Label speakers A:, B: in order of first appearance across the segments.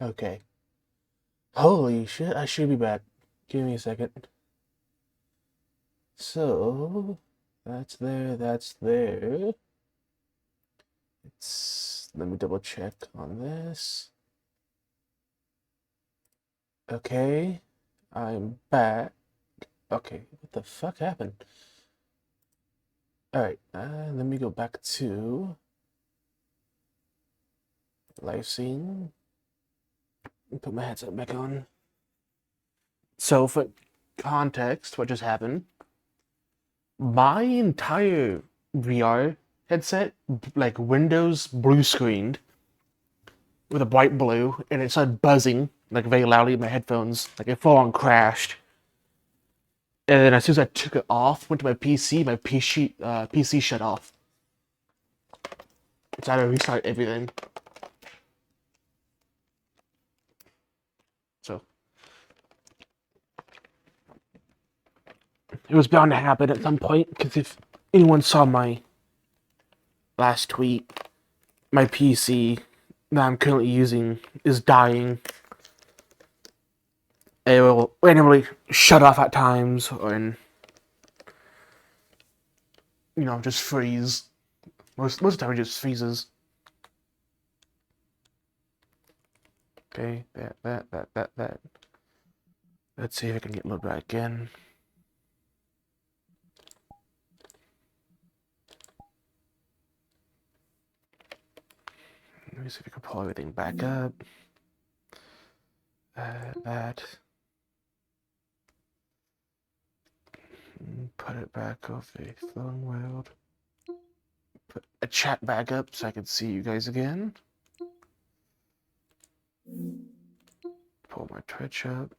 A: Okay. Holy shit, I should be back. Give me a second. So, that's there, that's there. Let me double check on this. Okay, I'm back. Okay, what the fuck happened? Alright, let me go back to live scene. Put my headset back on. So, for context, what just happened? My entire VR headset, like Windows blue screened with a bright blue, and it started buzzing like very loudly in my headphones, like it full on crashed. And then as soon as I took it off, went to my PC shut off. So I had to restart everything. So it was bound to happen at some point, because if anyone saw my last tweet, my PC that I'm currently using is dying. It will randomly shut off at times, and just freeze. Most of the time, it just freezes. Okay, that. Let's see if I can get load back in. Let me see if we can pull everything back up. That. Put it back off the phone world. Put a chat back up so I can see you guys again. Pull my Twitch up.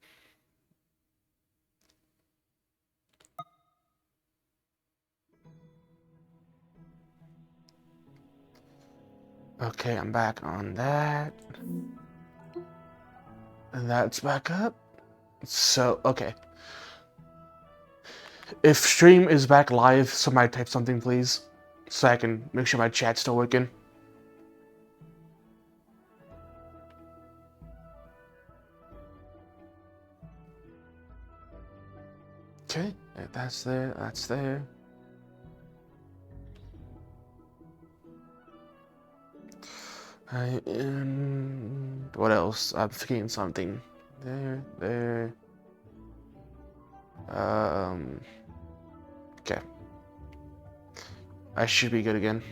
A: Okay, I'm back on that. And that's back up. So, okay. If stream is back live, somebody type something, please, so I can make sure my chat's still working. Okay, that's there, that's there. And what else? I'm forgetting something. There. Okay. I should be good again.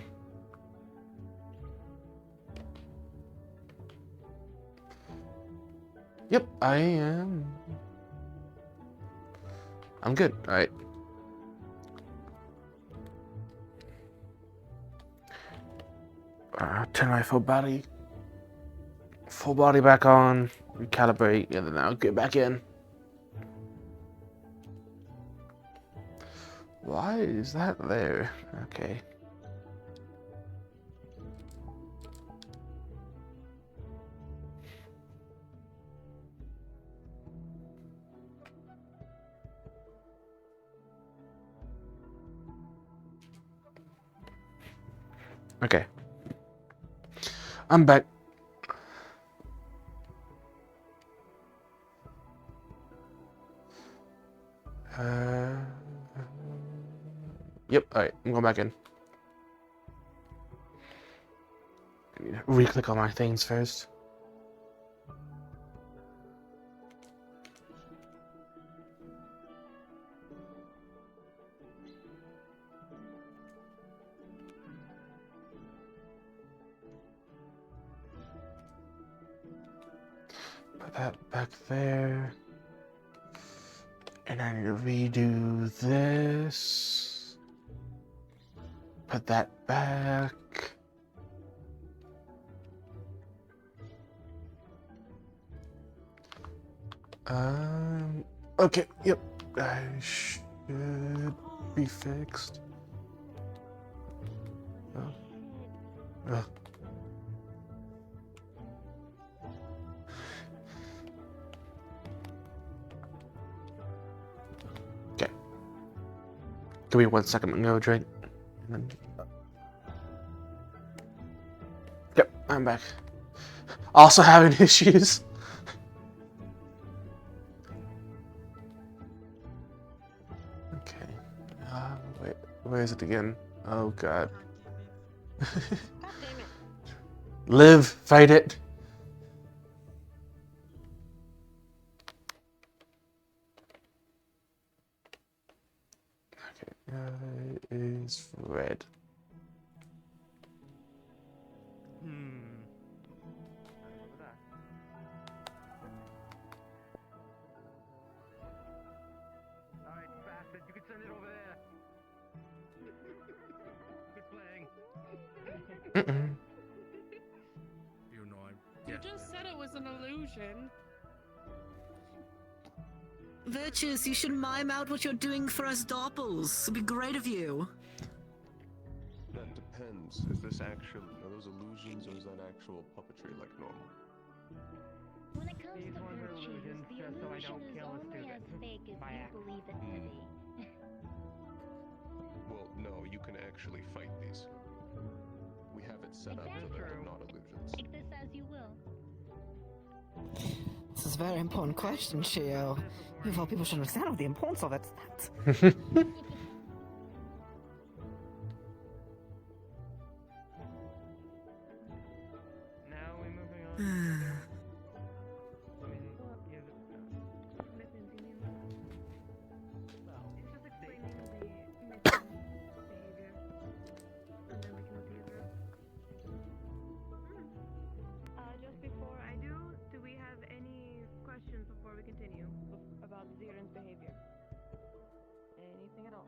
A: Yep, I am. I'm good. All right. Turn my full body back on, recalibrate, and then I'll get back in. Why is that there? Okay. Okay. I'm back. Yep, alright, I'm going back in. Re-click on my things first. Put that back there. And I need to redo this. Put that back. Okay, yep. I should be fixed. Oh. Okay. Give me 1 second, I'm gonna drink. And then... Yep, I'm back. also having issues. Okay. Wait, where is it again? Oh god.
B: God damn it.
A: Live, fight it. Okay, is red.
C: Alright, bastard, you can send it over there. Good playing. You know I'm
D: You just said it was an illusion.
E: Virtuous, you should mime out what you're doing for us doppels. It'd be great of you.
F: That depends. Is this actual, are those illusions, or is that actual puppetry like normal?
B: When it comes
C: These
B: to
C: ones are
B: virtues,
C: illusions,
B: the
C: just so I
B: illusion
C: don't
B: is
C: kill a
B: only
C: student
B: as fake as
C: by
B: you
C: accident.
B: believe it to be.
F: Well, no, you can actually fight these. We have it set up so that they're not illusions.
B: Take this as you will.
E: This is a very important question, Shio. You of all people should understand the importance of it.
C: Now we're moving on. I mean, yeah,
G: Missing, you mean?
C: well,
G: It's just explaining the missing behavior. And then we can tease her. Just before I do we have any questions before we continue about Ziren's behavior? Anything at all?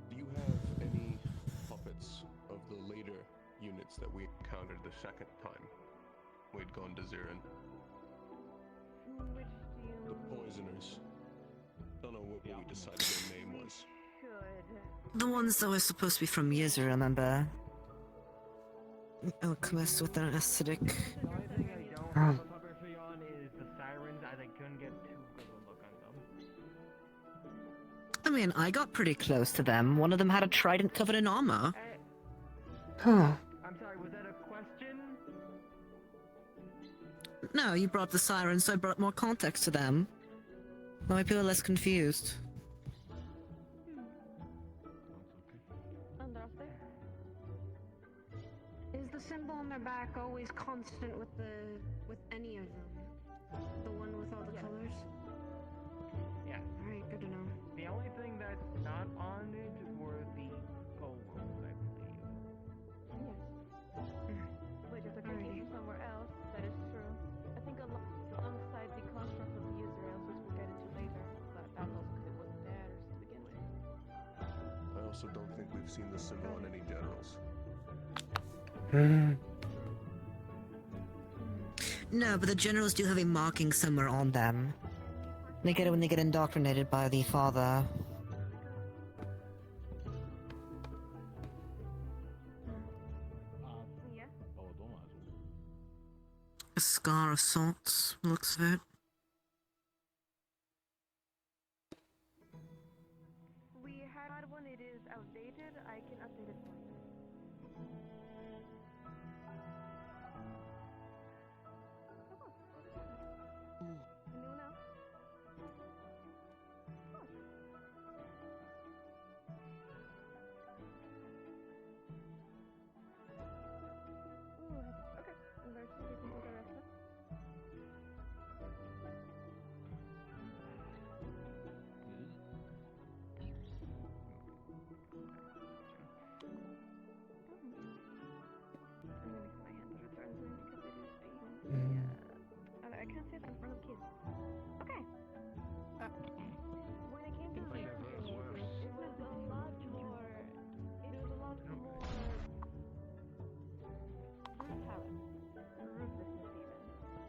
F: Do you have any puppets of the later units that we encountered the second time we'd gone to Zirin?
G: Which do you
F: The poisoners. Don't know what we decided their name was.
G: should?
E: The ones that were supposed to be from years, I remember. Alchemists with their acidic.
C: the only thing I don't have a puppetry on is the sirens, as I couldn't get too good a look on them.
E: I mean, I got pretty close to them. One of them had a trident covered in armor.
A: Huh.
C: I'm sorry, was that a question?
E: No, you brought the sirens, so I brought more context to them. Now people are less confused.
G: Andraste? Is the symbol on their back always constant with any of them? The one with all the
C: Yes.
G: colors?
C: Yes.
G: Alright, good to know.
C: The only thing that's not on it were the gold rolls, I believe.
G: Yes.
H: Wait, if they're
G: Alrighty.
H: taking from somewhere else, that is true. I think alongside the construct of the user rails, which we'll get into later, but that's also because it wasn't theirs to begin with.
F: I also don't think we've seen the symbol on any generals.
E: No, but the generals do have a marking somewhere on them. They get it when they get indoctrinated by the father.
G: Yeah?
E: A scar of sorts, looks of it.
G: We had one, it is outdated. I can update it for you. Anyone else? Ooh, okay. Virtually, we can do the rest of it. I'm gonna get my hands on the turn zone because it is being I can't say that in front of kids. Okay. When it came to
C: Like I've heard worse.
H: It was a lot more. It was a lot more.
G: Ruthlessness even.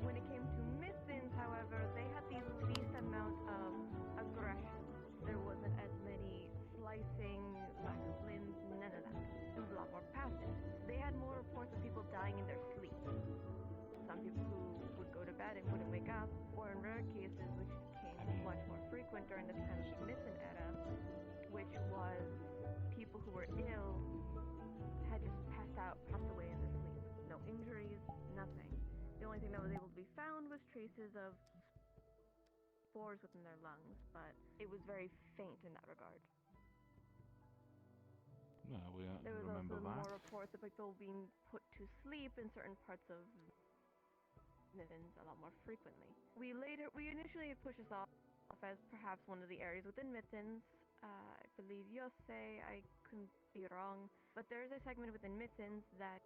G: When it came to Missins, however, they had the least amount of aggression. There wasn't as many slicing, lack of limbs, none of that. It was a lot more passive. They had more reports of people dying in their sleep. Some people who would go to bed and wouldn't wake up, or in rare cases, which became much more frequent during the time of the Missin era, which was people who were ill had just passed passed away in their sleep. No injuries, nothing. The only thing that was able to be found was traces of spores within their lungs, but it was very faint in that regard.
I: Well, we
G: There was
I: remember
G: also
I: that.
G: more reports of people being put to sleep in certain parts of mittens a lot more frequently. We initially had pushed this off as perhaps one of the areas within mittens. I believe Yosei, I couldn't be wrong, but there is a segment within mittens that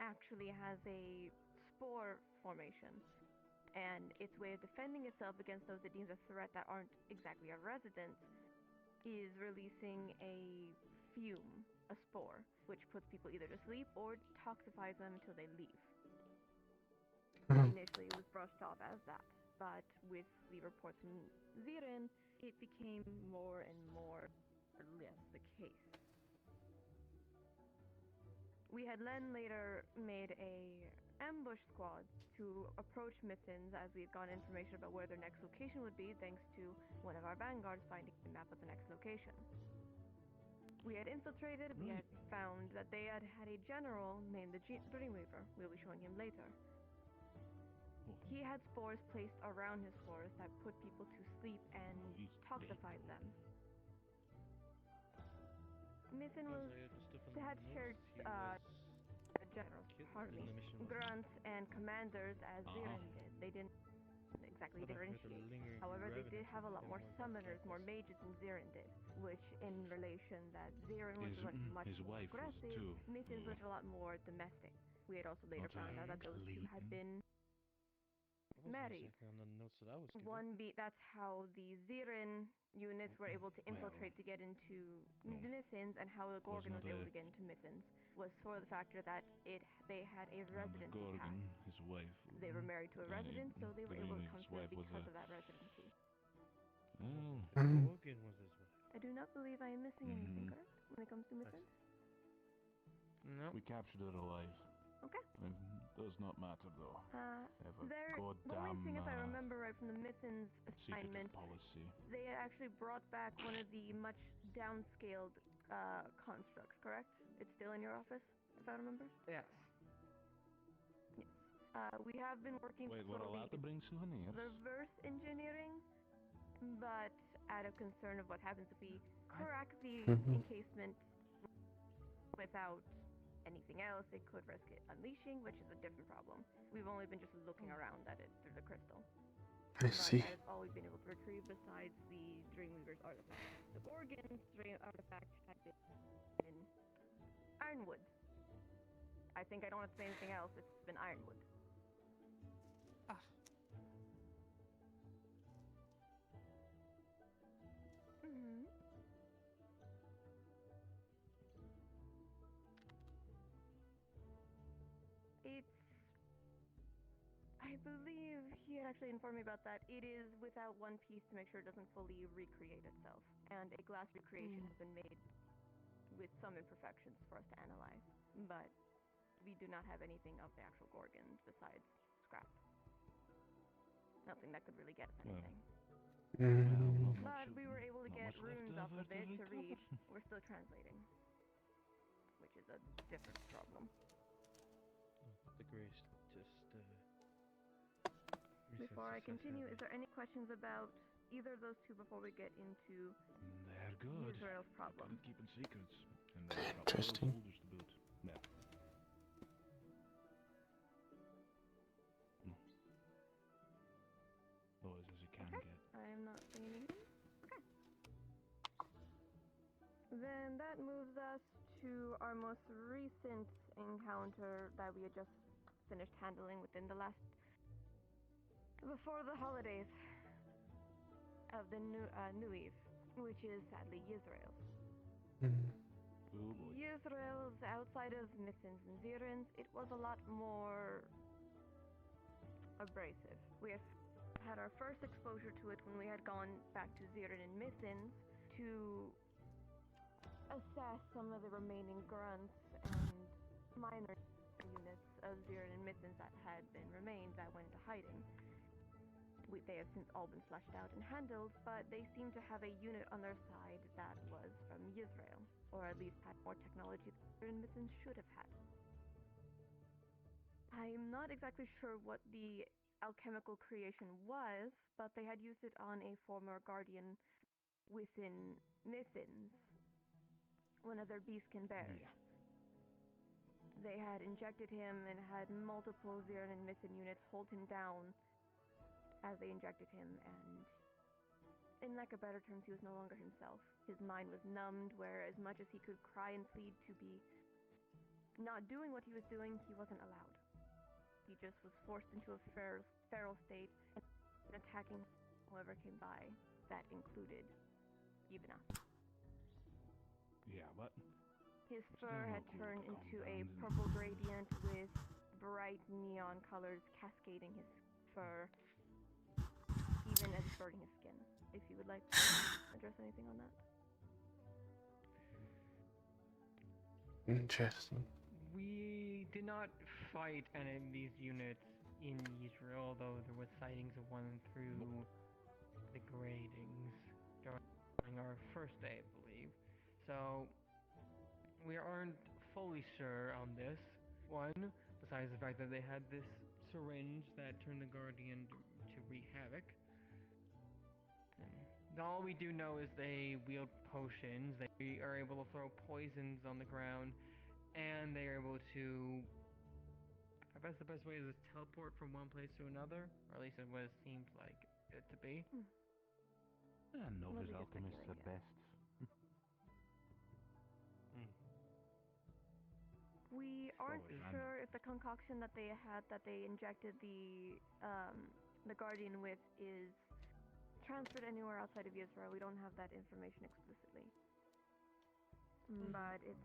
G: actually has a spore formation, and its way of defending itself against those it deems a threat that aren't exactly a resident is releasing a fume, a spore, which puts people either to sleep or toxifies them until they leave. Initially, it was brushed off as that, but with the reports from Zirin, it became more and more or less the case. We had then later made a ambush squad to approach Mithins as we had gotten information about where their next location would be, thanks to one of our vanguards finding a map of the next location. We had infiltrated, we had found that they had had a general named the Dreamweaver. We'll be showing him later. He had spores placed around his forest that put people to sleep and toxified them. Mithin had shared generals, grunts and commanders as Zirin did. They didn't exactly differentiate. However, they did have a lot more summoners, more mages than Zirin did, which in relation that Zirin was much more aggressive, Mithin was a lot more domestic. We had also later found out that those two had been married. That's how the Zirin units were able to infiltrate to get into Mithins, and how the Gorgon was able to get into Mithins was for the factor that they had a residency pact.
I: His wife.
G: They were married to a resident, so they were able to come to it because of that residency.
I: Oh.
G: I do not believe I am missing anything, correct? When it comes to Mithins?
C: No.
I: We captured it alive.
G: Okay.
I: It does not matter though.
G: The only thing, if I remember right from the Mithins assignment,
I: secretive policy.
G: they had actually brought back one of the much downscaled constructs, correct? It's still in your office, if I remember?
C: Yes.
G: Yes. We have been working
I: Wait, we're allowed to bring souvenirs?
G: reverse engineering, but out of concern of what happens if we crack the encasement without anything else, it could risk it unleashing, which is a different problem. We've only been just looking around at it through the crystal.
A: I see.
G: That is all we've been able to retrieve besides the Dreamweaver's artifact. The Gorgon's Dream artifact had been in Ironwood. I think I don't have to say anything else, it's been Ironwood. I believe he had actually informed me about that. It is without one piece to make sure it doesn't fully recreate itself. And a glass recreation has been made with some imperfections for us to analyze. But we do not have anything of the actual Gorgons besides scrap. Nothing that could really get us anything. But we were able to get runes off of it to read. We're still translating, which is a different problem.
C: The grace just
G: Before I continue, is there any questions about either of those two before we get into
I: They're good.
G: Israel's problem?
I: Good at keeping secrets. And there are
A: Interesting.
I: soldiers to boot. Yeah. Always as you can get.
G: I am not seeing anything. Okay. Then that moves us to our most recent encounter that we had just finished handling within the last before the holidays of the New Eve, which is sadly Yisrael's.
I: Oh boy.
G: Yisrael's outside of Mithins and Zirins, it was a lot more abrasive. We had our first exposure to it when we had gone back to Zirin and Mithins to assess some of the remaining grunts and minor units of Zirin and Mithins that had been remained that went into hiding. We they have since all been fleshed out and handled, but they seem to have a unit on their side that was from Israel, or at least had more technology than Mitten should have had. I'm not exactly sure what the alchemical creation was, but they had used it on a former guardian within Mithins, one of their beastkin bears.
I: Yeah.
G: They had injected him and had multiple Zirin and Mithin units hold him down as they injected him, and in lack of better terms, he was no longer himself. His mind was numbed, where as much as he could cry and plead to be not doing what he was doing, he wasn't allowed. He just was forced into a feral state and attacking whoever came by. That included even us.
I: Yeah, but
G: His
I: Still
G: fur
I: no
G: had
I: clue
G: turned
I: what the
G: into a
I: compound is.
G: purple gradient with bright neon colors cascading his fur, even as it's burning his skin. If you would like to address anything on that.
A: Interesting.
C: We did not fight any of these units in Israel, though there was sightings of one through the gradings during our first day, I believe. So we aren't fully sure on this one, besides the fact that they had this syringe that turned the Guardian to wreak havoc. All we do know is they wield potions, they are able to throw poisons on the ground, and they are able to, I guess the best way is to teleport from one place to another, or at least it what it seems like it to be.
I: Novice
G: Lovely to
I: alchemists at
G: speculate,
I: best.
G: We aren't
I: Always
G: sure if the concoction that they had, that they injected the Guardian with, is transferred anywhere outside of Israel. We don't have that information explicitly. But it's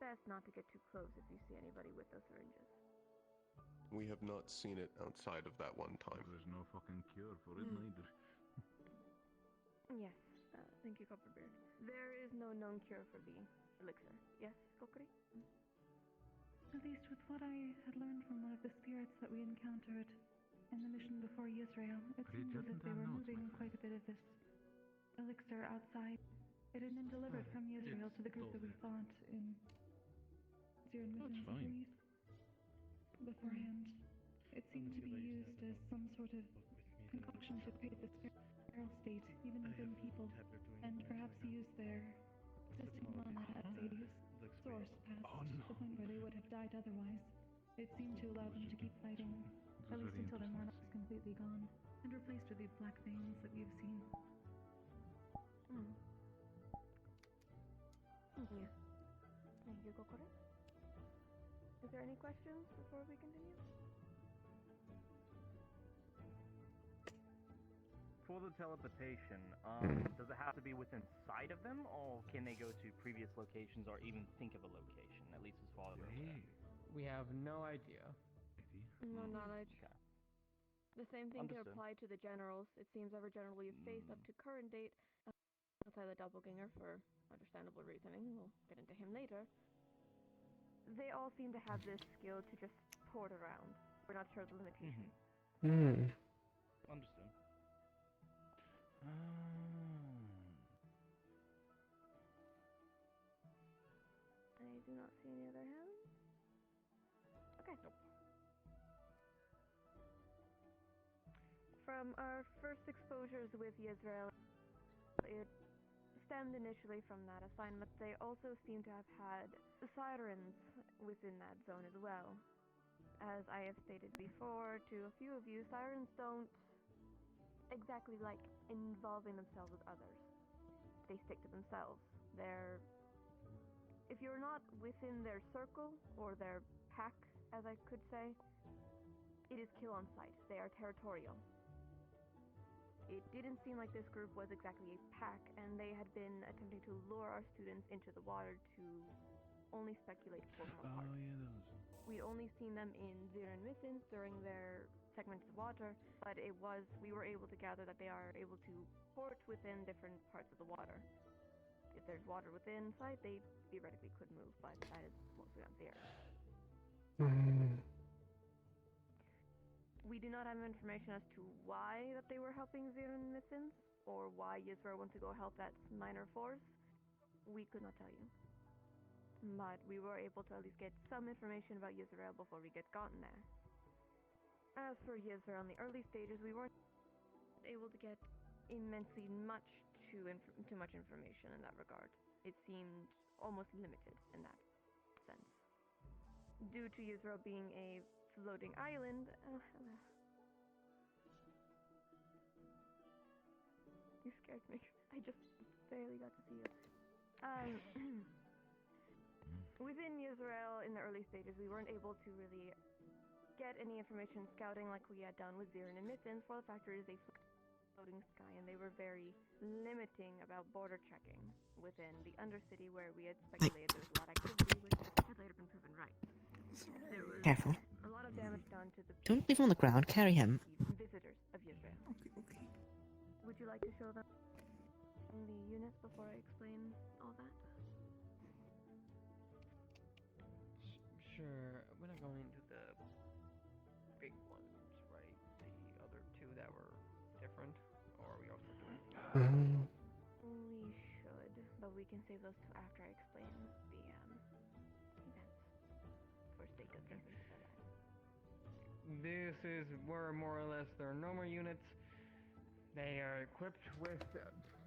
G: best not to get too close if you see anybody with those syringes.
F: We have not seen it outside of that one time.
I: There's no fucking cure for it, neither.
G: Yes, thank you, Copperbeard. There is no known cure for the elixir. Yes, Kokiri?
J: At least with what I had learned from one of the spirits that we encountered in the mission before Israel, it
I: But it
J: seemed as if
I: doesn't
J: they
I: have
J: were
I: notes,
J: moving
I: my
J: quite a bit of this elixir outside. It had been delivered from Israel to the group that we fought in Zirin
I: That's
J: Mithin's, I
I: fine.
J: believe, beforehand. It seemed to be used as some sort of concoction to create this feral state, even within people, and perhaps use their existing mana as a source past the point where they would have died otherwise. It seemed to allow them to keep fighting, at least until their mana was completely gone, and replaced with these black veins that we've seen.
G: Yeah. Thank you, Kokiri. Is there any questions before we continue?
K: For the teleportation, does it have to be within sight of them, or can they go to previous locations or even think of a location, at least as far as we're aware?
C: We have no idea.
G: No knowledge.
K: Okay.
G: The same thing can
K: Understood.
G: apply to the generals. It seems every general you've faced up to current date, outside the doppelganger for understandable reasoning, we'll get into him later, they all seem to have this skill to just port around. We're not sure of the limitation.
K: Understood.
G: I do not see any other hands. Okay.
K: Nope.
G: From our first exposures with Yisrael, it stemmed initially from that assignment. They also seem to have had sirens within that zone as well. As I have stated before to a few of you, sirens don't exactly like involving themselves with others. They stick to themselves. If you're not within their circle, or their pack, as I could say, it is kill on sight. They are territorial. It didn't seem like this group was exactly a pack, and they had been attempting to lure our students into the water to only speculate for them apart. We'd only seen them in Zirin Mithins during their segments of water, but we were able to gather that they are able to port within different parts of the water. If there's water within sight, they theoretically could move, but that is mostly on Zirin. We do not have information as to why that they were helping Zirin Missins, or why Yisra went to go help that minor force. We could not tell you. But we were able to at least get some information about Yisrael before we get gotten there. As for Yisrael in the early stages, we weren't able to get immensely too much information in that regard. It seemed almost limited in that sense. Due to Yisrael being a floating island, you scared me. I just barely got to see you. Within Israel, in the early stages, we weren't able to really get any information scouting like we had done with Zirin and Missins, for the fact there is a floating sky, and they were very limiting about border checking within the Undercity, where we had speculated there was a lot of activity, which had later been proven right. There was
E: Careful.
G: a lot of damage done to the
E: Don't leave him on the ground. Carry him.
G: visitors of Israel. Okay. Would you like to show them the units before I explain all that?
C: Sure. We're not going into the big ones, right? The other two that were different, or are we also doing?
G: We should, but we can save those two after I explain the events, for sake of keeping to that.
C: This is where more or less their normal units. They are equipped with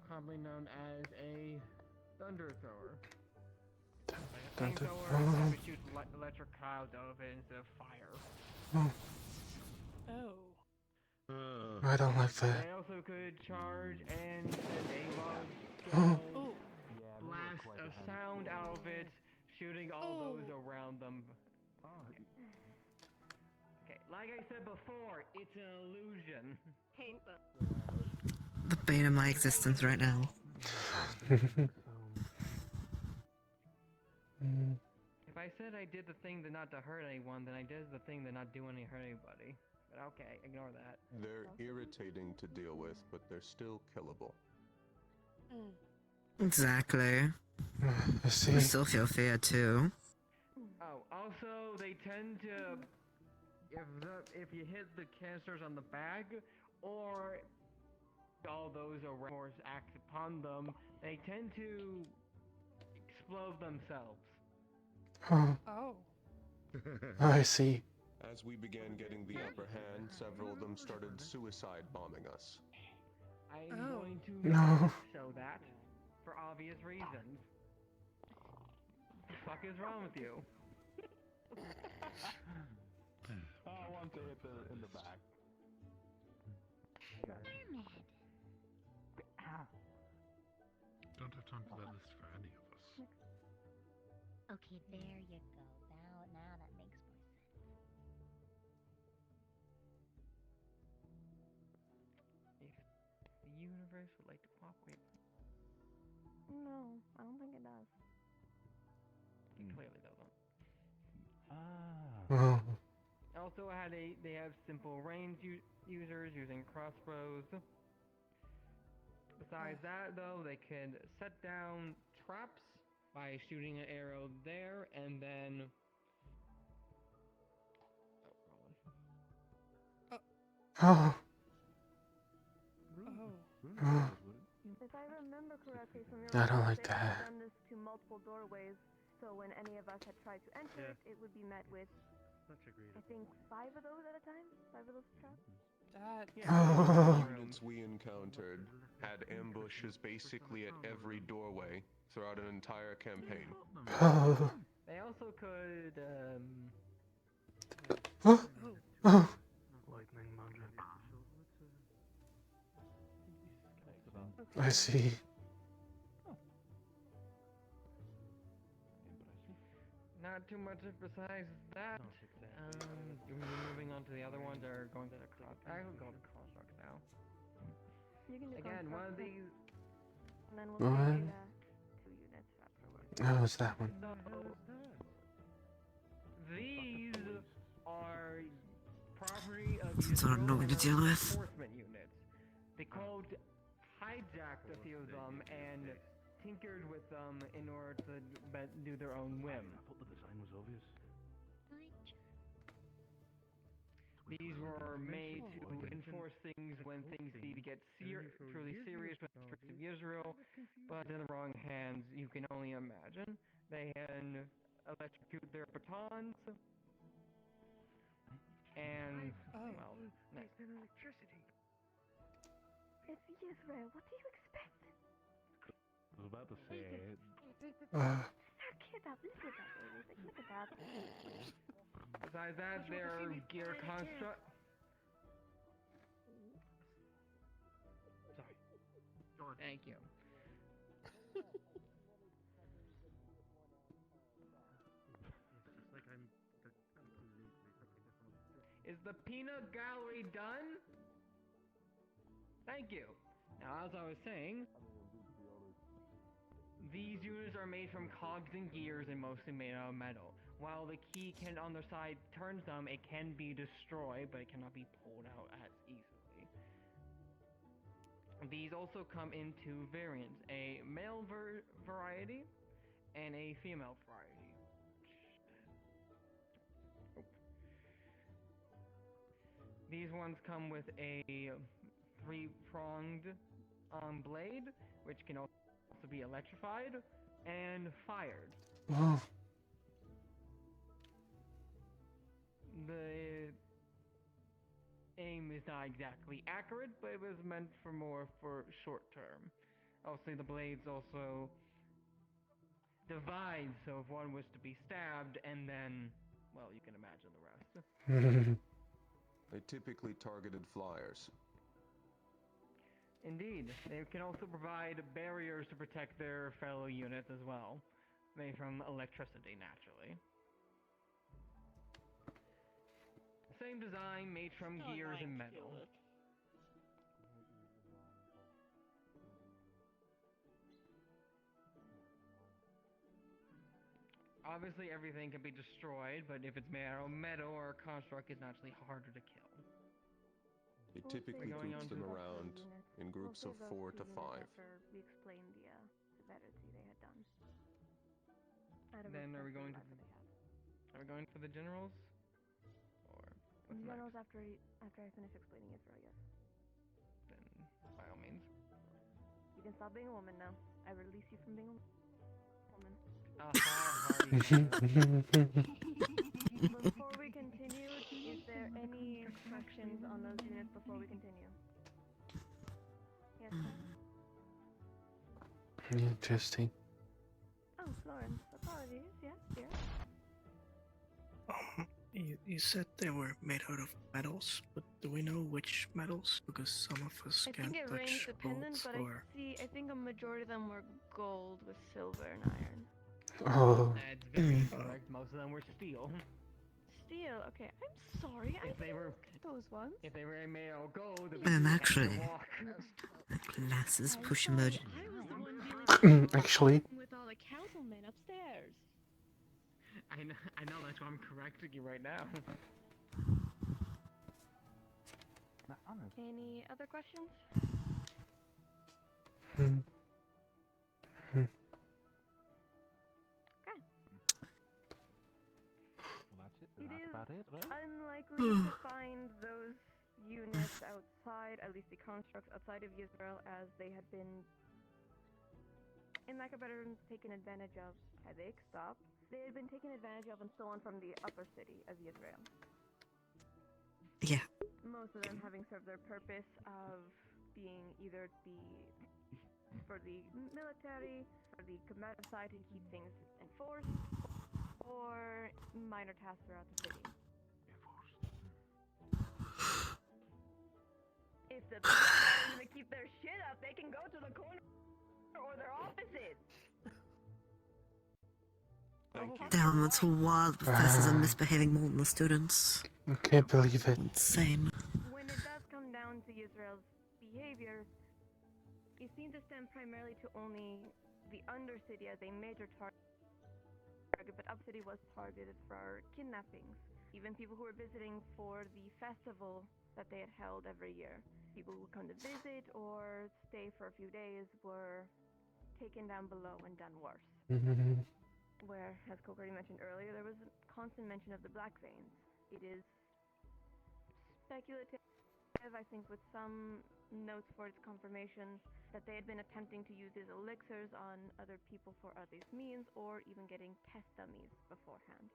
C: commonly known as a thunder thrower. Flamethrower that would shoot electric clouds out of it instead of fire.
D: Oh.
A: I don't like that.
C: They also could charge and send a large blast of sound out of it, shooting all those around them. Okay, like I said before, it's an illusion.
E: The bane of my existence right now.
C: If I said I did the thing to not to hurt anyone, then I did the thing to not do any hurt anybody. But okay, ignore that.
F: They're irritating to deal with, but they're still killable.
E: Exactly.
A: I see.
E: We still feel fear too.
C: Oh, also they tend to, if you hit the canisters on the bag, or all those around act upon them, they tend to explode themselves.
D: Oh.
A: I see.
F: As we began getting the upper hand, several of them started suicide bombing us.
C: I'm going to
A: No.
C: show that, for obvious reasons. What the fuck is wrong with you?
I: I want to hit in the back.
L: Don't have time for that list for any of us.
B: Okay, there you go. Now that makes more sense.
C: If the universe would like to cooperate,
G: No, I don't think it does.
C: it clearly doesn't.
A: Oh.
C: Also, they have simple range users using crossbows. Besides that, though, they can set down traps by shooting an arrow there, and then.
A: Oh.
G: Oh. If I remember correctly from your
A: I don't
G: report,
A: like
G: they had
A: that.
G: done this to multiple doorways, so when any of us had tried to enter it, it would be met with, I think, 5 of those at a time? 5 of those traps?
A: Oh.
F: The units we encountered had ambushes basically at every doorway throughout an entire campaign.
A: Oh.
C: They also could,
A: Oh. Oh.
L: Lightning magic.
A: I see.
C: Not too much besides that. Moving on to the other ones are going to the I will go to constructs now.
G: You can do
C: Again, one of
G: constructs,
C: these.
G: and then we'll
A: What?
G: take 2 units afterwards.
A: Oh, it's that one.
C: These are property of
E: It's so annoying to deal with.
C: enforcement units. They called hijacked a few of them and tinkered with them in order to do their own whim.
I: I thought the design was obvious.
C: These were made to enforce things when things need to get truly serious with the Church of Israel, but in the wrong hands, you can only imagine. They can electrocute their batons, and, well, next.
D: Electricity.
G: It's Israel. What do you expect?
I: I was about to say it.
G: Look at that, baby. Look at that.
C: Besides that, their gear construct.
L: Sorry. Go on.
C: Thank you.
L: It's just like I'm completely
C: Is the peanut gallery done? Thank you. Now, as I was saying, these units are made from cogs and gears and mostly made out of metal. While the key can, on their side, turns them, it can be destroyed, but it cannot be pulled out as easily. These also come in two variants, a male variety and a female variety. These ones come with a three-pronged blade, which can also be electrified and fired.
A: Oh.
C: The aim is not exactly accurate, but it was meant for more for short term. Also, the blades also divide, so if one was to be stabbed, and then, well, you can imagine the rest.
F: They typically targeted flyers.
C: Indeed, they can also provide barriers to protect their fellow units as well, made from electricity, naturally. Same design, made from gears and metal. Obviously, everything can be destroyed, but if it's made out of metal or a construct, it's naturally harder to kill.
F: They typically group them around in groups of 4 to 5.
G: After we explained the severity they had done.
C: Then are we going for the generals? Or what's
G: generals
C: next?
G: after I finish explaining Israel, yes.
C: Then by all means.
G: You can stop being a woman now. I release you from being a woman. Before we continue, is there any questions on those units before we continue? Yes, sir?
A: Interesting.
G: Oh, Florence, apologies. Yes, dear.
M: You said they were made out of metals, but do we know which metals? Because some of us
G: I
M: can't
G: think it range
M: touch
G: dependent,
M: both,
G: but
M: or...
G: I think a majority of them were gold with silver and iron.
A: Oh.
C: That's very correct. Most of them were steel.
G: Steel? Okay, I'm sorry.
C: If they were
G: those ones.
C: If they were made out of gold,
E: Actually, glasses push emoji.
H: I was the one dealing
A: Actually.
H: with all the councilmen upstairs.
C: I know, that's why I'm correcting you right now.
G: Any other questions? It is unlikely to find those units outside, at least the constructs outside of Israel, as they had been, in lack of better terms, taken advantage of. Headache, stop. They had been taken advantage of and stolen from the upper city of Israel.
E: Yeah.
G: Most of them having served their purpose of being either for the military, for the combative side to keep things enforced, or minor tasks throughout the city. If the people are going to keep their shit up, they can go to the corner or their offices.
E: Damn, it's wild. Professors are misbehaving more than the students.
A: I can't believe it.
E: Insane.
G: When it does come down to Israel's behavior, it seems to stem primarily to only the Undercity as a major target, but Upcity was targeted for kidnappings. Even people who were visiting for the festival that they had held every year. People who would come to visit or stay for a few days were taken down below and done worse. Where, as Coke already mentioned earlier, there was a constant mention of the Black Veins. It is speculative, I think, with some notes for its confirmation that they had been attempting to use these elixirs on other people for other means, or even getting test dummies beforehand,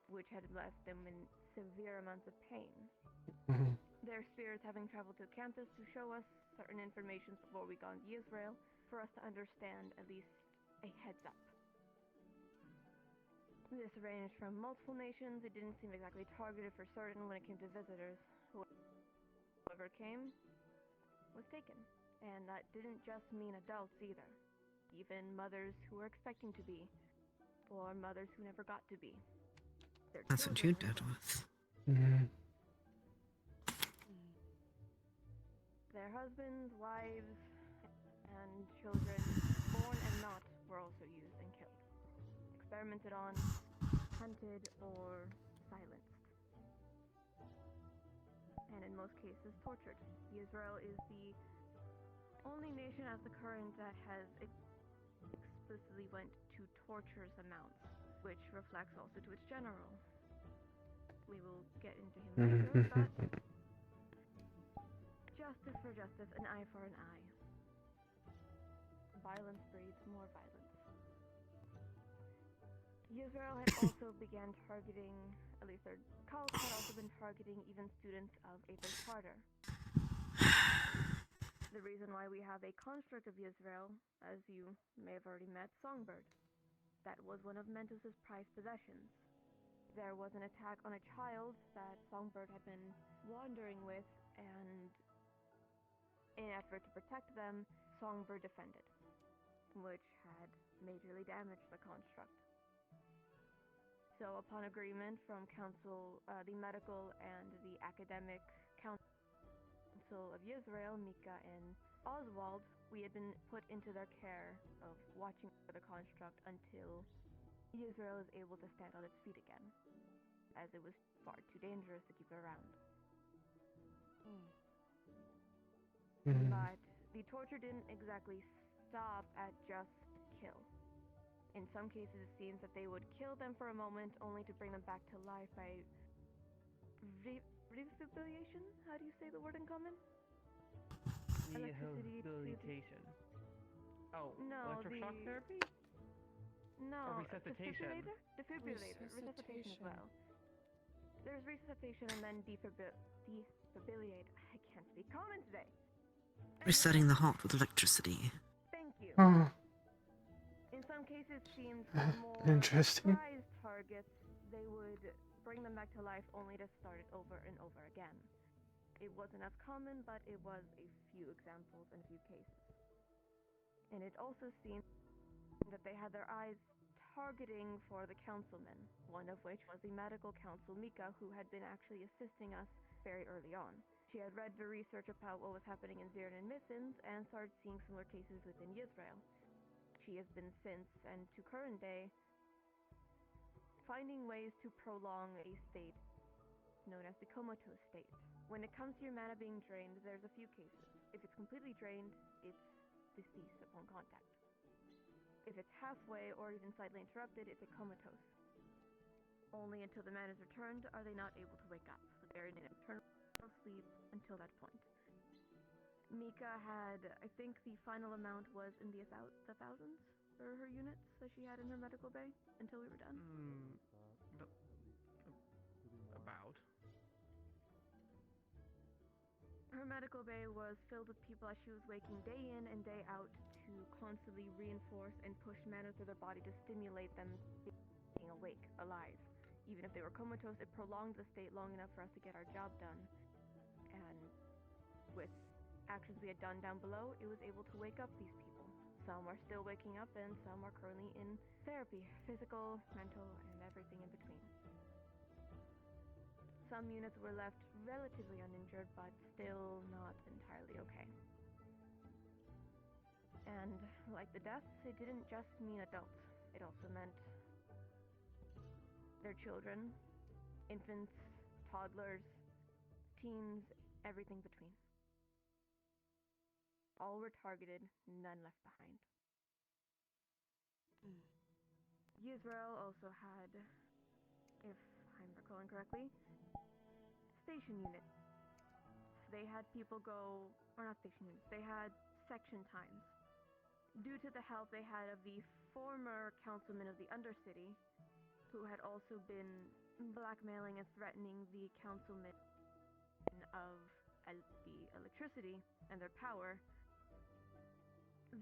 G: which had left them in severe amounts of pain. Their spirits having traveled to campus to show us certain information before we got into Israel, for us to understand at least a heads up. This ranged from multiple nations. It didn't seem exactly targeted for certain when it came to visitors. Whoever came was taken. And that didn't just mean adults either. Even mothers who were expecting to be, or mothers who never got to be. Their
M: That's what you
G: children
M: dealt with.
G: Their husbands, wives, and children, born and not, were also used and killed. Experimented on, hunted, or silenced. And in most cases, tortured. Israel is the only nation as the current that has explicitly went to torturous amounts, which reflects also to its general. We will get into him later, but justice for justice, an eye for an eye. Violence breeds more violence. Israel had also began targeting, at least their cult had also been targeting even students of a Charter. The reason why we have a construct of Israel, as you may have already met, Songbird. That was one of Mentos's prized possessions. There was an attack on a child that Songbird had been wandering with, and in an effort to protect them, Songbird defended, which had majorly damaged the construct. So upon agreement from council, the medical and the academic council of Israel, Mika and Oswald, we had been put into their care of watching over the construct until Israel is able to stand on its feet again, as it was far too dangerous to keep it around. But the torture didn't exactly stop at just kill. In some cases, it seems that they would kill them for a moment, only to bring them back to life by refibrillation? How do you say the word in common?
C: Rehabilitation. Oh,
G: no,
C: electroshock therapy?
G: No,
C: or resuscitation.
G: Defibrillator. Resuscitation as well. There's resuscitation and then defibrillate. I can't speak common today.
M: Resetting the heart with electricity.
G: Thank you. In some cases, seemed more
A: Interesting.
G: prized targets. They would bring them back to life only to start it over and over again. It wasn't as common, but it was a few examples and a few cases. And it also seemed that they had their eyes targeting for the councilmen, one of which was the medical council, Mika, who had been actually assisting us very early on. She had read the research about what was happening in Zirin and Missins and started seeing similar cases within Israel. She has been since, and to current day, finding ways to prolong a state known as the comatose state. When it comes to your mana being drained, there's a few cases. If it's completely drained, it's deceased upon contact. If it's halfway or even slightly interrupted, it's a comatose. Only until the mana is returned are they not able to wake up. They're in an eternal sleep until that point. Mika had, I think the final amount was in the thousands for her units that she had in her medical bay until we were done.
C: About.
G: Her medical bay was filled with people as she was waking day in and day out to constantly reinforce and push mana through their body to stimulate them being awake, alive. Even if they were comatose, it prolonged the state long enough for us to get our job done. And with actions we had done down below, it was able to wake up these people. Some are still waking up and some are currently in therapy, physical, mental, and everything in between. Some units were left relatively uninjured, but still not entirely okay. And like the deaths, it didn't just mean adults. It also meant their children, infants, toddlers, teens, everything between. All were targeted, none left behind. Israel also had, if I'm recalling correctly, station units they had people go, or not station units, they had section times. Due to the help they had of the former councilman of the Undercity, who had also been blackmailing and threatening the councilman of the electricity and their power,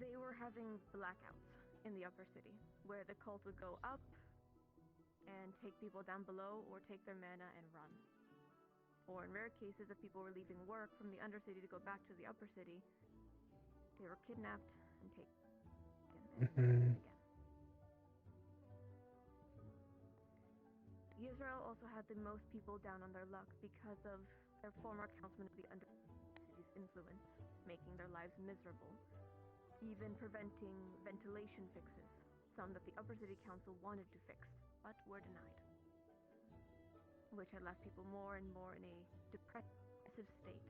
G: they were having blackouts in the upper city, where the cult would go up and take people down below, or take their mana and run. Or in rare cases, if people were leaving work from the Undercity to go back to the upper city, they were kidnapped and taken again. Israel also had the most people down on their luck because of their former councilman of the Undercity's influence, making their lives miserable, even preventing ventilation fixes, some that the Upper City Council wanted to fix, but were denied, which had left people more and more in a depressive state.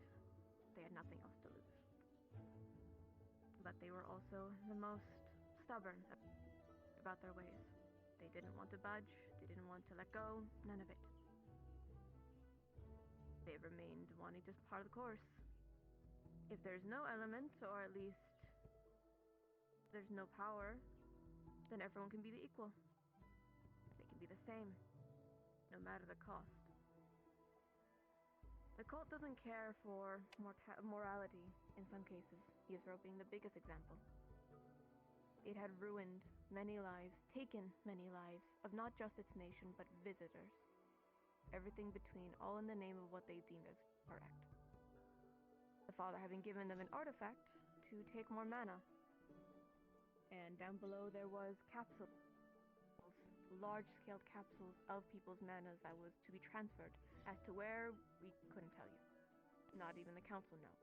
G: They had nothing else to lose. But they were also the most stubborn about their ways. They didn't want to budge, they didn't want to let go, none of it. They remained wanting just part of the course. If there's no element, or at least there's no power, then everyone can be the equal. They can be the same, no matter the cost. The cult doesn't care for morality in some cases, Israel being the biggest example. It had ruined many lives, taken many lives, of not just its nation, but visitors. Everything between, all in the name of what they deemed as correct. The father having given them an artifact to take more mana. And down below there was capsules, large-scale capsules of people's manas that was to be transferred. As to where, we couldn't tell you. Not even the council knows.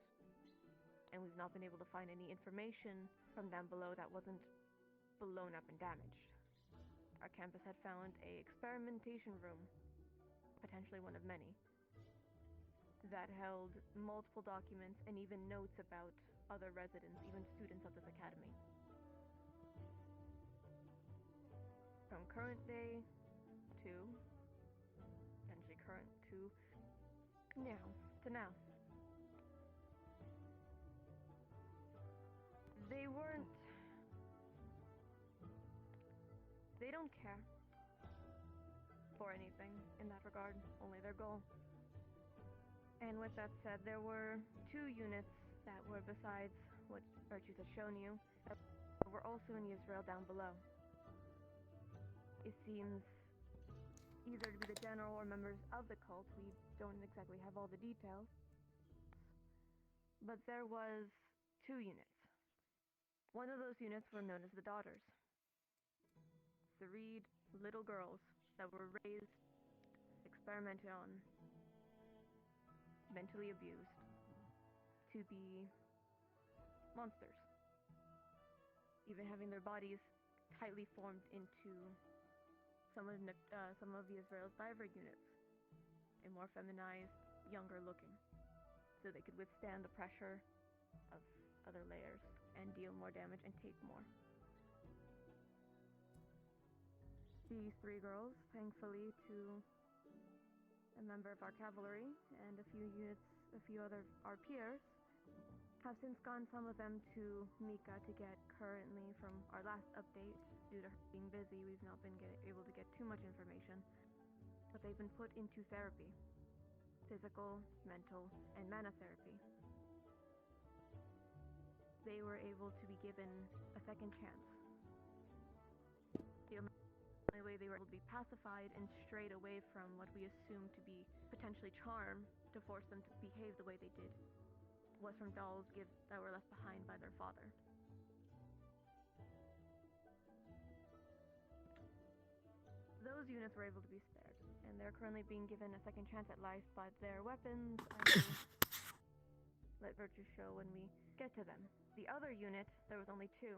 G: And we've not been able to find any information from down below that wasn't blown up and damaged. Our campus had found a experimentation room, potentially one of many, that held multiple documents and even notes about other residents, even students of this academy. From current day to, potentially current to now. They don't care for anything in that regard, only their goal. And with that said, there were 2 units that were, besides what Virtues had shown you, that were also in Israel down below. It seems either to be the general or members of the cult. We don't exactly have all the details. But there was 2 units. One of those units were known as the Daughters. 3 little girls that were raised, experimented on, mentally abused, to be monsters. Even having their bodies tightly formed into some of Israel's diver units, and more feminized, younger looking, so they could withstand the pressure of other layers and deal more damage and take more. These 3 girls, thankfully to a member of our cavalry and a few other our peers, have since gone, some of them to Mika to get, currently from our last update, due to her being busy, we've not been able to get too much information, but they've been put into therapy. Physical, mental, and mana therapy. They were able to be given a second chance. The only way they were able to be pacified and strayed away from what we assumed to be potentially charm to force them to behave the way they did was from dolls that were left behind by their father. Those units were able to be spared, and they're currently being given a second chance at life, but their weapons, I will let Virtue show when we get to them. The other unit, there was only 2.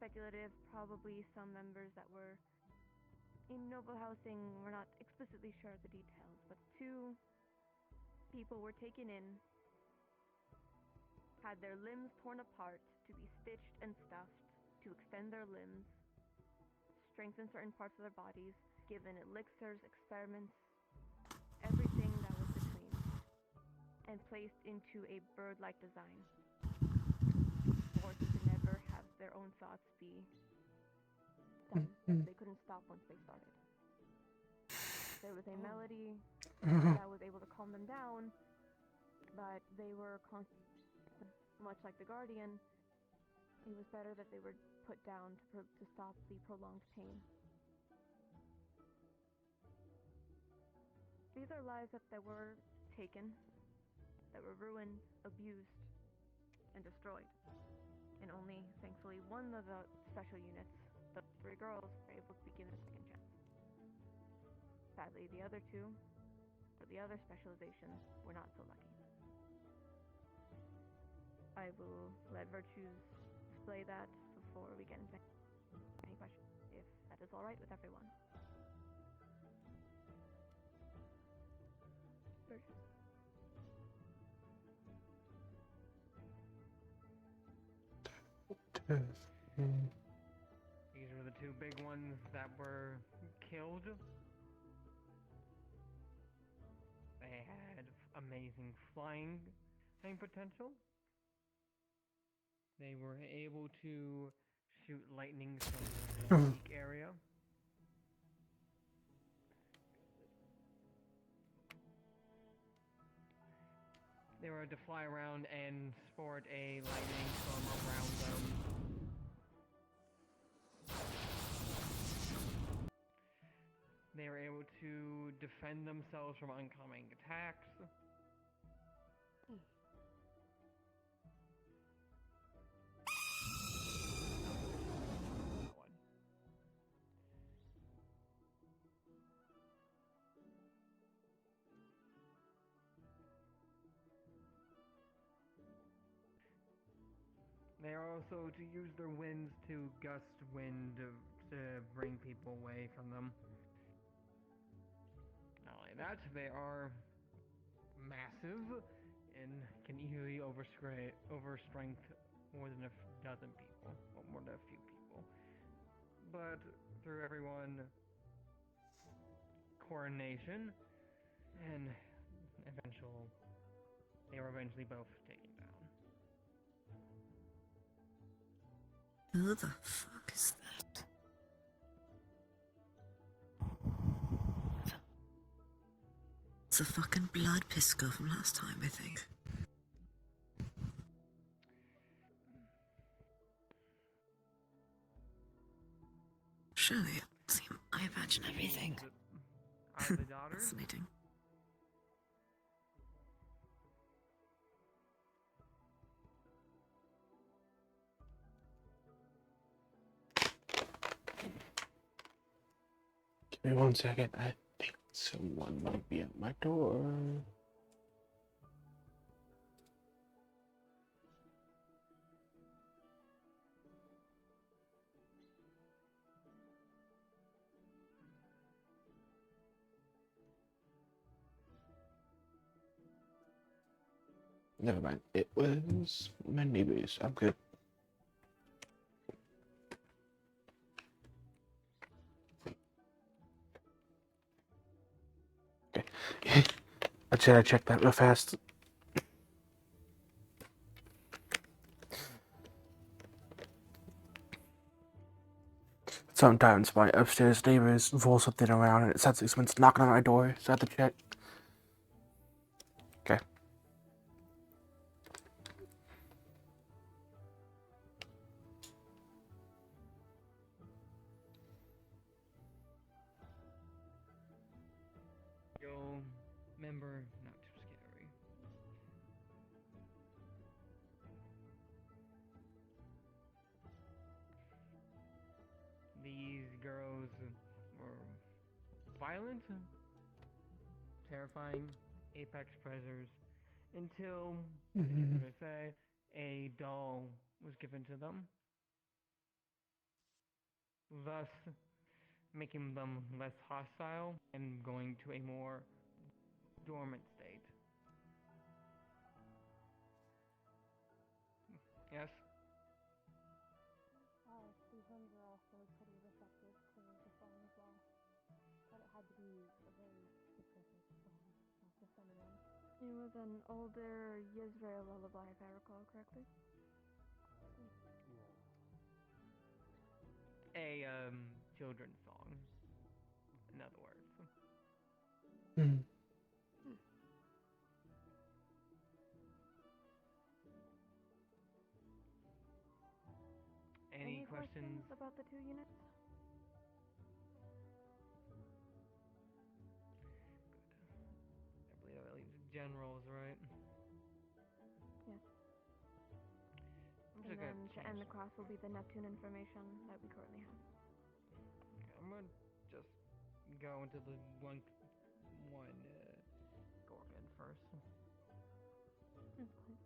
G: Speculative, probably some members that were in noble housing. We're not explicitly sure of the details, but 2 people were taken in, had their limbs torn apart to be stitched and stuffed to extend their limbs, strengthen certain parts of their bodies, given elixirs, experiments, everything that was between. and placed into a bird-like design. The horses could never have their own thoughts be done. They couldn't stop once they started. There was a melody that was able to calm them down, but they were much like the Guardian. It was better that they were put down to stop the prolonged pain. These are lives that were taken, that were ruined, abused, and destroyed. And only, thankfully, one of the special units, the 3 girls, were able to be given a second chance. Sadly, the other 2, for the other specialization, were not so lucky. I will let Virtues display that before we get into any questions, if that is alright with everyone. Virtues.
C: These were the 2 big ones that were killed. They had amazing flying potential. They were able to shoot lightning from their peak area. They were to fly around and sport a lightning storm around them. They were able to defend themselves from oncoming attacks. They are also to use their winds to gust wind to bring people away from them. Not only that, they are massive and can easily overstrength more than a dozen people, well, more than a few people. But through everyone coordination and they were eventually both taken down.
E: Who the fuck is that? It's a fucking blood pisco from last time, I think. Surely, I imagine everything.
C: Are the daughters?
E: Fascinating.
A: Give me 1 second. I think someone might be at my door. Never mind. It was my neighbors. I'm good. Okay. I said I checked that real fast. Sometimes my upstairs neighbors roll something around and it sounds like someone's knocking on my door, so I have to check. Okay.
C: You'll remember, not too scary. These girls were violent, terrifying, apex predators, until, as I say, a doll was given to them, thus making them less hostile and going to a more dormant state. Yes?
B: These ones are also pretty receptive to the song as well. But it had to be a very specific song, not just anyone.
G: It was an older Yisrael lullaby, if I recall correctly.
C: A children's song. In other words.
A: Hmm.
C: Any questions?
G: About the two units?
C: I believe that leaves the generals, right?
G: Yes.
C: I'm
G: And
C: just
G: then
C: gonna
G: to
C: change
G: end the
C: some-
G: cross will be the Neptune information that we currently have.
C: Okay, I'm gonna just go into the one Gorgon first.
G: That's fine.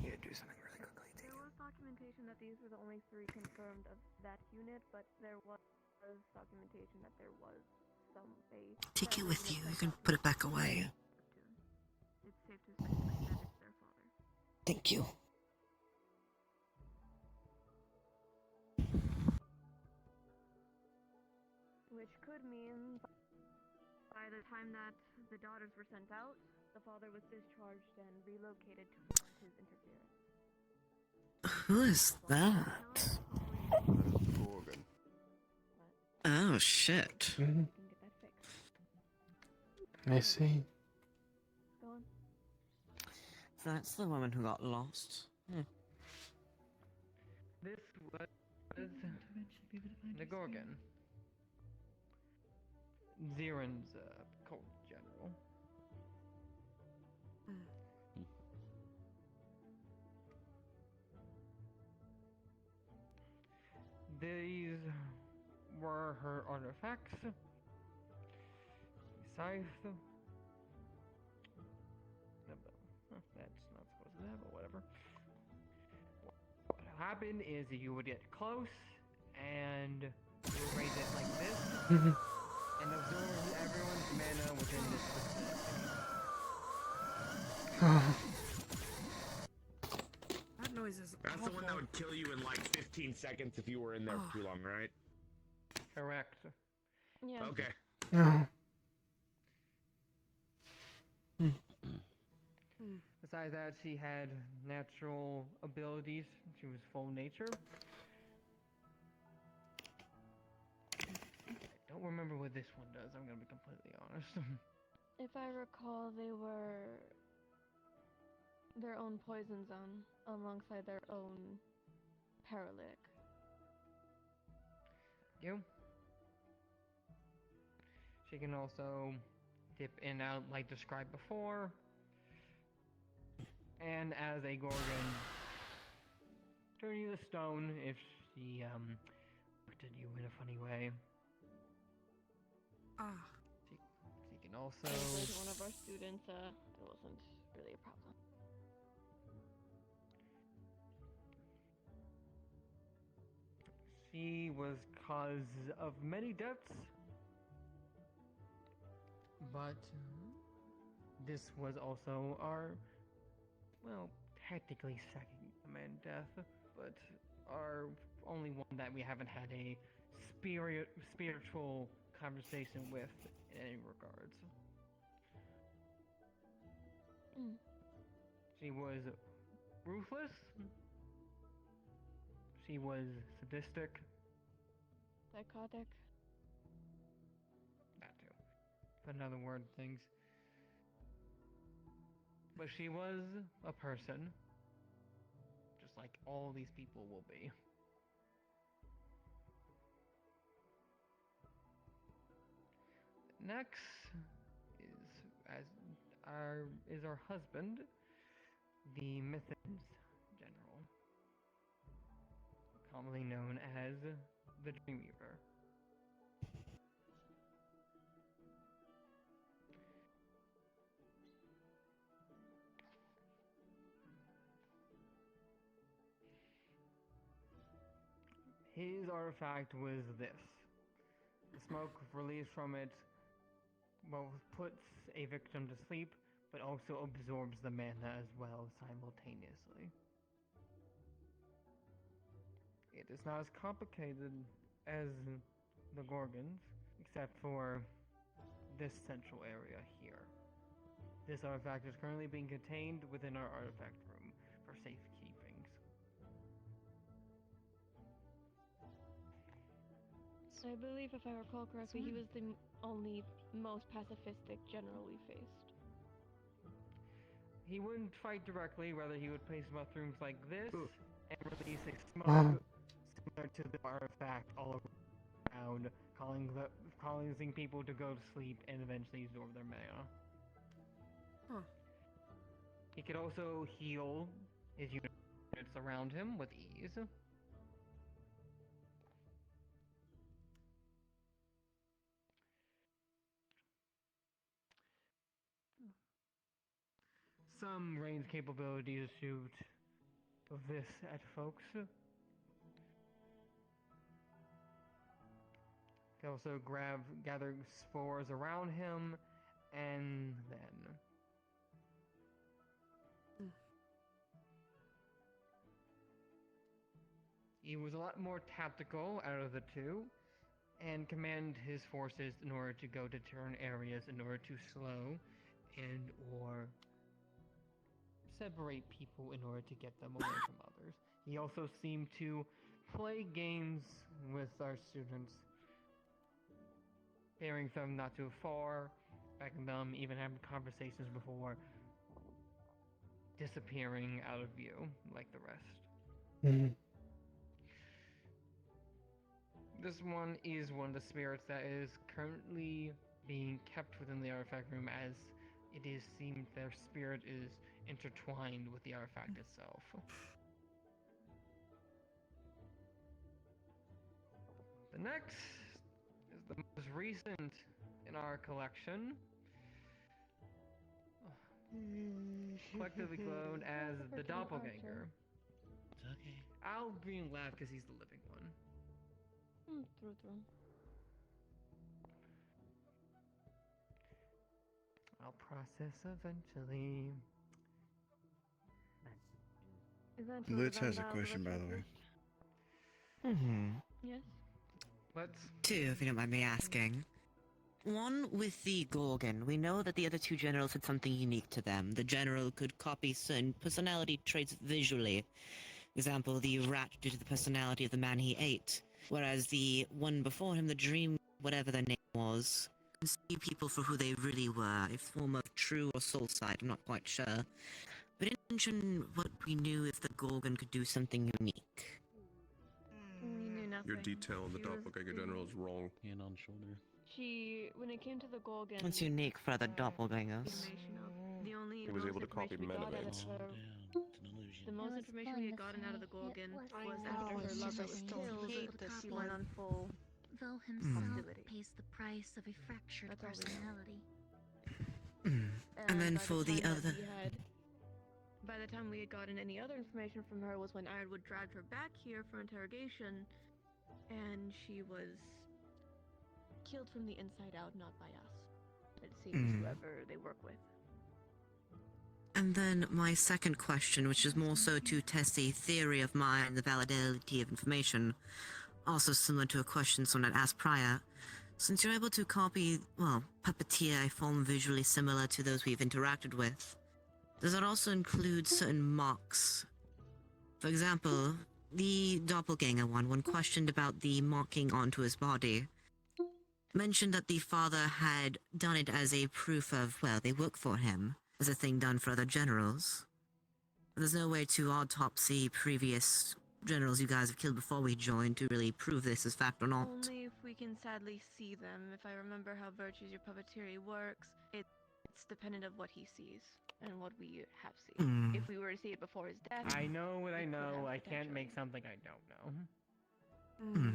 M: Yeah, do something really quickly.
G: There was documentation that these were the only 3 confirmed of that unit, but there was documentation that there was some base.
E: Take it with you. You can put it back away.
G: It's safe to speculate that it's their father.
E: Thank you.
G: Which could mean by the time that the daughters were sent out, the father was discharged and relocated to warrant his interference.
E: Who is that?
F: Gorgon.
E: Oh shit.
A: Mm-hmm.
G: We can get that fixed.
A: I see.
G: Go on.
E: That's the woman who got lost.
C: This was the Gorgon. Ziren's cult general. These were her artifacts. Scythe. That's not supposed to happen, but whatever. What happened is you would get close and you would raise it like this and absorb everyone's mana within this vicinity.
M: That noise is
N: That's the one that
M: awful.
N: would kill you in like 15 seconds if you were in there for too long, right?
C: Correct.
G: Yeah.
N: Okay.
A: No.
C: Besides that, she had natural abilities. She was full nature. I don't remember what this one does, I'm gonna be completely honest.
G: If I recall, they were their own poison zone alongside their own paralytic.
C: You? She can also dip in and out like described before. And as a Gorgon, turn you to stone if she looked at you in a funny way. She can also
G: With one of our students, it wasn't really a problem.
C: She was cause of many deaths, but this was also our, well, technically second command death, but our only one that we haven't had a spiritual conversation with in any regards. She was ruthless. She was sadistic.
G: Psychotic.
C: That too. Put another word in things. But she was a person. Just like all these people will be. Next is our husband, the Mythins General, commonly known as the Dreamweaver. His artifact was this. The smoke released from it, well, puts a victim to sleep, but also absorbs the mana as well simultaneously. It is not as complicated as the Gorgons, except for this central area here. This artifact is currently being contained within our artifact room for safekeeping.
H: So I believe, if I recall correctly, he was the only most pacifistic general we faced.
C: He wouldn't fight directly, rather he would place mushrooms like this and release a smoke similar to the artifact all around, causing people to go to sleep and eventually absorb their mana.
O: Huh.
C: He could also heal his units around him with ease. Some range capabilities shoot this at folks. Can also gather spores around him, and then he was a lot more tactical out of the two, and command his forces in order to go to turn areas in order to slow and or separate people in order to get them away from others. He also seemed to play games with our students, pairing them not too far, backing them, even having conversations before disappearing out of view like the rest. This one is one of the spirits that is currently being kept within the artifact room, as it is seemed their spirit is intertwined with the artifact itself. The next is the most recent in our collection, collectively known as the Doppelganger.
O: It's okay.
C: Al being laughed because he's the living one.
H: True.
C: I'll process eventually.
P: Litz has a question, by the way.
H: Yes?
C: Let's...
E: Two, if you don't mind me asking. One, with the Gorgon, we know that the other two generals had something unique to them. The general could copy certain personality traits visually. Example, the rat due to the personality of the man he ate. Whereas the one before him, the dream, whatever their name was, could see people for who they really were, a form of true or soul side, I'm not quite sure. But didn't mention what we knew if the Gorgon could do something unique.
H: We knew nothing.
F: Your detail on the Doppelganger General is wrong.
O: Hand on shoulder.
H: When it came to the Gorgon...
E: What's unique for the doppelgangers?
H: He
F: was able to copy
H: metamates. The most
B: It was
H: information
B: fun
H: we
B: to
H: had gotten out of the
B: say.
H: Gorgon
B: It was
H: was
B: fun
H: after
B: to
H: her
B: say.
H: lover
B: She
H: was
B: just
H: killed
B: gave
H: that she
B: copy
H: went on full
B: Vel himself
H: hostility.
B: pays the price of a fractured
H: That's all we know.
B: personality.
E: And then
H: by
E: for the
H: time that
E: other...
H: by the time we had gotten any other information from her was when Ironwood dragged her back here for interrogation, and she was killed from the inside out, not by us. It seems whoever they work with.
E: And then my second question, which is more so to test a theory of mine, the validity of information, also similar to a question someone had asked prior. Since you're able to copy, well, puppeteer a form visually similar to those we've interacted with, does that also include certain marks? For example, the doppelganger one, when questioned about the marking onto his body, mentioned that the father had done it as a proof of, well, they work for him, as a thing done for other generals. There's no way to autopsy previous generals you guys have killed before we joined to really prove this as fact or not.
H: Only if we can sadly see them. If I remember how Virtues Your Puppeteering works, it's dependent of what he sees and what we have seen. If we were to see it before his death...
C: I know what I know, I can't make something I don't know.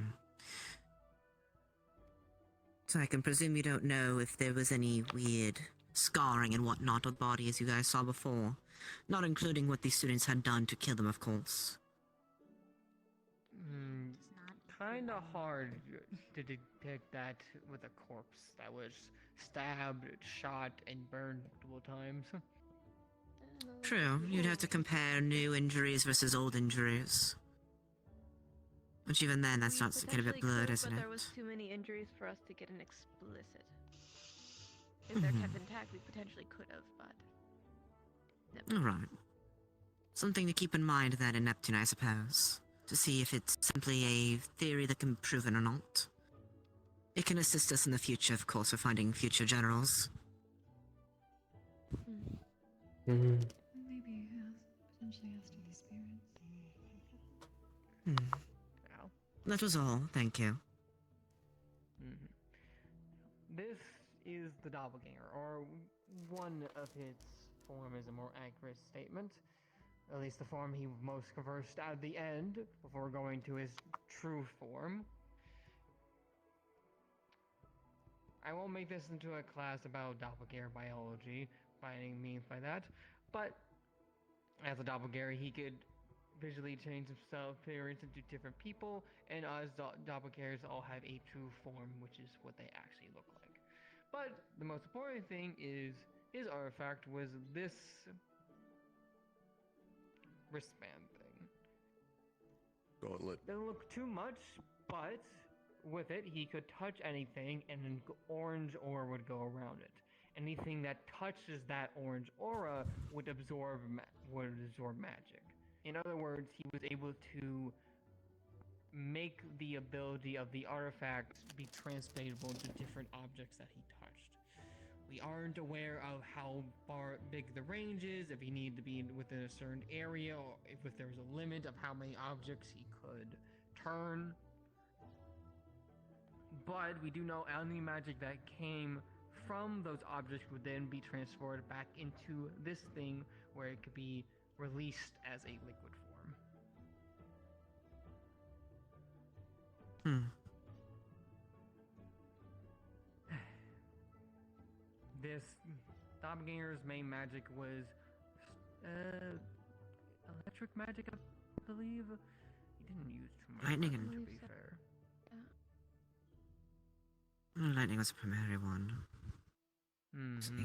E: So I can presume you don't know if there was any weird scarring and whatnot on the body as you guys saw before. Not including what the students had done to kill them, of course.
C: kind of hard to detect that with a corpse that was stabbed, shot, and burned multiple times.
E: True, you'd have to compare new injuries versus old injuries. Which even then, that starts to get a bit
H: Potentially
E: blurred,
H: could,
E: isn't
H: but
E: it?
H: there was too many injuries for us to get an explicit. If they're kept intact, we potentially could have, but...
E: Alright. Something to keep in mind then in Neptune, I suppose. To see if it's simply a theory that can be proven or not. It can assist us in the future, of course, for finding future generals.
J: Maybe potentially ask to the spirits.
E: That was all, thank you.
C: This is the doppelganger, or one of his form is a more accurate statement. At least the form he most conversed at the end, before going to his true form. I won't make this into a class about doppelganger biology, by any means by that, but as a doppelganger, he could visually change himself, appearance into different people, and us doppelgangers all have a true form, which is what they actually look like. But the most important thing is his artifact was this wristband thing.
F: Gauntlet.
C: Doesn't look too much, but with it, he could touch anything, and an orange aura would go around it. Anything that touches that orange aura would absorb magic. In other words, he was able to make the ability of the artifact be translatable to different objects that he touched. We aren't aware of how big the range is, if he needed to be within a certain area, or if there was a limit of how many objects he could turn. But we do know any magic that came from those objects would then be transported back into this thing, where it could be released as a liquid form. This doppelganger's main magic was electric magic, I believe. He didn't use too much
E: Lightning
C: weapon,
E: and-
C: to be fair.
E: Lightning was a primary one.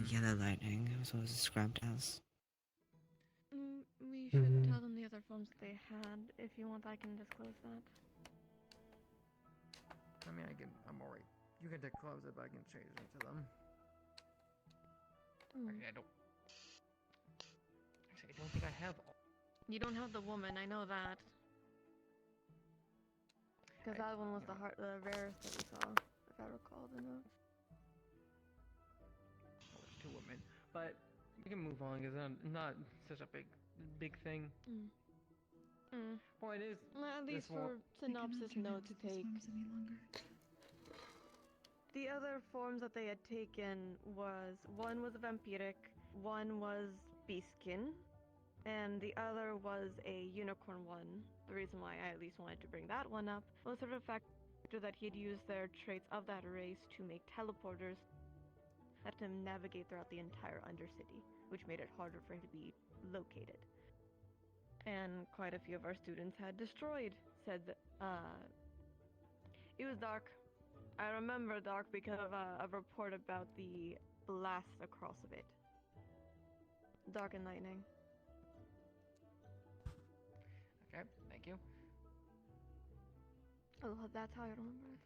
E: Yellow lightning was always described as.
H: We should tell them the other forms that they had. If you want, I can disclose that.
C: I mean, I'm alright. You can disclose it, but I can change it to them. Actually, I don't think I have all.
H: You don't have the woman, I know that. Because that one was the rarest that we saw, if I recall the notes.
C: Two women, but we can move on because I'm not such a big thing. Point is,
H: well, at least for synopsis note to take. The other forms that they had taken was, one was a vampiric, one was beastskin, and the other was a unicorn one. The reason why I at least wanted to bring that one up was sort of the fact that he had used their traits of that race to make teleporters that let him navigate throughout the entire Undercity, which made it harder for him to be located. And quite a few of our students had destroyed said it was dark. I remember dark because of a report about the blast across of it. Dark and lightning.
C: Okay, thank you.
H: Oh, that's how I remember it.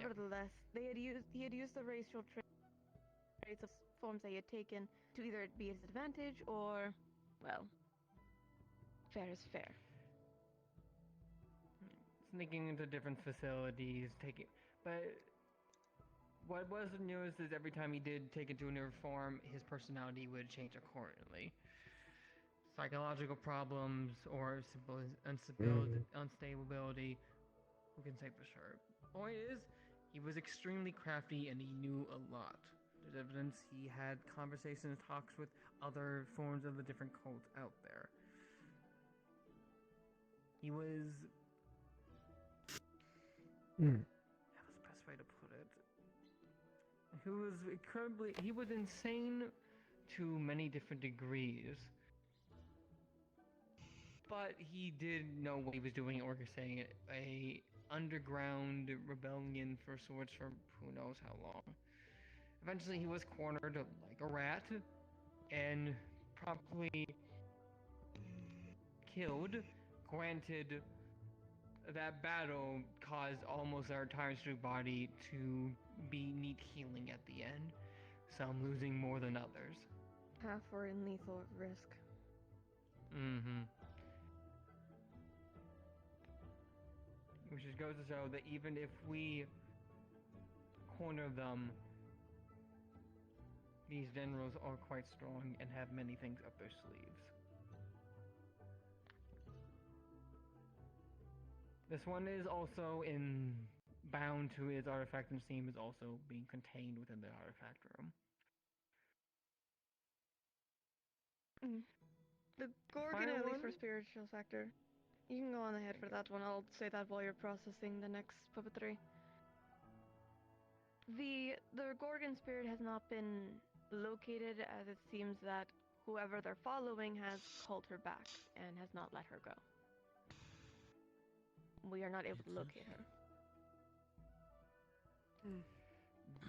H: Nevertheless, he had used the racial traits of forms they had taken to either be his advantage or, well, fair is fair.
C: Sneaking into different facilities, but what was news is every time he did take it to a new form, his personality would change accordingly. Psychological problems or simple unstability, who can say for sure? Point is, he was extremely crafty and he knew a lot. There's evidence he had conversations, talks with other forms of the different cults out there. He was... That was the best way to put it. He was insane to many different degrees. But he did know what he was doing, orchestrating a underground rebellion for sorts for who knows how long. Eventually, he was cornered like a rat and promptly killed. Granted, that battle caused almost our entire student body to need healing at the end, some losing more than others.
H: Half were in lethal risk.
C: Mm-hmm. Which just goes to show that even if we corner them, these generals are quite strong and have many things up their sleeves. This one is also bound to his artifact and seem is also being contained within the artifact room.
H: The Gorgon, at least for spiritual sector. You can go on ahead for that one. I'll say that while you're processing the next puppetry. The Gorgon spirit has not been located, as it seems that whoever they're following has called her back and has not let her go. We are not able to locate her.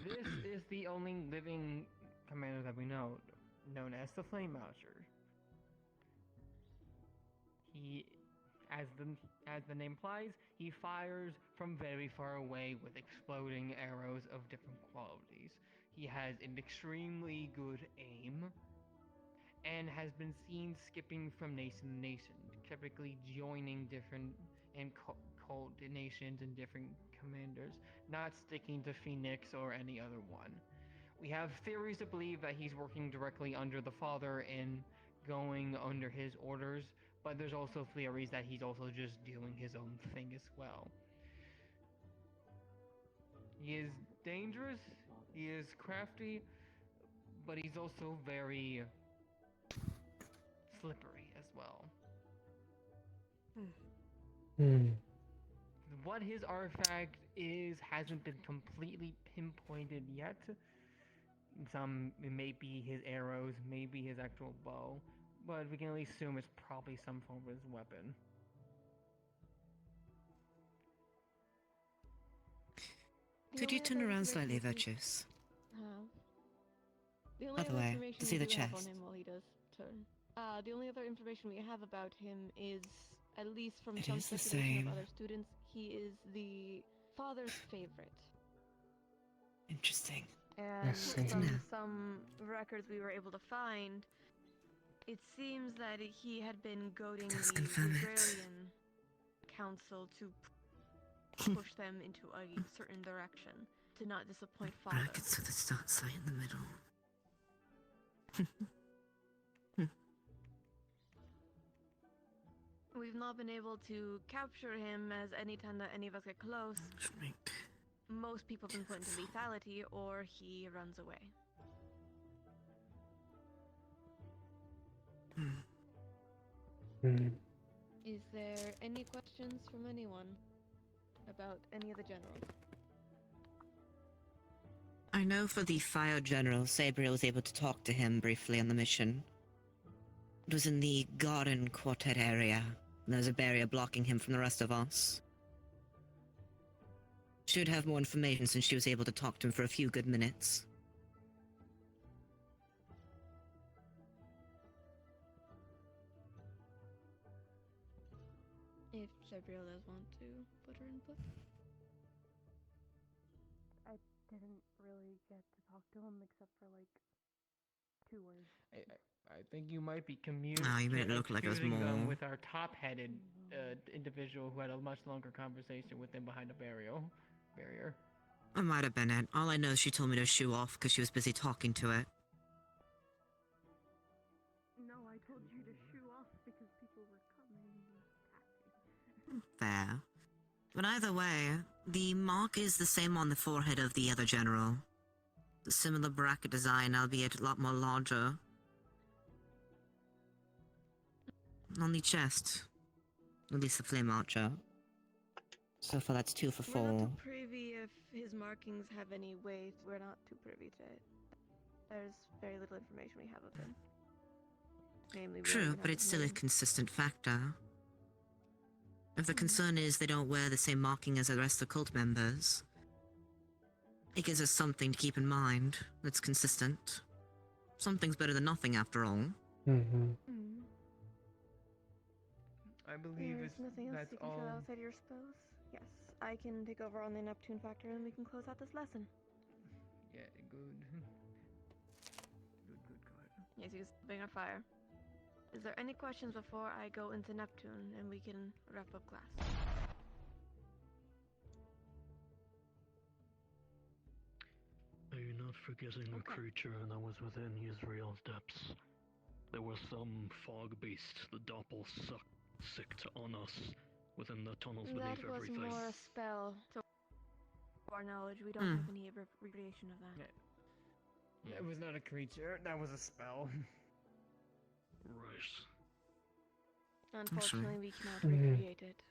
C: This is the only living commander that we know, known as the Flame Archer. He, as the name implies, he fires from very far away with exploding arrows of different qualities. He has an extremely good aim, and has been seen skipping from nation to nation, typically joining different and cult nations and different commanders, not sticking to Phoenix or any other one. We have theories to believe that he's working directly under the Father and going under his orders, but there's also theories that he's also just doing his own thing as well. He is dangerous, he is crafty, but he's also very slippery as well. What his artifact is hasn't been completely pinpointed yet. It may be his arrows, maybe his actual bow, but we can at least assume it's probably some form of his weapon.
E: Could you turn around slightly, Virtuous?
H: The only
E: By the
H: other
E: way,
H: information
E: to see
H: we
E: the
H: do have on
E: chest.
H: him while he does turn. The only other information we have about him is, at least from
E: It
H: some
E: is the
H: speculation
E: same.
H: of other students, he is the father's favorite.
E: Interesting.
H: And
E: Good to know.
H: from some records we were able to find, it seems that he had been goading
E: Does
H: the
E: confirm it.
H: Israeli council to push them into a certain direction, to not disappoint father.
E: Brackets with a start sign in the middle.
H: We've not been able to capture him, as any time that any of us get close, most people have been put into lethality or he runs away. Is there any questions from anyone about any of the generals?
E: I know for the Fire General, Sabriel was able to talk to him briefly on the mission. It was in the Garden Quartet area. There's a barrier blocking him from the rest of us. She would have more information since she was able to talk to him for a few good minutes.
H: If Sabriel does want to put her input.
G: I didn't really get to talk to him except for like 2 words.
C: I think you might be
E: You made it look like it was
C: confusing them
E: more.
C: with our top-headed individual who had a much longer conversation with him behind a barrier.
E: It might have been it. All I know is she told me to shoo off because she was busy talking to it.
G: No, I told you to shoo off because people were coming and attacking.
E: Fair. But either way, the mark is the same on the forehead of the other general. The similar bracket design, albeit a lot more larger. On the chest. At least the flame archer. So far that's 2 for 4.
H: We're not too privy if his markings have any weight. We're not too privy to it. There's very little information we have of him. Namely, we don't
E: True,
H: even
E: but
H: have
E: it's
H: his
E: still a
H: name.
E: consistent factor. If the concern is they don't wear the same marking as the rest of the cult members, it gives us something to keep in mind that's consistent. Something's better than nothing, after all.
A: Mm-hmm.
C: I believe
G: There's nothing else
C: that's
G: you can
C: all.
G: feel outside your spells? Yes, I can take over on the Neptune factor and we can close out this lesson.
C: Yeah, good. Good, God.
H: Yes, he's being on fire. Is there any questions before I go into Neptune and we can wrap up class?
L: Are you not forgetting the creature that was within Israel's depths? There was some fog beast, the doppel sicked on us within the tunnels beneath
H: That was
L: everything.
H: more a spell. To our knowledge, we don't have any recreation of that.
C: Yeah, it was not a creature. That was a spell.
L: Right.
H: Unfortunately, we cannot recreate it.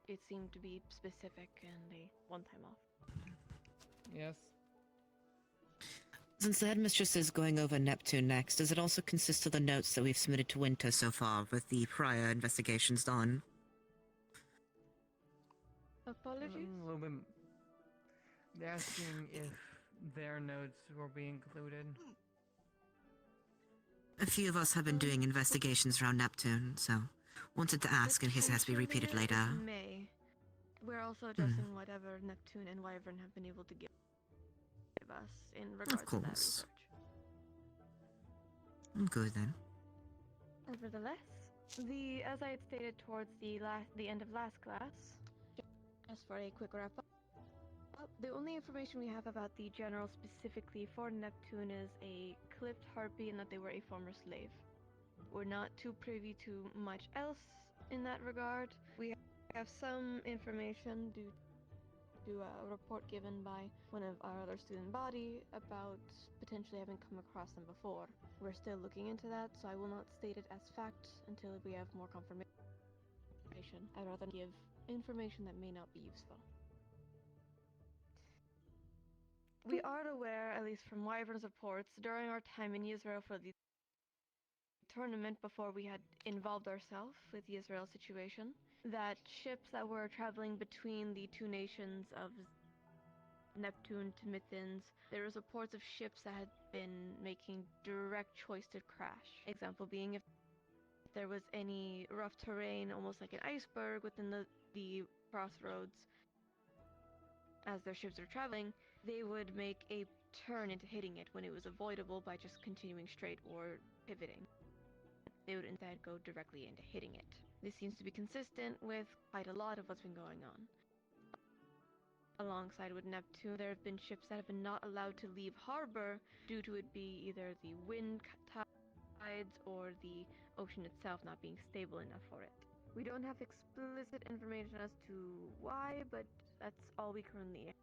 H: It seemed to be specific and a one-time off.
C: Yes.
E: Since the headmistress is going over Neptune next, does it also consist of the notes that we've submitted to Winter so far, with the prior investigations done?
H: Apologies?
C: A little bit. They're asking if their notes will be included.
E: A few of us have been doing investigations around Neptune, so wanted to ask in case it has to be repeated later.
H: May. We're also adjusting whatever Neptune and Wyvern have been able to give us in regards to that research.
E: Good then.
G: Nevertheless, as I had stated towards the end of last class,
H: just for a quick wrap up, the only information we have about the general specifically for Neptune is a clipped harpy and that they were a former slave. We're not too privy to much else in that regard. We have some information due to a report given by one of our other student body about potentially having come across them before. We're still looking into that, so I will not state it as fact until we have more confirmation. I'd rather give information that may not be useful. We are aware, at least from Wyvern's reports, during our time in Israel for the tournament before we had involved ourselves with the Israel situation, that ships that were traveling between the two nations of Neptune to Mithins, there was reports of ships that had been making direct choice to crash. Example being if there was any rough terrain, almost like an iceberg within the crossroads, as their ships were traveling, they would make a turn into hitting it when it was avoidable by just continuing straight or pivoting. They would instead go directly into hitting it. This seems to be consistent with quite a lot of what's been going on. Alongside with Neptune, there have been ships that have been not allowed to leave harbor due to it be either the wind tides or the ocean itself not being stable enough for it. We don't have explicit information as to why, but that's all we currently had.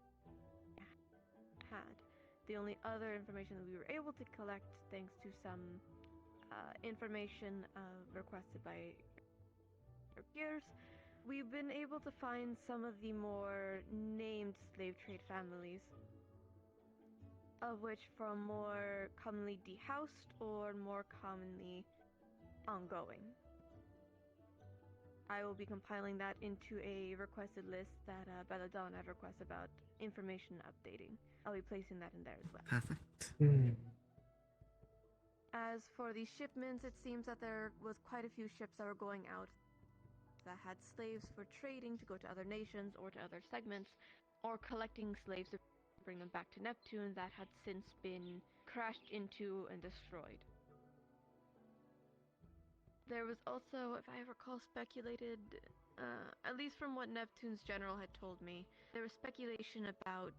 H: The only other information that we were able to collect, thanks to some information requested by our peers, we've been able to find some of the more named slave trade families, of which from more commonly dehoused or more commonly ongoing. I will be compiling that into a requested list that Belladonna had requested about information updating. I'll be placing that in there as well.
E: Perfect.
H: As for the shipments, it seems that there was quite a few ships that were going out that had slaves for trading to go to other nations or to other segments, or collecting slaves to bring them back to Neptune that had since been crashed into and destroyed. There was also, if I recall, speculated, at least from what Neptune's general had told me, there was speculation about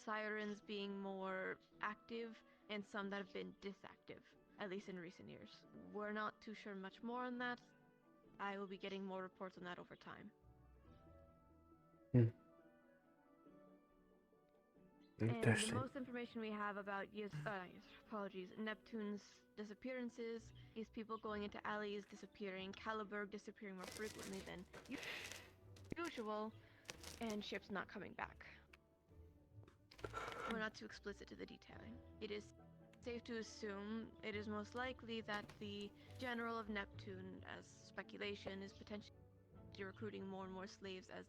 H: sirens being more active and some that have been disactive, at least in recent years. We're not too sure much more on that. I will be getting more reports on that over time. And the most information we have about Neptune's disappearances is people going into alleys, disappearing, Caliburg disappearing more frequently than usual, and ships not coming back. We're not too explicit to the detailing. It is safe to assume it is most likely that the General of Neptune, as speculation, is potentially recruiting more and more slaves as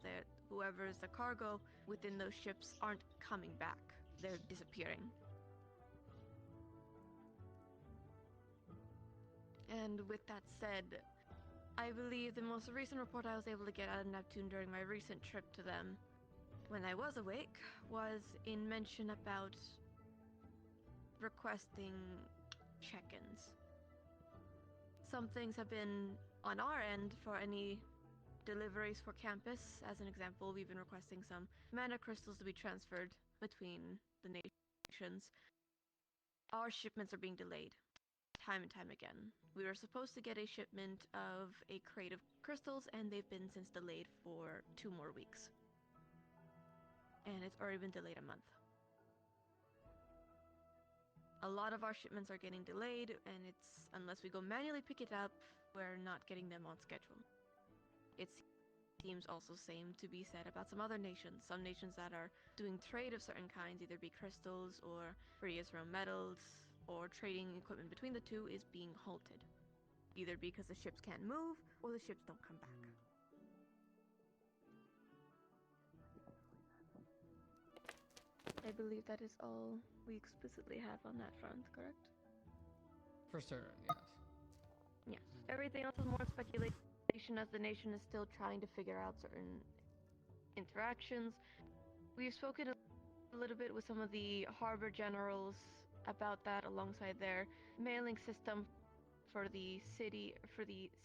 H: whoever is the cargo within those ships aren't coming back. They're disappearing. And with that said, I believe the most recent report I was able to get out of Neptune during my recent trip to them, when I was awake, was in mention about requesting check-ins. Some things have been on our end for any deliveries for campus. As an example, we've been requesting some mana crystals to be transferred between the nations. Our shipments are being delayed time and time again. We were supposed to get a shipment of a crate of crystals, and they've been since delayed for 2 more weeks. And it's already been delayed a month. A lot of our shipments are getting delayed, and unless we go manually pick it up, we're not getting them on schedule. It seems also same to be said about some other nations. Some nations that are doing trade of certain kinds, either be crystals or precious raw metals, or trading equipment between the two, is being halted. Either because the ships can't move, or the ships don't come back. I believe that is all we explicitly have on that front, correct?
C: For certain, yes.
H: Yes. Everything else is more speculation, as the nation is still trying to figure out certain interactions. We've spoken a little bit with some of the harbor generals about that, alongside their mailing system for the city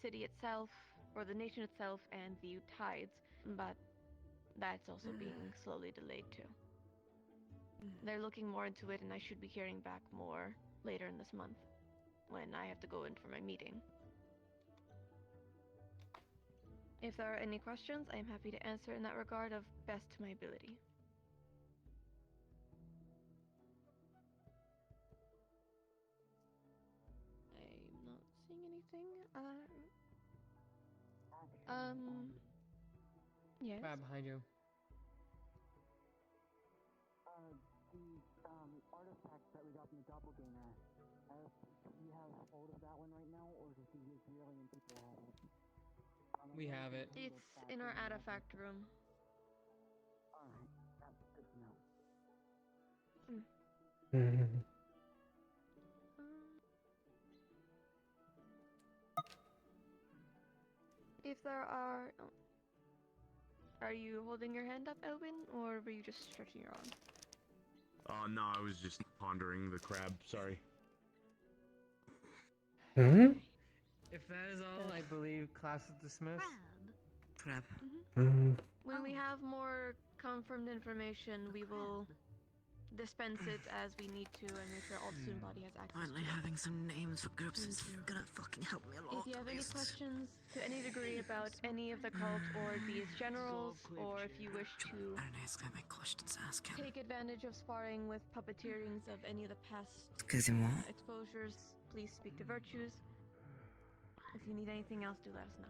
H: itself, or the nation itself, and the tides, but that's also being slowly delayed too. They're looking more into it, and I should be hearing back more later in this month, when I have to go in for my meeting. If there are any questions, I am happy to answer in that regard of best to my ability. I'm not seeing anything. Yes.
C: Right behind you.
Q: The artifact that we got from the doppelganger. Do you have hold of that one right now, or does the Israeli people have it?
C: We have it.
H: It's in our artifact room.
Q: Alright, that's good to know.
H: If there are... Are you holding your hand up, Elwin, or were you just stretching your arm?
N: No, I was just pondering the crab. Sorry.
C: If that is all, I believe class is dismissed.
E: Crab.
H: When we have more confirmed information, we will dispense it as we need to, and make sure all the student body has access
E: Finally
H: to it.
E: having some names for groups is gonna fucking help me a lot.
H: If you have any questions to any degree about any of the cult or these generals, or if you wish to take advantage of sparring with puppeteerings of any of the past exposures, please speak to Virtues. If you need anything else, do let us know.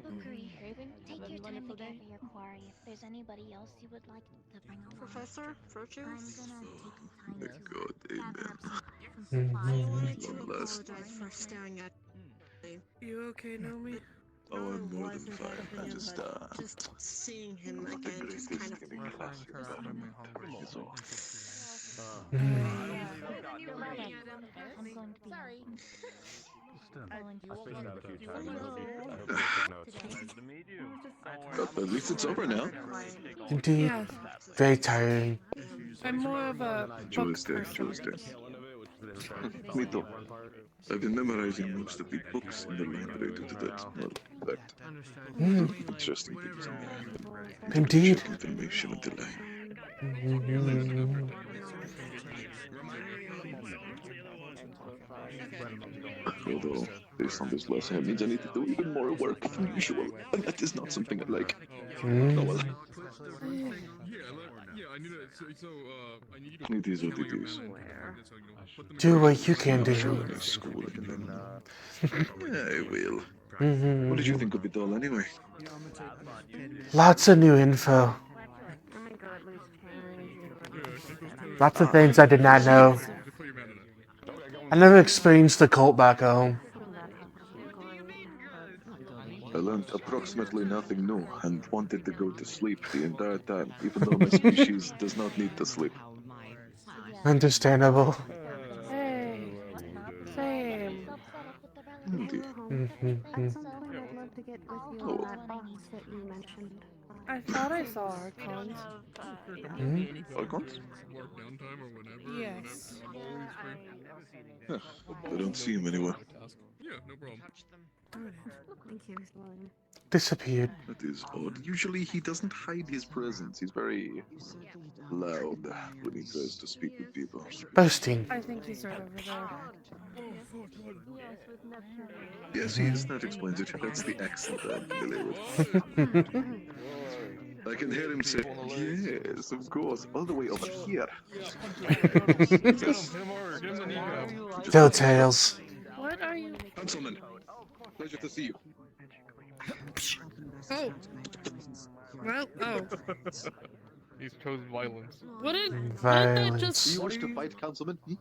B: Lookery,
H: Raven,
B: take
H: have
B: your
H: a
B: time
H: wonderful
B: to
H: day.
B: gather your quarry. If there's anybody else you would like to bring along,
R: Professor Virtues?
B: I'm gonna take some time
R: My
B: to
R: God,
B: gather up some
R: I
B: supplies.
R: wanted to
B: and
R: apologize for staring at
M: You okay, Nomi?
P: Oh, I'm more than fine.
R: just seeing him
P: not the
R: again just
P: greatest
R: kind of
P: getting classes done. Is all.
B: I'm going to be
H: sorry.
I: I spaced out a few times. I hope you took notes.
K: Nice to meet you.
P: But at least it's over now.
A: Indeed.
J: Yes.
A: Very tiring.
J: I'm more of a book person.
P: Me too. I've been memorizing most of the books in the library due to that. Well, that. Interesting things.
A: Indeed.
P: Information and delay. Although, based on this lesson, it means I need to do even more work than usual, and that is not something I like. Oh well. It is what it is.
A: Do what you can do.
P: Show any school again. I will. What did you think of it all, anyway?
A: Lots of new info. Lots of things I did not know. I never experienced the cult back home.
P: I learned approximately nothing new and wanted to go to sleep the entire time, even though my species does not need to sleep.
A: Understandable.
G: Hey, same.
P: Indeed.
J: At some point, I'd love to get with you on that box that you mentioned.
G: I thought I saw Archons.
P: Archons?
G: Yes.
P: Yeah, I don't see him anywhere.
I: Yeah, no problem.
J: Thank you.
A: Disappeared.
P: That is odd. Usually he doesn't hide his presence. He's very loud when he tries to speak with people.
A: Bursting.
G: I think he's right over there.
P: Yes, he is. That explains it. That's the accent I'm familiar with. I can hear him say, yes, of course, all the way over here.
A: Telltales.
G: What are you?
P: Councilman, pleasure to see you.
G: Oh. Well, oh.
C: He's chosen violence.
G: What did that
A: Violence.
G: just?
P: Do you wish to fight, Councilman?
G: What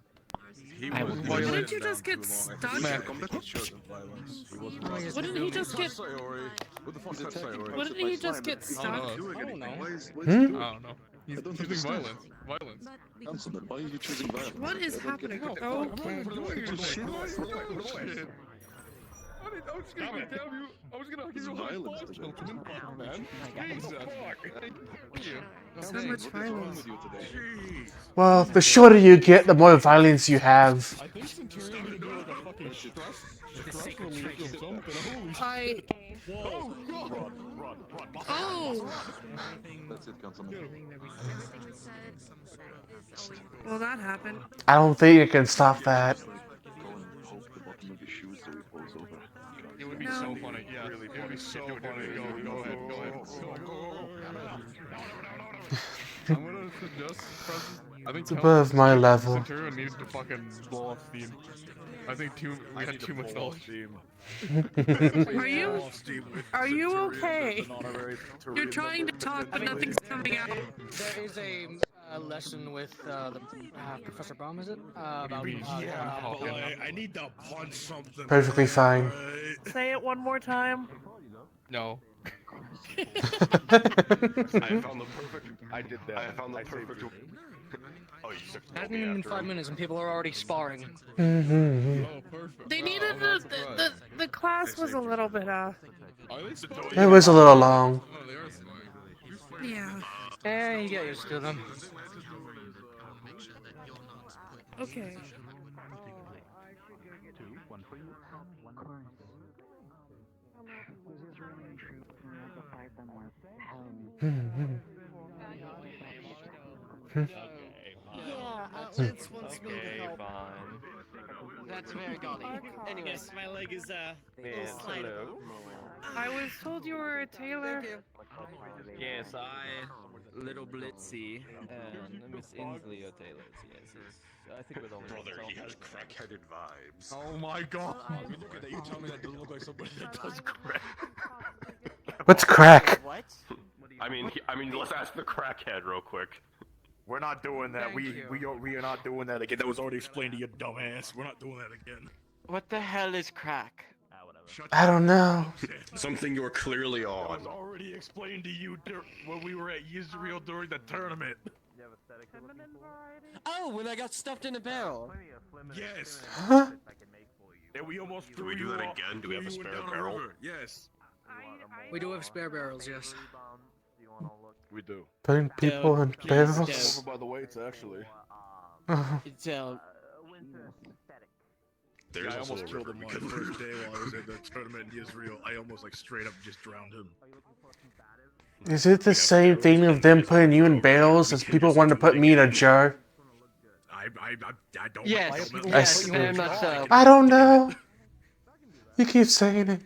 G: did he just get stuck? What did he just get? What did he just get stuck?
C: I don't know.
A: Hmm?
C: I don't know. He's choosing violence. Violence.
P: Councilman, why are you choosing violence?
G: What is happening? Oh, okay.
C: I was gonna damn you. I was gonna give you a high five, man.
G: So much violence.
A: Well, the shorter you get, the more violence you have.
C: I think Centurion would do like a fucking stress relief or something. Holy
G: Whoa.
C: Oh!
P: That's it, Councilman.
G: Well, that happened.
A: I don't think it can stop that.
C: It would be so funny. Yeah, really, it would be so funny. Go ahead. I'm gonna suggest, I think
A: It's above my level.
C: Centurion needs to fucking blow off steam. I think we had too much knowledge.
G: Are you okay? You're trying to talk, but nothing's coming out.
S: There is a lesson with Professor Baum, is it? About
I: I need to punch something.
A: Perfectly fine.
G: Say it one more time.
C: No.
F: I found the perfect. I did that. I found the perfect. Oh, you took
S: Hasn't even been 5 minutes and people are already sparring.
G: They needed the class was a little bit
A: It was a little long.
G: Yeah.
S: And you get used to them.
G: Okay.
S: It's once more to help. That's very gaudy. Anyways,
O: my leg is
S: hello.
G: I was told you were a tailor.
T: Yes, Little Blitzy, and Miss Inslee are tailors. Yes. I think we're the only
I: Brother, he has crack-headed vibes.
C: Oh my god!
I: I mean, look at that. You tell me that doesn't look like somebody that does crack.
A: What's crack?
O: What?
F: I mean, let's ask the crackhead real quick.
I: We're not doing that. We are not doing that again. That was already explained to you, dumbass. We're not doing that again.
O: What the hell is crack?
A: I don't know.
F: Something you're clearly
I: That
F: on.
I: was already explained to you when we were at Israel during the tournament.
O: Oh, when I got stuffed in a barrel.
I: Yes.
A: Huh?
I: And we almost
F: Do we do that again? Do we have a spare barrel?
I: Yes.
S: We do have spare barrels, yes.
I: We do.
A: Putting people in barrels?
I: Over by the weights, actually.
O: It's
I: I almost killed him on the first day while I was at the tournament in Israel. I almost straight up just drowned him.
A: Is it the same thing of them putting you in barrels as people wanted to put me in a jar?
I: I don't.
S: Yes, very much so.
A: I don't know. You keep saying it.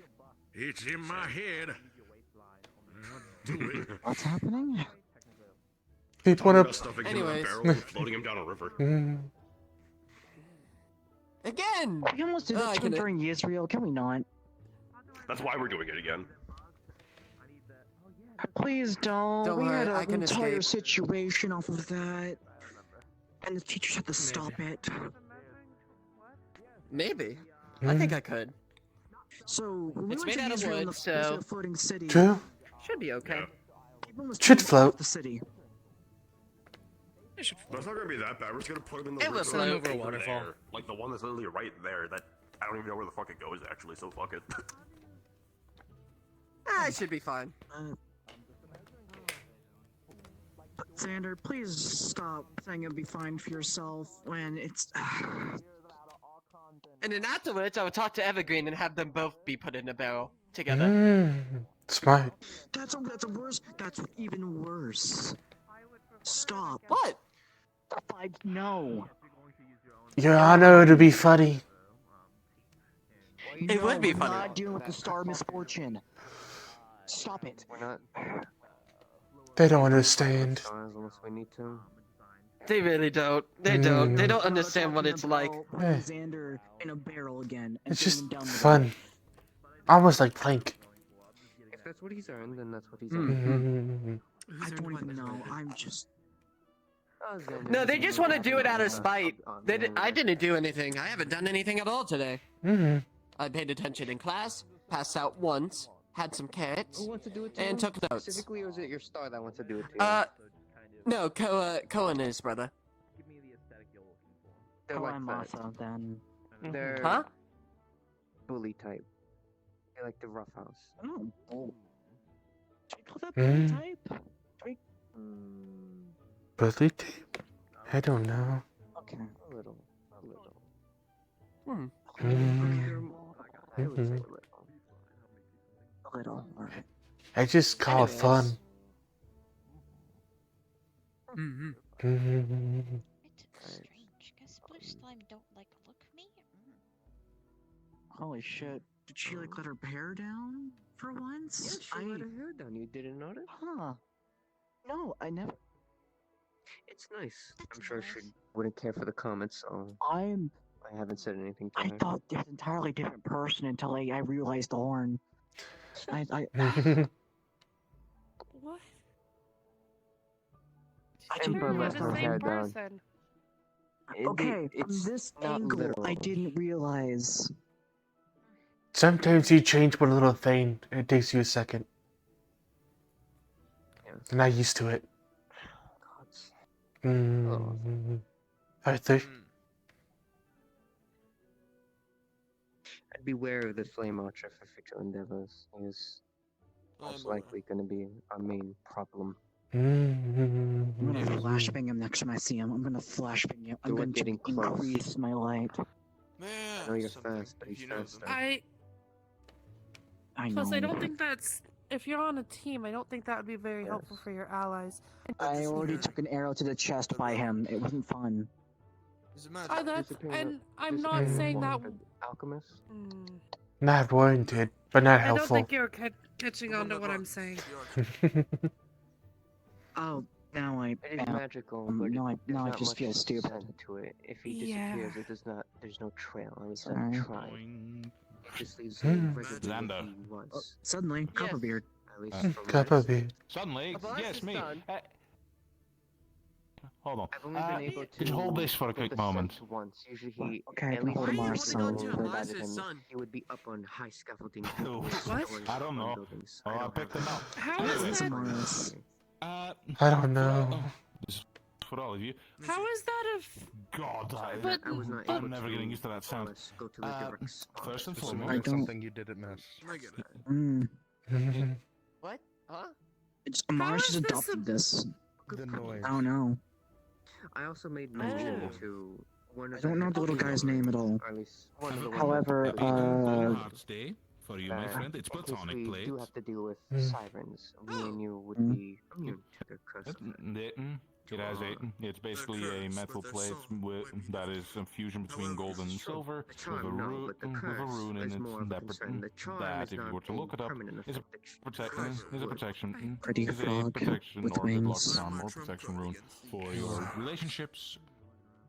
I: It's in my head. Do it.
Q: What's happening?
A: People want to.
F: Stuffing him in a barrel and floating him down a river.
O: Again!
Q: We almost did that during Israel, can we not?
F: That's why we're doing it again.
R: Please don't.
O: Don't
R: We
O: worry,
R: had
O: I
R: an
O: can
R: entire
O: escape.
R: situation off of that. And the teachers had to stop it.
O: Maybe. I think I could.
Q: So we
O: It's
Q: went
O: made
Q: to
O: out of
Q: Israel in
O: wood,
Q: the
O: so
Q: floating city.
A: True.
O: should be okay.
Q: People must
A: Should
Q: be
A: float.
Q: off the city.
I: That's not gonna be that bad. We're just gonna put him in the
O: It
I: river
O: was float.
I: over
S: Over a waterfall.
I: there. Like the one that's literally right there. That I don't even know where the fuck it goes actually. So fuck it.
O: It should be fine.
Q: Xander, please stop saying it'll be fine for yourself when it's.
O: And then afterwards, I would talk to Evergreen and have them both be put in a barrel together.
A: Smart.
Q: That's worse. That's even worse. Stop.
O: What?
Q: No.
A: Your Honor, it'll be funny.
O: It would be
Q: we're
O: funny.
Q: not dealing with the star misfortune. Stop it.
U: We're not.
A: They don't understand.
U: Unless we need to.
O: They really don't. They don't. They don't understand what it's like.
Q: Putting Xander in a barrel again. And
A: It's just
Q: throwing him down the
A: fun. Almost like Plank.
U: If that's what he's earned, then that's what he's earned.
Q: I don't even know. I'm just.
O: No, they just want to do it out of spite. I didn't do anything. I haven't done anything at all today. I paid attention in class, passed out once, had some carrots,
U: Who wants to do it to
O: and
U: you?
O: took notes.
U: Specifically, or is it your star that wants to do it to you?
O: No, Koa and his brother.
U: They're like
Q: I'm
U: that.
Q: also then.
U: They're
O: Huh?
U: bully type. They like the rough house.
Q: Oh. Should we call that
A: Mm.
Q: type?
A: Birthday tape? I don't know.
Q: Okay.
U: A little.
O: Hmm.
U: I would say a little.
Q: A little. Alright.
A: I just call it fun.
B: Strange, because blue slime don't look me.
Q: Holy shit. Did she let her hair down for once?
U: Yeah, she let her hair down. You didn't notice?
Q: Huh. No, I never.
U: It's nice. I'm sure she wouldn't care for the comments, so I haven't said anything to
Q: I
U: her.
Q: thought they was an entirely different person until I realized the horn. I
D: What?
U: Ember let
D: the
U: her
D: same
U: hair down.
D: person.
Q: Okay, from
U: it's
Q: this
U: not
Q: angle,
U: literal.
Q: I didn't realize.
A: Sometimes you change one little thing, and it takes you a second. And I'm used to it. Arthur?
U: I'd beware of the Flame Archer for future endeavors. He is most likely going to be our main problem.
Q: I'm gonna flashbang him next time I see him. I'm gonna flashbang him. I'm
U: We're
Q: going to
U: getting close.
Q: increase my light.
U: I know you're fast, but he's faster.
Q: I know.
D: Plus, I don't think that's. If you're on a team, I don't think that would be very helpful for your allies.
Q: I already took an arrow to the chest by him. It wasn't fun.
D: And I'm not saying that.
U: Alchemist?
A: Not warranted, but not
D: I don't
A: helpful.
D: think you're catching on to what I'm saying.
Q: Oh, now I.
U: It is magical, but
Q: now I
U: there's not
Q: just
U: much
Q: feel stupid.
U: scent to it. If he
D: Yeah.
U: disappears, it does not. There's no trail. I was
Q: Sorry.
U: trying. Just leaves
A: Hmm.
U: Xander. He was.
Q: Suddenly, Copperbeard.
U: At least from
A: Copperbeard.
V: Suddenly,
U: Above
V: yes,
U: the
V: me.
U: sun.
V: Hold on.
U: I've only been able to
V: Could you hold this for a quick
U: the
V: moment?
U: scent once. Usually he.
Q: Okay, I
U: at
Q: can
U: least
Q: hold him
U: he
Q: on
U: would
Q: so
U: go
Q: that-
U: to rather than he would be up on high scaffolding.
V: I don't know. Oh, I picked them up.
D: How is that?
Q: Mars.
A: I don't know.
V: This is for all of you.
D: How is that
V: God,
D: But-
V: I'm never getting used to that sound.
U: Go to a direct spot.
V: First and
Q: I
V: foremost,
Q: don't.
V: you didn't miss.
O: What? Huh?
Q: It's Mars just
D: is this
Q: adopted this.
U: The noise.
Q: I don't know.
U: I also made mention to one of
Q: I don't know the little guy's name at all.
U: Or at least one of the
Q: However,
V: Hearts Day for you, my friend. It's
U: in case
V: platonic
U: we
V: plate.
U: do have to deal with
A: Mm.
U: sirens. Me and you would be immune to their curse.
V: It has it's basically a metal plate that is a fusion between gold and silver with a
U: charm, no,
V: rune
U: but the
V: in
U: curse is more of a
V: that,
U: concern. The charm
V: that
U: is
V: if you
U: not
V: were to
U: a
V: look it up,
U: permanent
V: is a
U: effect.
V: protection.
Q: Pretty
V: Is a
Q: frog
V: protection
Q: with
V: or good luck
Q: wings.
V: charm or protection rune for your relationships,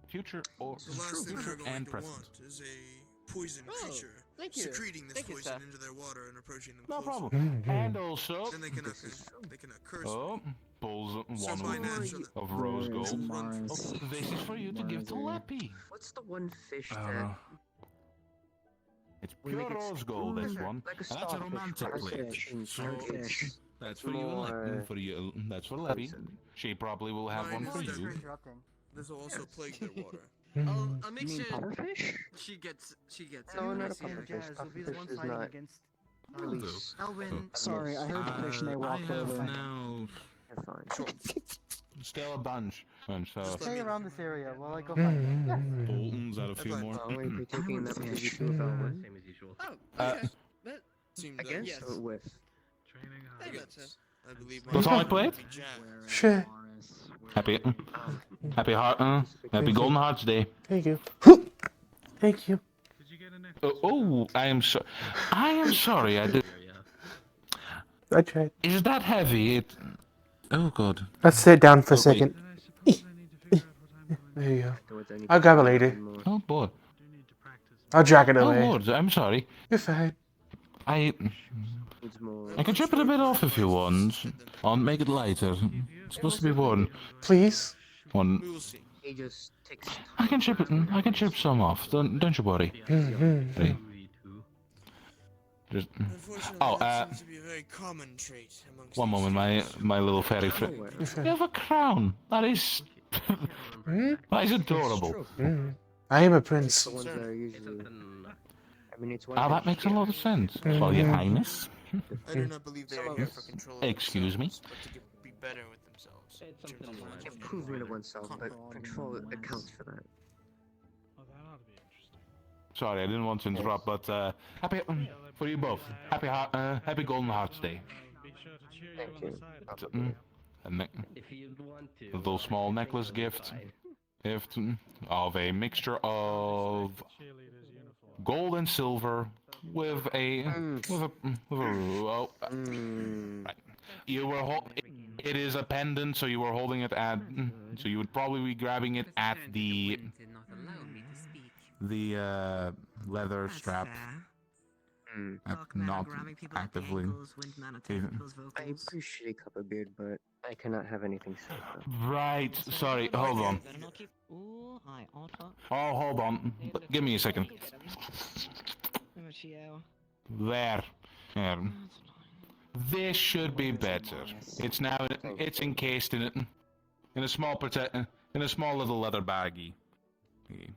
V: future or
W: The last thing
V: future
W: they're going
V: and
W: to
V: present.
W: want is a poison creature
O: thank you.
W: secreting this
O: Thank you,
W: poison
O: sir.
W: into their water and approaching them
V: No
W: closer.
V: problem. And also,
W: Then they cannot curse
V: oh, pulls one
W: by natural-
V: of rose gold.
Q: Mars.
V: Oh, this is for you to give to Lappy.
U: What's the one fish
V: I
U: that
V: don't know. It's
U: We
V: pure
U: make it
V: rose gold, this one.
U: like a
V: And that's a
U: starfish,
V: romantic plate.
U: starfish.
V: That's for you and Lipton. For you, that's for Leppy. She probably will have one for you.
W: This will also plague their water.
O: I'll make
U: You mean
O: sure
U: pufferfish?
O: she gets
U: No,
O: it.
U: not a
O: Nice, yeah.
U: pufferfish. Pufferfish is not release.
O: Elwin.
Q: Sorry, I heard the fish and they walked over.
V: Now
U: You're fine.
V: still a bunch. And so
Q: Stay around this area while I go find them.
V: Bolton's out a few more.
U: Oh, wait, you're taking that because you feel Elwin?
O: Same as usual.
H: Oh, okay. That
W: Seemed
U: I guess.
H: yes.
U: Or with.
H: I think that's it.
W: I believe
V: Platonic plate?
A: Sure.
V: Happy Happy Golden Hearts Day.
A: Thank you. Thank you.
V: Oh, I am sorry. I did.
A: I tried.
V: Is that heavy? Oh god.
A: Let's sit down for a
V: wait.
A: second. There you go. I'll grab it later.
V: Oh boy.
A: I'll drag it
V: Oh
A: away.
V: lord, I'm sorry.
A: You're fine.
V: I can chip it a bit off if you want. I'll make it lighter. It's supposed to be one.
A: Please.
V: One.
U: He just takes.
V: I can chip it. I can chip some off. Don't you worry. Hey. Just. Oh,
W: that seems to be a very common trait amongst
V: one moment, my little fairy friend. You have a crown. That is. That is adorable.
A: I am a prince.
U: The ones that are usually. I mean, it's one.
V: Ah, that makes a lot of sense. Well, Your Highness.
W: I do not believe they are here for control of
V: Excuse me.
W: themselves, but to be better with themselves.
U: Improvement of oneself, but control accounts for that.
V: Sorry, I didn't want to interrupt, but happy for you both. Happy Golden Hearts Day.
U: Thank you.
V: A little small necklace gift of a mixture of gold and silver with a right. You were it is a pendant, so you were holding it at so you would probably be grabbing it at the leather strap. Not actively.
U: I appreciate Copper Beard, but I cannot have anything safe.
V: Right, sorry, hold on. Oh, hold on. Give me a second. There. This should be better. It's now it's encased in a small little leather baggie.
U: Thank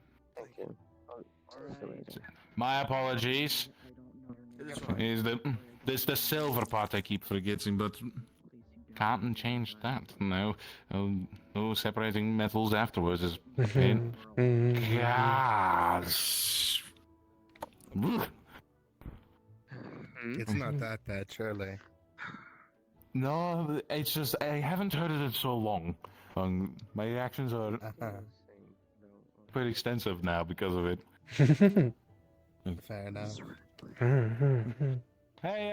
U: you.
V: My apologies. Is the silver part I keep forgetting, but can't change that. No, no separating metals afterwards is pain. Gosh.
E: It's not that bad, surely.
V: No, it's just I haven't heard it in so long. My reactions are quite extensive now because of it.
E: Fair enough.
V: Hey,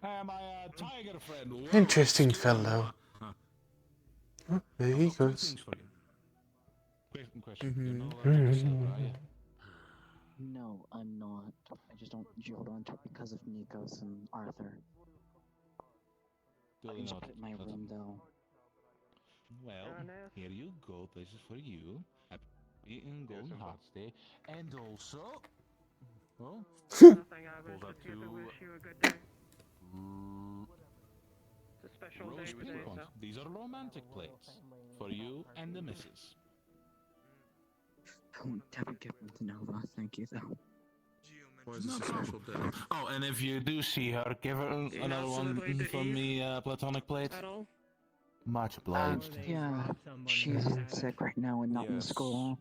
V: my tiger friend.
A: Interesting fellow. Oh, there he goes.
Q: No, I'm not. I just don't hold on to it because of Nikos and Arthur. I just put it in my room though.
V: Well, here you go. This is for you. Happy Golden Hearts Day, and also. Oh,
C: Nothing. I was just here to wish you a good day. It's a special day today, so.
V: These are romantic plates for you and the missus.
Q: Don't ever give them to Nova, thank you though.
F: Why is this a special day?
V: Oh, and if you do see her, give her another one from me, platonic plate. Much obliged.
Q: Yeah, she's sick right now and not in school.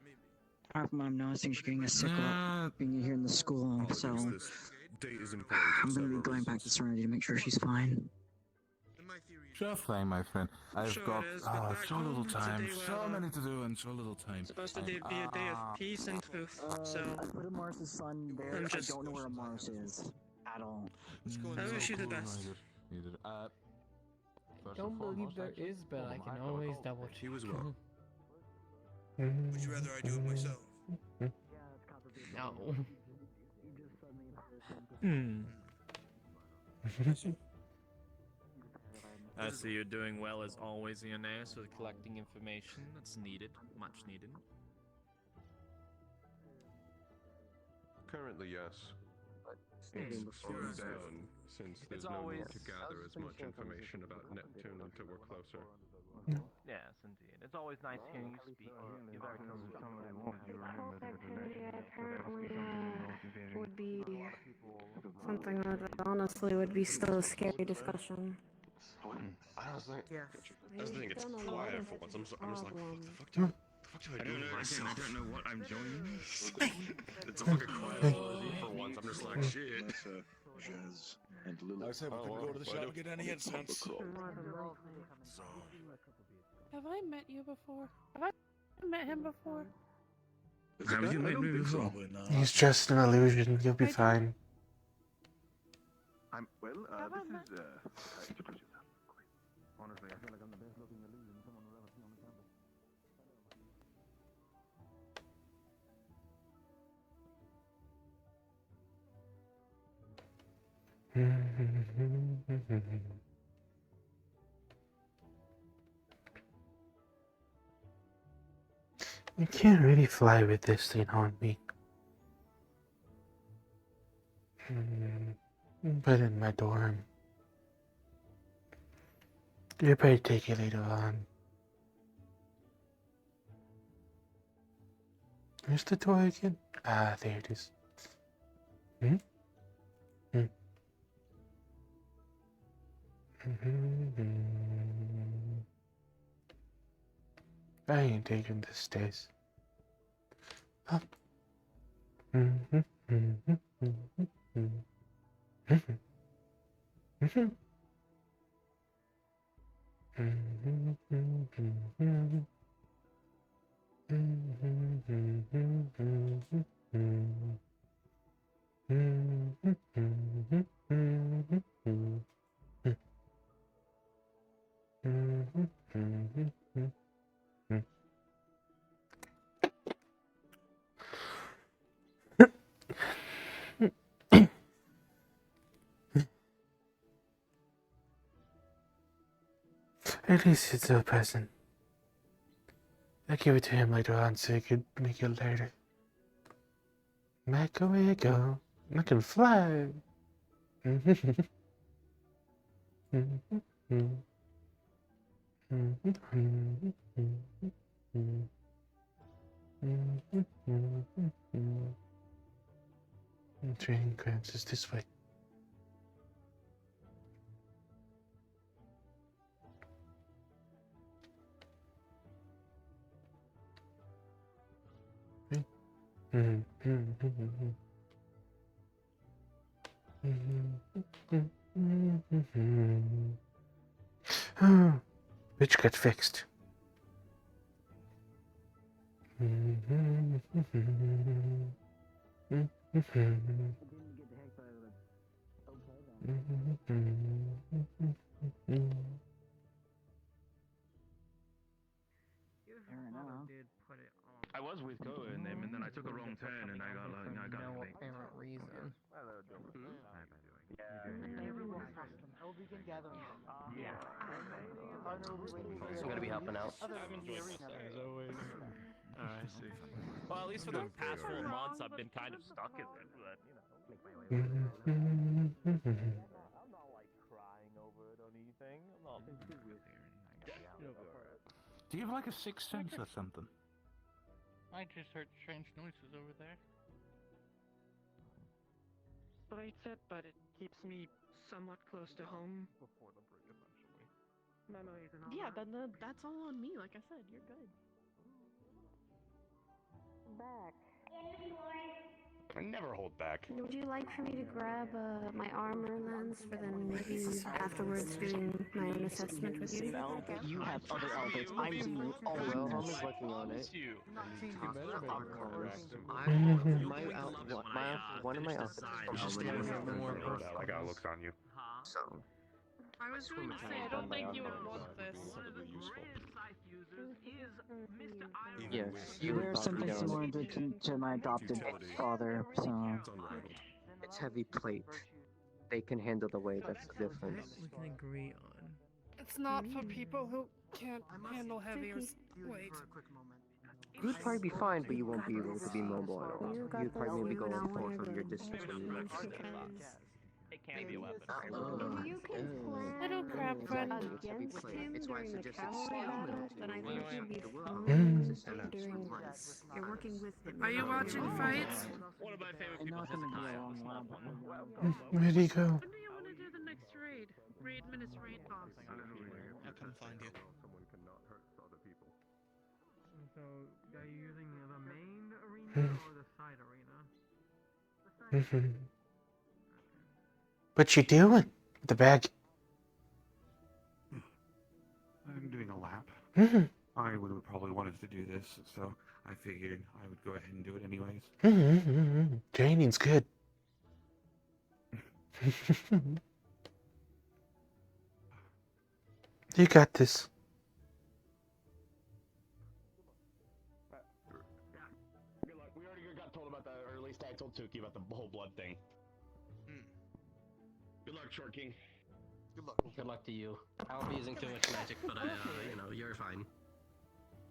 Q: Our mom noticing she's getting a sick being here in the school, so I'm gonna be going back to Serenity to make sure she's fine.
V: Just fine, my friend. I've got so little time, so many to do, and so little time.
H: Supposed to be a day of peace and truth, so
Q: I put a Mars's son there. I don't know where a Mars is at all.
H: I wish you the best.
C: Don't believe there is, but I can always double check.
F: He was wrong.
W: Would you rather I do it myself?
C: No.
T: I see you're doing well as always, Ioneus, with collecting information that's needed, much needed.
F: Currently, yes.
U: Stating before
F: Slowed down since there's no need to gather as much information about Neptune until we're closer.
K: Yes, indeed. It's always nice hearing you speak. You're very
J: Would be something that honestly would be still a scary discussion.
F: I was like, I was thinking it's
J: Done a lot
F: quiet
J: of
F: for once. I'm just like, what the fuck
J: problems.
F: do I do with myself?
E: I don't know what I'm joining.
F: It's fucking quiet for once. I'm just like, shit.
P: Jazz, and Lilith.
I: I said we couldn't go to the shop and get any incense.
P: So,
D: Have I met you before? Have I met him before?
E: Have you made me before?
A: He's just an illusion. You'll be fine.
P: I'm well. This is
K: Honestly, I feel like I'm the best looking illusion someone will ever see on the campus.
A: You can't really fly with this thing on me. But in my dorm. You'll probably take it later on. Where's the toy again? Ah, there it is. I ain't taking the stairs. Up. At least it's a present. I'll give it to him later on so he could make it later. Mac away I go. I can fly. Training cramps is this way. Which got fixed.
K: I was with Go and them, and then I took a wrong turn, and I got like, I got
C: no
K: linked.
C: apparent reason.
O: So I'm gonna be helping out.
T: I've enjoyed this as always.
I: I see.
T: Well, at least for the past 4 months, I've been kind of stuck in it, but
K: I'm not like crying over it or anything. I'm not.
V: Do you have like a sixth sense or something?
S: I just heard strange noises over there.
H: Bites it, but it keeps me somewhat close to home.
F: Before the break, eventually.
H: Memories and all yeah, then that's all on me. Like I said, you're good.
G: Back.
V: I never hold back.
J: Would you like for me to grab my armor lens for then maybe afterwards doing my own assessment with you?
O: You have other outfits. I'm seeing all of
U: Well,
O: them.
U: homie's working on it. One of my outfits is from
V: I got looks on you.
U: So,
H: I was going to say, I don't think you would want this.
U: yes,
Q: You wear something similar to my adopted father, so.
U: It's heavy plate. They can handle the weight, that's the difference.
C: We can agree on.
D: It's not for people who can't handle heavy or weight.
U: You'd probably be fine, but you won't be able to be mobile at all. You'd probably maybe go off of your distance when you reach the box.
K: It can be a weapon.
G: You can plan
D: Little crab friend.
G: against him during the cavalry battle, then I think you'd be fine during this. You're working with him.
D: Are you watching fights?
K: One of my favorite people says
A: Where'd he go?
D: When do you want to do the next raid? Raid minus raid boss.
W: I'll come find you.
C: So, are you using the main arena or the side arena?
A: What you doing with the bag?
L: I'm doing a lap. I would have probably wanted to do this, so I figured I would go ahead and do it anyways.
A: Training's good. You got this.
I: Good luck. We already got told about that, or at least I told Tuki about the whole blood thing. Good luck, Short King.
M: Good luck. Good luck to you. I'll be using too much magic, but you know, you're fine.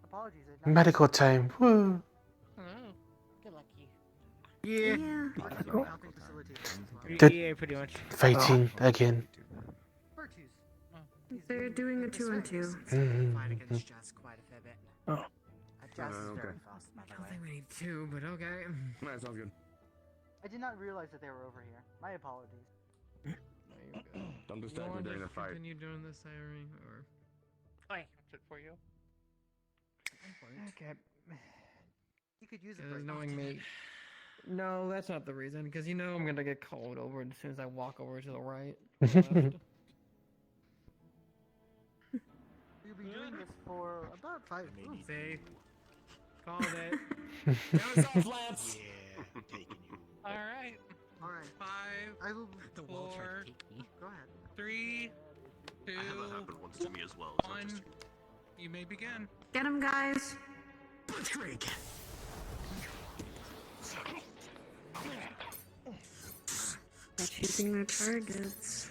N: Apologies.
A: Medical time. Woo.
S: Good luck, you.
C: Yeah, pretty much.
A: Fighting again.
G: They're doing a 2-on-2.
S: Fight against Jess quite a fair bit.
A: Oh.
S: Jess is very fast.
C: I don't think we need two, but okay.
I: That sounds good.
N: I did not realize that they were over here. My apologies.
I: Don't disturb me during the fight.
C: Continue doing this, Irene, or?
S: I kept it for you.
C: Okay.
N: You could use it
C: Because
N: for
C: knowing me. No, that's not the reason. Because you know I'm gonna get called over as soon as I walk over to the right.
N: We'll be doing this for about 5 minutes.
C: See? Called it.
S: That was off, Lance.
W: Yeah, taking you.
S: Alright.
N: Alright.
S: 5,
N: I will.
S: the wall tried
N: 4.
S: to take me.
N: Go ahead.
S: 3, 2,
W: I had that happen once to me as well. It's not
S: 1.
W: just
S: You may begin.
G: Get him, guys.
S: Blitzkrieg.
G: They're choosing their targets.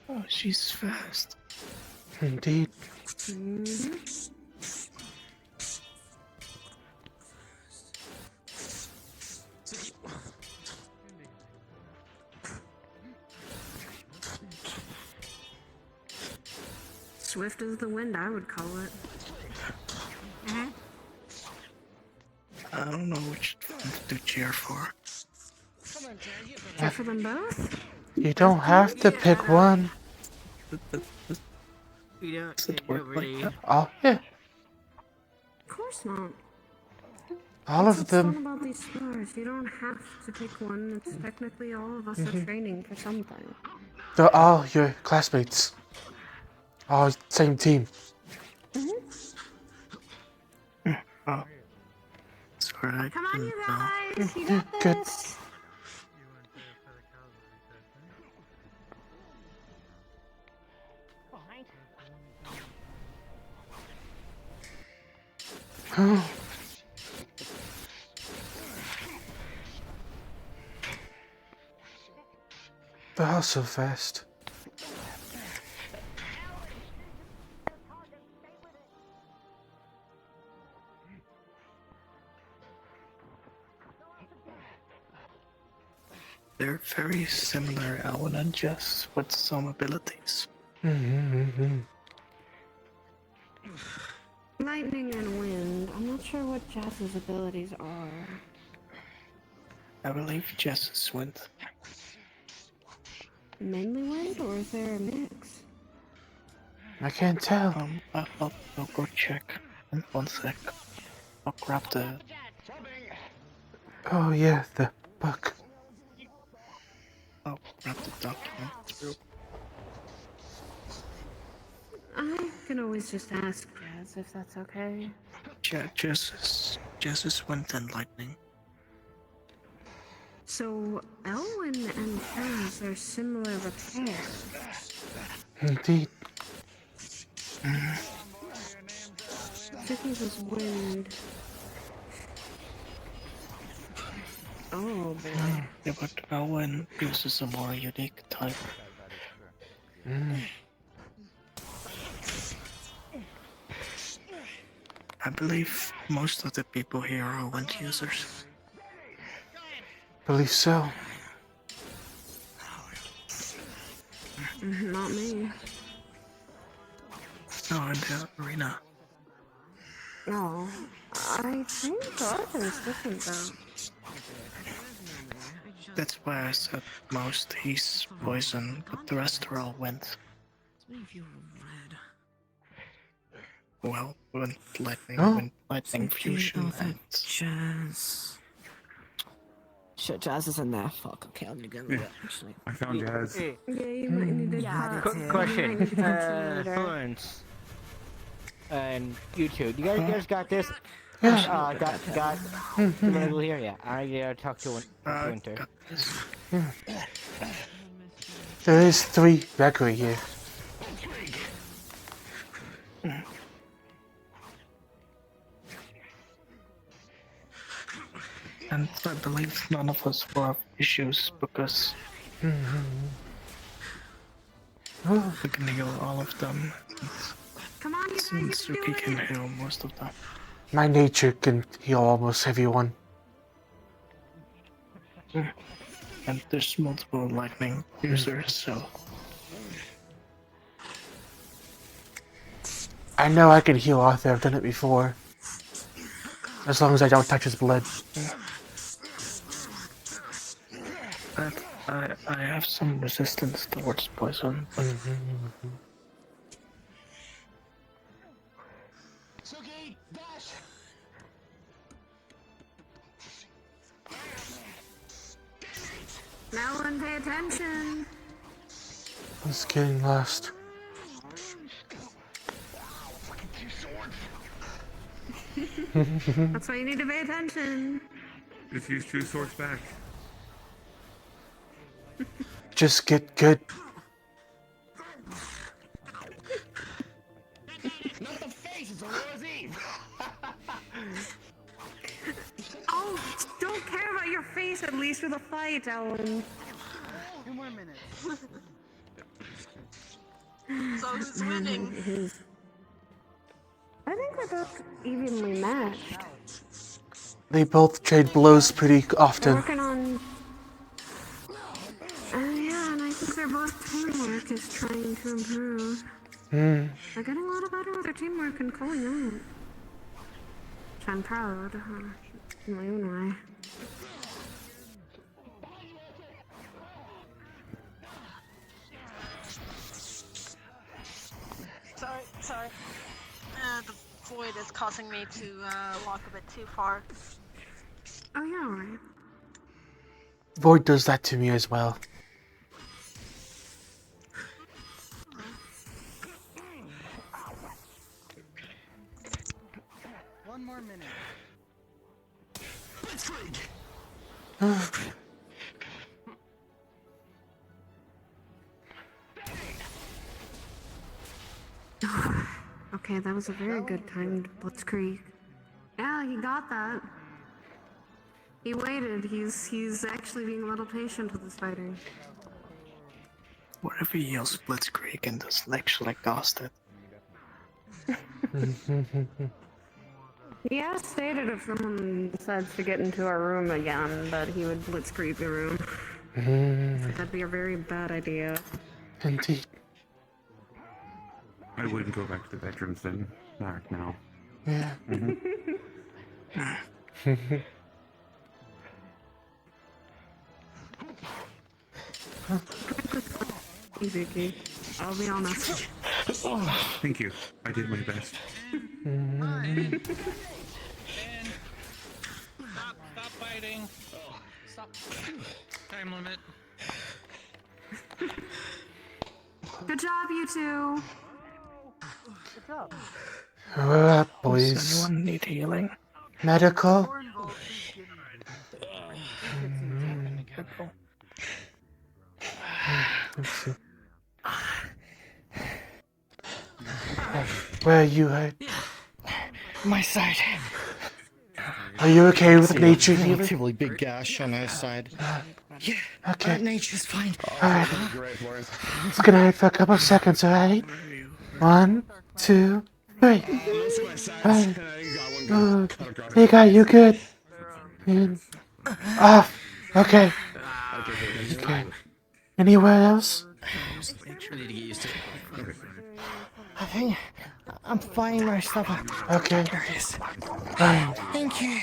A: Oh, she's fast. Indeed.
G: Swift as the wind, I would call it.
A: I don't know which one to cheer for.
S: Come on, Chad, you
G: Cheer for them both?
A: You don't have to pick one.
N: You don't really.
A: Oh, yeah.
G: Of course not.
A: All
G: That's
A: of
G: what's fun
A: them.
G: about these stars. You don't have to pick one. It's technically all of us are training for something.
A: They're all your classmates. All same team. Oh. It's alright.
G: Come on, you guys. You got
A: Good.
G: this.
A: Oh. They're all so fast.
X: They're very similar, Alan and Jess, with some abilities.
G: Lightning and wind. I'm not sure what Jazz's abilities are.
X: I believe Jess is wind.
G: Mainly wind, or is there a mix?
A: I can't tell.
X: I'll go check in 1 sec. I'll grab the...
A: Oh yeah, the book.
X: I'll grab the document.
G: I can always just ask Jazz if that's okay.
X: Jess is wind and lightning.
G: So, Elwyn and Jazz are similar repair.
A: Indeed.
G: Vicky was wind.
D: Oh boy.
X: Yeah, but no one uses a more unique type. I believe most of the people here are wind users.
A: Believe so.
D: Not me.
X: No, in the arena.
D: No. I think Arthur is different though.
X: That's why I said most he's poison, but the rest are all wind. Well, wind lightning fusion and...
Q: Jazz. Shit, Jazz is in there. Fuck, okay, I'm gonna go actually.
L: I found Jazz.
D: Yeah, you might need to
S: Question, Florence, and you two, you guys got this?
A: Yeah.
S: Got. You wanna go here? Yeah, I gotta talk to Winter.
A: There is 3 Valkyrie here.
X: And I believe none of us will have issues because we can heal all of them.
D: Come on, you guys, you
X: Suki can heal most of them.
A: My nature can heal almost everyone.
X: And there's multiple lightning users, so...
A: I know I can heal Arthur, I've done it before. As long as I don't touch his blood.
X: I have some resistance towards poison.
D: Now one, pay attention.
A: I was getting lost.
D: That's why you need to pay attention.
L: Just use 2 swords back.
A: Just get good.
I: Not the face, it's a Rose Eve.
D: Oh, don't care about your face at least with a fight, Ellen.
N: 2 more minutes.
H: So who's winning?
D: I think we're both evenly matched.
A: They both trade blows pretty
D: They're
A: often.
D: working on... yeah, and I think their both teamwork is trying to improve. They're getting a little better with their teamwork and calling out. Which I'm proud, in my own way.
H: Sorry. The void is causing me to walk a bit too far.
D: Oh yeah, alright.
A: Void does that to me as well.
N: One more minute.
D: Okay, that was a very good timed blitzkrieg. Yeah, he got that. He waited. He's actually being a little patient with his fighting.
X: What if he yells blitzkrieg and doesn't actually cast it?
D: He has stated if someone decides to get into our room again, that he would blitzkrieg the room. That'd be a very bad idea.
A: Indeed.
L: I wouldn't go back to the bedrooms then. Dark now.
A: Yeah.
D: Easy, Keith. I'll be honest.
L: Thank you. I did my best.
S: Stop fighting. Stop. Time limit.
D: Good job, you two.
N: Good job.
A: Alright, boys.
X: Does anyone need healing?
A: Medical? Let's see. Where are you at?
X: My side.
A: Are you okay with nature healing?
X: Relatively big gash on his side. Yeah.
A: Okay.
X: Nature's fine.
A: Alright. It's gonna hurt for a couple of seconds, alright? 1, 2, 3. Alright. Hey, guy, you good? And off. Okay. Okay. Anywhere else?
X: I think I'm fine myself.
A: Okay.
X: There it is.
A: Alright.
X: Thank you.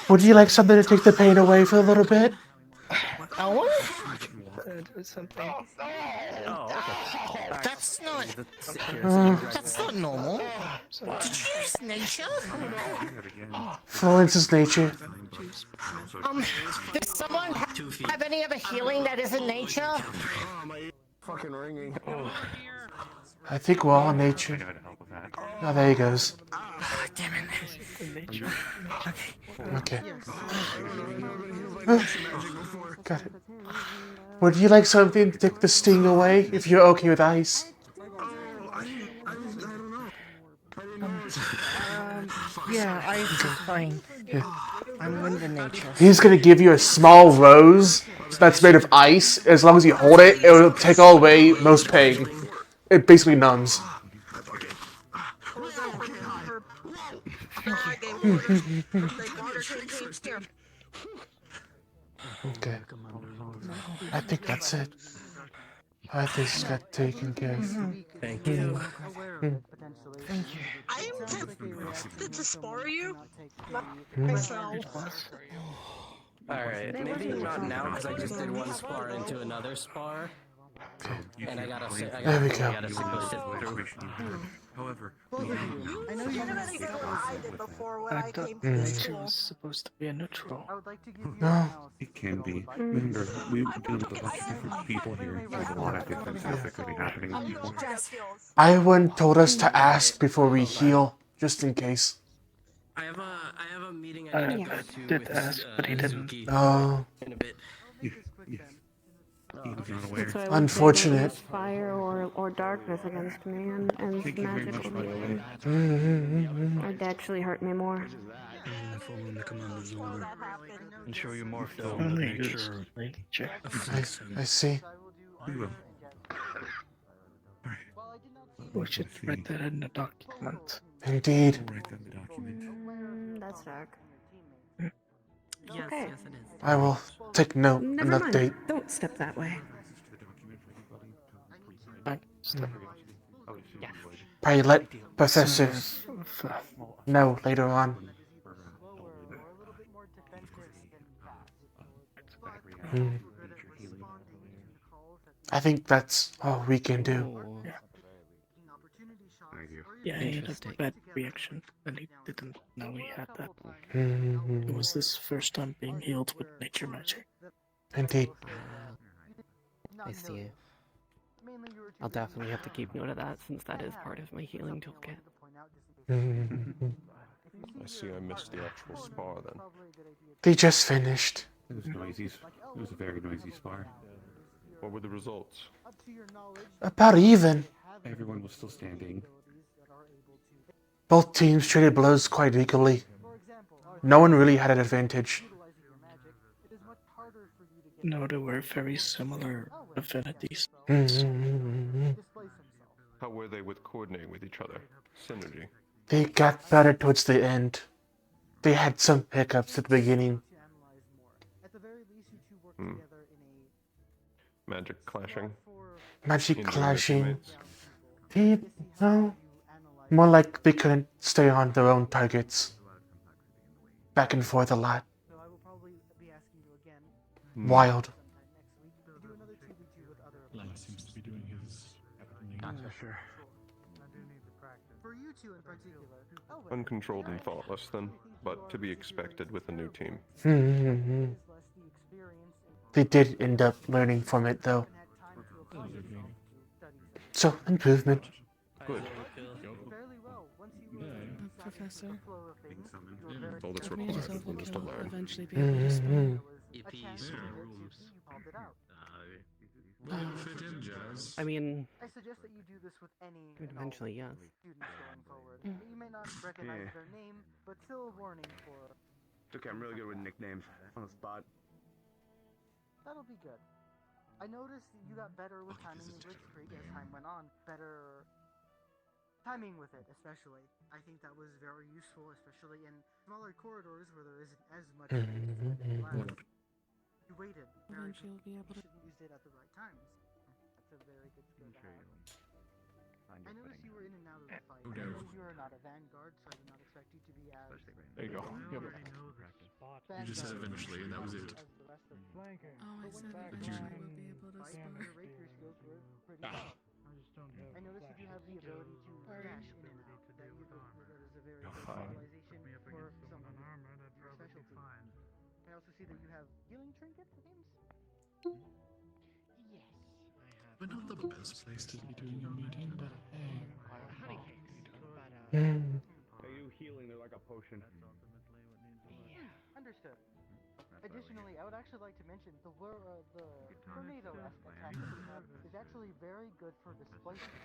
A: Would you like something to take the pain away for a little bit?
X: Owl? Something. That's not normal. Did you use nature?
A: Florence's nature.
X: Does someone have any other healing that isn't nature?
F: Fucking ringing.
A: I think we're all nature. Oh, there he goes.
X: Damn it.
A: Okay. Got it. Would you like something to take the sting away if you're okay with ice?
X: Yeah, ice is fine.
A: Yeah.
X: I'm in the nature.
A: He's gonna give you a small rose that's made of ice. As long as you hold it, it will take all away most pain. It basically numbs. Okay. I think that's it. I think it's got taken care of.
M: Thank you.
X: Thank you.
H: I am tempted to spar you.
M: Alright, maybe not now because I just did one spar into another spar. And I gotta sit through.
L: However,
H: I know you did what I did before when I came to
X: Nature
H: school.
X: was supposed to be a neutral.
A: No.
L: it can be. Remember, we've been dealing with a bunch of different people here. There's a lot of different stuff that could be happening to people.
A: Iwan told us to ask before we heal, just in case.
M: I have a meeting I need to go to
X: did
M: with
X: ask, but he didn't.
A: Oh.
M: In a bit.
L: He was not aware.
D: That's why I
A: Unfortunate.
D: would say there's fire or darkness against me, and magical healing. It'd actually hurt me more.
W: Following the commander's order. Ensure you're more
X: Only
W: filmed with
X: use
W: nature.
X: nature.
A: I see.
L: We will.
X: We should write that in the document.
A: Indeed.
L: We'll write that in the document.
D: That's dark.
M: Yes,
D: Okay.
M: yes it is.
A: I will take note and
D: Never mind.
A: update.
D: Don't step that way.
A: Probably let Professor know later on. I think that's all we can do.
X: Yeah, he had a bad reaction, and he didn't know he had that. It was his first time being healed with nature magic.
A: Indeed.
B: I see. I'll definitely have to keep note of that since that is part of my healing toolkit.
F: I see I missed the actual spar then.
A: They just finished.
L: It was noisy. It was a very noisy spar.
F: What were the results?
A: About even.
L: Everyone was still standing.
A: Both teams traded blows quite equally. No one really had an advantage.
X: No, they were very similar affinities.
F: How were they with coordinating with each other? Synergy.
A: They got better towards the end. They had some hiccups at the beginning.
F: Magic clashing.
A: Magic
F: Injuring
A: clashing.
F: teammates.
A: No. More like they couldn't stay on their own targets. Back and forth a lot. Wild.
W: Seems to be doing his.
B: Gotcha.
W: Sure.
F: Uncontrolled and thoughtless then, but to be expected with a new team.
A: They did end up learning from it though. So, improvement.
F: Good.
E: Professor.
F: All that's required for us to learn.
E: Eventually be able to spell.
F: Will you fit in, Jazz?
B: I mean,
N: I suggest that you do this with any and all
B: eventually, yes.
N: students going forward. You may not recognize their name, but still a warning for.
L: It's okay, I'm really good with nicknames on the spot.
N: That'll be good. I noticed you got better with timing in Blitzkrieg as time went on. Better timing with it, especially. I think that was very useful, especially in smaller corridors where there isn't as much glass. You waited.
D: Eventually you'll be able to.
N: You used it at the right times. That's a very good skill to have. I noticed you were in and out of the fight. I know you are not a vanguard, so I do not expect you to be as.
F: There you go. Yep. You just said eventually, and that was it.
D: Oh, I said eventually we'll be able to spar.
N: Your rapier skills were pretty good. I noticed that you have the ability to dash in and out. That is a very good specialization for someone with your specialty. I also see that you have healing trinkets, Ames?
C: Yes, I have.
F: We're not the best place to be doing a meeting, but hey.
C: Honey cakes,
L: Are you healing? They're like a potion.
N: Understood. Additionally, I would actually like to mention the tornado-esque attack that we have is actually very good for displacement,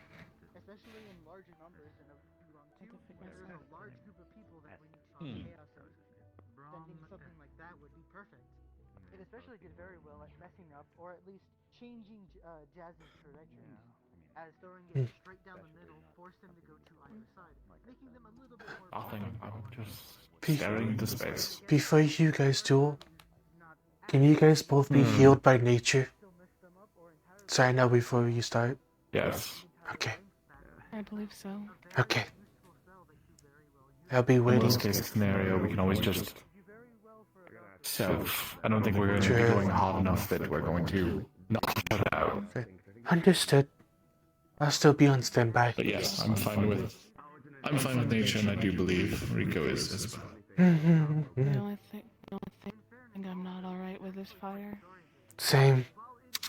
N: especially in larger numbers than a 2-on-2. There's a large group of people that when you chaos sending something like that would be perfect. It especially did very well at messing up or at least changing Jazz's trajectory. As throwing it straight down the middle forced them to go to either side, making them a little bit more.
V: Nothing. I'm just staring into space.
A: Before you guys duel, can you guys both be healed by nature? Sign up before you start.
V: Yes.
A: Okay.
D: I believe so.
A: Okay. I'll be waiting.
V: Worst case scenario, we can always just self. I don't think we're going to be going hard enough that we're going to not shut it out.
A: Okay. Understood. I'll still be on standby.
V: But yes, I'm fine with nature, and I do believe Rico is as well.
D: The only thing I'm not alright with is fire.
A: Same.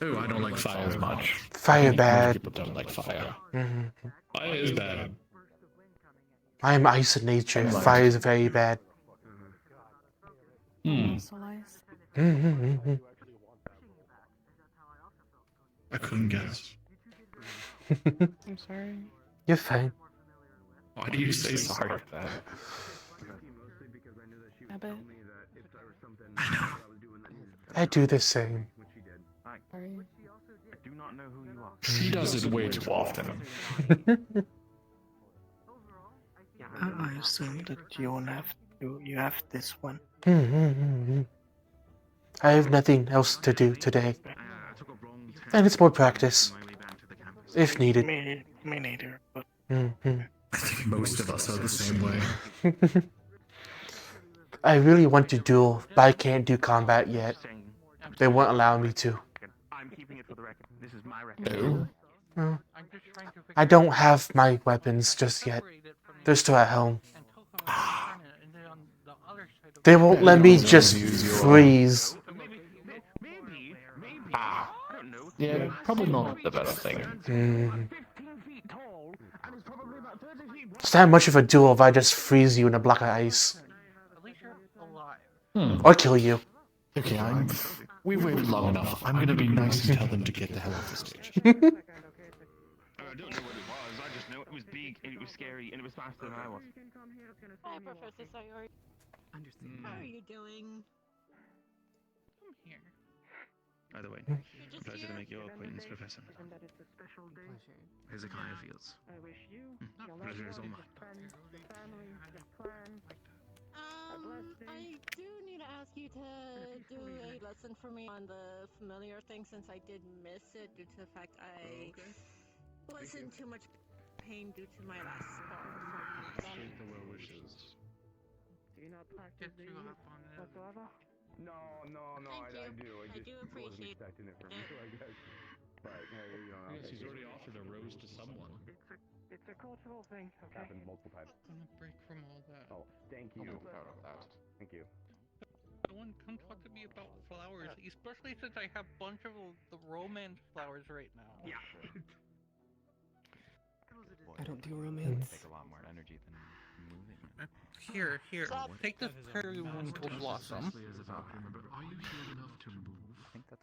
V: Oh, I don't like fire as much.
A: Fire bad.
V: People don't like fire. Fire is bad.
A: I'm ice in nature. Fire is very bad.
D: Also ice.
V: I couldn't guess.
D: I'm sorry.
A: You're fine.
V: Why do you say sorry for that?
D: I bet.
V: I know.
A: I do the same.
D: Sorry.
K: I do not know who you are.
V: She does it way too often.
X: I assume that you have this one.
A: I have nothing else to do today. And it's more practice. If needed.
X: Me neither, but...
V: I think most of us are the same way.
A: I really want to duel, but I can't do combat yet. They won't allow me to.
K: I'm keeping it for the record. This is my record.
V: No.
A: Well, I don't have my weapons just yet. They're still at home. They won't let me just freeze.
V: Yeah, probably not the best thing.
A: It's not much of a duel if I just freeze you in a block of ice. Or kill you.
V: Okay, we've waited long enough. I'm gonna be nice and tell them to get the hell off the stage.
K: I don't know what it was. I just know it was big and it was scary and it was faster than I was.
H: Hi, Professor Sayori. How are you doing?
C: Come here.
K: By the way, pleasure to make your acquaintance, Professor. Hezekiah Fields.
C: I wish you.
K: Pleasure is all mine.
H: I do need to ask you to do a lesson for me on the familiar thing since I did miss it due to the fact I was in too much pain due to my last spar.
F: Appreciate the well wishes.
C: Do you not practice whatsoever?
L: No, I do. I just wasn't expecting it from you, I guess. But hey, you know.
V: Yes, he's already offered a rose to someone.
C: It's a cultural thing, okay?
L: Happened multiple times.
C: I'm gonna break from all that.
L: Oh, thank you.
V: I'm proud of that.
L: Thank you.
C: Someone come talk to me about flowers, especially since I have a bunch of the romance flowers right now.
K: Yeah.
B: I don't do romance.
K: Take a lot more energy than moving.
C: Here, take this periwinkle blossom.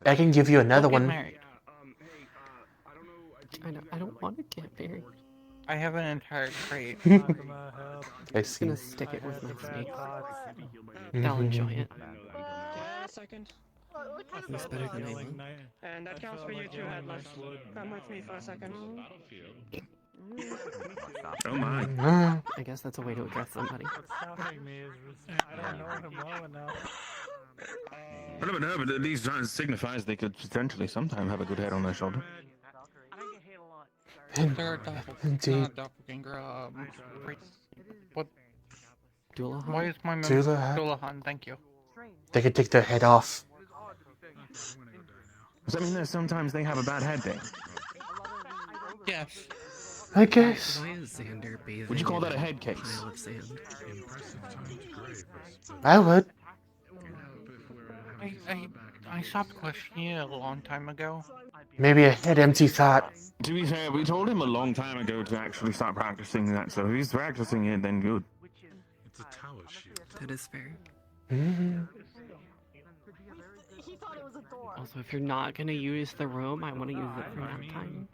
A: I can give you another one.
C: Married.
L: Hey,
B: I don't want to get buried.
C: I have an entire crate.
A: I
B: I'm
A: see.
B: gonna stick it with my snakes.
A: Mm-hmm.
B: They'll enjoy it.
H: Yeah, second.
B: It's better than they will.
H: And that counts for you too, Headless. Come with me for a second.
L: Oh my.
B: I guess that's a way to address somebody.
E: I don't know him well enough.
L: I never know, but at least that signifies they could potentially sometime have a good head on their shoulder.
A: Indeed.
C: Doppelganger, what?
B: Dulahan?
C: Why is my
A: Dulahan?
C: Dulahan, thank you.
A: They could take their head off.
L: Does that mean that sometimes they have a bad head day?
C: Yes.
A: I guess.
B: Why is Xander bathing
L: Would you call
B: in
L: that a head case?
B: pile of sand?
A: I would.
C: I stopped questioning it a long time ago.
A: Maybe a head empty thought.
L: To be fair, we told him a long time ago to actually start practicing that, so if he's practicing it, then good.
W: It's a tower shield.
B: That is fair.
A: Mm-hmm.
B: Also, if you're not gonna use the room, I want to use it for nap time.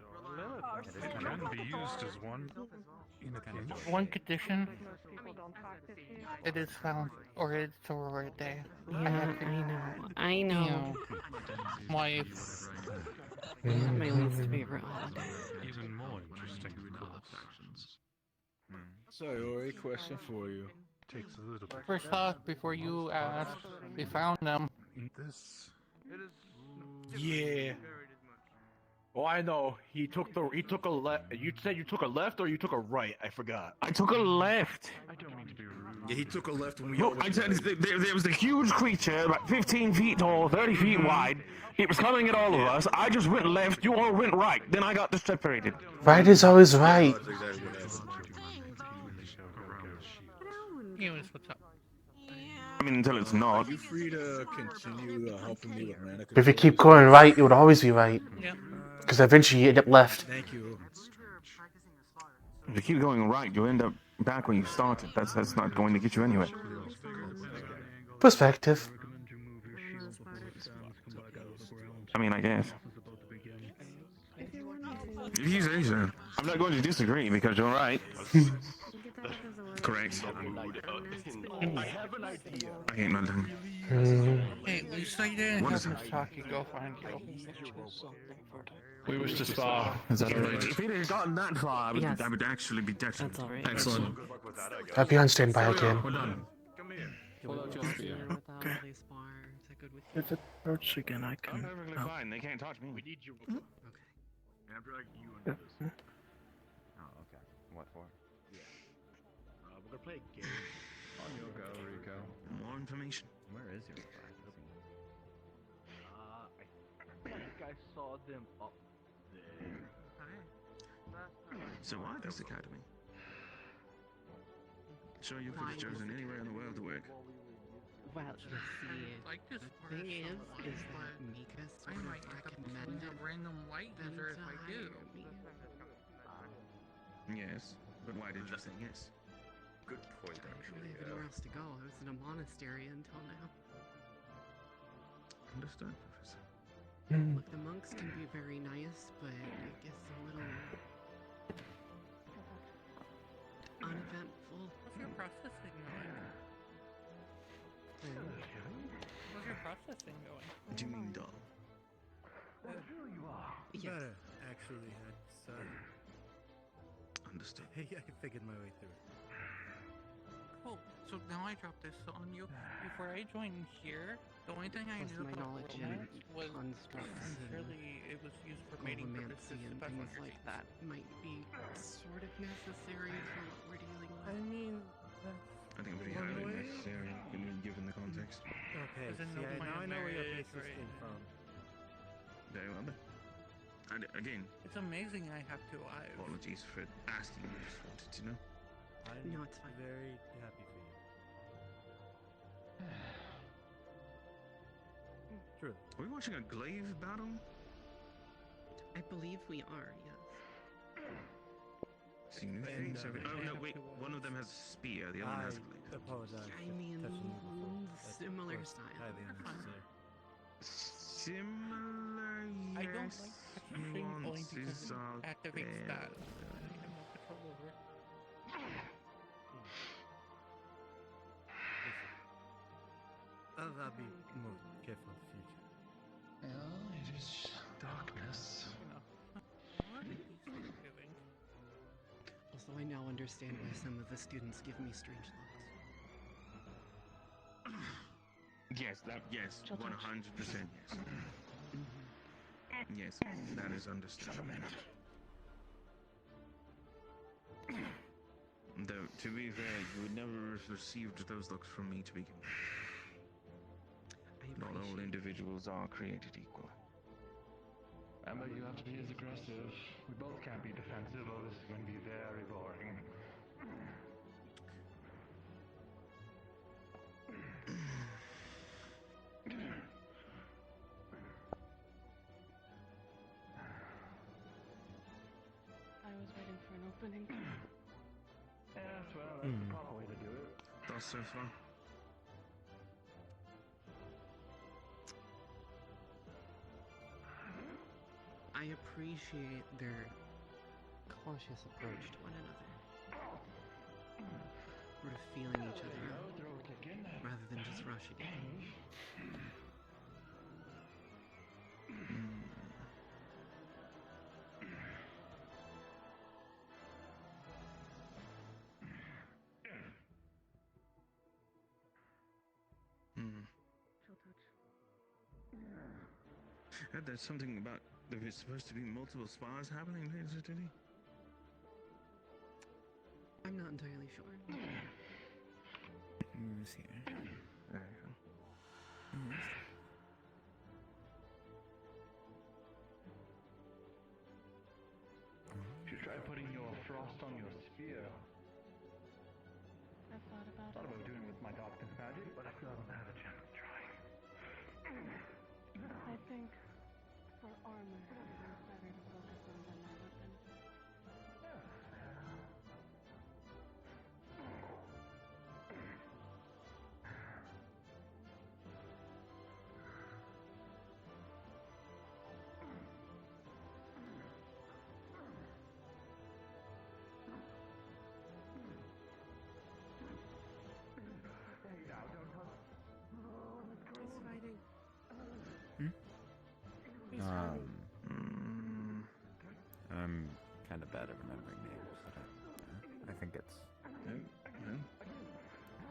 W: It can be used as one in a pinch.
C: One condition. It is found, or it's sorority day.
B: Yeah, I know.
C: My
B: my least favorite holiday.
W: Even more interesting actions.
I: So, Ori, question for you.
W: Takes a little bit.
C: first thought before you asked, we found them.
W: This.
I: Yeah. Oh, I know. He took a left. You said you took a left or you took a right? I forgot.
L: I took a left.
W: I don't mean to be rude.
I: Yeah, he took a left when we.
L: Look, I said there was a huge creature, about 15 feet tall, 30 feet wide. It was coming at all of us. I just went left. You all went right. Then I got separated.
A: Right is always right.
C: What's up?
L: I mean, until it's not.
I: Are you free to continue helping me with mana
A: But if you keep going right, it would always be right.
C: Yeah.
A: Because eventually you end up left.
I: Thank you.
L: If you keep going right, you'll end up back where you started. That's not going to get you anywhere.
A: Perspective.
L: I mean, I guess. If you say so. I'm not going to disagree because you're right. Correct.
I: I have an idea.
L: I ain't nothing.
C: Hey, at least I didn't
L: What
C: have
L: is it?
C: Misaki go find you.
I: We wish to spa. Is that alright?
L: If it had gotten that far,
B: Yes.
L: I would actually be detriment.
B: That's alright.
I: Excellent.
A: I'll be on standby again.
L: We're done.
B: Okay.
X: If it hurts again, I
L: I'm
X: can.
L: perfectly
X: help.
L: fine. They can't touch me. We need you.
X: Yeah.
K: Oh, okay. What for?
I: We're gonna play a game.
K: On your go, Rico.
L: More information.
K: Where is your flag?
I: I think I saw them up there.
L: So why this academy? Sure, you could have chosen anywhere in the world to work.
B: Well, you see,
C: Like this
B: the thing is that Mika sort of recommended
C: random white
B: them
C: user
B: to
C: if I do.
B: hire me.
L: Yes, but why did you say yes?
K: Good point,
B: I didn't really have anywhere else to go. I was in a monastery until now.
L: Understood, Professor.
B: Look, the monks can be very nice, but it gets a little uneventful.
C: What's your processing going? How's your processing going?
L: Do you mean dull?
B: Yes.
I: Actually, that's
L: Understood.
I: Hey, I figured my way through.
C: Cool. So now I drop this on you. Before I joined here, the only thing I
B: Plus
C: knew
B: my
C: about
B: knowledge in
C: romance was
B: constructs and
C: surely it was used for mating purposes.
B: Necromancy and
C: If that's what
B: things
C: you're
B: like
C: saying.
B: that might be sort of necessary for what we're dealing with.
I: I mean,
L: I think pretty highly necessary, given the context.
I: okay.
C: There's
I: See,
C: no point
I: now
C: of
I: I know where your
C: marriage,
I: basis
C: right?
I: came from.
L: Very well then. And again,
C: It's amazing I have two eyes.
L: apologies for asking. I just wanted to know.
I: I'm
B: No, it's fine.
I: very happy for you. True.
L: Are we watching a glaive battle?
B: I believe we are, yes.
L: See new things every. Oh no, wait. One of them has a spear. The other one has a glaive.
I: Apologize.
B: I mean, similar
I: Highly
B: style.
I: unnecessary.
L: Similar.
C: I don't
L: Yes.
C: like
L: He
S: only
L: wants
S: because
L: his
S: it activates that. I have more control over.
J: I'll be more careful in the future.
P: Well, it is darkness.
B: What are you doing? Also, I now understand why some of the students give me strange looks.
L: Yes, 100% yes. Yes, that is understandable. Though, to be fair, you would never have received those looks from me to begin with. Not all individuals are created equal.
P: Emma, you have to be as aggressive. We both can't be defensive, or this is going to be very boring.
H: I was waiting for an opening.
P: Yes, well, that's the proper way to do it.
L: Thus so far.
B: I appreciate their cautious approach to one another. Sort of feeling each other out, rather than just rushing in.
L: Heard there's something about there's supposed to be multiple spas happening later today.
B: I'm not entirely sure.
L: Who's here? There you go.
P: You should try putting your frost on your spear.
H: I've thought about
P: Thought about doing it with my darkness magic, but I still haven't had a chance to try.
H: I think for armor, it's better to focus on than my weapon.
B: Who's fighting?
R: I'm kind of bad at remembering names. I think it's.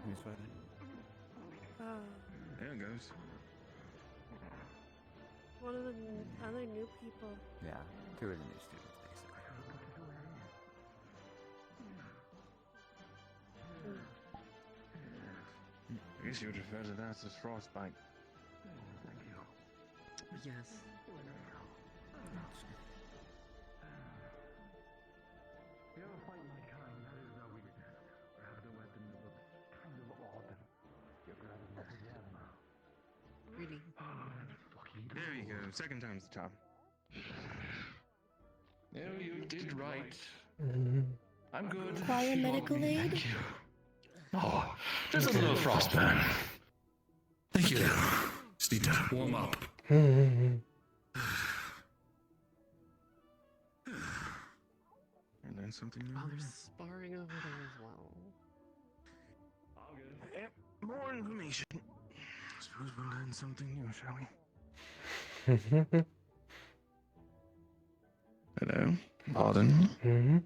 R: Who's fighting?
L: There it goes.
D: One of the other new people.
R: Yeah, two of the new students, basically.
L: I guess you would refer to that as frostbite.
B: Yes.
P: If you ever fight my kind, that is our weakness. Grab the weapon that looks kind of odd. You're grabbing it again.
B: Really?
L: There you go. Second time's the charm.
P: Yeah, you did right. I'm good.
D: Require medical aid?
P: Thank you. Oh, just a little frostburn. Thank you. Just need to warm up.
L: I learned something new.
B: Oh, there's sparring over there as well.
L: Yep, more information. I suppose we'll learn something new, shall we? Hello, pardon.
D: Hello.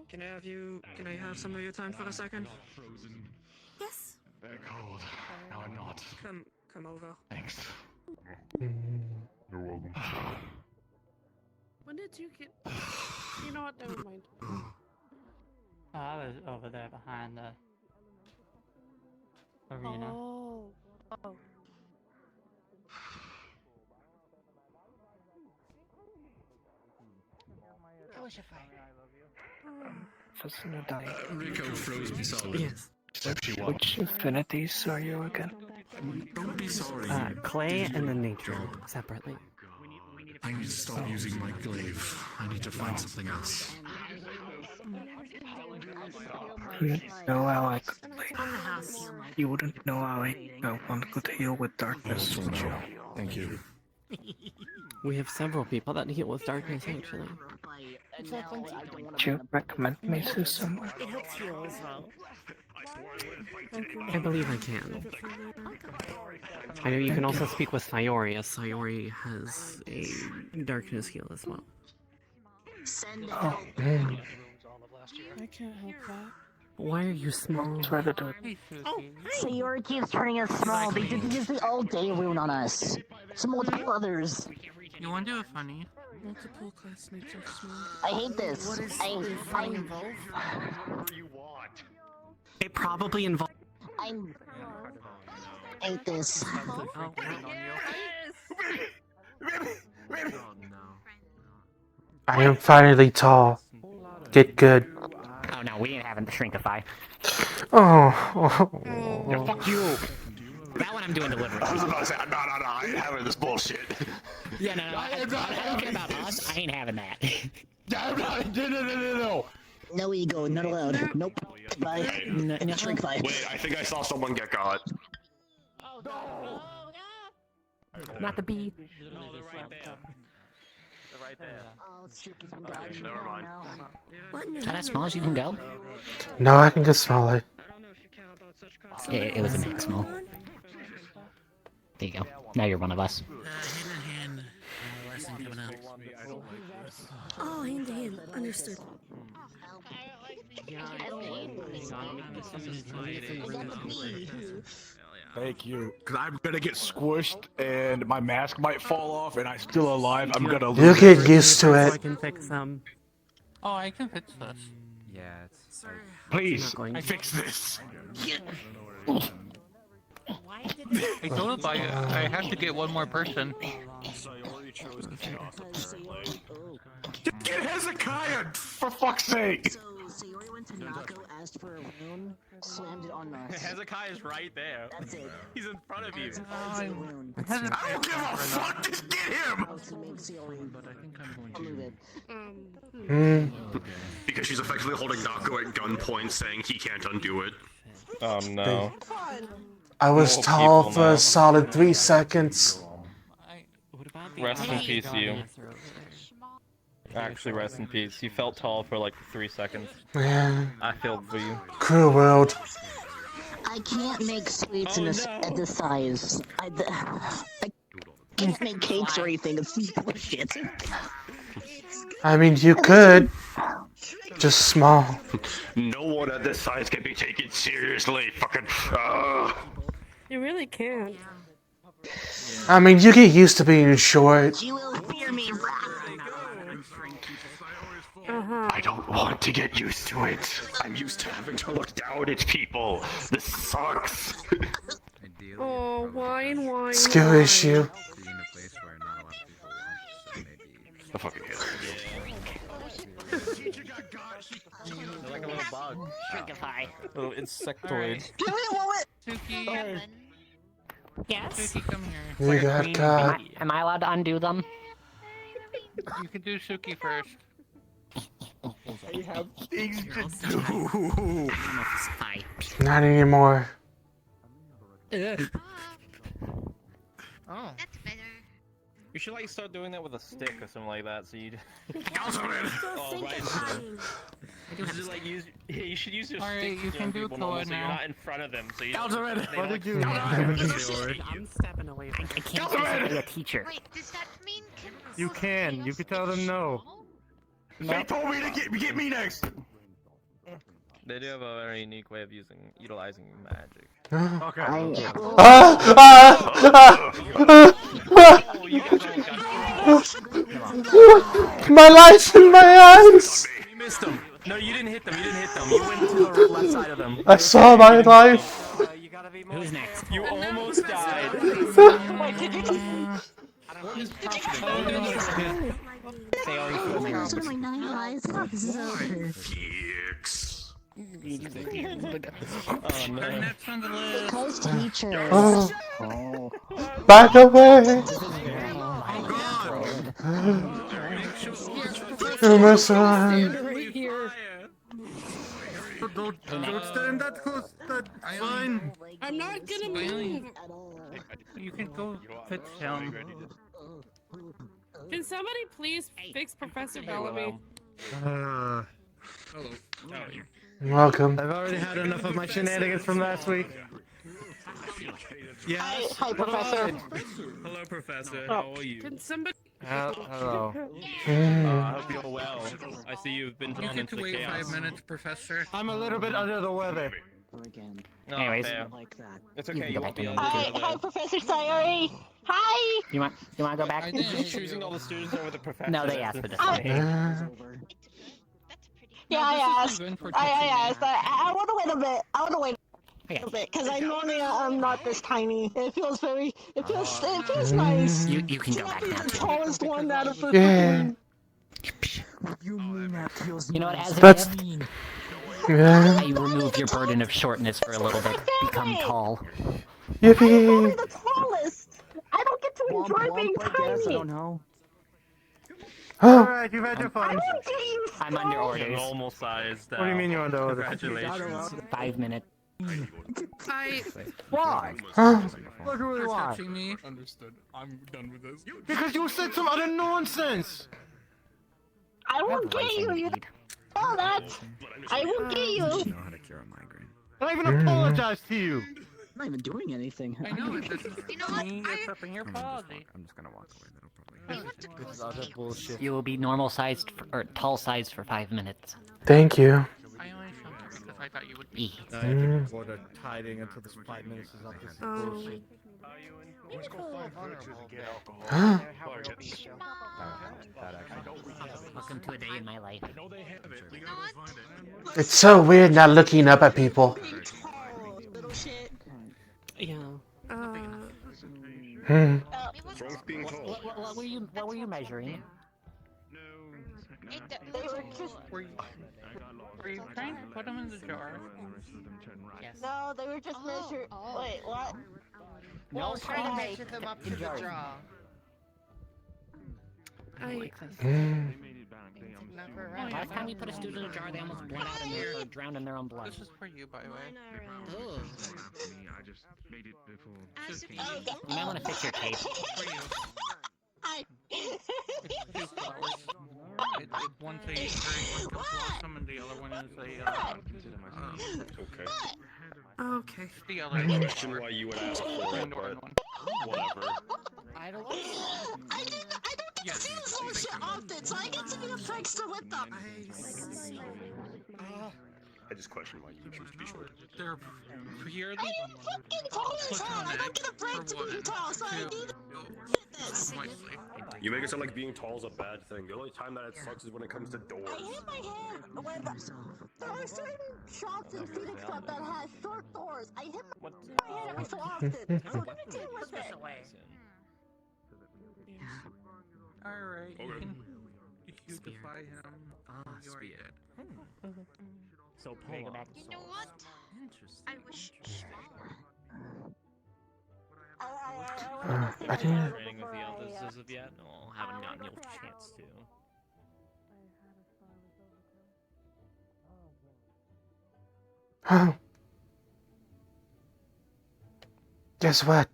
O: Can I have some of your time for a second?
P: Frozen.
D: Yes.
P: Very cold. No, I'm not.
O: Come over.
P: Thanks.
V: You're welcome.
D: When did you get? You know what? Never mind.
S: I was over there behind the arena.
D: Oh.
S: How was your fight?
X: us in a day.
W: Rico froze me solid.
B: Yes.
X: Which affinities are you again?
W: Don't be sorry.
B: Clay and then nature, separately.
W: I need to stop using my glaive. I need to find something else.
X: You wouldn't know how I could You wouldn't know how one could heal with darkness, would you?
W: Thank you.
B: We have several people that heal with darkness, actually.
X: Would you recommend me to someone?
G: It helps heal as well.
B: I believe I can. I know you can also speak with Sayori, as Sayori has a darkness heal as well.
X: Oh,
G: I can't help that.
B: Why are you small?
X: try to do it.
G: Oh,
Q: Sayori keeps turning us small. They did this the all day rune on us. Some multiple others.
T: You want to do it funny?
G: Multiple classmates are small.
Q: I hate this.
G: What is
Q: I
G: funny involved?
B: It probably involves.
Q: I hate this.
A: I am finally tall. Get good.
U: Oh no, we ain't having the shrinkify.
A: Oh.
U: No, fuck you. That one I'm doing delivery.
I: I was about to say, no, I ain't having this bullshit.
U: Yeah, no, I don't care about us. I ain't having that.
I: No.
Q: No ego, not allowed. Nope. Bye. Shrink five.
I: Wait, I think I saw someone get got.
U: Not the bee.
K: No, they're right there. They're right there.
Q: Oh,
I: Never mind.
U: Is that as small as you can go?
A: No, I can get smaller.
U: Yeah, it was a maximal. There you go. Now you're one of us.
G: Hand in hand lesson coming up.
D: Oh, hand to hand. Understood.
I: Thank you. Cause I'm gonna get squished and my mask might fall off and I'm still alive. I'm gonna lose.
A: You get used to
B: I
A: it.
B: can fix them.
T: Oh, I can fix this.
R: Yeah, it's.
I: Please, fix this.
T: I told him I have to get one more person.
I: Get Hezekiah, for fuck's sake!
Q: So Sayori went to Nako, asked for a rune, slammed it on us.
K: Hezekiah's right there.
Q: That's it.
K: He's in front of you.
I: I don't give a fuck, just get him! Because she's effectively holding Nako at gunpoint saying he can't undo it.
Y: Oh no.
A: I was tall for a solid 3 seconds.
Y: Rest in peace, you. Actually, rest in peace. You felt tall for like 3 seconds.
A: Yeah.
Y: I feel for you.
A: Cruel world.
Q: I can't make sweets at this size. I can't make cakes or anything. It's bullshit.
A: I mean, you could. Just small.
I: No one at this size can be taken seriously. Fucking.
D: You really can't.
A: I mean, you get used to being short.
Q: You will fear me.
I: I don't want to get used to it. I'm used to having to look down at people. This sucks.
D: Oh, wine.
A: Skill issue.
I: I fucking hate
K: They're like a little bug.
U: Shrinkify.
Y: Little insectoid.
T: Suki.
U: Yes?
T: Suki, come here.
A: You got caught.
U: Am I allowed to undo them?
T: You can do Suki first.
I: I have things to do.
A: Not anymore.
Y: Oh. That's better. You should like start doing that with a stick or something like that, so you. Oh right. You should like use. You should use your stick.
T: You can do
Y: so
T: Koa
Y: you're
T: now.
Y: not in front of them, so you.
I: What did you?
U: I'm stepping away. I can't be a teacher.
G: Wait, does that mean
E: You can. You can tell them no.
I: They told me to get me next.
Y: They do have a very unique way of utilizing magic.
I: Okay.
A: My life's in my eyes.
Y: You missed them. No, you didn't hit them. You went to the left side of them.
A: I saw my life.
U: Who's next?
Y: You almost died.
U: They always feel my
Q: Those are my 9 lives. This is over.
Y: Oh no.
T: Next on the list.
Q: Because teachers.
A: Oh.
Q: Oh.
A: By the way. Oh my son.
U: Right here.
L: Don't stand that close. That's fine.
U: I'm not gonna move.
T: You can go fix him.
C: Can somebody please fix Professor Bellamy?
E: Hello.
A: Welcome.
E: I've already had enough of my shenanigans from last week. Yes.
Q: Hi, Professor.
Y: Hello, Professor.
C: Oh.
Y: How are you?
C: Can somebody?
E: Hello.
Y: I hope you're well. I see you've been
T: You
Y: drawn
T: get
Y: into
T: to
Y: the
T: wait
Y: chaos.
T: 5 minutes, Professor.
E: I'm a little bit under the weather.
Y: Oh,
U: Anyways.
Y: fair.
Q: Like that.
Y: It's
U: You
Y: okay.
U: can
Y: You
U: go
Y: won't
U: back
Y: be
U: to
Y: under
U: normal.
Y: the
Q: Hi,
Y: other.
Q: Professor Sayori. Hi.
U: You want to go back?
Y: Just choosing all the students over the professor.
U: No, they
Y: that's
U: asked for this.
Y: insane.
Q: Yeah, I asked. I asked. I want to wait a bit. I want to wait a bit because I normally I'm not this tiny. It feels nice.
U: You can
Q: to
U: go
Q: not
U: back
Q: be
U: now.
Q: the tallest one out of the
A: Yeah.
U: You mean that feels You know what? As
A: That's-
U: a mean.
A: Yeah.
U: You remove your burden of shortness for a little bit. Become tall.
A: Yippee.
Q: the tallest. I don't get to enjoy being tiny.
U: I don't know.
E: Alright, you've had your fun.
U: I'm under
Y: You're
U: orders.
Y: normal sized.
E: What do you mean you're under orders?
Y: Congratulations.
U: 5 minutes.
E: Why?
A: Huh?
E: Look really why.
T: Touching me. Understood. I'm done with this.
E: Because you said some other nonsense.
Q: I won't get you. You know that. I won't get you.
R: I know how to cure a migraine.
E: I don't even apologize to you.
U: I'm not even doing anything.
T: I know. This is
G: You know what?
T: me accepting your apology.
R: I'm just gonna walk away. That'll probably
G: I
R: help.
G: want to
E: This is
G: cause
E: other
G: chaos.
E: bullshit.
U: You will be normal sized or tall sized for 5 minutes.
A: Thank you.
T: I only showed you because I thought you would be.
E: I can order tiding until this 5 minutes is up. This is bullshit.
A: Huh?
U: Welcome to a day in my life.
A: It's so weird not looking up at people.
Q: Little shit.
C: Yeah.
A: Hmm.
U: What were you measuring?
T: Were you trying to put them in the jar?
U: Yes.
Q: No, they were just measuring. Wait, what?
U: No,
C: Try to measure them up to the draw.
U: Last time we put a student in a jar, they almost bled out or drowned in their own blood.
T: This is for you, by the way.
U: Ooh.
L: I just made it before.
U: You might want to fix your tape.
T: For you. Two flowers. One's a very one blossom and the other one is a
L: Okay.
C: Okay.
T: the other
L: I question why you would ask for it, but whatever.
U: I don't
Q: get to see this whole shit often, so I get to be a prankster with them.
L: I just question why you would choose to be short.
T: They're purely
Q: Tall as hell. I don't get a break to being tall, so I need this.
L: You make it sound like being tall is a bad thing. The only time that it sucks is when it comes to doors.
Q: I hit my head when there are certain shops in Phoenix Cup that has short doors. I hit my head every so often. So let me deal with it.
T: Alright, you can defy him. You are dead.
U: So pull back.
G: You know what? I wish stronger.
A: I didn't.
Y: Training with the elders as of yet? No, haven't gotten the chance to.
A: Huh? Guess what?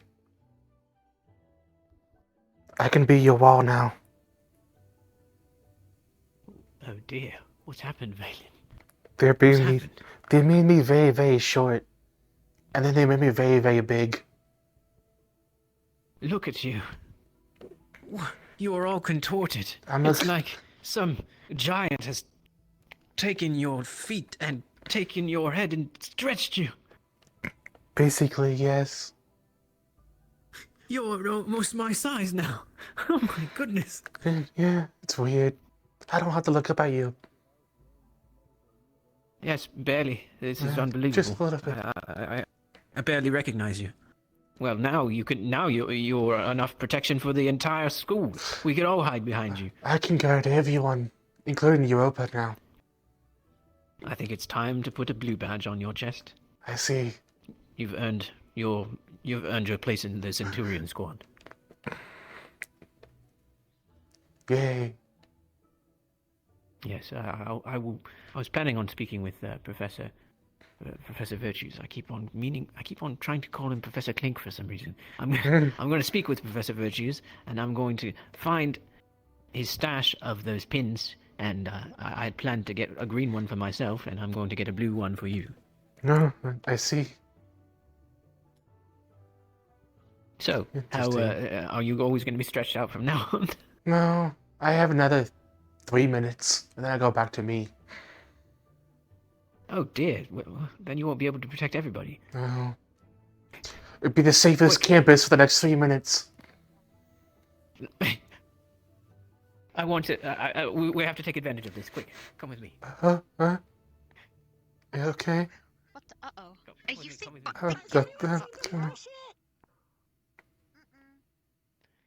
A: I can be your wall now.
X: Oh dear, what's happened, Valen?
A: They made me very, very short. And then they made me very, very big.
X: Look at you. You are all contorted.
A: I'm
X: It's
A: a-
X: like some giant has taken your feet and taken your head and stretched you.
A: Basically, yes.
X: You're almost my size now. Oh my goodness.
A: Yeah, it's weird. I don't have to look up at you.
X: Yes, barely. This is
A: Yeah,
X: unbelievable.
A: just a little bit.
X: I barely recognize you.
U: Well, now you can. Now you're enough protection for the entire school. We could all hide behind you.
A: I can guard everyone, including Europa now.
U: I think it's time to put a blue badge on your chest.
A: I see.
U: You've earned your place in the Centurion squad.
A: Yay.
U: Yes, I will. I was planning on speaking with Professor Virtues. I keep on trying to call him Professor Clink for some reason. I'm going to speak with Professor Virtues, and I'm going to find his stash of those pins. And I had planned to get a green one for myself, and I'm going to get a blue one for you.
A: No, I see.
U: So, how are you always going to be stretched out from now on?
A: No, I have another 3 minutes, and then I go back to me.
U: Oh dear, then you won't be able to protect everybody.
A: No. It'd be the safest campus for the next 3 minutes.
U: I want to. We have to take advantage of this. Quick, come with me.
A: You okay?
G: What the? Uh-oh. Are you think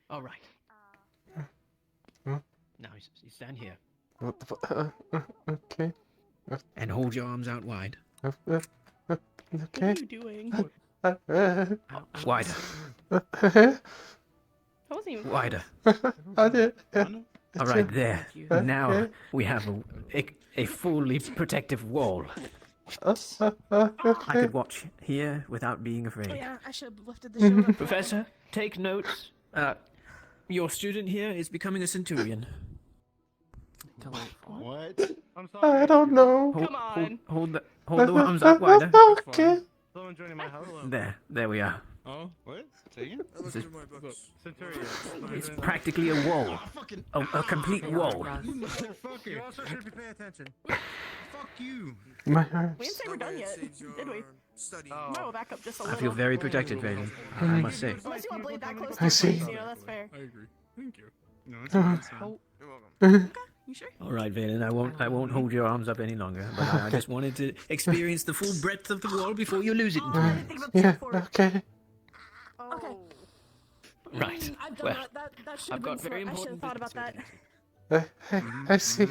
U: All right. Now you stand here.
A: Okay.
U: And hold your arms out wide.
A: Okay.
C: What are you doing?
U: Wider.
C: That wasn't even
U: Wider.
A: I did.
U: All right, there. Now we have a fully protective wall. I could watch here without being afraid.
C: Oh yeah, I should have lifted the shield up.
U: Professor, take notes. Your student here is becoming a Centurion.
I: What?
E: I'm sorry.
A: I don't know.
C: Come on.
U: Hold the arms up wider.
A: Okay.
E: Someone joining my house.
U: There we are.
I: Oh, what? Say again?
E: Centurion.
U: It's practically a wall. A complete wall.
I: You motherfucker.
E: You also should be paying attention.
I: Fuck you.
A: My
C: We
A: arms.
C: didn't say we're done yet, did we? No, back up just a
U: I
C: little.
U: feel very protected, Valen. I must say.
C: Unless you want to blade that close
A: I see.
C: to you know, that's fair.
I: I agree. Thank you. No, it's
A: Uh,
I: fine.
C: You're
I: welcome.
C: You sure?
U: All right, Valen. I won't hold your arms up any longer. But I just wanted to experience the full breadth of the wall before you lose it.
A: Yeah, okay.
C: Okay.
U: Right.
C: I've done
U: Well,
C: that should
U: I've
C: have
U: got
C: been
U: very
C: smart. I should have
U: important
C: thought about that.
A: I see.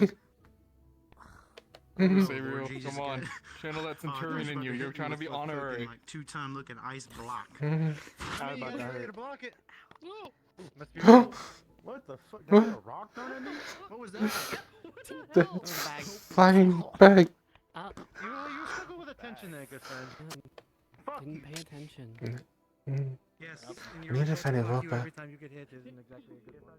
V: Sabriel, come on. Channel that Centurion in you. You're trying to be honorary.
W: Like 2-time looking ice block.
E: How about that?
W: hurt.
E: To block it. Must be
A: Oh.
E: What the fuck? Did I get a rock thrown at me? What was that?
A: That's flying bag.
E: You struggle with attention there, good friend. Fuck.
B: Didn't pay attention.
E: Yes.
A: I need to find Europa.
E: Every time you get hit isn't exactly a good one.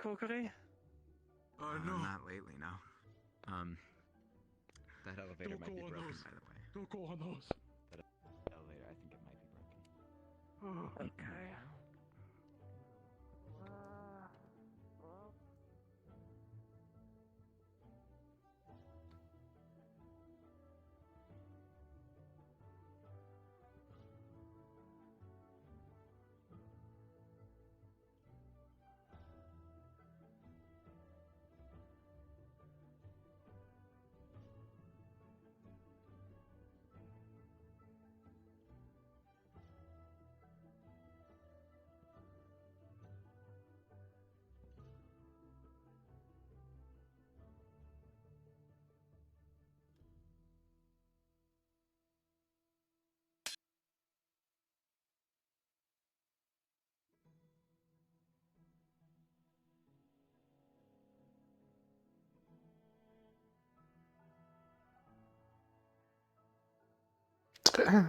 Y: Kokore?
W: No. Not lately, no.
R: That elevator might be broken, by the way.
W: Don't go on those.
R: That elevator, I think it might be broken.
Y: Okay.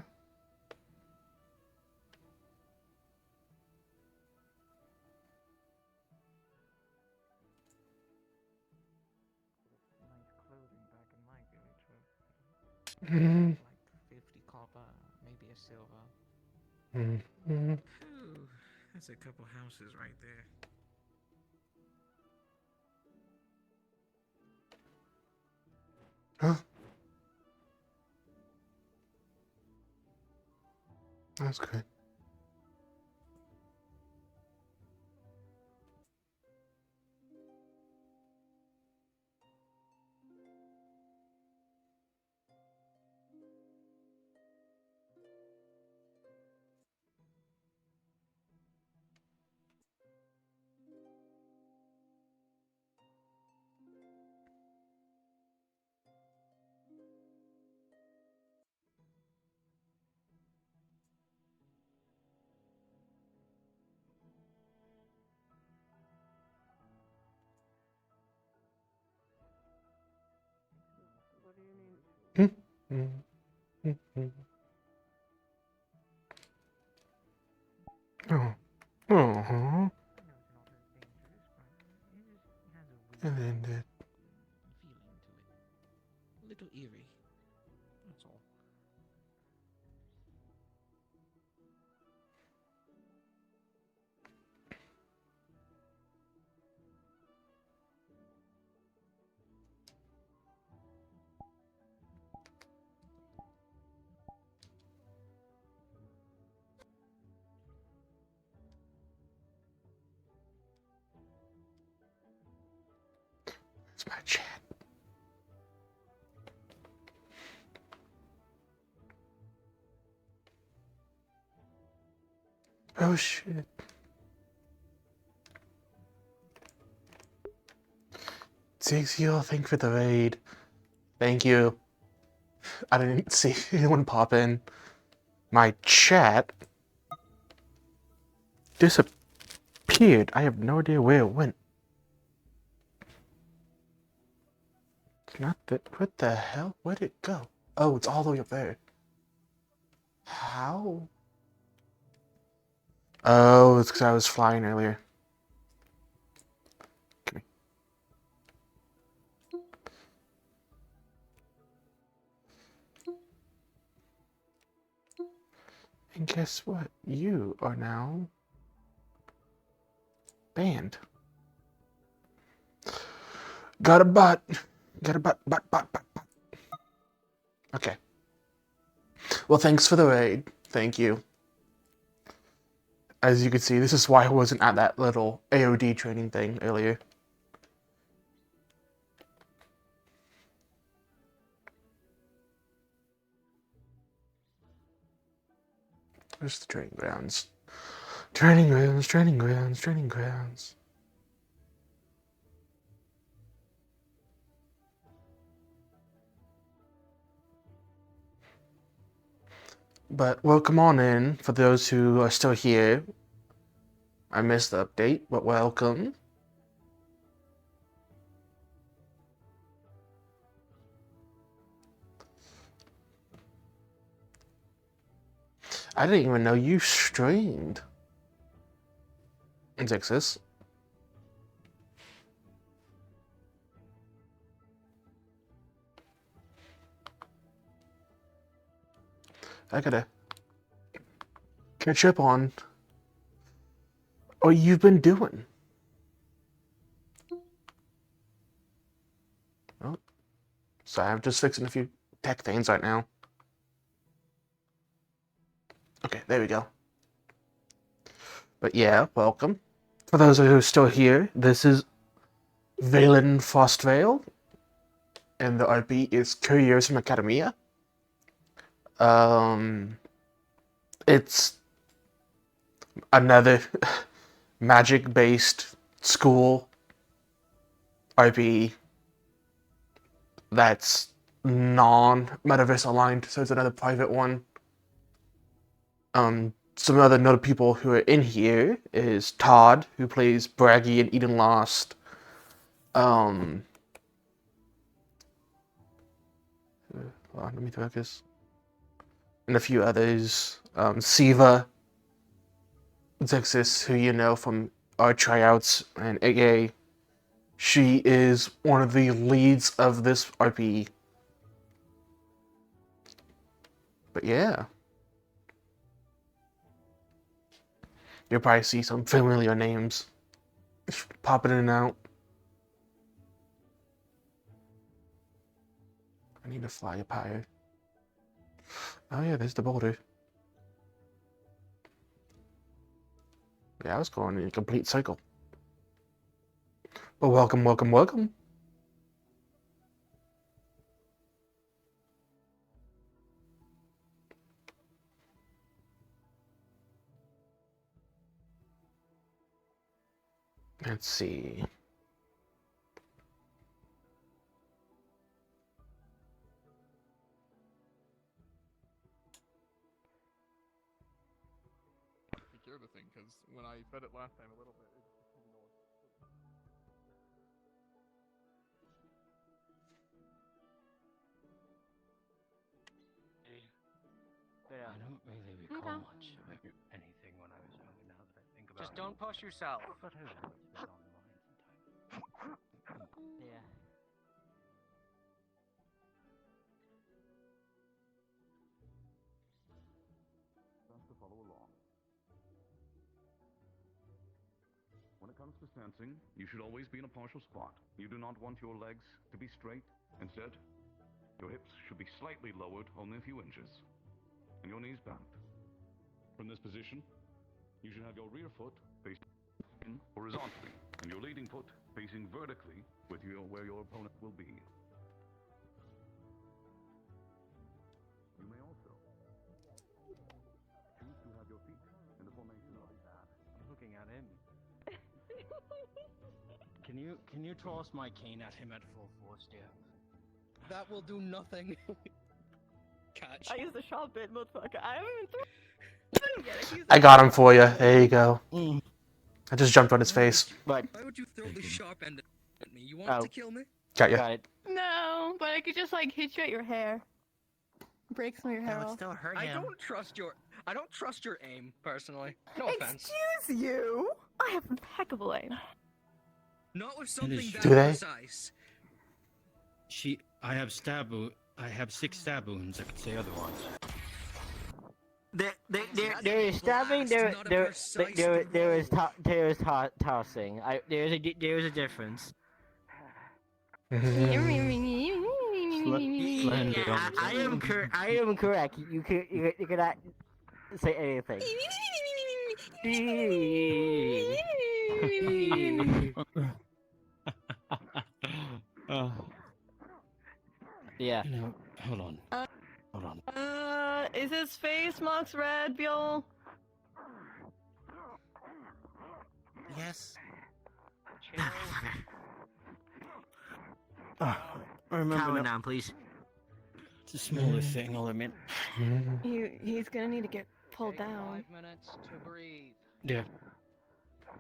B: Like 50 copper, maybe
T: Silver.
A: Mm.
L: Ooh, that's a couple houses right there.
A: Huh? That's good. Mm, mm, mm, mm. Oh. Oh. And ended.
T: Feeling to it. A little eerie. That's all.
A: It's my chat. Oh shit. Zigzio, thank you for the raid. Thank you. I didn't see anyone pop in. My chat disappeared. I have no idea where it went. It's not that. What the hell? Where'd it go? Oh, it's all the way up there. How? Oh, it's because I was flying earlier. Come here. And guess what? You are now banned. Got a butt. Got a butt. Butt. Okay. Well, thanks for the raid. Thank you. As you can see, this is why I wasn't at that little AOD training thing earlier. Where's the training grounds? Training grounds. But welcome on in, for those who are still here. I missed the update, but welcome. I didn't even know you streamed. Zixis. I gotta catch up on what you've been doing. Oh, sorry, I'm just fixing a few tech things right now. Okay, there we go. But yeah, welcome. For those who are still here, this is Valen Frostvale, and the RP is Curiosum Academia. It's another magic-based school RP that's non-metaverse aligned, so it's another private one. Some other notable people who are in here is Todd, who plays Braggy in Eden Lost. Hold on, let me focus. And a few others. Siva, Zexis, who you know from our tryouts, and AKA, she is one of the leads of this RP. But yeah. You'll probably see some familiar names popping in and out. I need to fly up higher. Oh yeah, there's the boulder. Yeah, I was going in a complete cycle. But welcome, welcome, welcome. Let's see.
F: Secure the thing, because when I fed it last time a little bit, it just didn't know.
S: Yeah.
U: I don't really recall much about anything when I was young. Now that I think about it.
S: Just don't push yourself.
U: But I don't know, it's been on the mind sometimes.
S: Yeah.
L: To follow along. When it comes to sensing, you should always be in a partial squat. You do not want your legs to be straight. Instead, your hips should be slightly lowered, only a few inches, and your knees bent. From this position, you should have your rear foot facing horizontally, and your leading foot facing vertically with where your opponent will be. You may also choose to have your feet in the formation of that.
S: I'm looking at him. Can you toss my cane at him at full force, dear?
O: That will do nothing.
C: I used the sharp bit, motherfucker. I haven't even thrown it yet.
A: I got him for you. There you go. I just jumped on his face.
O: Why would you throw the sharp end at me? You want to kill me?
A: Got you.
S: Got it.
C: No, but I could just like hit you at your hair. Break some of your hair off.
O: still hurt him. I don't trust your aim, personally. No offense.
C: Excuse you. I have impeccable aim.
O: Not with something that
A: Do they?
O: precise.
S: I have 6 stab wounds. I could say otherwise. There is stabbing. There is tossing. There is a difference. I am correct. You cannot say anything. Yeah.
U: No, hold on. Hold on.
C: Is his face marks red, Bjorn?
S: Yes.
U: Remember
S: down, please.
U: It's a smaller thing, I'll admit.
C: He's gonna need to get pulled down.
O: 5 minutes to breathe.
U: Yeah.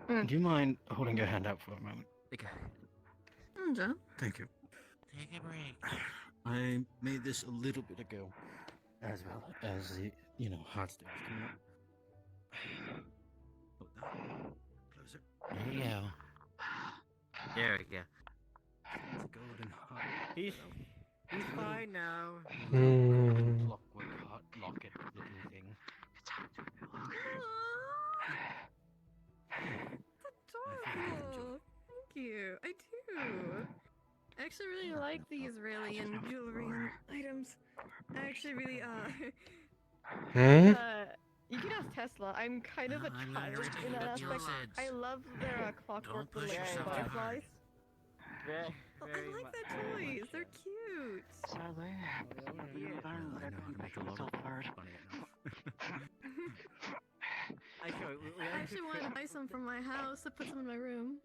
U: Do you mind holding your hand out for a moment?
D: John.
S: Thank you.
O: Take a break.
S: I made this a little bit ago, as well as the, hard stuff coming up. Closer.
U: There you go.
S: There we go. It's golden hot. He's fine now.
U: Clockwork heart locket looking thing.
D: Adorable. Thank you. I do. I actually really like these Raelian jewelry and items. I actually really
C: You can ask Tesla. I'm kind of a child in that aspect. I love their clockwork little butterflies.
D: I like the toys. They're cute. I actually want to buy some from my house to put some in my room.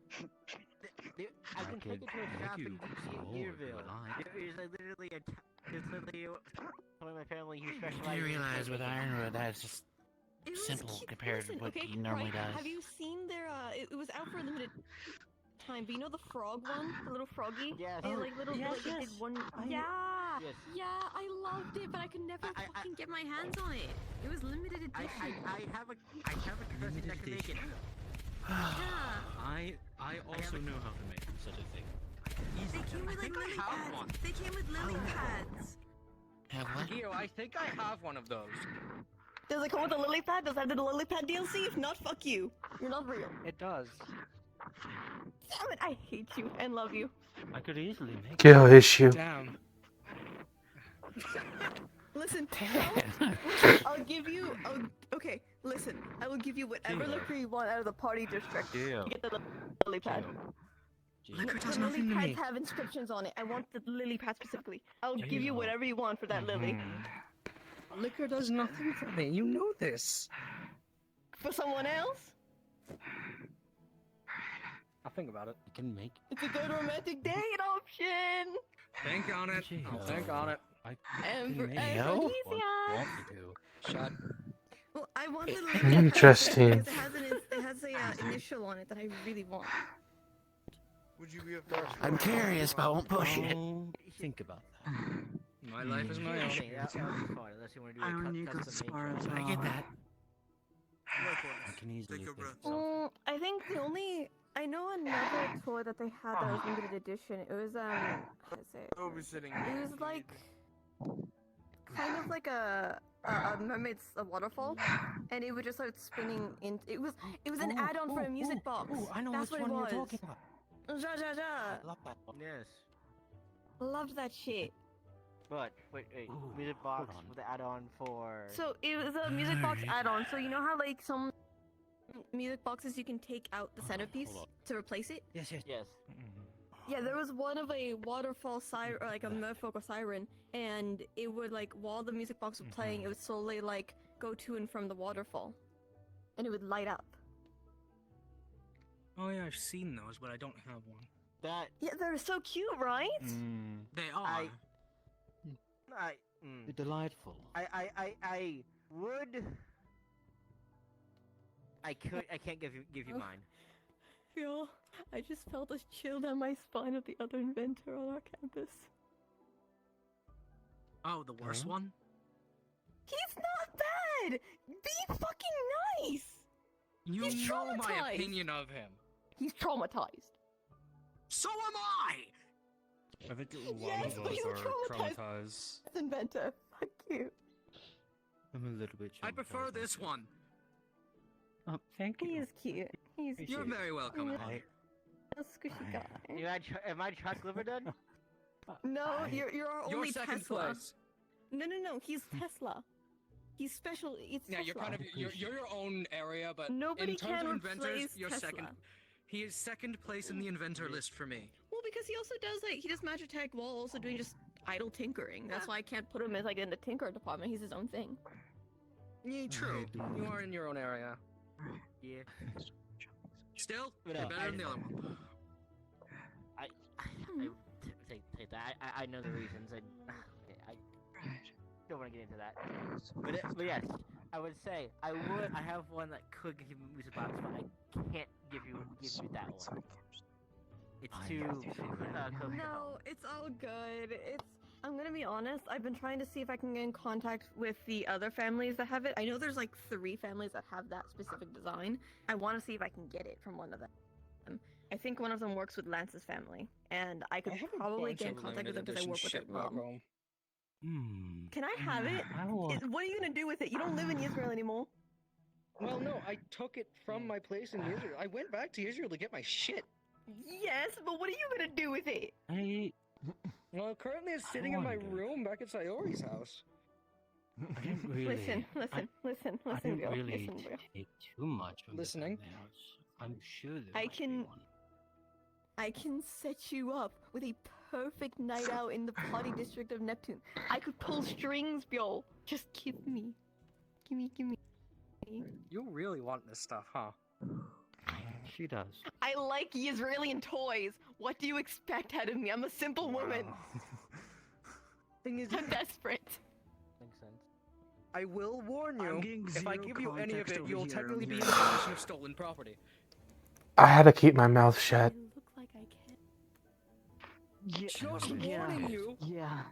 S: I can take it to a shop in Deerville. There's literally one of my family who specializes.
U: Do you realize with Ironwood that's just simple compared to what he normally does?
C: Have you seen their it was out for a limited time, but you know the frog one? The little froggy?
S: Yes.
C: It, like little
D: Yes,
C: like, it did one
D: Yeah.
S: Yes.
C: Yeah, I loved it, but I could never
D: fucking get my hands on it. It was limited edition.
S: I have a person that can make it. I also know how to make such a thing.
D: They came with like lily pads. They came with lily pads.
U: Have what?
O: Gio, I think I have one of those.
C: Does it come with a lily pad? Does that do the lily pad DLC? If not, fuck you. You're not real.
S: It does.
C: Damn it, I hate you and love you.
S: I could easily make
A: Kill issue.
S: Damn.
C: Listen, I'll give you. Okay, listen. I will give you whatever liquor you want out of the party district.
S: Deal.
C: To get the lily pad.
S: Liquor does
C: The
S: nothing
C: lily
S: to
C: pads
S: me.
C: have inscriptions on it. I want the lily pad specifically. I'll give you whatever you want for that lily.
S: Liquor does nothing for me. You know this.
C: For someone else?
S: I'll think about it. You can make.
C: It's a good romantic date option.
S: Think on it. I'll think on it.
C: And for
S: No?
C: aphrodisiac.
S: Shut.
C: Well, I want the lily pad
A: Interesting.
C: because it has a initial on it that I really want.
E: Would you be a first?
U: I'm curious, but I won't push it.
S: Think about that. My life is my own.
B: That would be fine, unless you want to do
D: I
B: a
D: only
B: cut
D: got
B: custom
D: spars.
U: I get that.
S: I can easily
E: Take a breath.
C: I think the only I know another toy that they had that was limited edition. It was how to say it?
E: Babysitting.
C: It was like kind of like a mermaid's a waterfall, and it would just start spinning in. It was an add-on for a music box.
S: I know
C: That's
S: which
C: what
S: one
C: it was.
S: you're talking about.
C: Ja, ja, ja.
S: I love that one.
B: Yes.
C: Loved that shit.
B: But wait, music box with the add-on for.
C: So it was a music box add-on. So you know how like some music boxes you can take out the centerpiece to replace it?
S: Yes.
C: Yeah, there was one of a waterfall siren, or like a merfolk or siren, and it would like while the music box was playing, it would slowly like go to and from the waterfall, and it would light up.
S: Oh yeah, I've seen those, but I don't have one.
B: That.
C: Yeah, they're so cute, right?
S: They are.
B: They're
S: delightful.
B: I would. I can't give you mine.
C: Phil, I just felt a chill down my spine at the other inventor on our campus.
S: Oh, the worst one?
C: He's not bad! Be fucking nice!
S: You
C: He's
S: know my
C: traumatized.
S: opinion of him.
C: He's traumatized.
S: So am I!
H: I think a lot
C: Yes,
H: of
C: but
H: us
C: he's
H: are
C: traumatized.
H: traumatized.
C: Inventor, fuck you.
H: I'm a little bit
S: I prefer
H: traumatized.
S: this one.
H: Oh, thank
C: He is cute. He's
S: You're
C: cute.
S: very welcome.
C: A squishy guy.
B: Am I truck liver done?
C: No, you're our
S: You're
C: only
S: second
C: Tesla.
S: place.
C: No, he's Tesla. He's special. It's
S: Yeah,
C: Tesla.
S: you're your own area, but
C: Nobody
S: in terms
C: can
S: of inventors,
C: replace
S: you're
C: Tesla.
S: second. He is second place in the inventor list for me.
C: Well, because he also does he does magic tech while also doing just idle tinkering. That's why I can't put him as like in the tinker department. He's his own thing.
S: Yeah, true. You are in your own area.
B: Yeah.
S: Still,
B: But,
S: you're better than the other one.
B: I know the reasons. I don't want to get into that. But yes, I would say I have one that could give me music box, but I can't give you that one. It's too.
C: No, it's all good. I'm gonna be honest. I've been trying to see if I can get in contact with the other families that have it. I know there's like 3 families that have that specific design. I want to see if I can get it from one of them. I think one of them works with Lance's family, and I could probably get in contact with them because I work with their mom. Can I have it? What are you gonna do with it? You don't live in Israel anymore.
S: Well, no, I took it from my place in Israel. I went back to Israel to get my shit.
C: Yes, but what are you gonna do with it?
S: Well, currently it's sitting in my room back at Sayori's house.
H: I didn't really.
C: Listen,
H: I didn't
C: Bill.
H: really
C: Listen, Bill.
H: take too much from
S: Listening.
H: the house. I'm sure there
C: I
H: might be
C: can-
H: one.
C: I can set you up with a perfect night out in the party district of Neptune. I could pull strings, Bill. Just give me. Give me.
S: You really want this stuff, huh?
H: She does.
C: I like Israeli toys. What do you expect out of me? I'm a simple woman.
S: Thing is,
C: I'm desperate.
B: Makes sense.
S: I will warn
X: I'm
S: you,
X: getting
S: if I
X: zero
S: give you any of
X: context
S: it,
X: over
S: you'll
X: here,
S: technically
X: I'm
S: be in
X: hearing.
S: possession of stolen property.
A: I had to keep my mouth shut.
C: I look like I can.
S: Just warning you.
B: Yeah.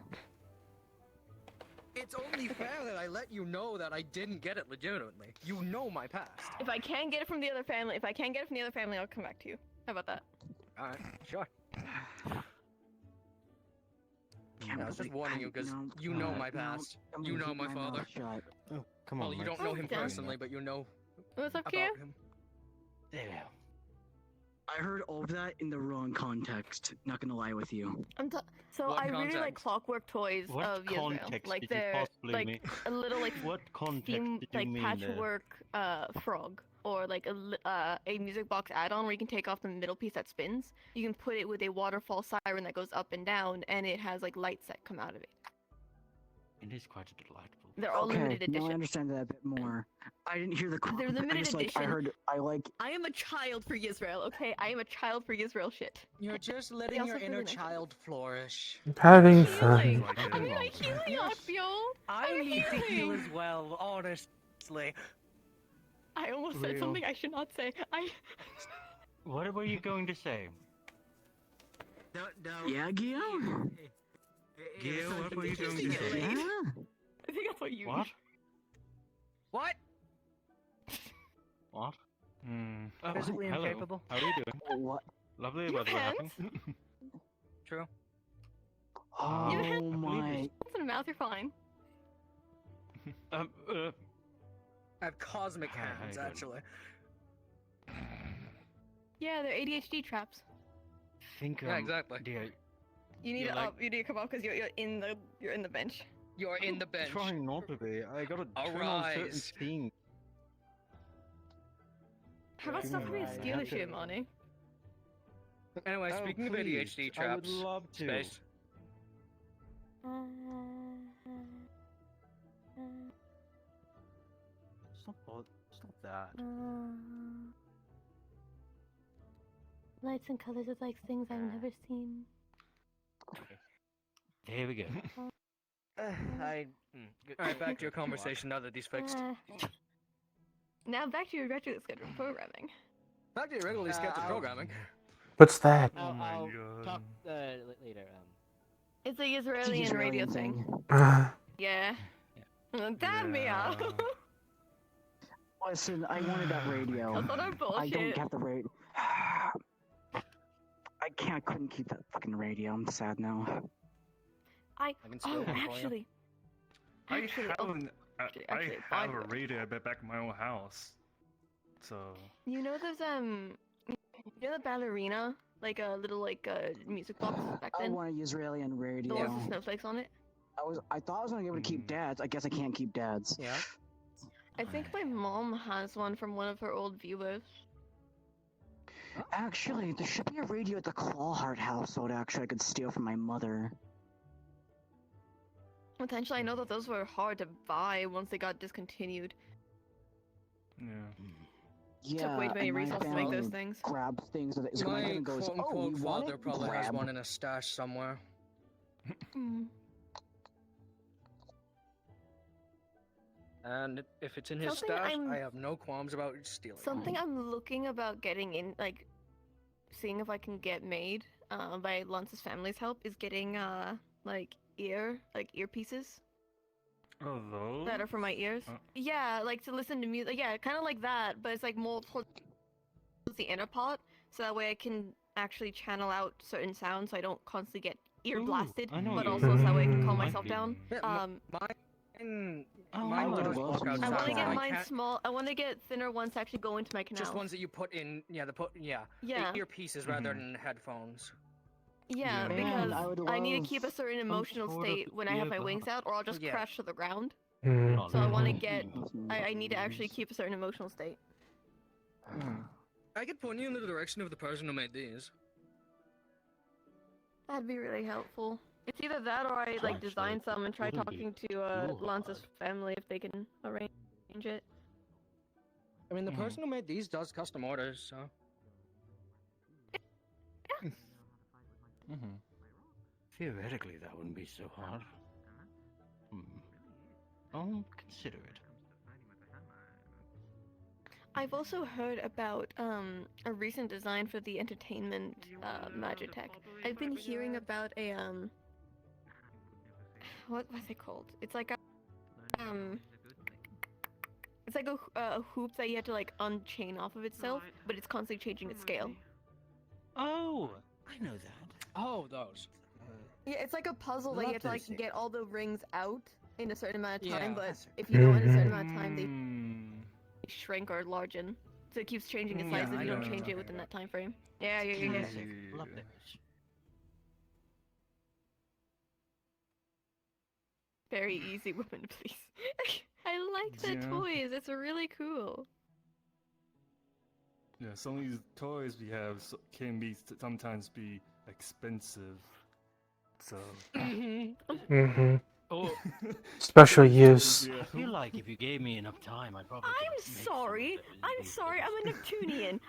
S: It's only fair that I let you know that I didn't get it legitimately. You know my past.
C: If I can't get it from the other family, I'll come back to you. How about that?
S: Alright, sure.
J: I was just warning you because you know my past. You know my father.
H: Oh, come
J: Well,
H: on.
J: you don't know him personally, but you know
C: What's up,
J: about
C: Kia?
J: him.
H: There.
K: I heard all of that in the wrong context. Not gonna lie with you.
C: So
J: What
C: I really like
J: context?
C: Clockwork Toys
H: What
C: of Israel.
H: context
C: Like
H: did you
C: they're
H: possibly
C: like
H: mean?
C: a little like
H: What context
C: theme,
H: did you
C: like
H: mean there?
C: patchwork frog, or like a music box add-on where you can take off the middle piece that spins. You can put it with a waterfall siren that goes up and down, and it has like lights that come out of it.
H: It is quite delightful.
C: They're all limited
K: Now I
C: edition.
K: understand that a bit more. I didn't hear the.
C: They're
K: I
C: limited
K: just,
C: edition.
K: I heard. I like.
C: I am a child for Israel, okay? I am a child for Israel shit.
J: You're just
C: They
J: letting
C: also
J: your inner
C: really nice.
J: child flourish.
A: Having
C: Healing.
A: fun.
C: I'm healing, Occhio.
J: I
C: I'm
J: need to heal
C: healing.
J: as well, honestly.
C: I almost said
H: Real.
C: something I should not say.
H: What were you going to say?
B: No.
K: Yeah, Guillaume.
T: Gil, what were you going to say?
K: Yeah.
C: I think that's what you.
H: What?
J: What?
H: What?
T: Oh,
J: Physically
H: hello.
J: incapable?
H: How are you doing?
K: What?
H: Lovely
C: You
H: weather
C: have
H: happening.
J: True.
K: Oh
C: You have
K: my.
C: hands in the mouth, you're fine.
J: I have cosmic
H: How
J: hands,
H: you doing?
J: actually.
C: Yeah, they're ADHD traps.
H: Think,
J: Yeah, exactly.
H: dear,
C: You need
H: You're
C: to
H: like-
C: up. You need to come up because you're in the bench.
J: You're in the bench.
H: trying not to be. I gotta turn on certain
J: Arise.
H: things.
C: How about stop having a stealer shit, Monty?
J: Anyway,
H: Oh,
J: speaking of
H: please,
J: ADHD
H: I would
J: traps,
H: love to.
J: space.
T: Stop that.
C: Lights and colors is like things I've never seen.
H: There we go.
J: Alright, back to your conversation now that these fixed.
C: Now back to your regular scheduled programming.
J: Back to your regularly scheduled programming.
A: What's that?
B: I'll
T: God.
B: talk later.
C: It's a Israeli radio thing. Yeah. Damn me up.
K: Listen, I wanted that radio.
C: That's not our
K: I
C: bullshit.
K: don't have the radio. couldn't keep that fucking radio. I'm sad now.
C: I
K: can steal one for you.
C: actually.
T: I
C: Actually,
T: have a radio back in my own house. So
C: You know those you know the ballerina, like a little music box back
K: I
C: then.
K: want a Israeli radio.
C: The ones with snowflakes on it.
K: I thought I was gonna be able to keep dads. I guess I can't keep dads.
J: Yeah.
C: I think my mom has one from one of her old viewers.
K: Actually, there should be a radio at the Clawheart household. Actually, I could steal from my mother.
C: Potentially, I know that those were hard to buy once they got discontinued.
T: yeah.
K: Yeah,
C: Took way too many
K: and my
C: resources to make those
K: family
C: things.
K: Grabs things so that so my
J: My
K: husband goes,
J: quote-unquote
K: "Oh, you want
J: father
K: it?
J: probably has
K: Grab."
J: one in a stash somewhere.
C: Mm.
J: And if it's in his
C: Something
J: stash,
C: I'm-
J: I have no qualms about stealing it.
C: Something I'm looking about getting in, seeing if I can get made, by Lance's family's help, is getting earpieces
T: Oh, those?
C: that are for my ears. Yeah, like to listen to music. Yeah, kind of like that, but it's like more towards the inner part, so that way I can actually channel out certain sounds, so I don't constantly get ear
H: Ooh,
C: blasted,
H: I know
C: but
H: you-
C: also so that way I can calm
H: Might
C: myself
H: be.
C: down.
J: Mine
K: I
J: will
K: would
J: just
K: love
J: walk
K: some
J: outside.
C: I want to get
J: I
C: mine
J: can't-
C: small. I want to get thinner ones to actually go into my canal.
J: Just ones that you put in, yeah,
C: Yeah.
J: earpieces rather than headphones.
C: Yeah,
K: Yeah. Man,
C: because
K: I would
C: I need to
K: love
C: keep a certain emotional
H: sort of
C: state when I have my wings out, or I'll just
J: Yeah.
C: crash to the ground.
A: Mm.
C: So I want to get. I need to actually keep a certain emotional state.
J: I could point you in the direction of the person who made these.
C: That'd be really helpful. It's either that or I
J: Actually,
C: design some and try
J: wouldn't be
C: talking to
J: too
C: Lance's family if they can arrange it.
J: I mean, the person who made these does custom orders, so.
H: Theoretically, that wouldn't be so hard. I'll consider it.
C: I've also heard about a recent design for the entertainment Magitech. I've been hearing about a what's it called? It's like a it's like a hoop that you have to like unchain off of itself, but it's constantly changing its scale.
H: Oh, I know that.
J: Oh, those.
C: Yeah, it's like a puzzle that you have to like get all the rings out in a certain amount of time,
J: Yeah.
C: but if you don't in a certain amount of time, they shrink or largen. So it keeps changing its size
J: Yeah,
C: if
J: I
C: you
J: know
C: don't
J: what you're
C: change it
J: talking
C: within
J: about.
C: that time frame. Yeah, yeah.
H: Love this.
C: Very easy woman, please. I like the
G: Yeah.
C: toys. It's really cool.
G: Yeah, some of these toys we have can be sometimes be expensive. So.
A: Mm-hmm.
H: Oh.
A: Special use.
H: I feel like if you gave me enough time, I'd probably.
C: I'm sorry. I'm sorry. I'm a Neptunian.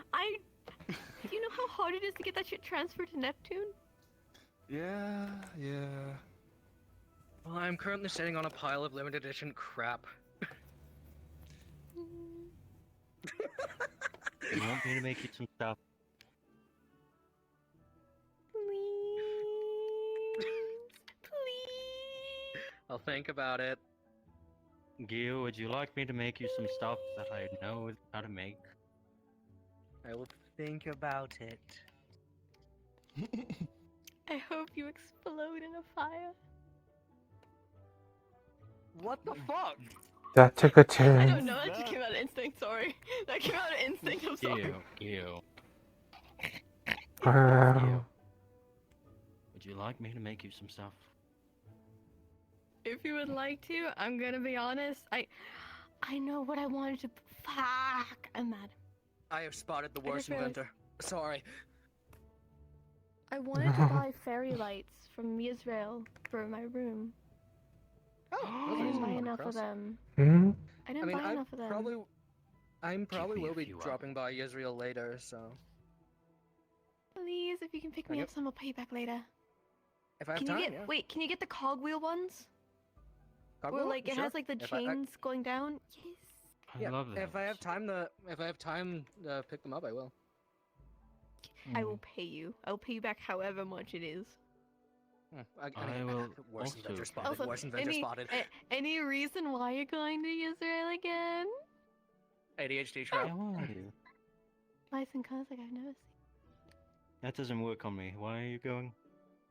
C: Do you know how hard it is to get that shit transferred to Neptune?
G: Yeah.
J: Well, I'm currently sitting on a pile of limited edition crap.
H: You want me to make you some stuff?
C: Please.
J: I'll think about it.
H: Gil, would you like me to make you some stuff that I know how to make?
J: I will think about it.
C: I hope you explode in a fire.
J: What the fuck?
A: That took a
C: I
A: turn.
C: don't know. That just came out of instinct. Sorry. That came out of instinct. I'm sorry.
H: Gil.
A: Wow.
H: Would you like me to make you some stuff?
C: If you would like to, I'm gonna be honest. I know what I wanted to. Fuck. I'm mad.
J: I have spotted the
C: I
J: worst
C: just realized-
J: inventor. Sorry.
C: I wanted to buy fairy lights from Israel for my room. I didn't buy enough of them.
A: Hmm?
C: I didn't buy enough of them.
J: I probably
H: me a
J: will be
H: few
J: dropping by Israel later, so.
C: Please, if you can pick me up some, I'll pay you back later.
J: If I have
C: Can
J: time,
C: you get?
J: yeah.
C: Wait, can you get the cogwheel ones? Where
J: Cogwheel?
C: like it
J: Sure.
C: has like the
J: If I-
C: chains going down? Yes.
H: I love that.
J: If I have time to pick them up, I will.
C: I will pay you. I'll pay you back however much it is.
H: I will
J: Worst
H: also.
J: inventor spotted.
C: Also,
J: Worst inventor spotted.
C: any reason why you're going to Israel again?
J: ADHD trap.
H: Why are you?
C: Lights and colors like I've never
H: That doesn't work on me. Why are you going?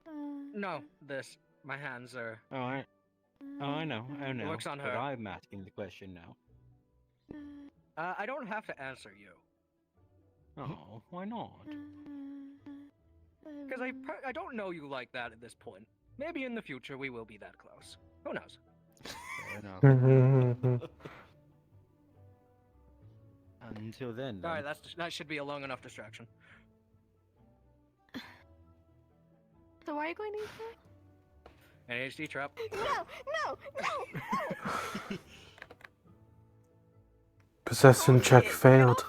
C: seen.
J: No, this. My hands are.
H: Oh, I know. I know.
J: works on
H: But
J: her.
H: I'm asking the question now.
J: I don't have to answer you.
H: Oh, why not?
J: Because I don't know you like that at this point. Maybe in the future we will be that close. Who knows?
H: Fair enough.
A: Mm-hmm.
H: Until then.
J: Alright, that should be a long enough distraction.
C: So why are you going to Israel?
J: ADHD trap.
C: No!
A: Possession check failed.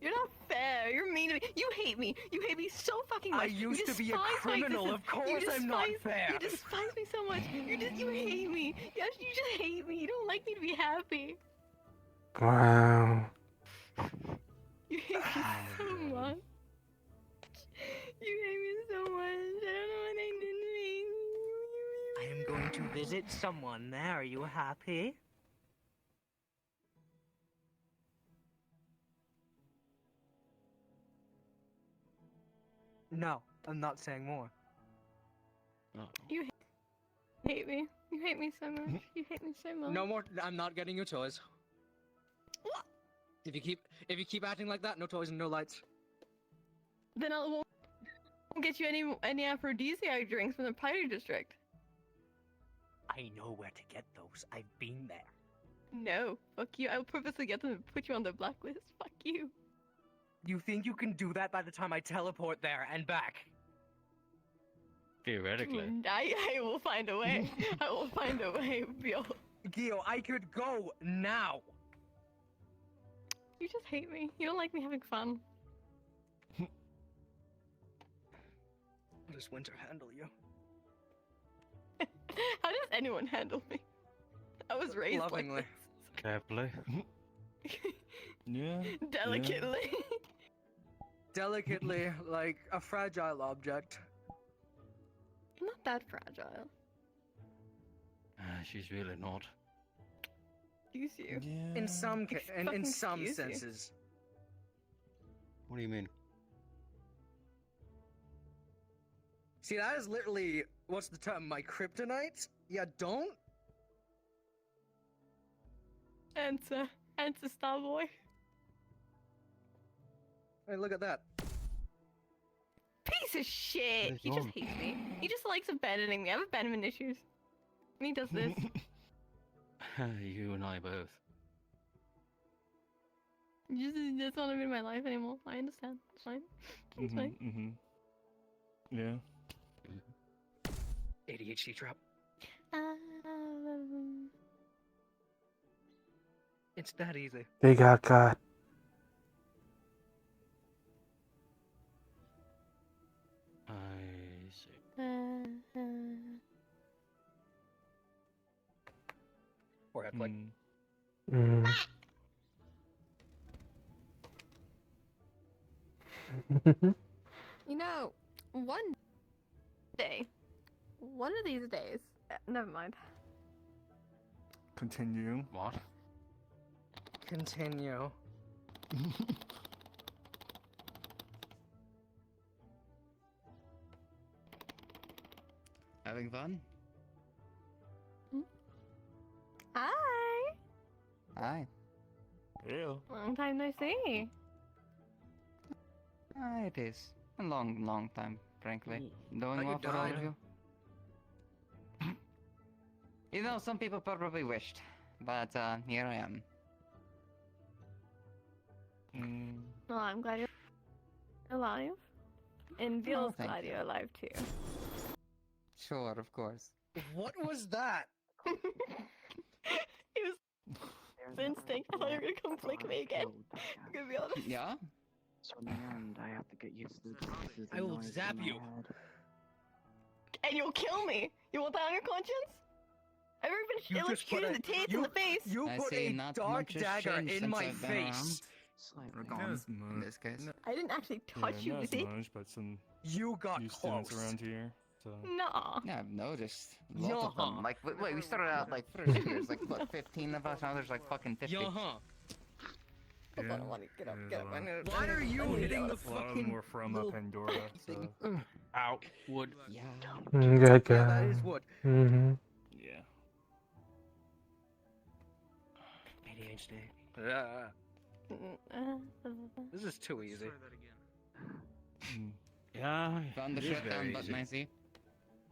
C: You're not fair. You're mean to me. You hate me. You hate me so fucking much.
J: I used to be a
C: despise my
J: criminal.
C: existence.
J: Of course
C: You
J: I'm not
C: despise-
J: fair.
C: You despise me so much. You hate me. Yes, you just hate me. You don't like me to be happy.
A: Wow.
C: You hate me so much. You hate me so much. I don't know what I did to me.
J: I am going to visit someone there. Are you happy? No, I'm not saying more.
C: You hate me. You hate me so much. You hate me so much.
J: No more. I'm not getting you toys.
C: What?
J: If you keep acting like that, no toys and no lights.
C: Then I won't get you any aphrodisiac drinks from the party district.
J: I know where to get those. I've been there.
C: No, fuck you. I will purposely get them and put you on the blacklist. Fuck you.
J: You think you can do that by the time I teleport there and back?
H: Theoretically.
C: I will find a way. I will find a way, Bill.
J: Gio, I could go now.
C: You just hate me. You don't like me having fun.
J: Does Winter handle you?
C: How does anyone handle me? I was raised
J: Lovingly.
H: Carefully.
G: Yeah.
C: Delicately.
J: Delicately, like a fragile object.
C: I'm not that fragile.
H: She's really not.
C: Excuse you.
J: In some in some
C: Excuse you.
J: senses.
H: What do you mean?
J: See, that is literally What's the term? My kryptonite? Yeah, don't?
C: Answer, Starboy.
J: Hey, look at that.
C: Piece of shit!
H: is
C: He just
H: wrong?
C: hates me. He just likes abandoning me. I have abandonment issues. And he does this.
H: You and I both.
C: He just doesn't want to be in my life anymore. I understand. It's fine. It's fine.
G: Yeah.
J: ADHD trap. It's that easy.
A: They got caught.
H: I see.
J: Or have like.
C: You know, one of these days. Never mind.
G: Continue.
H: What?
J: Continue.
I: Having fun?
C: Hi.
I: Hi.
G: Ew.
C: Long time no see.
I: It is. A long, long time, frankly. Doing
J: Thought you
I: well for all of
J: died.
I: you? You know, some people probably wished, but here I am.
C: Well, I'm glad you're alive. And Bill's
I: thank
C: glad
I: you.
C: you're alive too.
I: Sure, of course.
J: What was that?
C: It was instinct. I thought you were gonna come flick me again. I'm gonna be honest.
I: Yeah?
K: So in the end, I have to get used to the
J: I will
K: noise in
J: zap
K: my
J: you.
K: head.
C: And you'll kill me. You want that on your conscience? I've already been
J: You
C: at least
J: just put
C: shooting
J: a-
C: the tits in the face.
J: You
I: I
J: put
I: see,
J: a
I: not
J: dark
I: much has
J: dagger
I: changed
J: in
I: since
J: my
I: I've been
J: face.
I: Or
K: Slightly.
I: gone,
G: Not as
I: in
G: much.
I: this case.
C: I didn't actually touch you,
G: not as
C: see?
G: much, but some
J: You got
G: new students
J: close.
G: around here. So.
C: Nah.
I: Yeah, I've noticed. A lot of
J: Yeah.
I: them. Like, wait, we started out like first years, like what, 15 of us? Now there's like fucking 50.
J: Yeah.
C: Hold on, I want to get up.
J: Why are you hitting the
G: A lot of them
J: fucking
G: were from
J: little
G: Pandora, so.
H: Out. Wood.
I: Yeah.
A: Good
J: Yeah,
A: guy.
J: that is wood.
A: Mm-hmm.
G: Yeah.
J: ADHD. This is too easy.
H: Yeah.
I: Found the
H: it is
I: shutdown
H: very
I: button,
H: easy.
I: I see.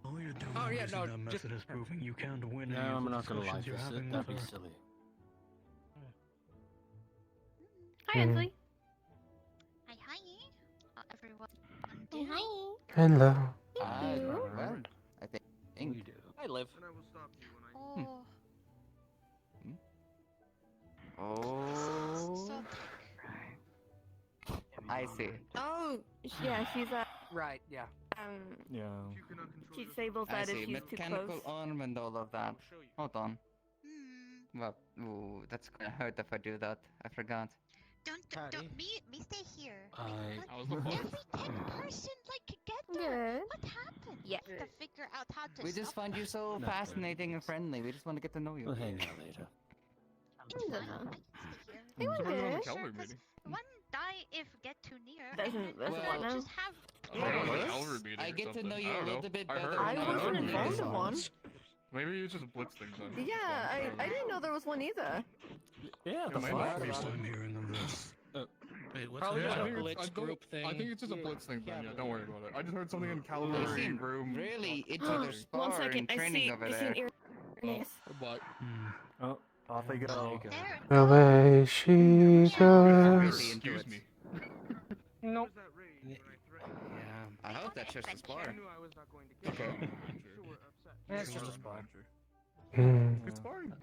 X: All you're doing
J: Oh, yeah,
X: using
J: no,
X: that
J: just-
X: method is proving you can't win
U: No,
X: any of
U: I'm
X: the
U: not gonna lie.
X: discussions you're having
U: That'd
X: with
U: be
X: her.
U: silly.
C: Hi, Ansley.
M: Hi, hi. Everyone.
C: Hi.
A: Hello.
I: Well, I think.
H: We do.
J: I live.
M: Oh.
I: Oh. I see.
C: Oh, yeah, she's
J: Right, yeah.
G: Yeah.
C: she disables
I: I
C: that if
I: see.
C: she's too
I: Mechanical
C: close.
I: arm and all of that. Hold on. Well, ooh, that's gonna hurt if I do that. I forgot.
M: Don't me stay here.
H: I
I: was the
M: Every 10 person like get there. What happened?
C: Yeah.
M: We have to figure out how to
I: We just
M: stop
I: find you so
H: No,
I: fascinating and friendly. We just want to get to know you.
U: We'll hang out later.
C: They were good.
M: Sure, 'cause one die if get too near.
C: Doesn't-
M: and
C: doesn't
M: then
C: want
M: we
C: to.
M: just have.
I: I get to know you a little bit better.
C: I
I: when
C: wasn't
I: I'm
C: involved in one.
F: Maybe you just blitz things then.
C: Yeah, I didn't know there was one either.
U: Yeah, the
F: might
U: fuck?
F: not be
X: First
F: one.
X: time hearing of this.
T: Wait, what's
J: Probably
T: that?
J: just a
F: I think
J: blitz group thing.
F: I think it's just a blitz thing then, yeah, don't worry about it. I just heard something in
I: They
F: cavalry
I: seem
F: room.
I: really into their
C: One
I: spar
C: second,
I: and
C: I
I: training
C: see.
I: over
C: I see
I: there.
C: an ear. Nice.
F: But
G: Oh, off they go.
A: The way she goes.
I: Really into
F: excuse
I: it.
F: me.
J: Nope.
I: Yeah, I hope that's just a spar.
F: Okay.
J: It's just a spar.
A: Mm.
F: It's fine.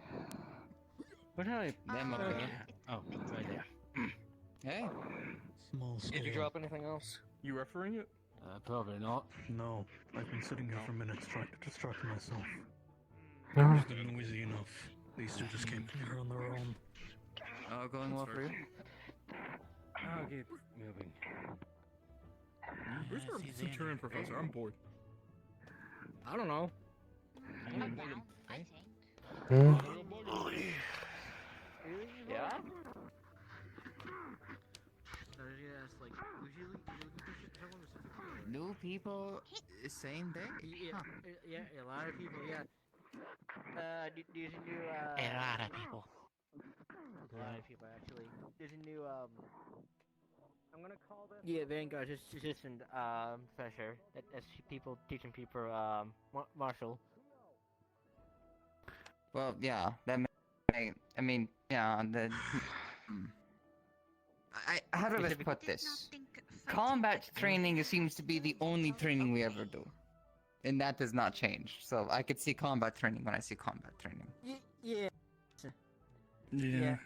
H: What did I?
I: Them up there.
H: Oh, right there.
I: Hey.
X: Small scale.
J: Did you drop anything else?
F: You referring it?
U: Probably not.
X: No, I've been sitting here for minutes trying to distract myself.
A: No.
X: It wasn't noisy enough. These two just came clear on their own.
I: Going well for you?
H: I'll keep moving.
F: Where's our Centurion professor? I'm bored.
J: I don't know.
M: I think.
A: Hmm?
I: Yeah? New people? Same day?
B: Yeah,
I: Huh.
B: yeah, a lot of people. Yeah. There's a new.
U: A lot of people.
B: A lot of people actually. There's a new. I'm gonna call them. Yeah, Vanguard assistant professor. That's people teaching people martial.
I: Well, yeah, that I mean, yeah, how do I put this? Combat training seems to be the only training we ever do. And that does not change. So I could see combat training when I see combat training.
B: Yeah.
G: Yeah.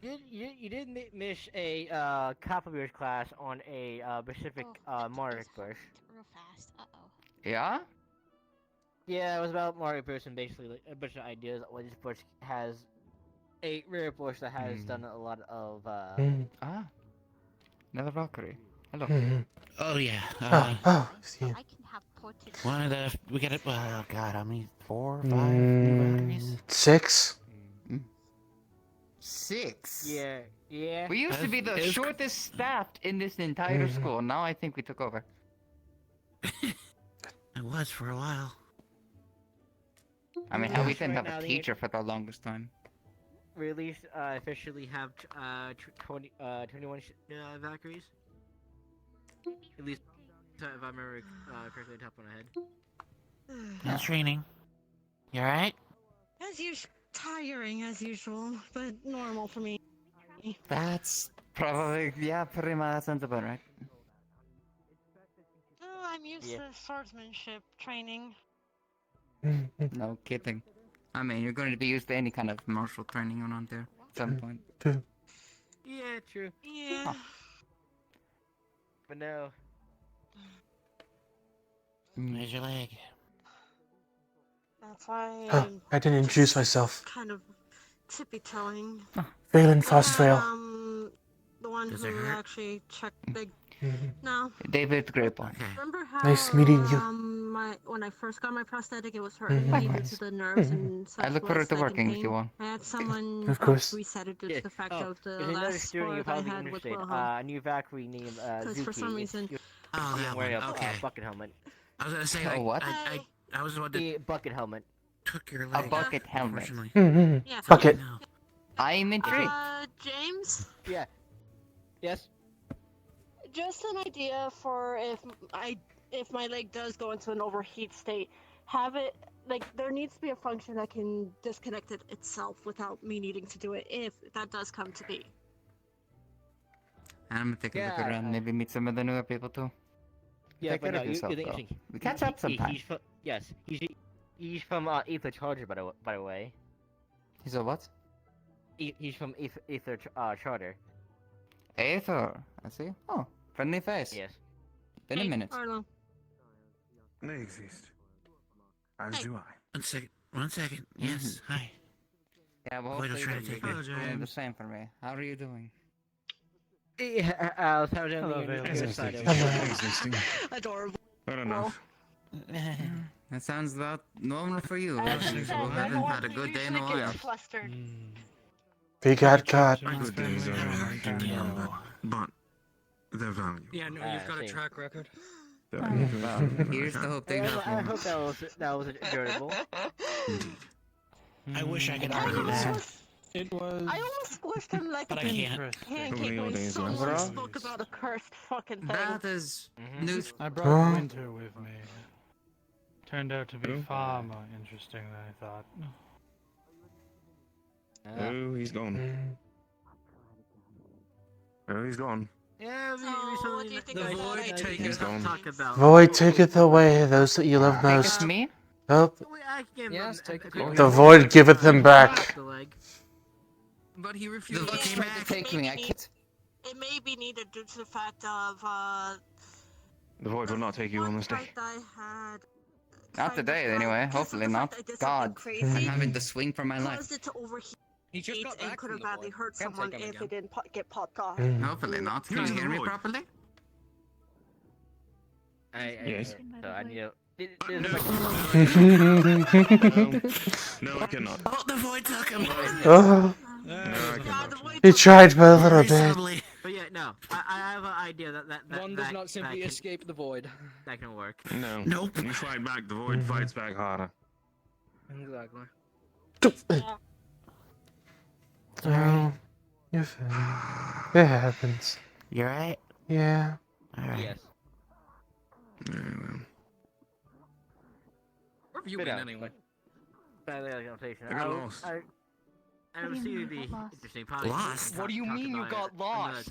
B: You did miss a copper beers class on a specific Mario Bush.
M: Real fast. Uh-oh.
I: Yeah?
B: Yeah, it was about Mario Bush and basically like, a bunch of ideas. What this bush has a rare bush that has done a lot of
I: Another Valkyrie. Hello.
U: Oh yeah.
M: I can have ported.
U: One of the we got it. Oh god, how many? 4 or 5 new Valkyries?
A: 6.
I: 6?
B: Yeah.
I: We used to be the shortest staffed in this entire school. Now I think we took over.
U: It was for a while.
I: I mean, how we didn't have a teacher for the longest time.
B: We at least officially have 21 Valkyries. At least if I remember correctly, top of my head.
U: How's training? You alright?
D: As usual, tiring as usual, but normal for me.
I: That's probably, yeah, pretty much that sounds about right.
D: Oh, I'm used to swordsmanship training.
I: No kidding. I mean, you're going to be used to any kind of martial training around there at some point.
B: Yeah, true.
D: Yeah.
I: Huh.
B: But no.
U: Where's your leg?
D: That's why
A: I didn't introduce myself.
D: kind of tippy-toeing.
A: Valen Frostvale.
D: The one
U: Does it
D: who
U: hurt?
D: actually checked big. No.
I: David Grapon.
D: Remember how
A: Nice meeting you.
D: when I first got my prosthetic, it was hurting me due to the nerves and such.
I: I look forward to
D: was, like, in
I: working with
D: pain.
I: you all.
D: I had someone
A: Of course.
D: reset it due to the fact of the
B: There's another
D: last
B: student you're
D: sport I
B: probably
D: had with
B: interested.
D: Wilhelm.
B: A new Valkyrie named
D: Because for some reason,
U: Oh, that one.
B: wearing a
U: Okay.
B: bucket helmet.
U: I was gonna say,
I: Oh, what?
U: I was the one that
B: The bucket helmet.
U: took your
I: A
U: leg.
I: bucket helmet.
U: Unfortunately.
D: Yeah.
A: Bucket.
U: No.
I: I'm intrigued.
D: James?
B: Yeah. Yes.
D: Just an idea for if my leg does go into an overheat state, have it like there needs to be a function that can disconnect it itself without me needing to do it if that does come to be.
I: I'm gonna take a look around, maybe meet some of the newer people too.
B: Yeah,
I: Take
B: but
I: care
B: no,
I: of
B: you
I: yourself,
B: think
I: though. We catch up sometime.
B: He's from Ether Charger, by the way.
I: He's a what?
B: He's from Ether Charter.
I: Aether. I see. Oh, friendly face.
B: Yes.
I: Been a minute.
D: Arlo.
R: They exist. As do I.
U: 1 second. Yes. Hi.
I: Yeah, well,
U: Boyd was
I: hopefully
U: trying to
I: you
U: take
I: get
U: it.
I: doing the same for me. How are you doing?
B: Yeah, how's everything
G: Hello,
B: on your
G: Valen.
B: other side of
R: Existing.
D: Adorable.
R: Fair enough.
I: That sounds about normal for you.
D: As
I: As
D: you
I: usual,
D: said,
I: haven't
D: everyone
I: had a good day in a
D: usually
I: while.
D: gets flustered.
A: We got caught.
R: Good days are hard to remember, but their value.
J: Yeah, no, you've got a track record.
I: Here's the hope they have.
B: I hope that was enjoyable.
U: I wish I could argue that.
G: It was.
D: I almost squished him like
U: But
D: a
U: I can't.
D: pancake when someone spoke about a cursed fucking thing.
I: That is news.
G: I brought Winter with me. Turned out to be far more interesting than I thought.
R: Oh, he's gone. Oh, he's gone.
B: Yeah, recently
J: The void taketh
B: talk about.
A: Void taketh away those that you love
I: Take it to
A: most.
I: me?
A: Nope.
J: Yes, take it.
A: The void giveth them back.
J: But he
I: The
J: refused.
I: void tried to take me. I can't.
D: It may be needed due to the fact of
R: The void will not take you on this day.
D: fight I had.
I: Not today, anyway. Hopefully not. God, I'm having the swing for my life.
D: Caused it to overheat
J: He just got
D: and
J: back
D: could
J: from
D: have
J: the
D: badly
J: void.
D: hurt
J: Can't
D: someone
J: take him
D: if
J: again.
D: it didn't get popped off.
I: Hopefully not. Can you hear me properly?
R: Yes.
B: I need to.
R: No, I cannot.
U: Oh, the void took him.
A: Oh,
R: No, I cannot.
A: he tried but a little bit.
B: But yeah, No, I have an idea that
J: One does not simply escape the void.
B: That can work.
N: No.
X: Nope.
N: You fight back, the void fights back harder.
J: Exactly.
A: Oh, you're fine. It happens.
U: You alright?
A: Yeah.
U: Alright.
B: Yes.
N: Very well.
J: Where have you been anyway?
B: I
N: got lost.
B: I received the interesting podcast.
U: Lost?
J: What do you mean you got lost?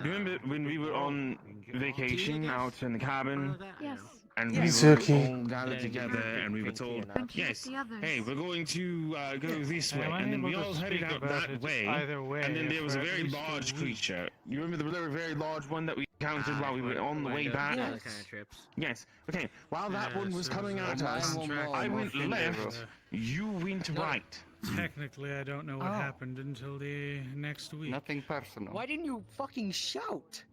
N: Remember when we were on vacation out in the cabin?
M: Yes.
N: And
A: Yes.
N: we were
A: Suki.
N: all gathered together and we were told, yes, hey, we're going to go this way. And then we all headed out that way. And then there was a very large creature. You remember the very large one that we encountered while we were on the way back?
B: Yes. Kind of trips.
N: Yes. Okay, while that one was coming at us, I went left, you went right.
T: Technically, I don't know what happened until the next week.
I: Nothing personal.
J: Why didn't you fucking shout?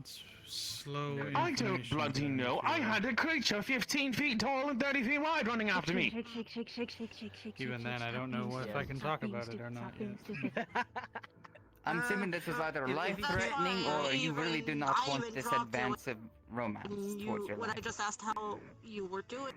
T: It's slow.
N: I don't bloody know. I had a creature 15 feet tall and 30 feet wide running after me.
T: Even then, I don't know if I can talk about it or not.
I: I'm assuming this is either life-threatening or you really do not want this advancing romance towards your
D: When
I: life.
D: I just asked how you were doing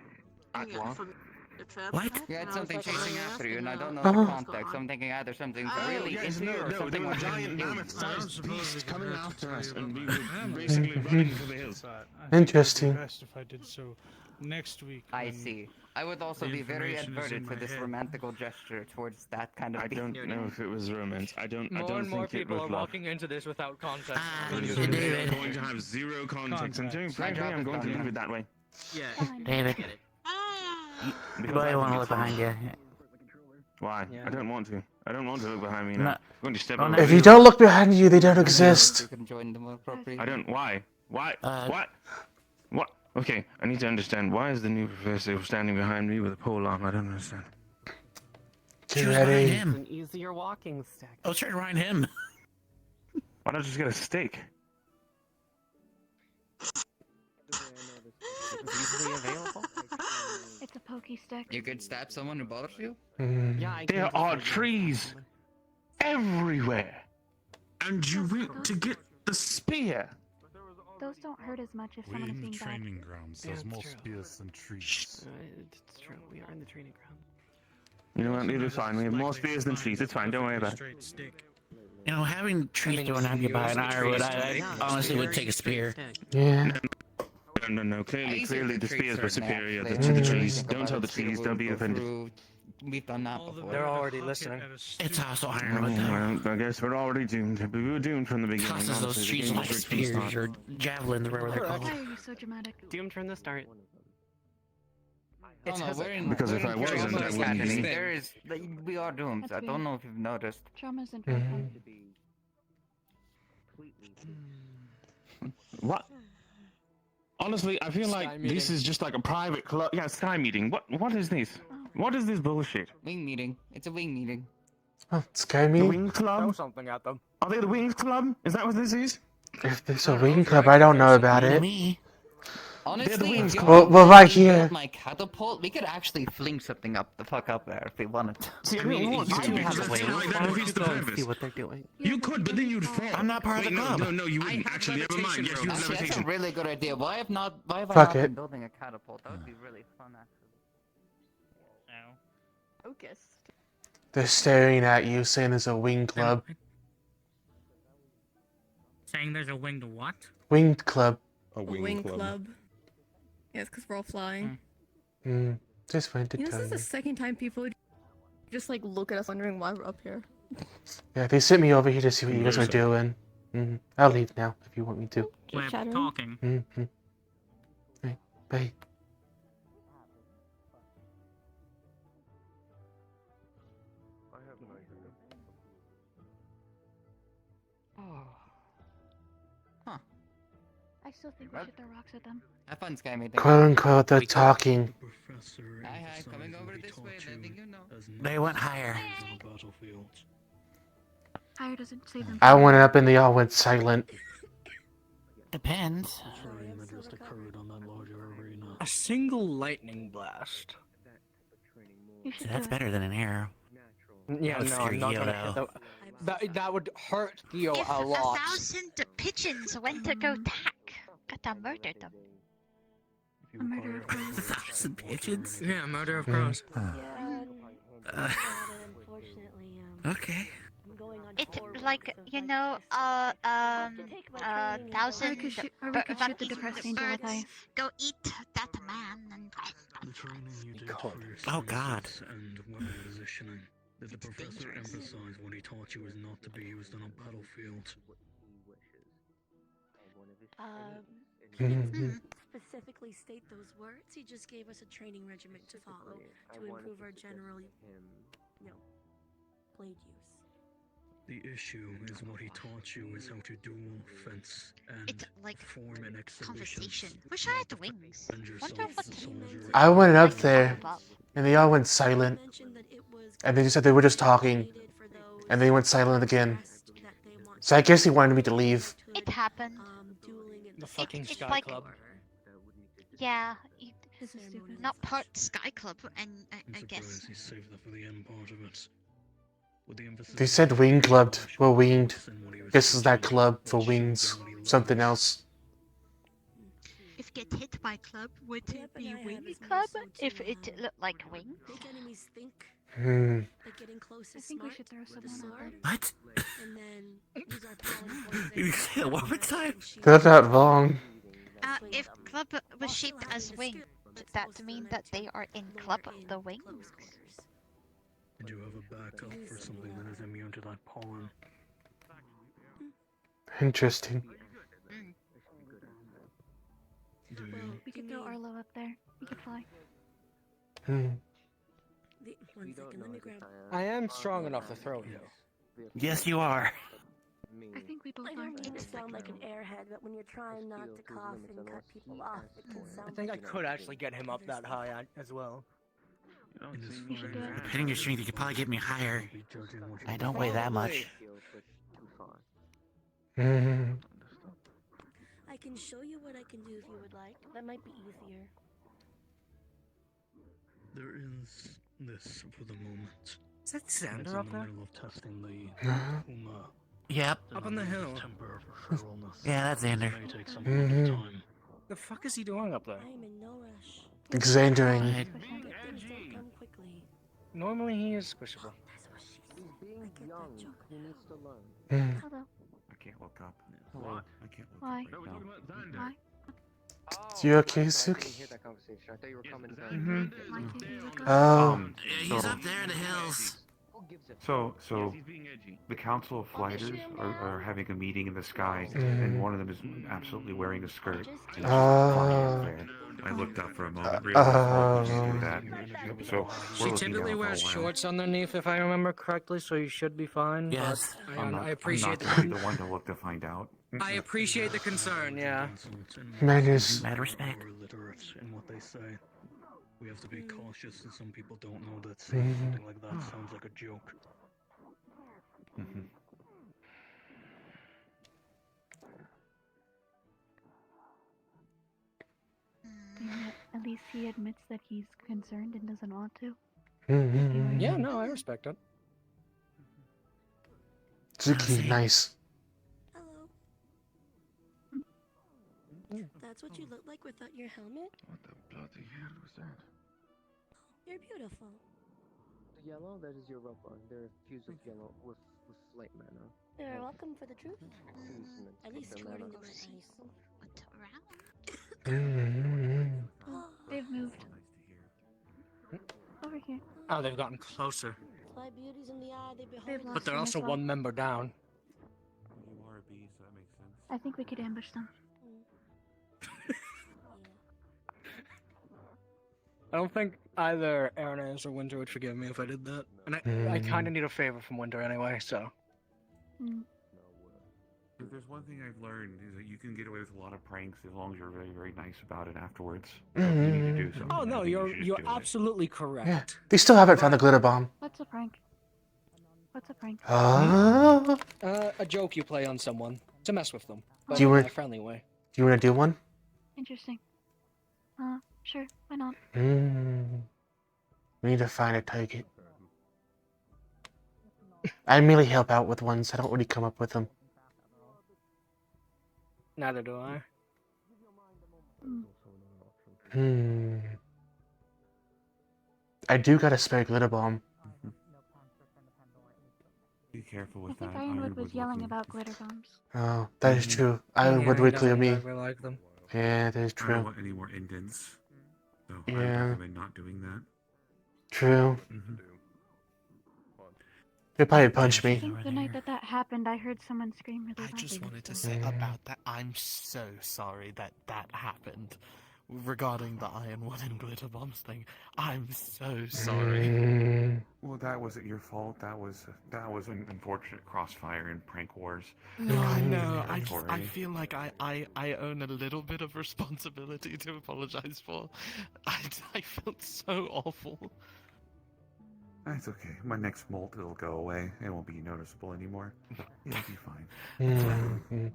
D: from the trip.
I: What? You had something chasing after you, and I don't know
A: Oh.
I: the context. So I'm thinking either something's really
N: Yes,
I: into you or
N: no,
I: something
N: there were
I: was
N: giant
I: really
N: mammoth-sized beasts coming after us, and we were basically running for the hills.
A: Interesting.
T: Best if I did so next week.
I: I
T: when
I: see. I would also
T: the
I: be very
T: information is
I: adverted
T: in
I: for
T: my
I: this
T: head.
I: romantical gesture towards that kind of
N: I don't know if it was romance. I don't
J: More and more
N: think it
J: people
N: was
J: are
N: love.
J: walking into this without context.
N: I'm going to have zero context, and to frankly, I'm going to leave it that way.
B: Yeah.
U: David.
B: Get it.
U: You probably want to look behind you.
N: Why?
B: Yeah.
N: I don't want to. I don't want to look behind me
U: No.
N: now. I'm going to step
U: Oh,
N: over.
U: no.
A: If you don't look behind you, they don't exist.
I: You can join them appropriately.
N: I don't. Why? Why?
U: Uh,
N: What? What? Okay, I need to understand. Why is the new professor standing behind me with a pole arm? I don't understand.
U: She was behind
O: It's
U: him.
O: an easier walking stick.
U: I was trying to find him.
N: Why not just get a stake?
O: Easily available.
M: It's a pokey stick.
I: You could stab someone who bothers you?
O: Yeah, I
N: There
O: can
N: are
O: just-
N: trees everywhere, and you went to get the spear.
M: Those don't hurt as much if
P: We're
M: someone is
P: in the
M: being bad.
P: training grounds. There's
O: Yeah,
P: more
O: it's true.
P: spears than trees.
O: It's true. We are in the training ground.
N: You know what? It's fine. We have more spears than trees. It's fine. Don't worry about it.
T: Straight stick.
U: You know, having trees thrown at you by an ironwood, I honestly would take a spear.
A: Yeah.
N: No. Clearly, the spears were superior to
I: Players
N: the
I: are
N: trees.
I: think
N: Don't
I: about
N: tell the
I: a spear
N: trees. Don't be
I: will go
N: offended.
I: through. We've done that before.
J: They're already listening.
U: It's also ironwood, though.
N: Well, I guess we're already doomed. We were doomed from the beginning.
U: Tosses those
N: honestly. The
U: trees
N: game
U: like
N: was rigged from the
U: spears
N: start.
U: or javelins or whatever they're
M: Why
U: called.
M: are you so dramatic?
O: Doom from the start.
I: Oh, no, we're in,
N: Because
I: we're
N: if
I: in
N: I wasn't,
I: Curiosum
N: I wouldn't
I: Academy.
N: be.
I: There is, we are doomed.
M: That's
I: I don't
M: weird.
I: know if you've noticed.
M: Trauma's in front of them.
N: What? Honestly, I feel
J: Sky
N: like
J: meeting.
N: this is just like a private club. Yeah, Sky meeting. What is this? What is this bullshit?
I: Wing meeting. It's a wing meeting.
A: Oh, Sky
N: The
A: Me?
N: Wings
J: Throw
N: Club?
J: something at them.
N: Are they the Wings Club? Is that what this is?
A: If there's a wing club, I don't know about
U: To
A: it.
U: me.
I: Honestly,
N: wings
I: if
N: club.
A: Well, right
I: you
A: here.
I: built my catapult, we could actually fling something up the fuck up there if we wanted to.
N: See,
O: I mean,
N: want
O: you
N: to,
O: do
N: because
O: have
N: I
O: a way.
N: feel like that
O: Why don't
N: defeats
O: you
N: the
O: go and see
N: purpose.
O: what they're doing?
N: You could, but then you'd fall.
U: I'm not part of the club.
N: No, you
J: I
N: wouldn't.
J: have
N: Actually, never mind.
J: levitation
N: Yes, you have
J: ropes.
I: Actually, that's a
N: levitation.
I: really good idea. Why have I
A: Fuck
I: not
A: it.
I: been building a catapult? That would be really fun, actually.
O: Focused.
A: They're staring at you, saying there's a wing club.
T: Saying there's a winged what?
A: Winged club.
C: A wing club. Yes, because we're all flying.
A: Just wanted to
C: You know,
A: tell
C: this is the
A: you.
C: second time people just like look at us wondering why we're up here.
A: Yeah, they sent me over here to see what you guys are doing. I'll leave now if you want me to.
C: Just chattering.
T: Talking.
A: Right, bye.
M: I still think we should throw rocks at them.
I: Have fun, Sky meeting.
A: Quote unquote, they're talking.
I: Hi, coming over this way, letting you know.
U: They went higher.
M: Higher doesn't save them.
A: I went up and they all went silent.
U: Depends.
J: A single lightning blast.
M: You should
U: That's
M: do it.
U: better than an arrow.
O: Yeah,
U: That would
O: no,
U: scare
O: I'm not
U: you,
O: gonna
U: though.
O: hit the.
J: That would hurt Theo
M: If
J: a lot.
M: 1,000 pigeons went to go tack, gotta murder them.
D: A murder of crows.
X: 1,000 pigeons?
T: Yeah, murder of crows.
X: Okay.
M: It's like, you know, 1,000
D: Or we could shoot the depressed angel with
M: birds
D: ice.
M: go eat that man and...
E: The training you did for your
X: Oh, God.
E: and weapon positioning. Did the professor emphasize what he taught you is not to be used on a battlefield?
L: He didn't specifically state those words. He just gave us a training regimen to follow to improve our general, blade use.
E: The issue is what he taught you is how to duel, fence, and
M: It's like
E: form an
M: conversation. Wish I had the wings. Wonder what
A: I went up there, and they all went silent. And they just said they were just talking, and they went silent again. So I guess he wanted me to leave.
M: It happened.
J: The fucking
M: It's
J: Sky
M: like-
J: Club.
M: Yeah,
D: This is stupid.
M: not part Sky Club, and I
E: I'm
M: guess.
E: surprised he saved that for the end part of it. With the emphasis
A: They said wing clubbed. Well, winged. Guess it's that club for wings. Something else.
M: If get hit by club, would it be wing club? If it looked like wings?
L: Make enemies think
A: Hmm.
L: that getting close
D: I
L: is
D: think we
L: smart
D: should throw
L: with a
D: someone
L: sword,
X: What?
L: and then use our talent points
X: You say it one more time?
A: They're not wrong.
M: If club was shaped as wing, does that mean that they are in club of the wings?
E: And you have a backup for something that is immune to that pollen.
A: Interesting.
E: Do you?
D: We could throw Arlo up there. He could fly.
A: Hmm.
L: One second, let me grab.
J: I am strong enough to throw you.
X: Yes, you are.
D: I think we both
L: I
D: are.
L: don't mean to sound like an airhead, but when you're trying not to cough and cut people off, it can sound.
J: I think I
L: like
J: could actually get him up that high as well.
D: We should do it.
X: Depending on your strength, you could probably get me higher. I don't weigh that much.
A: Hmm.
L: I can show you what I can do if you would like. That might be easier.
E: There is this for the moment.
J: Is that
E: It's
J: Xander
E: in
J: up
E: the
J: there?
E: middle of testing the
A: Huh?
E: Uma.
X: Yep.
J: Up on the hill.
E: Temper for feralness.
X: Yeah, that's Xander.
E: It may take some time.
J: The fuck is he doing up there?
L: I am in no rush.
A: Xandering.
L: Good things don't come quickly.
J: Normally he is squishable.
L: That's what she said. I get that joke.
N: He needs to learn.
A: Hmm.
D: Hello.
R: I can't look up.
N: What?
R: I can't look
D: Why?
R: up right now.
D: Why?
A: You okay,
S: I didn't
A: Suki?
S: hear that conversation. I thought you were coming to
D: Why can't you look up?
A: Oh.
X: He's up there in the hills.
N: So the Council of Flighters are having a meeting in the sky, and one of them is absolutely wearing a skirt. And she's flying up there. I looked up for a moment, realized I do that. So
J: She
N: we're looking
J: typically
N: down for a
J: wears
N: while.
J: shorts underneath, if I remember correctly, so you should be fine.
X: Yes.
J: But
N: I'm not,
J: I appreciate
N: I'm not gonna be the one to look to find out.
J: I appreciate the concern, yeah.
A: Manners.
X: Mad respect.
E: We're illiterate in what they say. We have to be cautious, and some people don't know that saying something like that sounds like a joke.
D: At least he admits that he's concerned and doesn't want to.
A: Hmm.
J: Yeah, no, I respect it.
A: Suki, nice.
L: Hello. That's what you look like without your helmet?
N: What the bloody hell was that?
L: You're beautiful.
S: The yellow, that is your rope on. They're fused with yellow with slight mana.
L: You're welcome for the truth.
S: Seasoned
L: At least
S: with their
L: according
S: mana.
L: to my eyes.
D: Oh, they've moved. Over here.
J: Oh, they've gotten closer.
L: Fly beauties in the eye, they
D: They've
L: behold.
D: lost
J: But they're
D: him
J: also
D: as well.
J: one member down.
R: You are a bee, so that makes sense.
D: I think we could ambush them.
J: I don't think either Aaron or Winter would forgive me if I did that. And I kind of need a favor from Winter anyway, so.
N: If there's one thing I've learned is that you can get away with a lot of pranks as long as you're very, very nice about it afterwards. So if you need to do something,
J: Oh no,
N: I think you
J: you're
N: should just
J: you're
N: do it.
J: absolutely correct.
A: Yeah. They still haven't found the glitter bomb.
D: What's a prank? What's a prank?
J: A joke you play on someone to mess with them, but
A: Do you
J: in
A: want-
J: a friendly way.
A: Do you want to do one?
D: Interesting. Sure, why not?
A: We need to find a target. I merely help out with ones. I don't really come up with them.
J: Neither do I.
A: I do got a spare glitter bomb.
R: Be careful
M: I
R: with
M: think
R: that.
M: Ironwood was yelling
R: looking.
M: about glitter bombs.
A: Oh, that is true. I
J: Yeah,
A: would
J: he
A: clear
J: doesn't
A: me.
J: exactly like them.
A: Yeah, that is
R: I don't
A: true.
R: want any more indents. So I would
A: Yeah.
R: recommend not doing that.
A: True. They'd probably punch
M: I
A: me.
M: think the night that happened, I heard someone scream really
K: I
M: loudly.
K: just wanted to
M: so-
K: say about that, I'm so sorry that that happened. Regarding the Ironwood and glitter bombs thing, I'm so sorry.
R: Well, that wasn't your fault. That was an unfortunate crossfire in prank wars.
K: No, I know. I
R: Mandatory.
K: feel like I own a little bit of responsibility to apologize for. I felt so awful.
R: That's okay. My next molt, it'll go away. It won't be noticeable anymore. It'll be fine.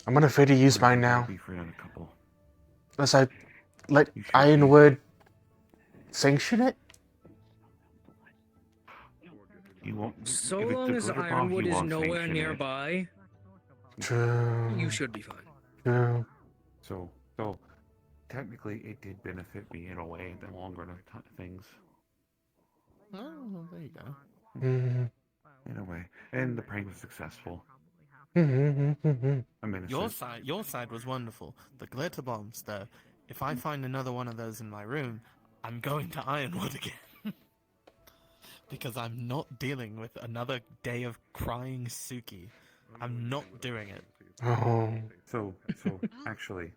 A: I'm not afraid to use mine now.
R: Be free on a couple.
A: Unless I let Ironwood sanction it?
R: You won't.
J: So
R: if it's
J: long
R: the
J: as
R: glitter bomb,
J: Ironwood
R: he
J: is
R: won't
J: nowhere
R: sanction it.
J: nearby,
A: True.
J: you should be fine.
A: True.
R: So technically, it did benefit me in a way, in the long run of things.
K: Oh, there you go.
R: In a way, and the prank was successful.
K: Your side was wonderful. The glitter bombs, though. If I find another one of those in my room, I'm going to Ironwood again. Because I'm not dealing with another day of crying Suki. I'm not doing it.
A: Oh.
R: So actually,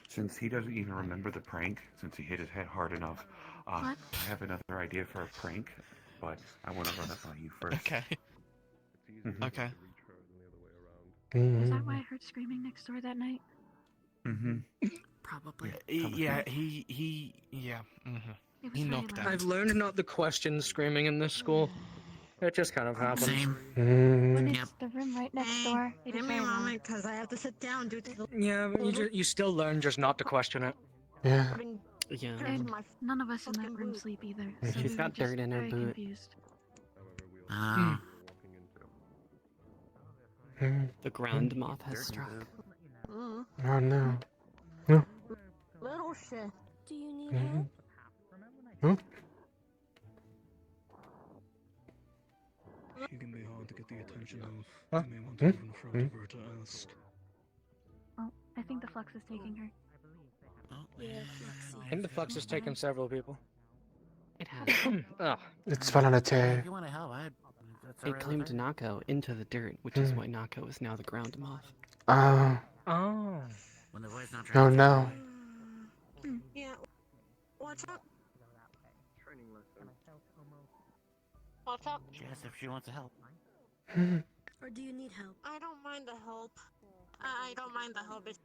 R: since he doesn't even remember the prank, since he hit his head hard enough, I have another idea for a prank, but I want to run it by you first.
K: Okay. Okay.
M: Is that why I heard screaming next door that night?
K: Probably. Yeah, he knocked out.
J: I've learned not to question screaming in this school. It just kind of happens.
M: When it's the room right next door, it
D: Give
M: is
D: me a
M: very loud.
D: moment, because I have to sit down due to the...
J: Yeah, but you still learn just not to question it.
A: Yeah.
X: Yeah.
M: And none of us in that room sleep either. So
X: She's
M: we were
X: got
M: just
X: dirt in her
M: very
X: boot.
M: confused.
X: The ground moth has struck.
A: Oh no.
D: Little shit.
L: Do you need help?
E: She can be hard to get the attention of. You may want to move in front of her to ask.
M: Oh, I think the flux is taking her.
L: Yeah,
J: I think the flux has taken several people.
X: It has.
J: Ugh.
A: It's fun on a tear.
S: If you want to help,
X: It claimed Nako into the dirt, which is why Nako is now the ground moth.
A: Oh.
J: Oh.
S: When the boy's not
A: Oh no.
D: Yeah. What's up? What's up?
S: She asked if she wants to help.
L: Or do you need help?
D: I don't mind the help. I don't mind the help. It's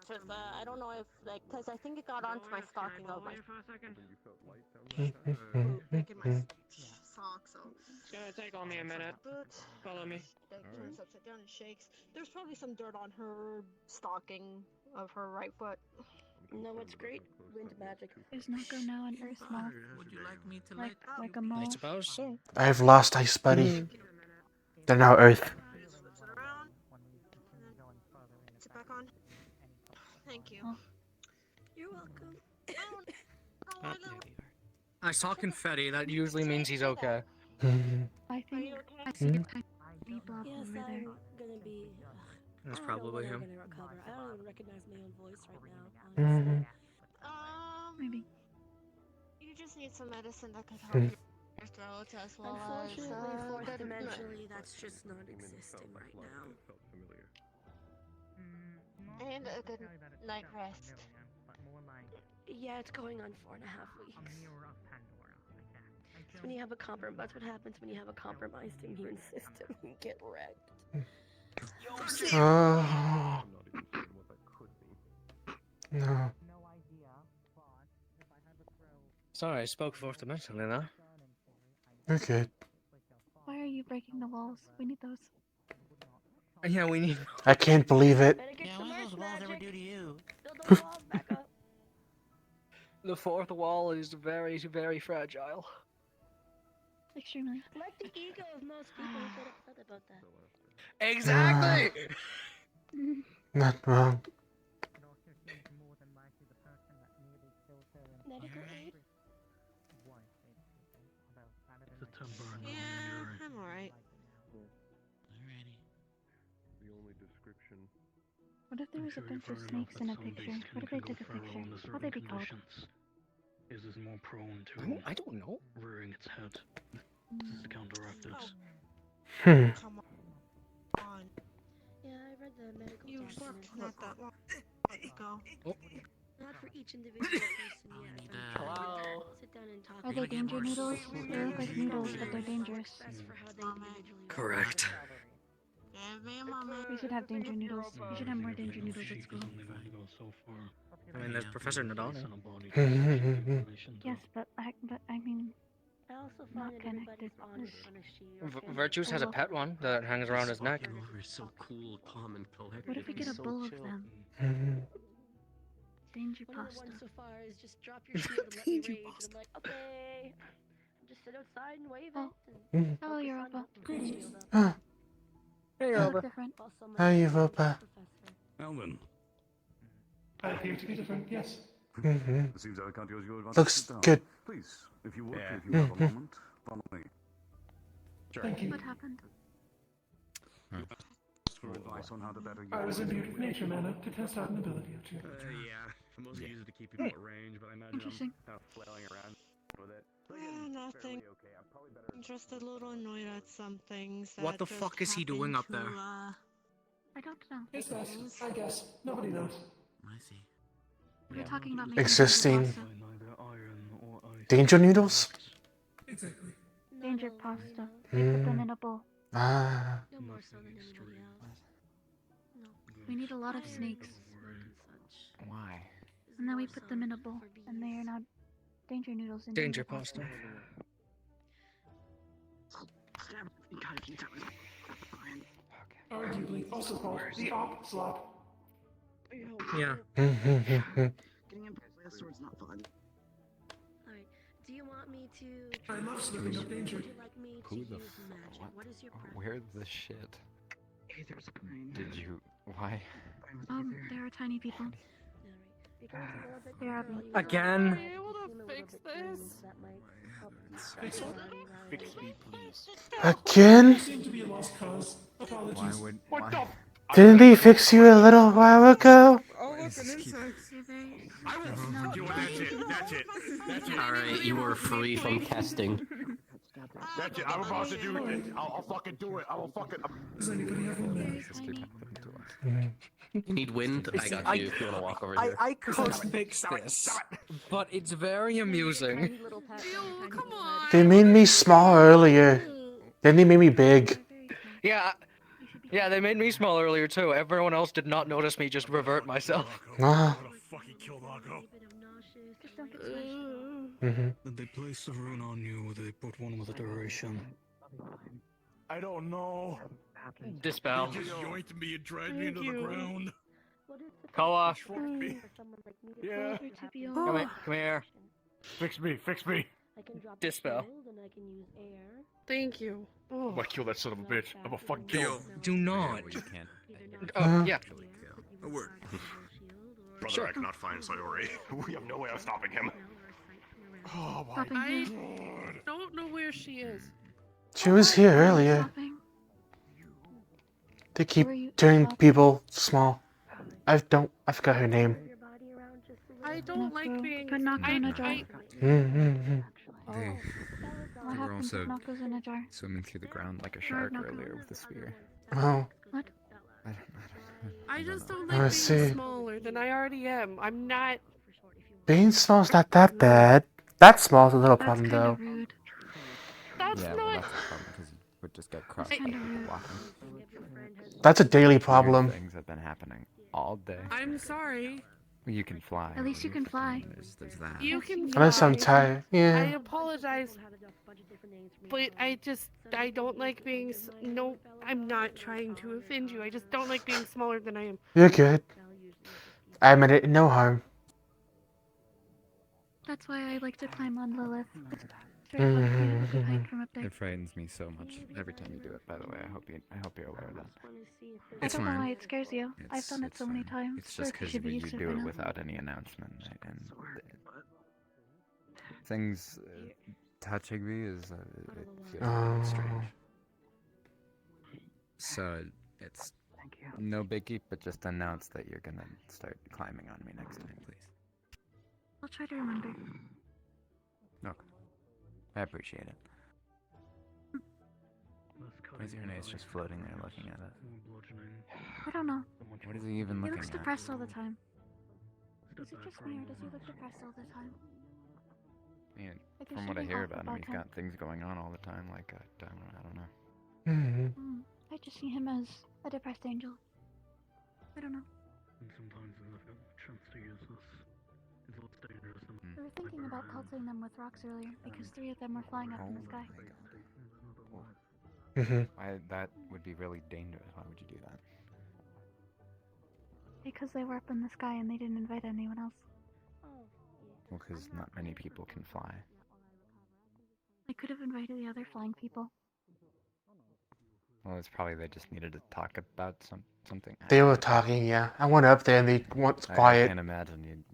D: just, I don't know if, like, because I think it got onto my stocking of my... making my sock, so...
I: It's gonna take only a minute. Follow me.
D: Like, turns upside down and shakes. There's probably some dirt on her stocking of her right foot.
L: No, what's great? Wind magic.
M: Is Nako now an earth moth?
S: Would you like me to
M: Like a mole?
J: I suppose so.
A: I've lost Ice Buddy. They're now Earth.
D: Flip it around. Sit back on. Thank you.
L: You're welcome.
J: I saw confetti. That usually means he's okay.
M: I think I see a tiny blob
L: Yes,
M: over there.
L: I'm gonna be.
J: That's
L: I don't
J: probably
L: know when
J: him.
L: I'm gonna recover. I don't even recognize my own voice right now. Honestly.
M: Maybe.
D: You just need some medicine that could help your throat as well as...
L: Unfortunately, fourth dimensionally, that's just not existing right now.
D: And a good night rest.
L: Yeah, it's going on 4.5 weeks. When you have a that's what happens when you have a compromised immune system. You get wrecked.
A: Oh. No.
J: Sorry, I spoke fourth dimensionally now.
A: You're good.
M: Why are you breaking the walls? We need those.
J: Yeah, we need...
A: I can't believe it.
S: Yeah, what does those walls ever do to you?
L: Build those walls back up.
J: The fourth wall is very, very fragile.
M: Extremely.
L: Like the ego of most people who get upset about that.
O: Exactly.
A: Not wrong.
L: Medical aid?
D: Yeah, I'm alright.
H: The only description.
M: What if there was a bunch of snakes in a picture? What if I took a picture? How'd they be called?
E: Is more prone to
J: I don't know.
E: rearing its head. This is to counteract this.
D: Come on.
L: Yeah, I read the medical
D: You
L: documents.
D: worked not that long. Let it go.
L: Not for each individual person yet.
O: Hello.
L: Sit down and talk.
M: Are they danger noodles? They look like noodles, but they're dangerous.
O: Correct.
M: We should have danger noodles. We should have more danger noodles at school.
J: I mean, there's Professor Nadani.
M: Yes, but I mean,
L: I also
M: not
L: find that
M: connected.
L: everybody's honest honesty.
J: Virtues has a pet one that hangs around his neck.
O: We're so cool, calm, and collected.
M: What if we get a bowl of them? Danger
L: One of
M: pasta.
L: the ones so far is just drop your shield and let me rage. And I'm like, okay. Just sit outside and wave it. And
M: Hello, Europa.
A: Ah.
J: Hey,
M: You look
J: Europa.
M: different.
A: Hi, Europa.
H: Alvin.
Q: I appear to be different, yes.
H: It seems I can't use your advantage.
A: Looks
H: Sit down.
A: good.
H: Please, if you would,
Q: Yeah.
H: if you have a moment, follow me.
Q: Thank you.
M: What happened?
H: For advice on how to better use
Q: I was imbued with nature mana to test out an ability or two.
N: Yeah. I mostly use it to keep people at range, but I imagine
M: Interesting.
N: I'm kind of flailing around with it.
D: Nothing. I'm just a little annoyed at some things.
J: What
D: that
J: the
D: just
J: fuck is he doing up
D: happened
J: there?
M: I don't know.
Q: It's best, I guess. Nobody knows.
U: I see.
M: We're talking about making
A: Existing
M: danger
A: danger noodles?
Q: Exactly.
M: pasta. Danger pasta. We put them in a bowl.
A: Ah.
L: no more so than anybody else. No.
M: We need a lot of snakes.
U: Why?
M: And then we put them in a bowl. And they are now danger noodles and
J: Danger pasta.
Q: Arguably also called the op slop.
J: Yeah.
L: Getting impressed with not fun. Alright, do you want me to...
Q: I love slipping up danger.
L: Would you like me to
U: Who the
L: use magic? What is your preference?
U: Where the shit? Did you? Why?
M: There are tiny people. They are
J: Again?
Q: Fix what?
U: Fix me, please.
A: Again?
Q: Seem to be a lost cause. Apologies.
U: Why would?
Q: What the?
A: Didn't he fix you a little while ago?
D: Oh, look, an insect.
N: I will do it. That's it. That's it. That's it.
O: Alright, you are free from testing.
N: That's it. I'm about to do it. I'll fucking do it. I will fucking.
Q: Does anybody have one?
O: You need wind? I got you if you want to walk over here.
J: I could fix this, but it's very amusing.
M: come on.
A: They made me small earlier. Then they made me big.
J: Yeah, they made me small earlier too. Everyone else did not notice me just revert myself.
A: Ah.
E: Fucking kill Lago.
A: Mm-hmm.
E: Did they place a rune on you or they put one with a duration?
N: I don't know.
J: Dispel.
N: They just yoinked me and dragged me into the ground.
J: Koa.
N: Yeah.
J: Come here.
N: Fix me. Fix me.
J: Dispel.
D: Thank you.
N: I'm gonna kill that son of a bitch. I'm gonna fucking kill him.
J: Do not.
U: You can't.
J: Oh, yeah.
N: A word. Brother,
J: Sure.
N: I cannot find Sayori. We have no way of stopping him. Oh my
D: I
N: god.
D: don't know where she is.
A: She was here earlier. They keep turning people small. I forgot her name.
D: I don't like being.
M: Put Nako in a jar.
A: Mm-hmm.
M: What happens if Nako's in a jar?
U: Swimming through the ground like a
M: Shark
U: shark earlier with a spear.
A: Oh.
M: What?
D: I just don't
A: I
D: like being
A: see.
D: smaller than I already am. I'm not.
A: Being small's not that bad. That small's a little
M: That's
A: problem
M: kind
A: though.
M: of rude.
D: That's
U: Yeah,
D: not.
U: well, that's the problem because you would just get crushed by people walking.
A: That's a daily
U: Weird
A: problem.
U: Things have been happening all day.
D: I'm sorry.
U: You can fly.
M: At least you can fly.
U: There's that.
D: You can.
A: Unless I'm
D: fly.
A: tired.
D: I
A: Yeah.
D: apologize. But I don't like being. No, I'm not trying to offend you. I just don't like being smaller than I am.
A: You're good. I meant it no harm.
M: That's why I like to climb on Lilith. It's very fun for you to look at height from up there.
F: It frightens me so much every time you do it. By the way, I hope you're aware of that.
M: I don't know why it scares you. I've done it so many times.
F: It's just because
M: should be
F: you
M: used to
F: do
M: by
F: it
M: now.
F: without any announcement, and things touching me is it feels a bit strange. So it's no biggie, but just announce that you're gonna start climbing on me next time, please.
M: I'll try to remember.
F: Okay, I appreciate it. Why is your face just floating there looking at it?
M: I don't know.
F: What is he even
M: He
F: looking
M: looks
F: at?
M: depressed all the time. Is it just me or does he look depressed all the time?
F: I mean,
M: Like, there's
F: from what I
M: something
F: hear
M: off
F: about him,
M: about
F: he's
M: him.
F: got things going on all the time. Like I don't know.
M: I just see him as a depressed angel. I don't know.
E: And sometimes when I've got the chance to use this, it's less dangerous than
M: We were thinking about pelting them with rocks earlier because 3 of them were flying up in the sky.
F: Why that would be really dangerous. Why would you do that?
M: Because they were up in the sky and they didn't invite anyone else.
F: Well, because not many people can fly.
M: They could have invited the other flying people.
F: Well, it's probably they just needed to talk about something.
A: They were talking, yeah. I went up there and they went
F: I
A: quiet.
F: can't imagine you.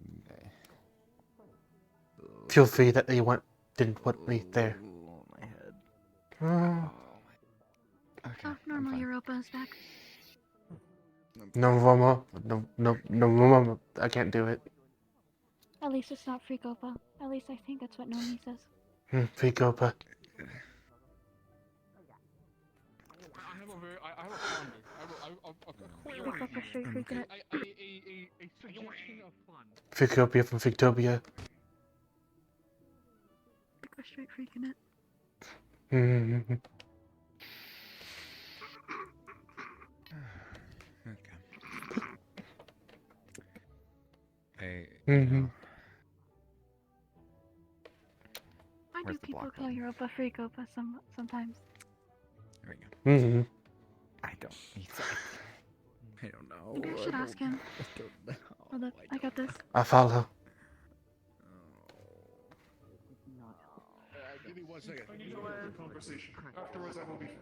A: Feel free that they didn't want me there.
F: My head.
A: Oh.
M: Oh, normal Europa is back.
A: No, Roma. No, Roma. I can't do it.
M: At least it's not Freakopa. At least I think that's what Nomi says.
A: Free Copa.
G: I have a
M: Freakopa straight freaking it.
G: a suggestion of fun.
A: Freakopia from Freaktopia.
M: Freakopa straight freaking it. Why do people call Europa Freakopa sometimes?
F: There we go.
A: Mm-hmm.
F: I don't. I don't know.
M: Maybe I should ask him.
F: I don't know.
M: Hold up, I got this.
A: I follow.
Q: Give me 1 second. I need to have a conversation. Afterwards, I will be free.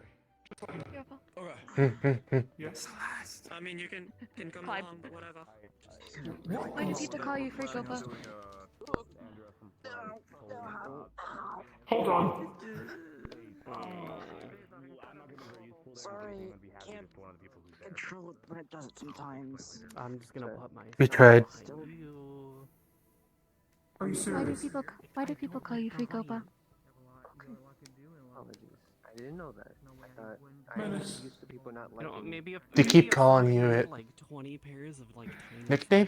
O: Okay.
Q: Yes.
O: I mean, you can come
M: Clyde.
O: along, but whatever.
M: Why do people call you Freakopa?
Q: Hold on.
V: Sorry, can't control it, but it does it sometimes.
O: I'm just gonna put my.
A: We tried.
Q: Are you serious?
M: Why do people call you Freakopa?
W: Apologies. I didn't know that. I thought
Q: Menace.
W: I'm used to people not
O: You know,
W: liking me.
O: maybe if
A: They
O: maybe
A: keep
O: if
A: calling
O: we
A: you
O: had,
A: it.
O: like 20 pairs of like tiny
A: Nickname?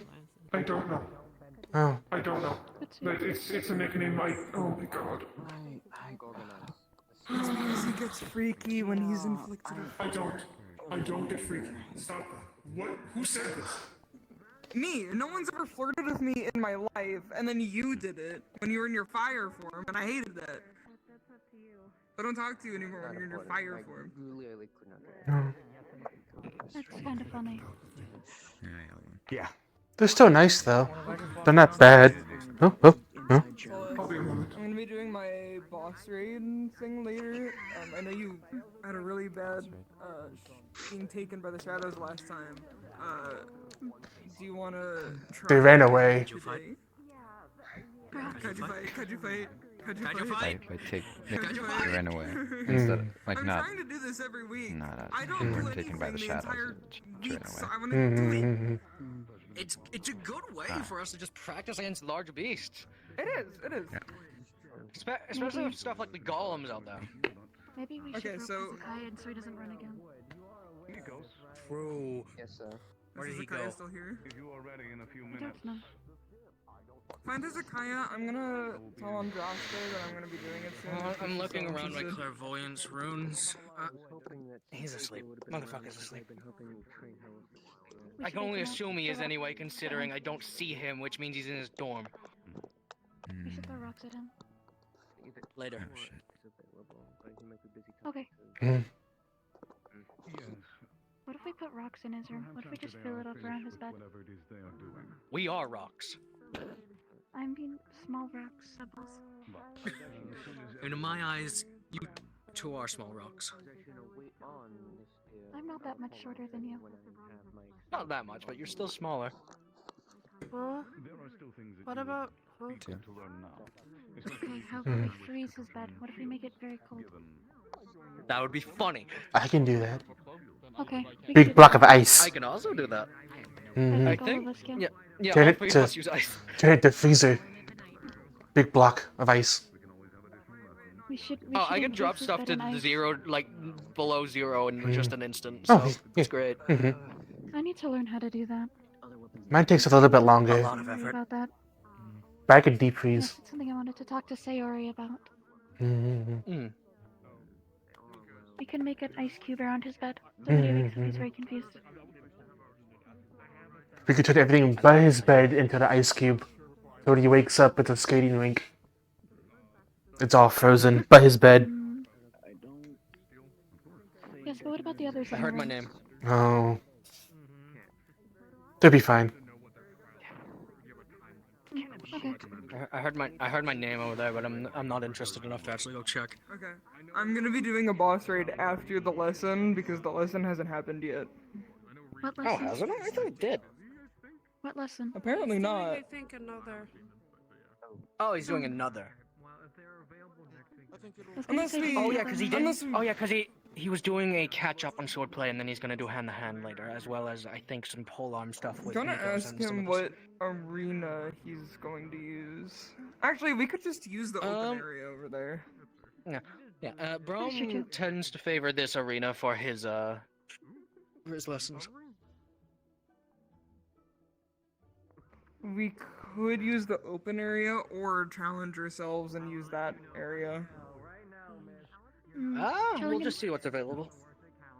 Q: I don't know.
A: Oh.
Q: I don't know. It's a nickname. Oh my god.
W: I organize.
Y: It's because he gets freaky when he's inflicted.
Q: I don't get freaky. Stop that. What? Who said this?
Y: Me. No one's ever flirted with me in my life, and then you did it when you were in your fire form, and I hated that. I don't talk to you anymore when you're in your fire form.
W: Literally could not get it.
M: That's kind of funny.
R: Yeah.
A: They're still nice though. They're not bad. Oh.
Y: I'm gonna be doing my boss raid thing later. I know you had a really bad being taken by the shadows last time. Do you wanna try?
A: They ran away.
Y: Could you fight? Could you fight?
F: They ran away. Instead of, like,
Y: I'm
F: not.
Y: trying to do this every week.
F: Not
Y: I don't do
F: taken by the
Y: anything the
F: shadows.
Y: entire
F: She ran
Y: week, so
F: away.
Y: I wanna do it.
O: It's a good way for us to just practice against large beasts.
Y: It is.
O: Especially with stuff like the golems out there.
M: Maybe we should rope Hezekiah so he doesn't run again.
O: True.
W: Yes, sir.
O: Where did he
Y: Hezekiah
O: go?
Y: still here?
H: If you are ready in a few
M: I
H: minutes.
M: don't know.
Y: Find Hezekiah. I'm gonna tell on Josh there that I'm gonna be doing it soon.
O: I'm looking
Y: So,
O: around my
Y: he's a-
O: clairvoyance runes.
W: Hoping that
O: He's asleep. Motherfucker's asleep.
W: I've been hoping to train him.
O: I can only assume he is anyway, considering I don't see him, which means he's in his dorm.
M: We should throw rocks at him.
O: Later.
M: Okay.
A: Mm.
M: What if we put rocks in his room? What if we just fill it up around his bed?
O: We are rocks.
M: I
B: I mean small rocks, pebbles.
J: And in my eyes, you two are small rocks.
B: I'm not that much shorter than you.
J: Not that much, but you're still smaller.
D: Well, what about... Oh.
F: Two.
B: Okay, how about we freeze his bed? What if we make it very cold?
J: That would be funny.
A: I can do that.
B: Okay. we can
A: Big
B: do
A: block
B: that.
A: of ice.
J: I can also do that.
A: Mhm.
J: I
B: All
J: think.
B: of us can.
J: Yeah,
A: Turn
J: all
A: it
J: three of
A: to
J: us use ice.
A: turn it to freezer. Big block of ice.
B: We should
J: Oh, I can
B: encase
J: drop
B: his
J: stuff
B: bed
J: to
B: in ice.
J: zero, like below zero in just an instant.
A: Oh,
J: So
A: yeah.
J: it's great.
B: I need to learn how to do that.
A: Mine takes a little bit
J: A
A: longer.
J: lot of
B: Sorry
J: effort.
B: about that.
A: But I can deep
B: Yes,
A: freeze.
B: it's something I wanted to talk to Sayori about.
A: Mm-hmm.
B: We can make an ice cube around his bed. So when he wakes up, he's
A: Mhm.
B: very confused.
A: We could turn everything but his bed into the ice cube. So when he wakes up, it's a skating rink. It's all frozen, but his bed.
B: Yes, but what about the others?
J: I
B: in the
J: heard my
B: room?
J: name.
A: Oh. They'll be fine.
B: Okay.
J: I heard my name over there, but I'm not interested enough to actually go check.
Y: Okay. I'm gonna be doing a boss raid after the lesson because the lesson hasn't happened yet.
B: What
J: Oh,
B: lesson?
J: hasn't it? I thought it did.
B: What lesson?
Y: Apparently not.
D: I think another...
J: Oh, he's doing another.
Y: Unless we.
J: Oh yeah, because he did.
Y: Unless
J: Oh yeah, because he was doing a catch up on swordplay, and then he's gonna do hand to hand later, as well as I think some polearm stuff
Y: I'm
J: with.
Y: gonna
J: Nikos
Y: ask
J: and some
Y: him
J: of the-
Y: what arena he's going to use. Actually, we could just use the open area over there.
J: Yeah, yeah.
B: Pretty sure
J: Brom
B: too.
J: tends to favor this arena for his lessons.
Y: We could use the open area or challenge ourselves and use that area.
J: We'll
B: Chilling
J: just see what's available.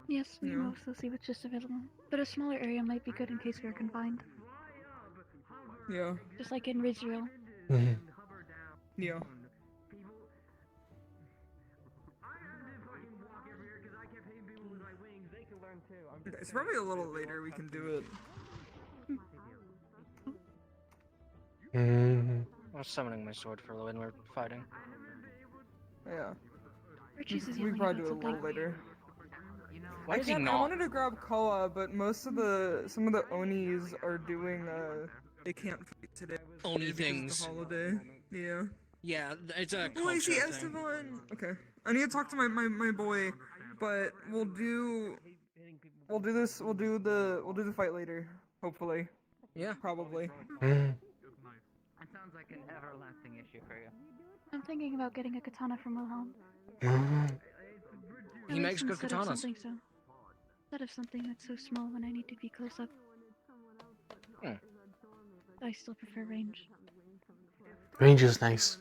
B: Yes, we
Y: Yeah.
B: will also see what's just available. But a smaller area might be good in case we are confined.
Y: Yeah.
B: Just like in Rizreal.
A: Mhm.
Y: Yeah. It's probably a little later we can do it.
A: Mhm.
J: I was summoning my sword for when we're fighting.
Y: Yeah.
B: Richie's is
Y: We
B: yelling
Y: probably
B: about
Y: do it a little
B: something.
Y: later.
J: Why is he
Y: I
J: not?
Y: wanted to grab Koa, but some of the Onis are doing they can't fight today.
J: Oni
Y: because of
J: things.
Y: the holiday. Yeah.
J: Yeah, it's a
Y: Oh, I see
J: culture thing.
Y: Esteban. Okay. I need to talk to my boy, but we'll do the fight later, hopefully.
J: Yeah.
Y: Probably.
A: Mhm.
I: That sounds like an everlasting issue for you.
B: I'm thinking about getting a katana from Wilhelm.
A: Mhm.
J: He makes good
B: Instead of
J: katanas.
B: something that's so small when I need to be close up. I still prefer range.
A: Range is nice.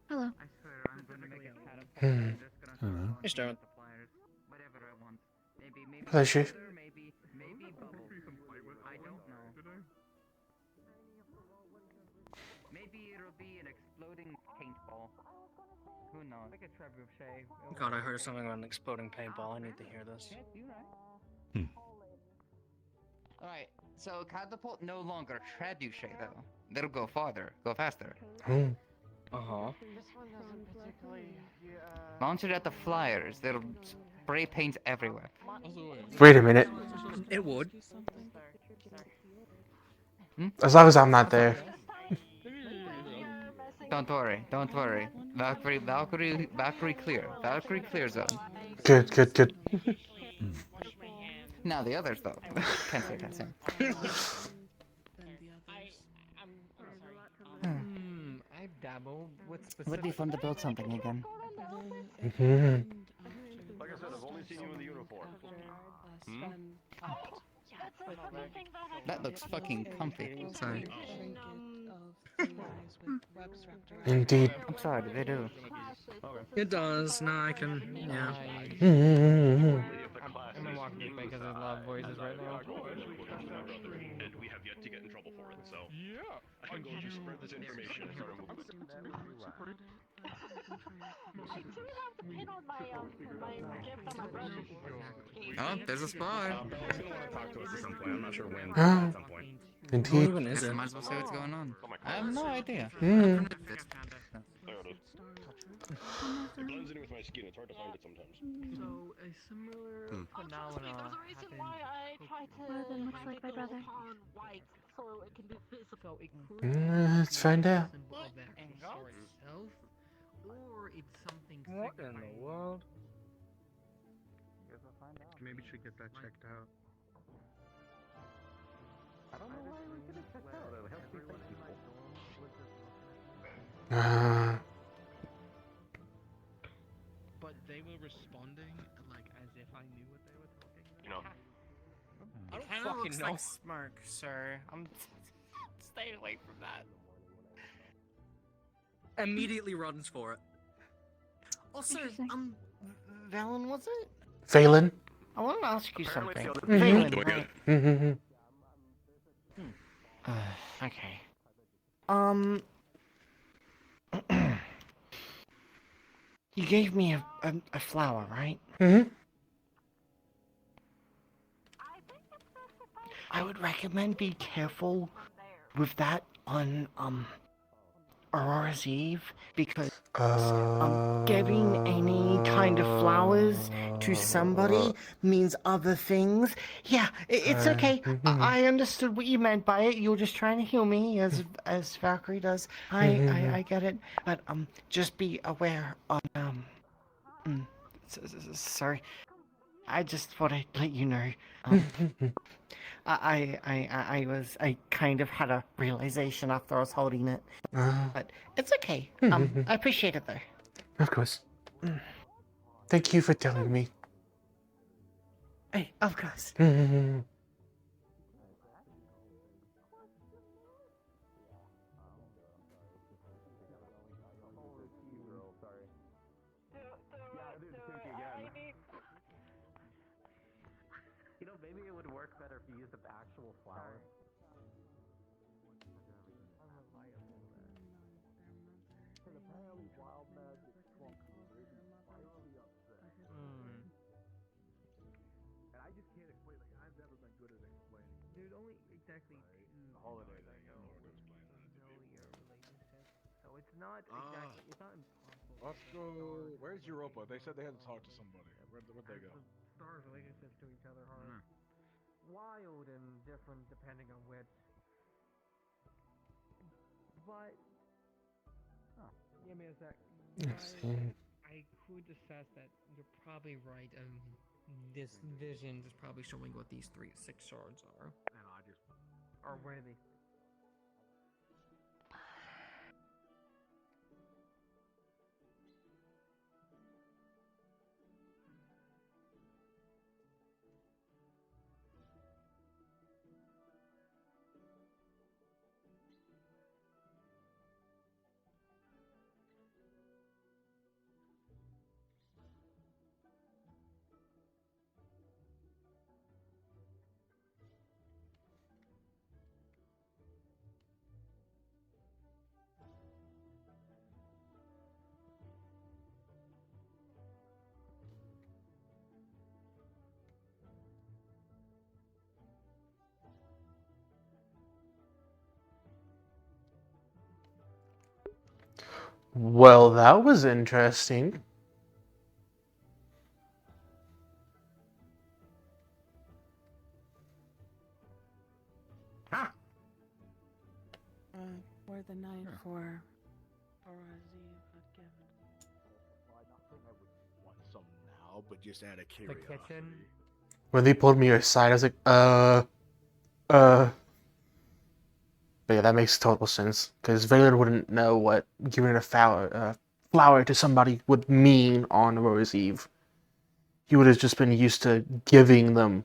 B: Hello.
A: Hmm.
F: Hello.
J: Hey, Sterling.
A: Pleasure.
I: Maybe bubble. I don't know. Maybe it'll be an exploding paintball. Who knows? Like a trebuchet.
J: God, I heard something about an exploding paintball. I need to hear this.
I: Alright, so catapult no longer trebuchet though. They'll go farther, go faster.
A: Mm.
J: Uh-huh.
I: Launch it at the flyers. They'll spray paint everywhere.
A: Wait a minute.
J: It would.
A: As long as I'm not there.
I: Don't worry, don't worry. Valkyrie clear. Valkyrie clear zone.
A: Good, good, good.
I: Now the others though. Can't say.
F: I dabble with specific...
I: Would be fun to build something again.
A: Mhm.
H: Like I said, I've only seen you in the uniform.
I: That looks fucking comfy. Sorry.
A: Indeed.
I: I'm sorry, they do.
J: It does. No, I can. Yeah.
A: Mhm.
F: I'm in walking because there's a lot of voices right now.
N: And we have yet to get in trouble for it, so I'm going to spread this information and start a movement.
I: Oh, there's a spot.
N: Bella's gonna want to talk to us at some point. I'm not sure when, but
A: Oh.
N: at some point.
A: Indeed.
I: Guess I might as well see what's going on. I have no idea.
A: Hmm.
N: There it is. It blends in with my skin. It's hard to find it sometimes.
S: So a similar phenomena
B: More than looks like my brother.
A: Let's find out.
S: Or it's something
J: What in the world?
E: Maybe we should get that checked out.
W: I don't know why we get it checked out. It'll help me fight people.
G: But they were responding like as if I knew what they were talking about.
N: You know.
J: I don't
I: Kinda
J: fucking
I: looks
J: know.
I: like smirk, sir. I'm stay away from that.
J: Immediately runs for it.
I: Also, Valen, was it?
A: Phelan.
I: I want to ask you something.
A: Mhm.
I: Valen, right?
A: Mhm.
I: Okay. You gave me a flower, right?
A: Mhm.
U: I would recommend be careful with that on Aurora's Eve because giving any kind of flowers to somebody means other things. Yeah, it's okay. I understood what you meant by it. You were just trying to heal me, as Valkyrie does. I get it, but just be aware of sorry. I just thought I'd let you know. I kind of had a realization after I was holding it, but it's okay. I appreciate it though.
A: Of course. Thank you for telling me.
U: Hey, of course.
W: You know, maybe it would work better if you used the actual flower. Apparently, wild magic trumps slightly upset. And I just can't explain. Like, I've never been good at explaining.
S: There's only exactly two
W: holidays.
S: that I know know your relationship, so it's not exactly. It's not impossible.
Q: Let's go. Where's Europa? They said they had to talk to somebody. Where'd they go?
S: Stars' relationships to each other are wild and different depending on which. But give me a sec. I could assess that you're probably right. This vision is probably showing what these 6 shards are.
W: And I just.
S: Or where they.
A: Well, that was interesting.
C: Or the night for Aurora's Eve had given.
Q: I think I would want some now, but just out of curiosity.
S: The kitchen.
A: When they pulled me aside, I was like, But yeah, that makes total sense. Because Valen wouldn't know what giving a flower to somebody would mean on Aurora's Eve. He would have just been used to giving them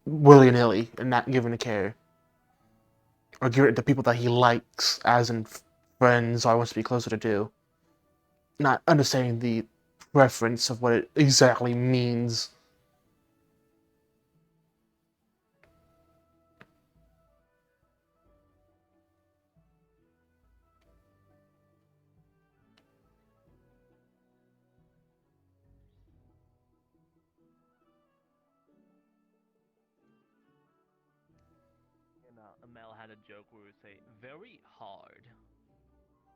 A: willy-nilly and not giving a care. Or give it to people that he likes, as in friends or wants to be closer to. Not understanding the reference of what it exactly means.
K: Mel had a joke where we would say, very hard.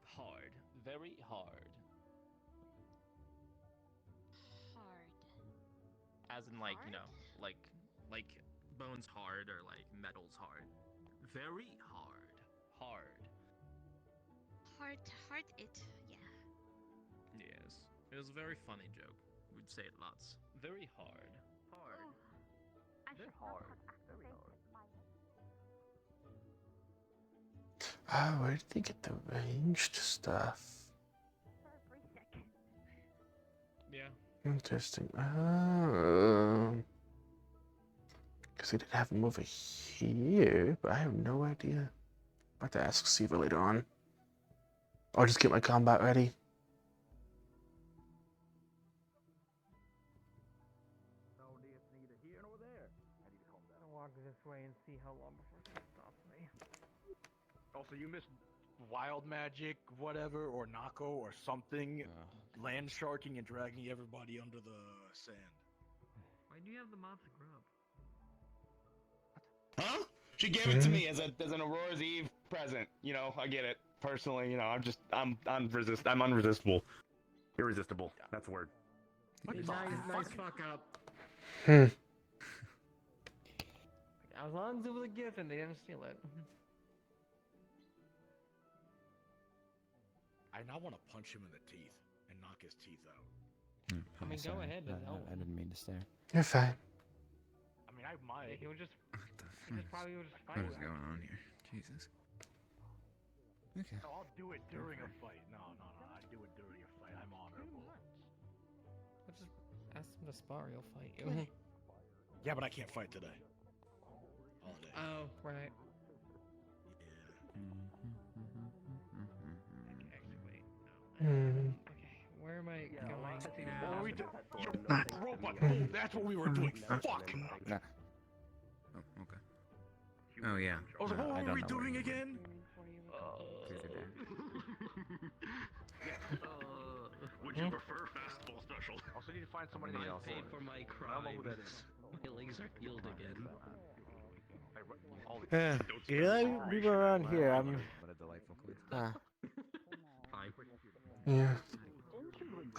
K: Hard. Very hard.
M: Hard.
K: As in, like, you know, like bones hard or like metal's hard. Very hard. Hard.
M: Hard it, yeah.
K: Yes. It was a very funny joke. We'd say it lots. Very hard. Hard. Very hard. Very hard.
A: Where did they get the ranged stuff?
K: Yeah.
A: Interesting. Because they did have them over here, but I have no idea. I'll have to ask Siva later on. I'll just get my combat ready.
W: I'll walk this way and see how long before it stops me. Also, you missed wild magic, whatever, or Nako, or something. Land sharking and dragging everybody under the sand.
G: Why do you have the monster grub?
N: Huh? She gave it to me as an Aurora's Eve present. You know, I get it. Personally, you know, I'm unresistible. Irresistible. That's the word.
O: Nice fuck up.
A: Hmm.
W: As long as it was a gift and they didn't steal it.
Q: I now want to punch him in the teeth and knock his teeth out.
W: I mean, go ahead.
F: I didn't mean to stare.
A: You're fine.
W: I mean, I might. He would just. He just probably would just fight.
F: What is going on here? Jesus. Okay.
W: No, I'll do it during a fight. No. I do it during a fight. I'm honorable.
G: I'll just ask him to spar. He'll fight you.
Q: Yeah, but I can't fight today. Holiday.
G: Oh, right. Okay, where am I going?
Q: What were we doing? Robot. Oh, that's what we were doing. Fuck.
F: Nah. Oh, okay. Oh yeah.
Q: I was like, what were we doing again?
E: Would you prefer festival special?
W: Also need to find somebody
G: I
W: else.
G: paid for my crimes. Feelings are healed again.
S: Yeah, people around here. I'm.
F: What a delightful coincidence.
K: Fine.
A: Yeah.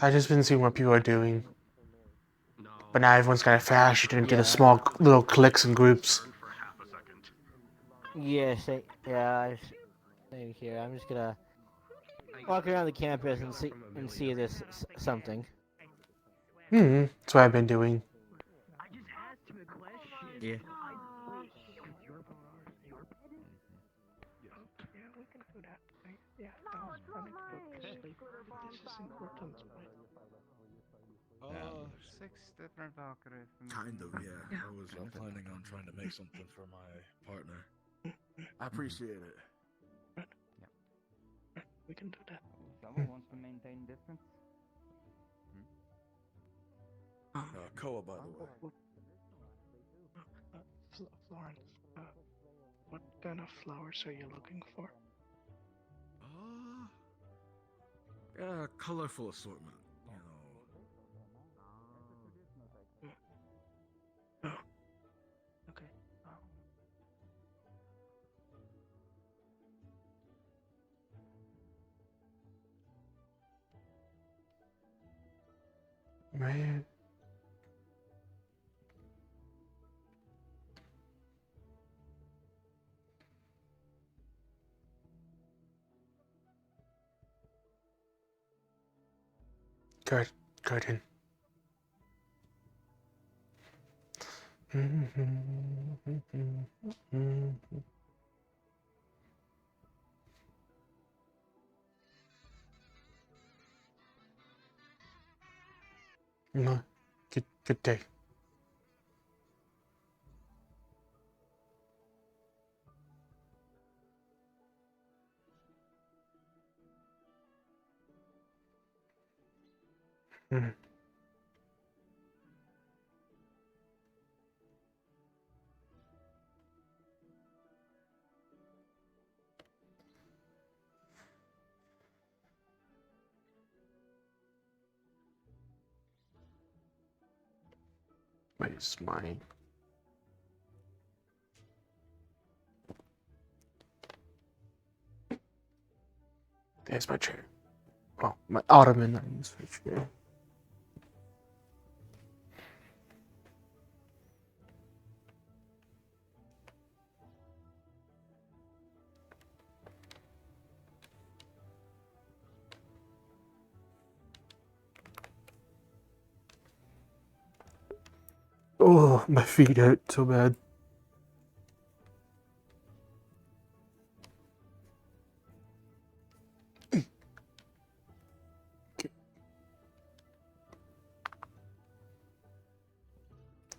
A: I've just been seeing what people are doing. But now everyone's kind of fashed into the small little cliques and groups.
S: Yeah, same here. I'm just gonna walk around the campus and see if there's something.
A: That's what I've been doing.
S: Yeah.
F: Six different Valkyries.
Q: Kind of, yeah. I was planning on trying to make something for my partner. I appreciate it.
W: We can do that.
I: Someone wants to maintain distance.
Q: Koa, by the way.
Y: Florence, what kind of flowers are you looking for?
Q: Colorful assortment.
Y: Oh, okay.
A: Man. Garden. No, good day. Where's my... There's my chair. Oh, my ottoman I use for chair. Oh, my feet hurt so bad.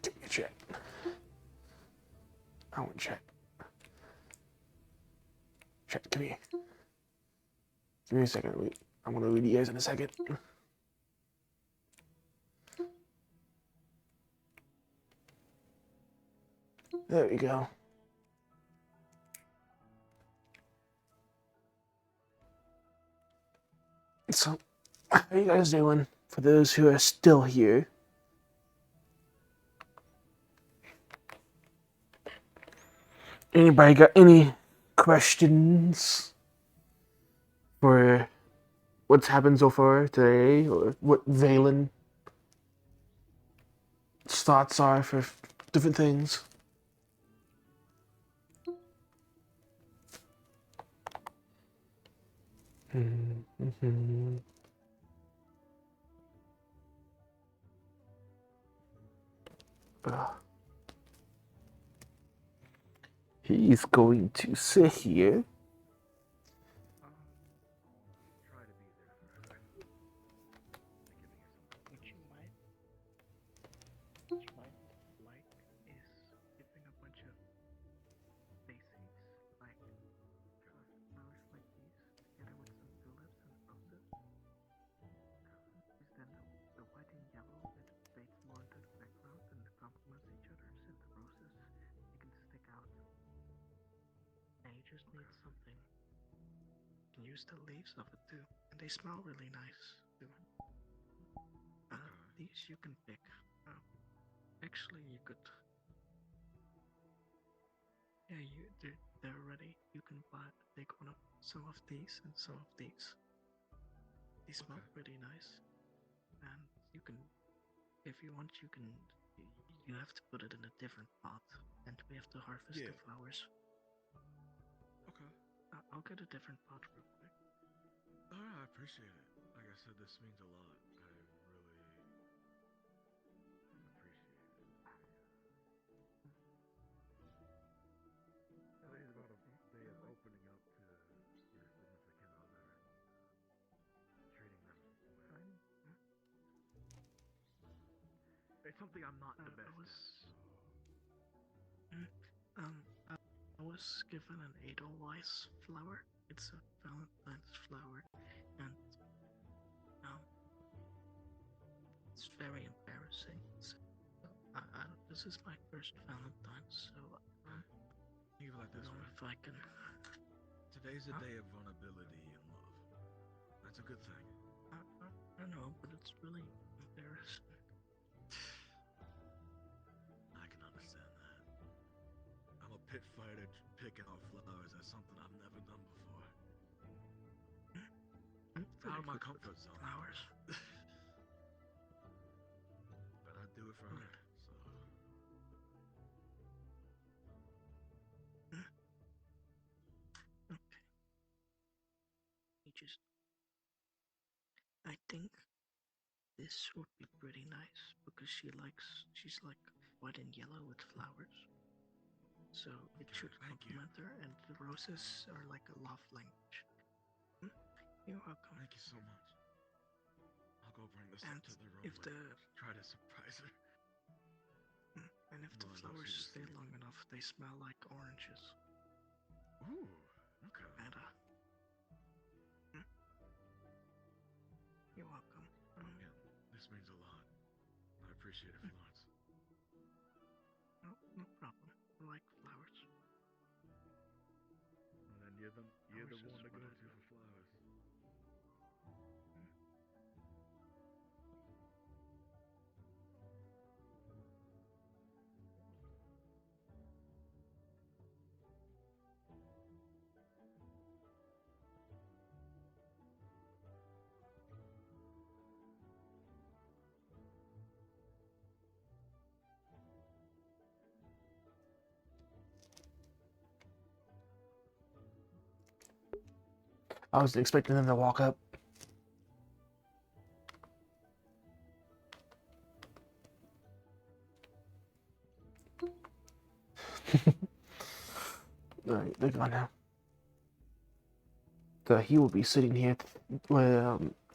A: Give me a check. I want check. Check, come here. Give me a second. Wait. I'm gonna read you guys in a second. There we go. So, how are you guys doing? For those who are still here. Anybody got any questions for what's happened so far today, or what Valen's thoughts are for different things? Mm-hmm. He's going to sit here.
G: What you might like is giving a bunch of basics, like flowers like these, together with some tulips and roses. Because then the white and yellow, it fades more into the background and complements each other, since the roses, they can stick out. And you just need something. You can use the leaves of it too, and they smell really nice too. These you can pick. Actually, you could. Yeah, they're ready. You can take some of these and some of these. They smell pretty nice, and you can, if you want, you can. You have to put it in a different pot, and we have to harvest the flowers.
L: Okay.
G: I'll get a different pot real quick.
L: I appreciate it. Like I said, this means a lot. I really appreciate it. Today's about a day of opening up to your significant other and treating them well. It's something I'm not the best at.
G: I was given an Edelweiss flower. It's a Valentine's flower, and it's very embarrassing. So, this is my first Valentine's, so
L: Think of it like this,
G: I don't know if I can.
L: Today's a day of vulnerability and love. That's a good thing.
G: I know, but it's really embarrassing.
L: I can understand that. I'm a pit fighter picking out flowers. That's something I've never done before. It's out of my comfort zone.
G: Flowers.
L: But I do it for her, so.
G: Okay. I think this would be pretty nice because she's like white and yellow with flowers. So it should complement her, and the roses are like a love language. You're welcome.
L: Thank you so much. I'll go bring this up to the room. Try to surprise her.
G: And if the flowers stay long enough, they smell like oranges.
L: Ooh, okay.
G: And, you're welcome.
L: Yeah, this means a lot. I appreciate it, Florence.
G: No problem. I like flowers.
L: And then you're the one to go to for flowers.
A: I wasn't expecting them to walk up. Alright, they're gone now. So he will be sitting here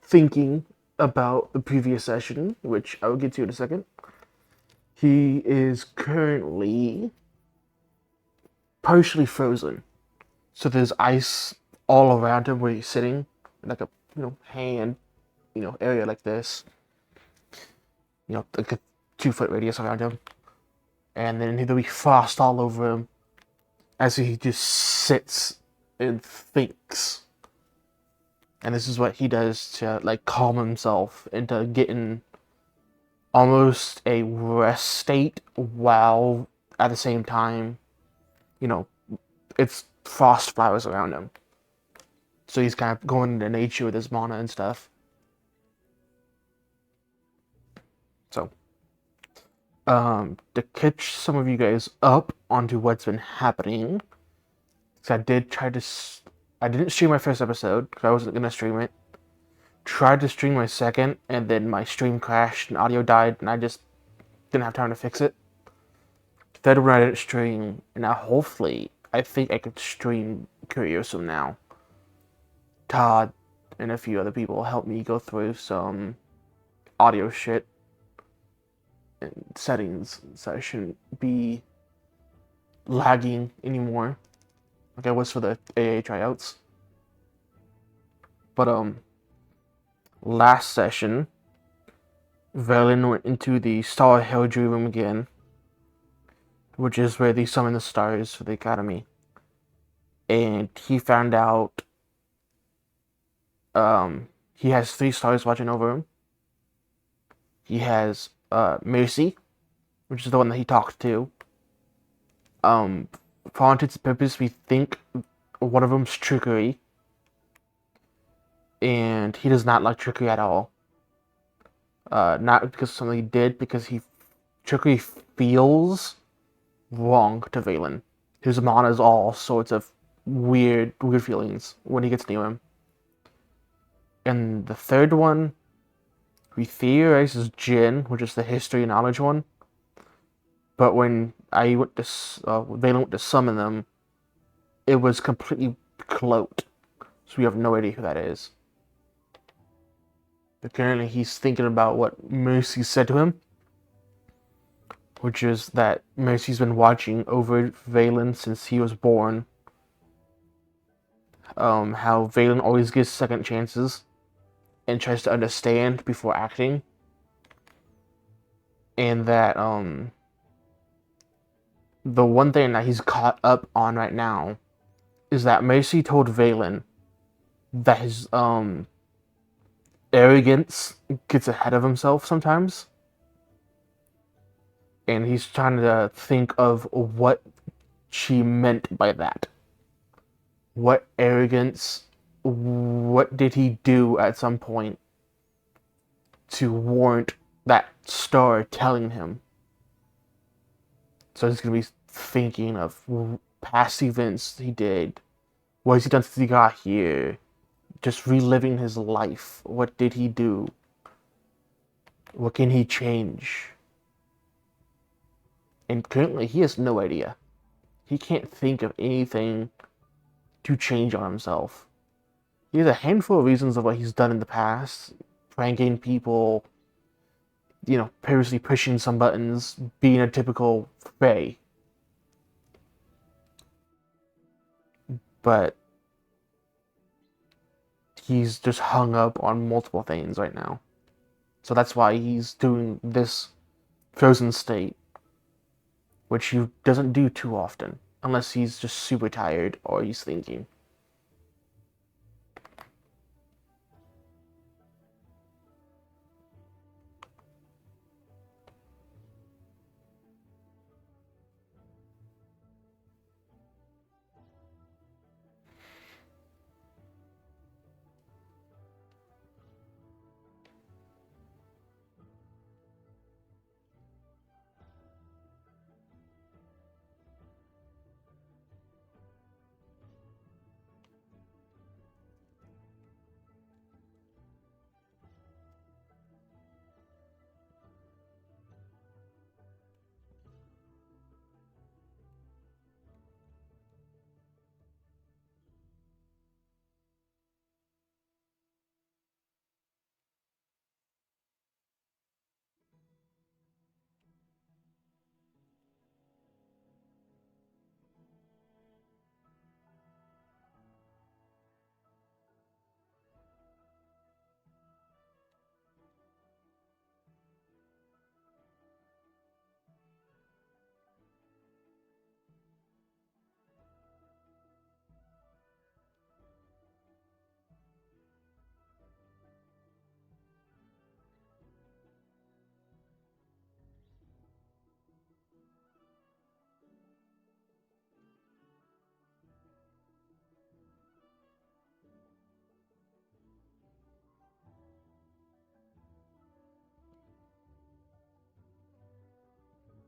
A: thinking about the previous session, which I will get to in a second. He is currently partially frozen. So there's ice all around him where he's sitting, like a hand, area like this. Like a 2-foot radius around him. And then there'll be frost all over him as he just sits and thinks. And this is what he does to like calm himself into getting almost a rest state while at the same time, it's frost flowers around him. So he's kind of going into nature with his mana and stuff. So, to catch some of you guys up onto what's been happening, because I didn't stream my first episode because I wasn't gonna stream it. Tried to stream my second, and then my stream crashed and audio died, and I just didn't have time to fix it. Third one I didn't stream, and now hopefully I think I could stream Curiosum now. Todd and a few other people helped me go through some audio shit and settings, so I shouldn't be lagging anymore like I was for the AA tryouts. But last session, Valen went into the Star Heraldry room again, which is where they summon the stars for the Academy. And he found out he has 3 stars watching over him. He has Mercy, which is the one that he talked to. For all intents and purposes, we think one of them's trickery. And he does not like trickery at all. Not because of something he did, because trickery feels wrong to Valen. His mana is all sorts of weird feelings when he gets near him. And the third one, we theorize is Jin, which is the history and knowledge one. But when Valen went to summon them, it was completely cloaked. So we have no idea who that is. But currently he's thinking about what Mercy said to him, which is that Mercy's been watching over Valen since he was born. How Valen always gives second chances and tries to understand before acting. And that the one thing that he's caught up on right now is that Mercy told Valen that his arrogance gets ahead of himself sometimes. And he's trying to think of what she meant by that. What arrogance, what did he do at some point to warrant that star telling him? So he's going to be thinking of past events he did. What has he done since he got here? Just reliving his life. What did he do? What can he change? And currently he has no idea. He can't think of anything to change on himself. He has a handful of reasons of what he's done in the past. Pranking people, purposely pushing some buttons, being a typical Fae. But he's just hung up on multiple things right now. So that's why he's doing this frozen state, which he doesn't do too often, unless he's just super tired or he's thinking.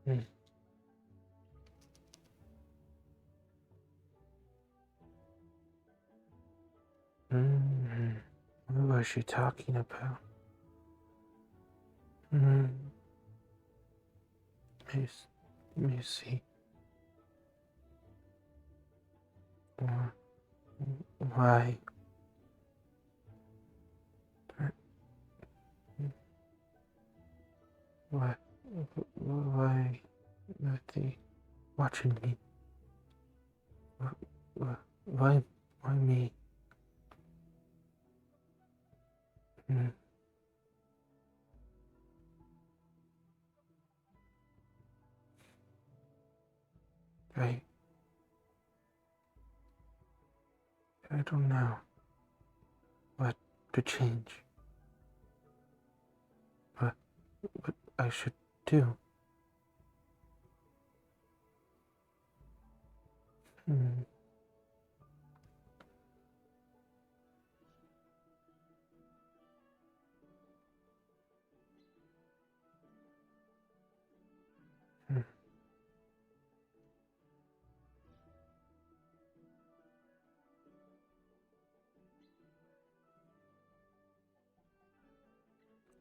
A: What was she talking about? Let me see. Why? Why? Why are they watching me? Why? Why me? I don't know what to change. What I should do.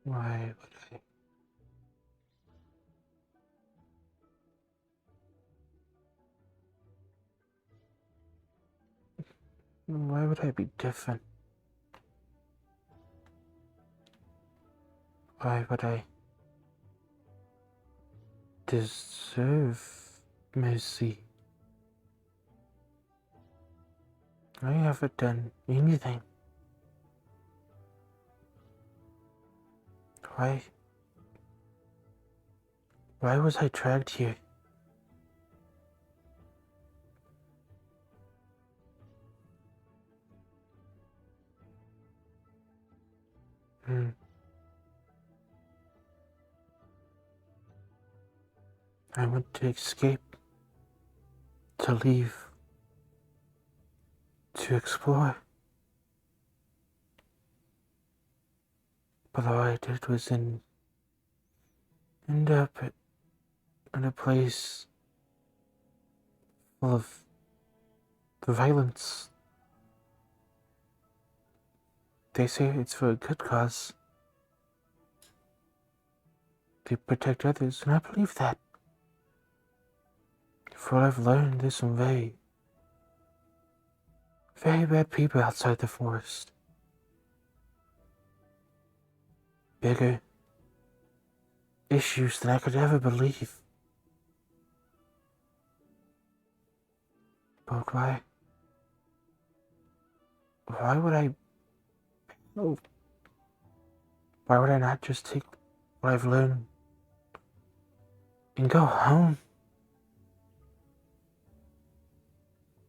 A: Why would I? Why would I be different? Why would I deserve mercy? I haven't done anything. Why? Why was I dragged here? I want to escape, to leave, to explore. But all I did was end up in a place full of violence. They say it's for a good cause. They protect others, and I believe that. For what I've learned, there's some very, very bad people outside the forest. Bigger issues than I could ever believe. But why? Why would I? Oh, why would I not just take what I've learned and go home?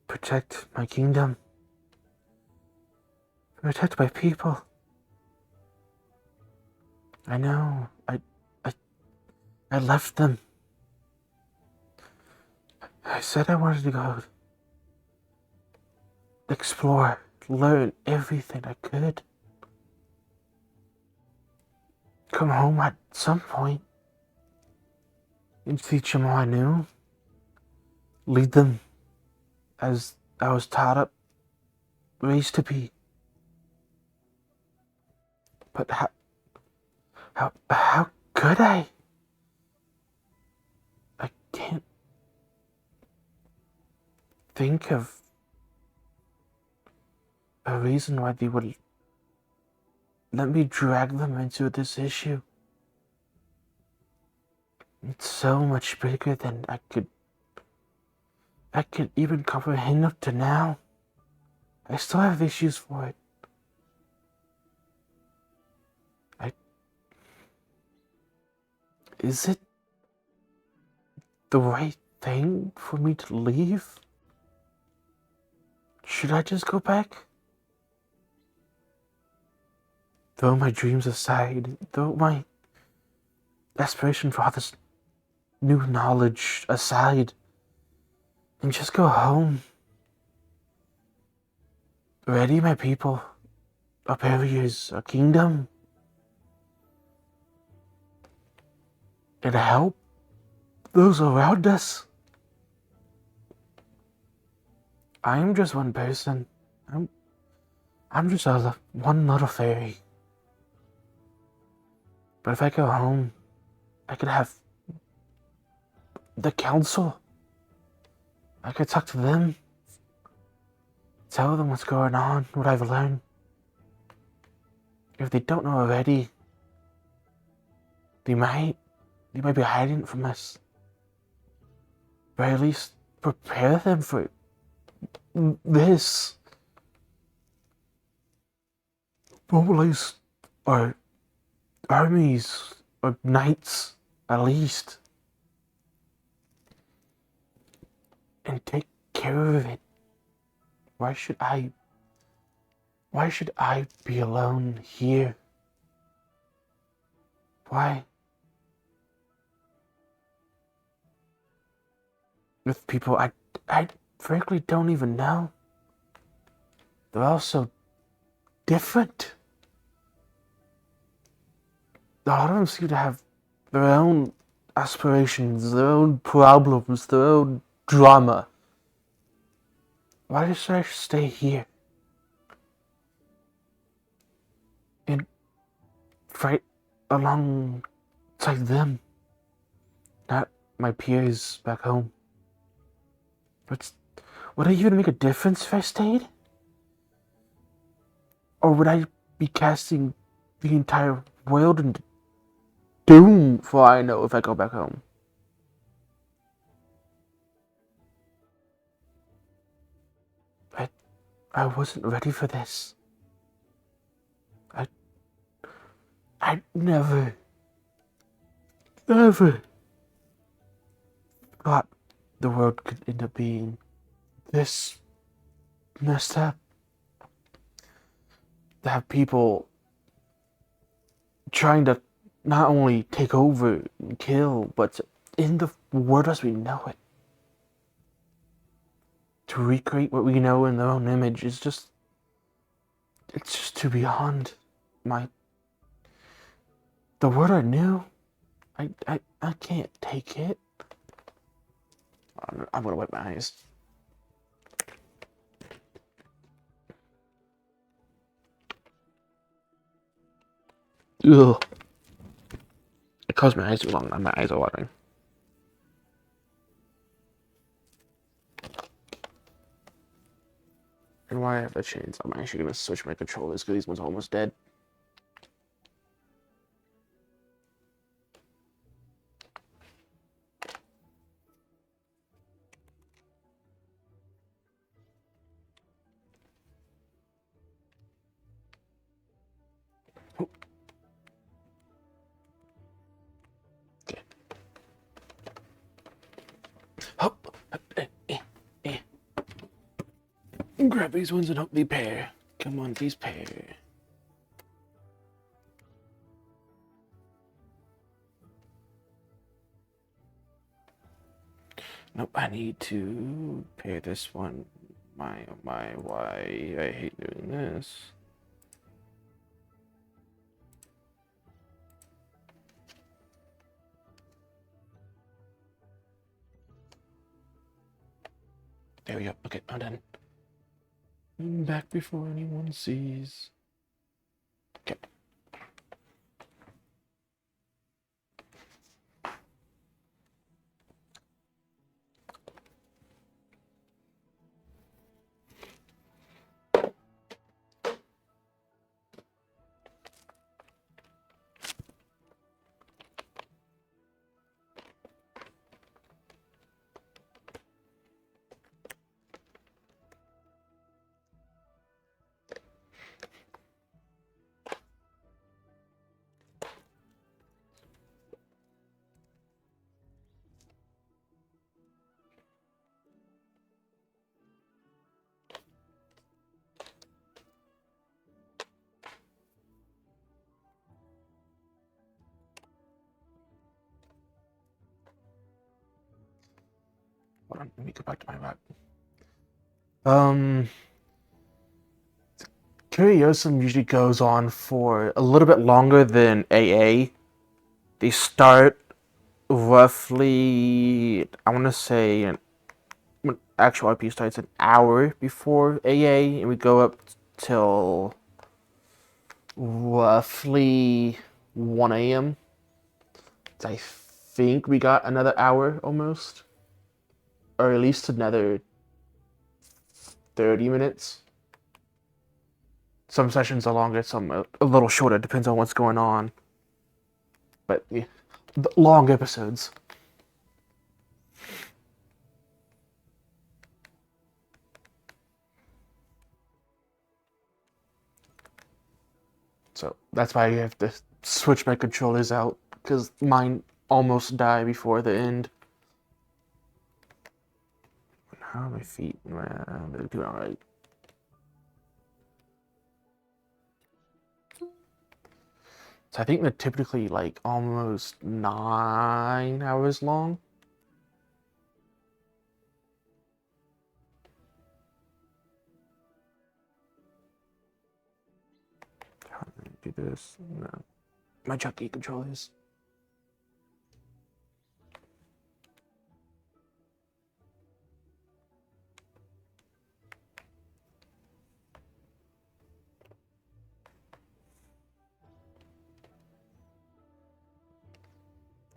A: Protect my kingdom. Protect my people. I know. I left them. I said I wanted to go explore, learn everything I could. Come home at some point and teach them all I knew. Lead them as I was taught up, raised to be. But how could I? I can't think of a reason why they would let me drag them into this issue. It's so much bigger than I could even comprehend up to now. I still have issues for it. Is it the right thing for me to leave? Should I just go back? Throw my dreams aside, throw my aspiration for all this new knowledge aside, and just go home. Ready my people, a barriers, a kingdom, and help those around us. I am just one person. I'm just one little fairy. But if I go home, I could have the council. I could talk to them. Tell them what's going on, what I've learned. If they don't know already, they might be hiding it from us. But at least prepare them for this. Mobilize our armies or knights, at least. And take care of it. Why should I be alone here? Why? With people I frankly don't even know. They're all so different. A lot of them seem to have their own aspirations, their own problems, their own drama. Why should I stay here and fight alongside them, not my peers back home? Would I even make a difference if I stayed? Or would I be casting the entire world into doom for all I know if I go back home? I wasn't ready for this. I never thought the world could end up being this messed up. To have people trying to not only take over and kill, but to end the world as we know it. To recreate what we know in their own image is just... it's just too beyond the world I knew. I can't take it. I'm gonna wipe my eyes. Ugh. It closed my eyes too long, my eyes are watering. And why I have the chains? I'm actually gonna switch my controllers because these ones are almost dead. Okay. Grab these ones and hope they pair. Come on, please pair. Nope, I need to pair this one. My, oh my, why I hate doing this. There we go. Okay, I'm done. I'm back before anyone sees. Okay. Hold on, let me go back to my map. Curiosum usually goes on for a little bit longer than AA. They start roughly, I want to say, when actual RP starts an hour before AA, and we go up till roughly 1 a.m. I think we got another hour almost, or at least another 30 minutes. Some sessions are longer, some a little shorter, depends on what's going on. But yeah, long episodes. So that's why you have to switch my controllers out, because mine almost die before the end. How are my feet? They're doing alright. So I think they're typically like almost 9 hours long. How do I do this? No. My junky controllers.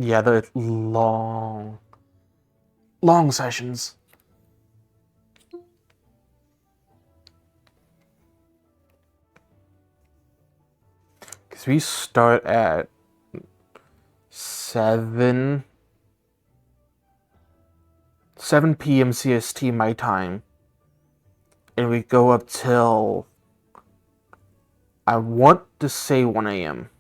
A: Yeah, they're long sessions. Because we start at 7 p.m. CST my time, and we go up till, I want to say, 1 a.m.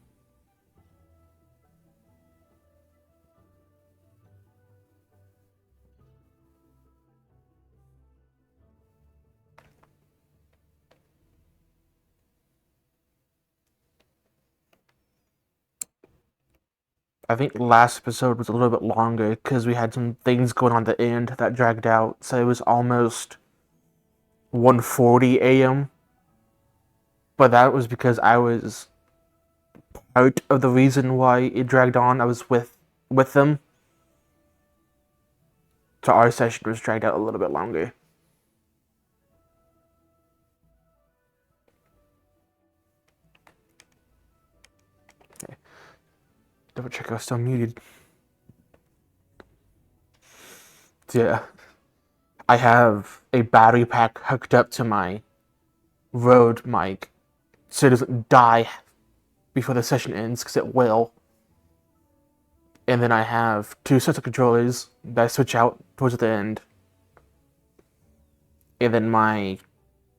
A: I think last episode was a little bit longer because we had some things going on at the end that dragged out, so it was almost 1:40 a.m. But that was because I was part of the reason why it dragged on. I was with them. So our session was dragged out a little bit longer. Okay. Double check I was still muted. Yeah. I have a battery pack hooked up to my Rode mic so it doesn't die before the session ends, because it will. And then I have 2 sets of controllers that I switch out towards the end. And then my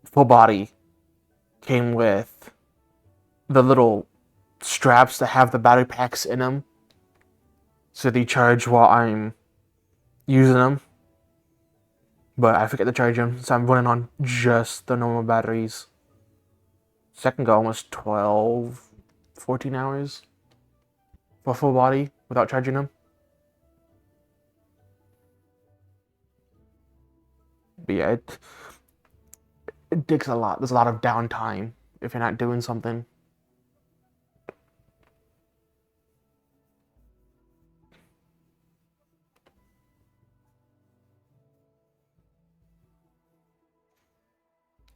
A: full body came with the little straps that have the battery packs in them, so they charge while I'm using them. But I forget to charge them, so I'm running on just the normal batteries. So I can go almost 12, 14 hours for full body without charging them. But yeah, it takes a lot. There's a lot of downtime if you're not doing something.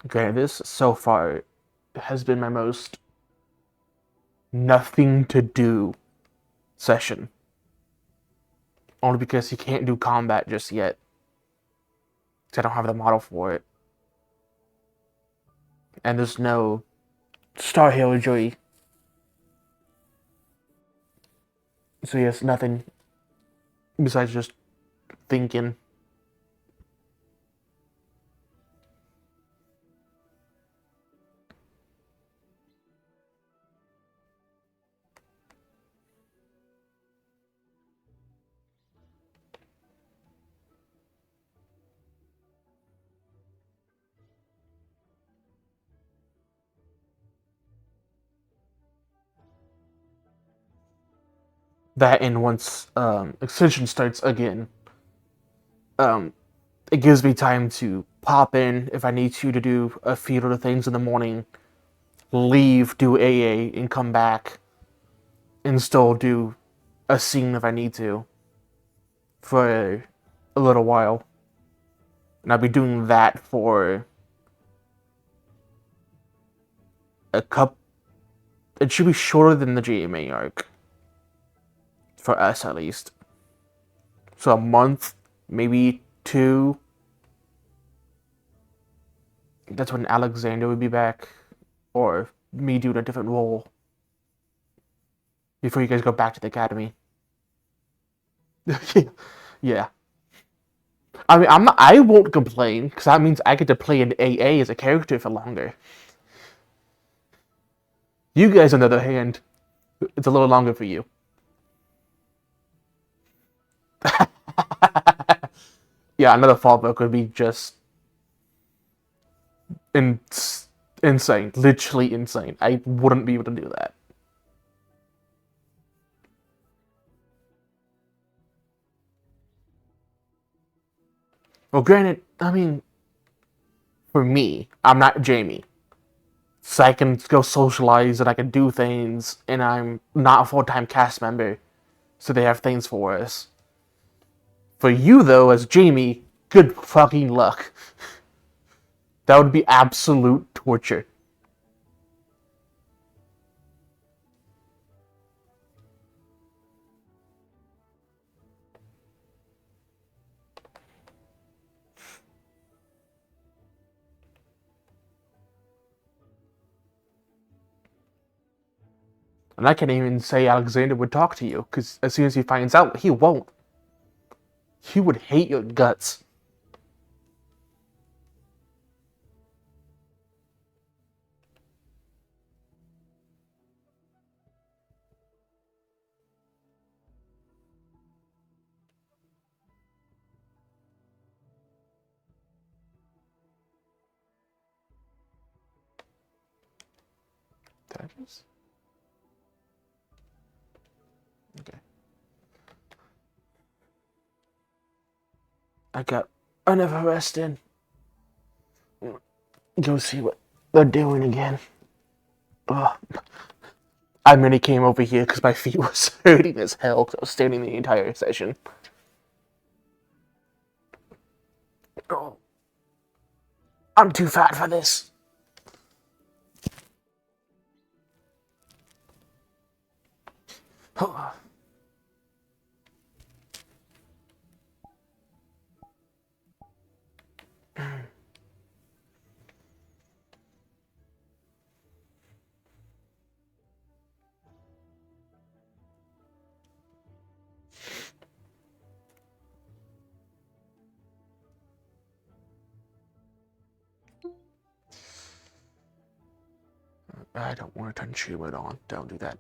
A: Okay, this so far has been my most nothing to do session. Only because you can't do combat just yet. Because I don't have the model for it. And there's no Star Halo Joy. So yes, nothing besides just thinking. That, and once Extension starts again, it gives me time to pop in if I need to do a few little things in the morning, leave, do AA, and come back and still do a scene if I need to. for a little while. And I'll be doing that for a couple. It should be shorter than the GMA arc. For us, at least. So a month, maybe 2. That's when Alexander would be back. Or me doing a different role. Before you guys go back to the academy. Yeah. I mean, I won't complain, because that means I get to play an AA as a character for longer. You guys, on the other hand, it's a little longer for you. Yeah, another fallback would be just insane. Literally insane. I wouldn't be able to do that. Well, granted, I mean, for me, I'm not Jamie. So I can go socialize and I can do things, and I'm not a full-time cast member. So they have things for us. For you, though, as Jamie, good fucking luck. That would be absolute torture. And I can't even say Alexander would talk to you, because as soon as he finds out, he won't. He would hate your guts. Did I just... Okay. I got enough rest in. Go see what they're doing again. Ugh. I mainly came over here because my feet was hurting as hell because I was standing the entire session. Oh. I'm too fat for this. Oh. I don't want to turn Shearwood on. Don't do that.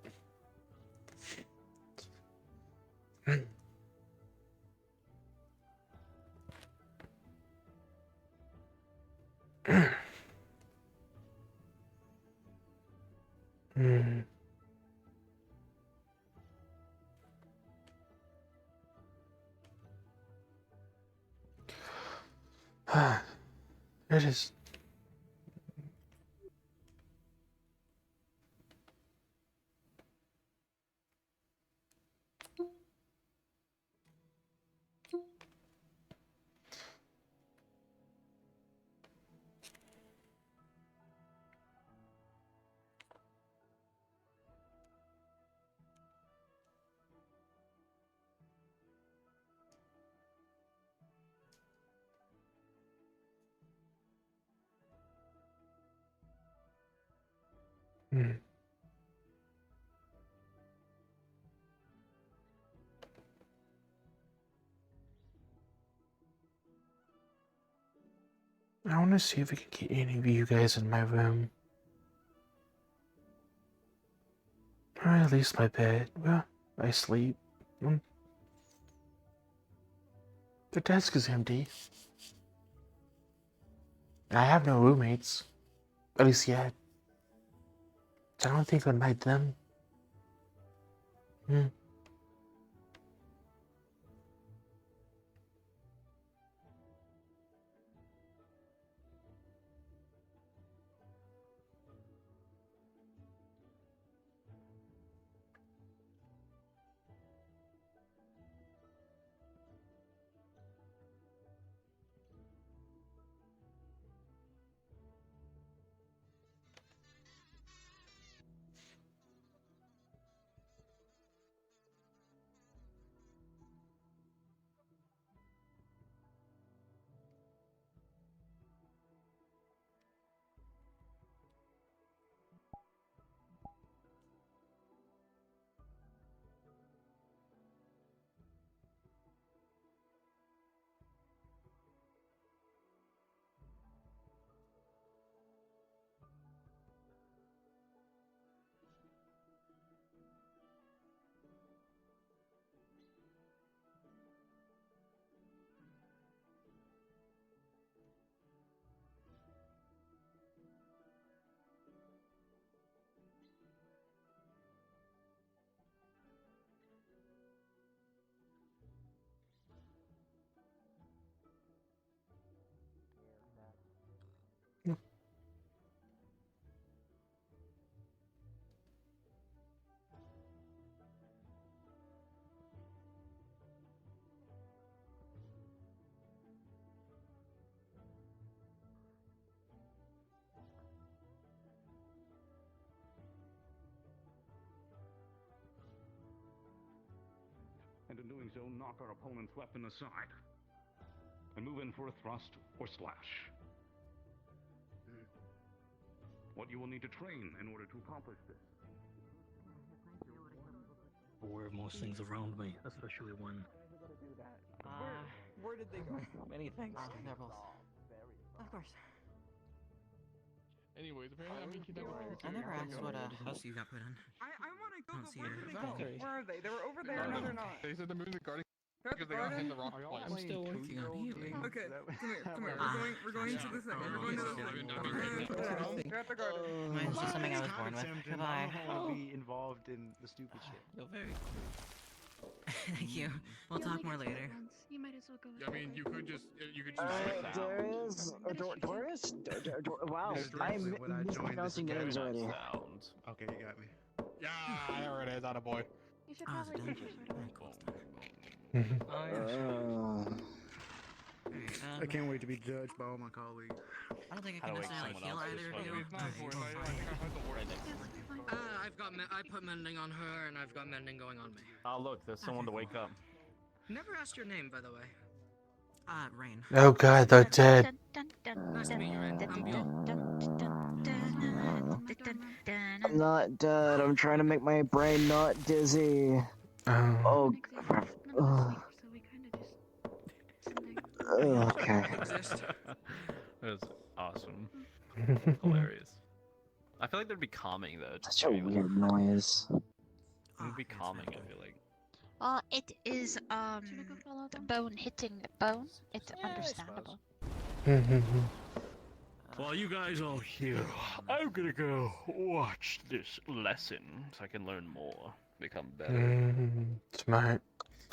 A: It is. I want to see if we can get any of you guys in my room. Or at least my bed. Well, I sleep. The desk is empty. I have no roommates. At least yet. So I don't think I'd invite them.
H: doing so, knock our opponent's weapon aside. And move in for a thrust or slash. What you will need to train in order to accomplish this.
E: Aware of most things around me, especially when.
Y: Where did they go?
S: Many thanks.
O: They're both.
S: Of course.
K: Anyways, apparently
S: I never asked what house you got put in.
Y: I want to go,
S: Don't
Y: but
S: see
Y: where
S: your
Y: did they go?
S: Valkyrie.
Y: Where are they? They were over there, no they're not.
K: They said they're moving the garden
Y: They're at the
K: because they got hit in the
Y: garden?
K: wrong place.
S: I'm still working on healing.
Y: Okay, come here. We're going to the thing. We're going to the thing. They're at the garden.
S: Mine's just something I was born with. Goodbye.
W: I don't want to be involved in the stupid shit.
S: You're very cool. Thank you. We'll talk more later.
B: You might as well go.
K: I mean, you could just
W: Darius? Doris? Wow, I'm mispronouncing names already. Okay, you got me.
K: Yeah, there it is, attaboy.
B: You should probably get your
W: I can't wait to be judged by all my colleagues.
S: I don't think I can necessarily heal either of you.
O: I put mending on her, and I've got mending going on me.
P: Oh look, there's someone to wake up.
O: Never asked your name, by the way.
S: Rain.
A: Oh god, they're dead.
O: Nice to meet you, Rain. I'm Bill.
W: I'm not dead. I'm trying to make my brain not dizzy. Oh, crap. Okay.
K: That was awesome. Hilarious. I feel like that'd be calming though.
W: Such a weird noise.
K: It would be calming, I feel like.
M: Well, it is the bone hitting the bone. It's understandable.
H: While you guys all here, I'm gonna go watch this lesson so I can learn more, become better.
A: Smart.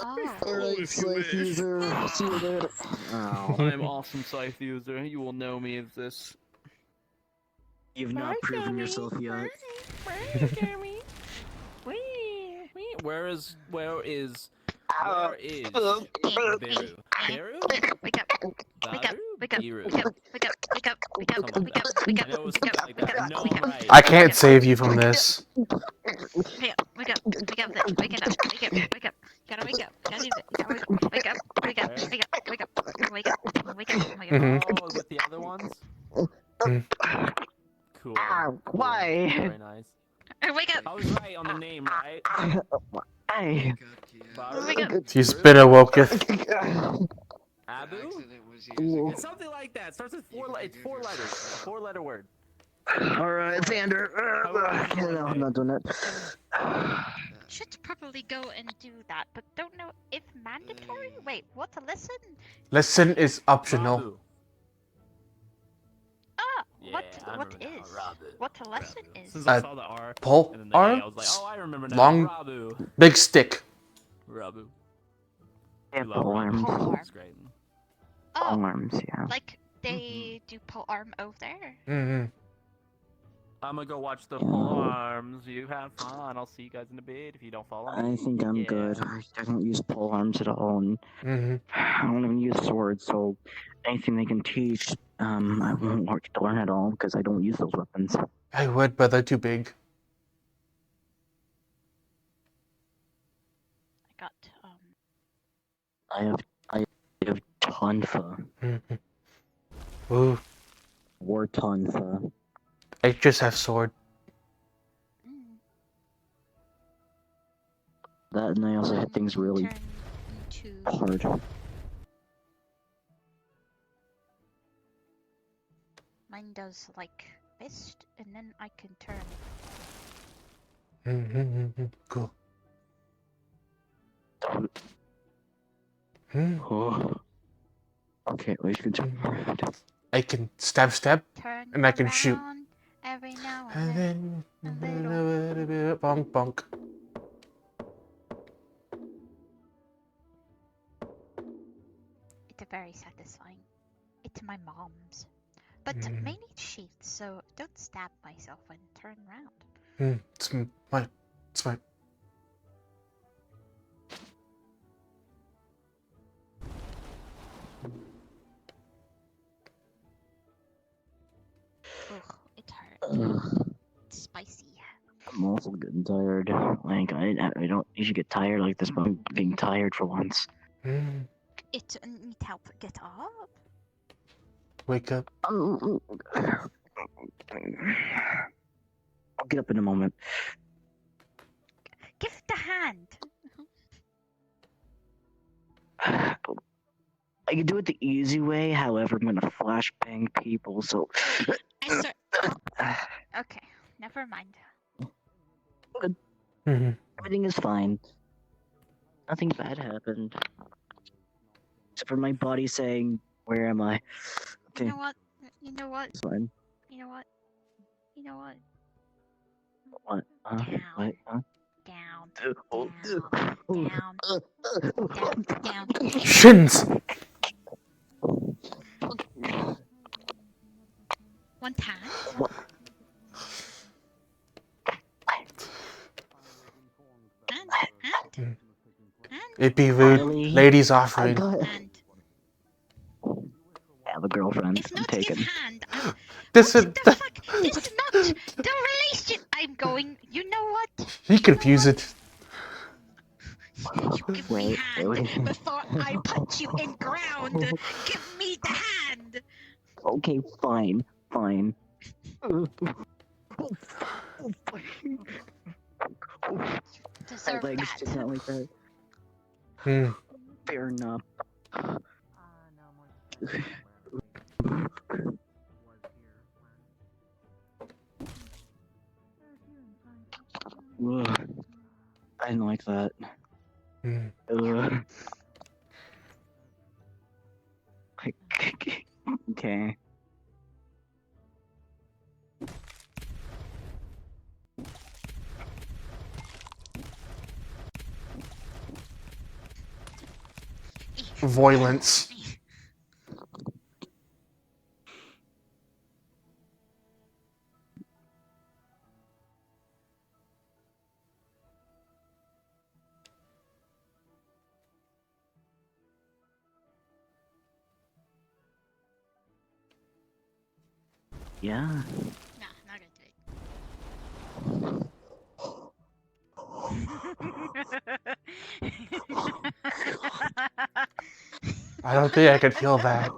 W: Alright, Scythe user. See you later.
P: I'm awesome Scythe user. You will know me as this.
W: You've not proven yourself yet.
P: Where is Beru? Beru?
M: Wake up! Wake up! Wake up! Wake up! Wake up! Wake up! Wake up! Wake up! Wake up! Wake up!
P: No, right.
A: I can't save you from this.
M: Wake up! Wake up! Wake up! Wake up! Wake up! Wake up! Gotta wake up! Gotta do it! Wake up! Wake up! Wake up! Wake up! Wake up! Wake up! Wake up!
P: Oh, with the other ones? Cool.
W: Why?
P: Very nice.
M: Wake up!
P: I was right on the name, right?
W: Hey.
M: Wake up!
A: He's been awoketh.
P: Abu? It's something like that. It starts with it's 4 letters. A 4-letter word.
W: Alright, Xander. No, I'm not doing that.
M: Should probably go and do that, but don't know if mandatory. Wait, what's a lesson?
A: Lesson is optional.
M: What a lesson is?
K: Since I saw the R
A: Pole
K: and then the A, I
A: arm,
K: was like, oh, I remember now.
A: long,
K: Rabu.
A: big stick.
K: Rabu.
W: Yeah, pole arms.
K: It's great.
W: Pole arms, yeah.
M: Like they do pole arm over there.
P: I'm gonna go watch the pole arms. You have fun. I'll see you guys in a bit if you don't follow me.
W: I think I'm good. I don't use pole arms at all, and I don't even use swords, so anything they can teach, I won't want to learn at all, because I don't use those weapons.
A: I would, but they're too big.
M: I got
W: I have Tonfa.
A: Ooh.
W: War Tonfa.
A: I just have sword.
W: That, and I also hit things really hard.
M: Mine does like fist, and then I can turn.
A: Cool.
W: Oh. Okay, we should turn around.
A: I can stab, and I can shoot.
M: Every now
A: And then a little bit of bonk bonk.
M: It's very satisfying. It's my mom's. But may need sheaths, so don't stab myself and turn around.
A: It's my.
M: Ugh, it hurts. It's spicy.
W: I'm all
D: also getting tired. Like, I don't usually get tired like this, but I'm being tired for once.
M: It need help get up.
A: Wake up.
D: I'll get up in a moment.
M: Give the hand.
D: I can do it the easy way, however, I'm gonna flashbang people, so.
M: Okay, never mind.
D: Everything is fine. Nothing bad happened. Except for my body saying, "Where am I?" Okay.
M: You know what? You know what?
D: It's fine.
M: You know what? You know what?
D: What? What?
M: Down. Down.
A: Shins!
M: One time. And?
A: It'd be rude.
D: Really?
A: Ladies offering.
M: And?
D: I have a girlfriend.
M: If
D: I'm
M: not,
D: taken.
M: give hand.
A: This is
M: What the fuck? This is not the relation. I'm going. You know what?
A: he confused it.
M: You give me hand before I put you in ground. Give me the hand.
D: Okay, fine.
M: Deserve
D: legs
M: that.
D: just not like that. Fair enough. Ugh. I didn't like that. Okay.
A: Violence.
D: Yeah.
M: No, not
A: I don't think I could feel that.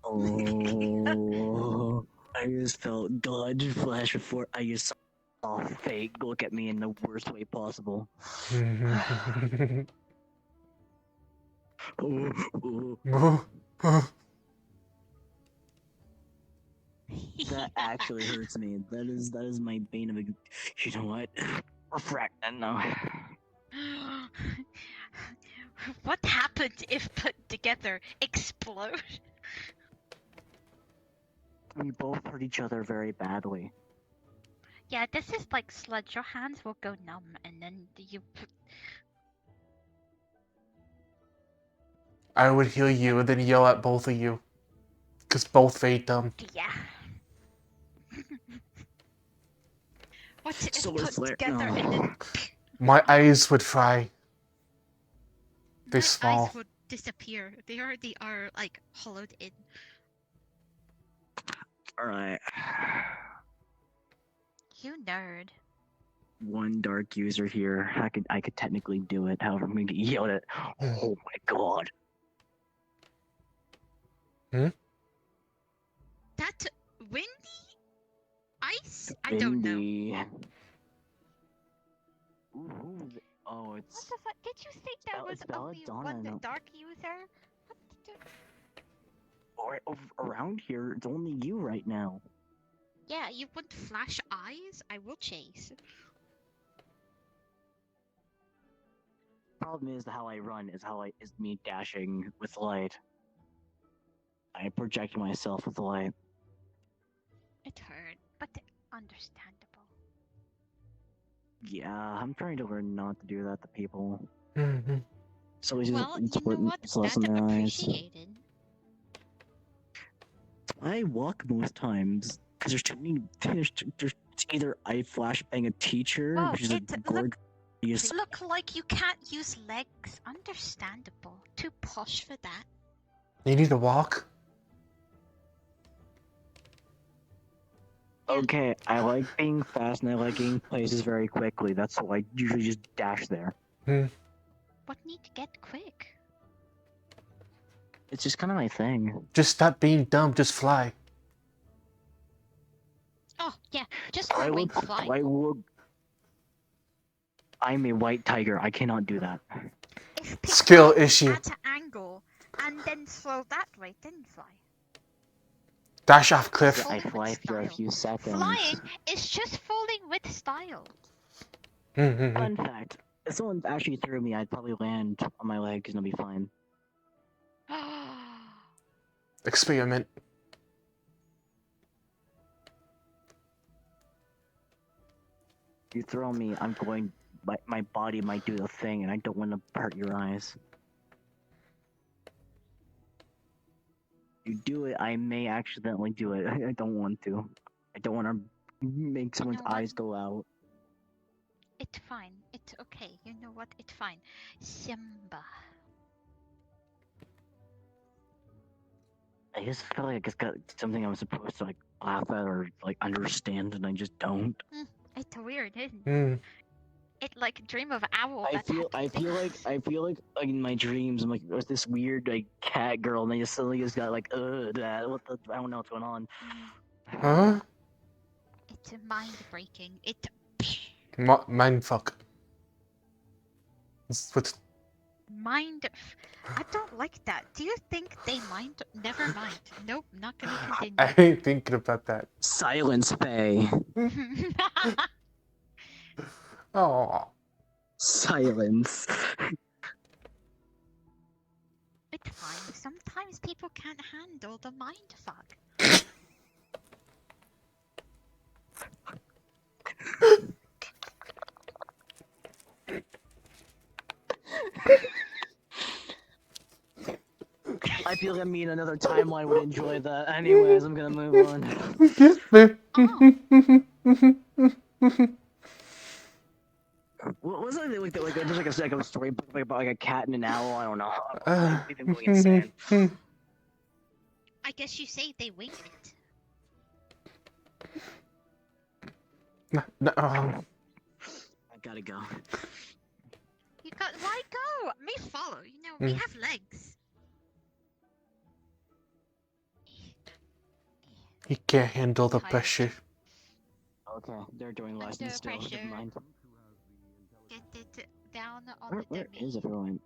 D: Oh, I just felt God flash before I just saw fate look at me in the worst way possible. That actually hurts me. That is my bane of. You know what? Refract that now.
M: What happened if put together? Explode?
D: We both hurt each other very badly.
M: Yeah, this is like sludge. Your hands will go numb, and then you.
A: I would heal you and then yell at both of you. Because both fade them.
M: Yeah. What if
D: Solar
M: put
D: flare.
M: together
D: No.
M: and then
A: My eyes would fry. They
M: my
A: small.
M: eyes would disappear? They already are like hollowed in.
D: Alright.
M: You nerd.
D: One dark user here. I could technically do it. However, I'm going to get yelled at. Oh my god.
M: That windy ice? I don't know.
D: Ooh, oh, it's.
M: What the fuck? Did you think that was only one dark user? What the...
D: Or around here, it's only you right now.
M: Yeah, you want flash eyes? I will chase.
D: Problem is how I run is me dashing with light. I project myself with light.
M: It hurt, but understandable.
D: Yeah, I'm trying to learn not to do that to people. So it's
M: Well, you know what?
D: it's less in
M: That's
D: their eyes.
M: appreciated.
D: I walk most times because there's too many. There's either I flashbang a teacher,
M: Well,
D: which is a gorgeous.
M: Look like you can't use legs. Understandable. Too posh for that.
A: You need to walk?
D: Okay, I like being fast and I like getting places very quickly. That's why I usually just dash there.
M: What need to get quick?
D: It's just kind of my thing.
A: Just stop being dumb. Just fly.
M: Oh yeah, just for wings flying.
D: I'm a white tiger. I cannot do that.
A: Skill issue.
M: At an angle and then slow that way, then fly.
A: Dash off cliff.
D: I fly for a few seconds.
M: Flying is just falling with style.
D: Fun fact: if someone actually threw me, I'd probably land on my legs and I'll be fine.
A: Experiment.
D: If you throw me, I'm going. My body might do the thing, and I don't want to hurt your eyes. You do it, I may accidentally do it. I don't want to. I don't want to make someone's eyes go out.
M: It's fine. It's okay. You know what? It's fine. Simba.
D: I just feel like it's got something I'm supposed to like laugh at or like understand, and I just don't.
M: It's weird, isn't it? It like dream of owl.
D: I feel like in my dreams I'm like there's this weird like cat girl, and they just suddenly just got like that. What the? I don't know what's going on.
A: Huh?
M: It's mind breaking. It.
A: Mind fuck. What's
M: Mind. I don't like that. Do you think they mind? Never mind. Nope, not gonna continue.
A: I ain't thinking about that.
D: Silence, Faye.
A: Oh.
D: Silence.
M: It's fine. Sometimes people can't handle the mind fuck.
D: I feel like me in another timeline would enjoy that. Anyways, I'm gonna move on. What was it like? There's like a story book about like a cat and an owl. I don't know. I'm going insane.
M: I guess you say they wing it.
D: I gotta go.
M: You got. Why go? Me follow. You know we have legs.
A: He can't handle the pressure.
D: Okay, they're doing lessons still. Never mind.
M: Get it down on
D: Where
M: the
D: is everyone?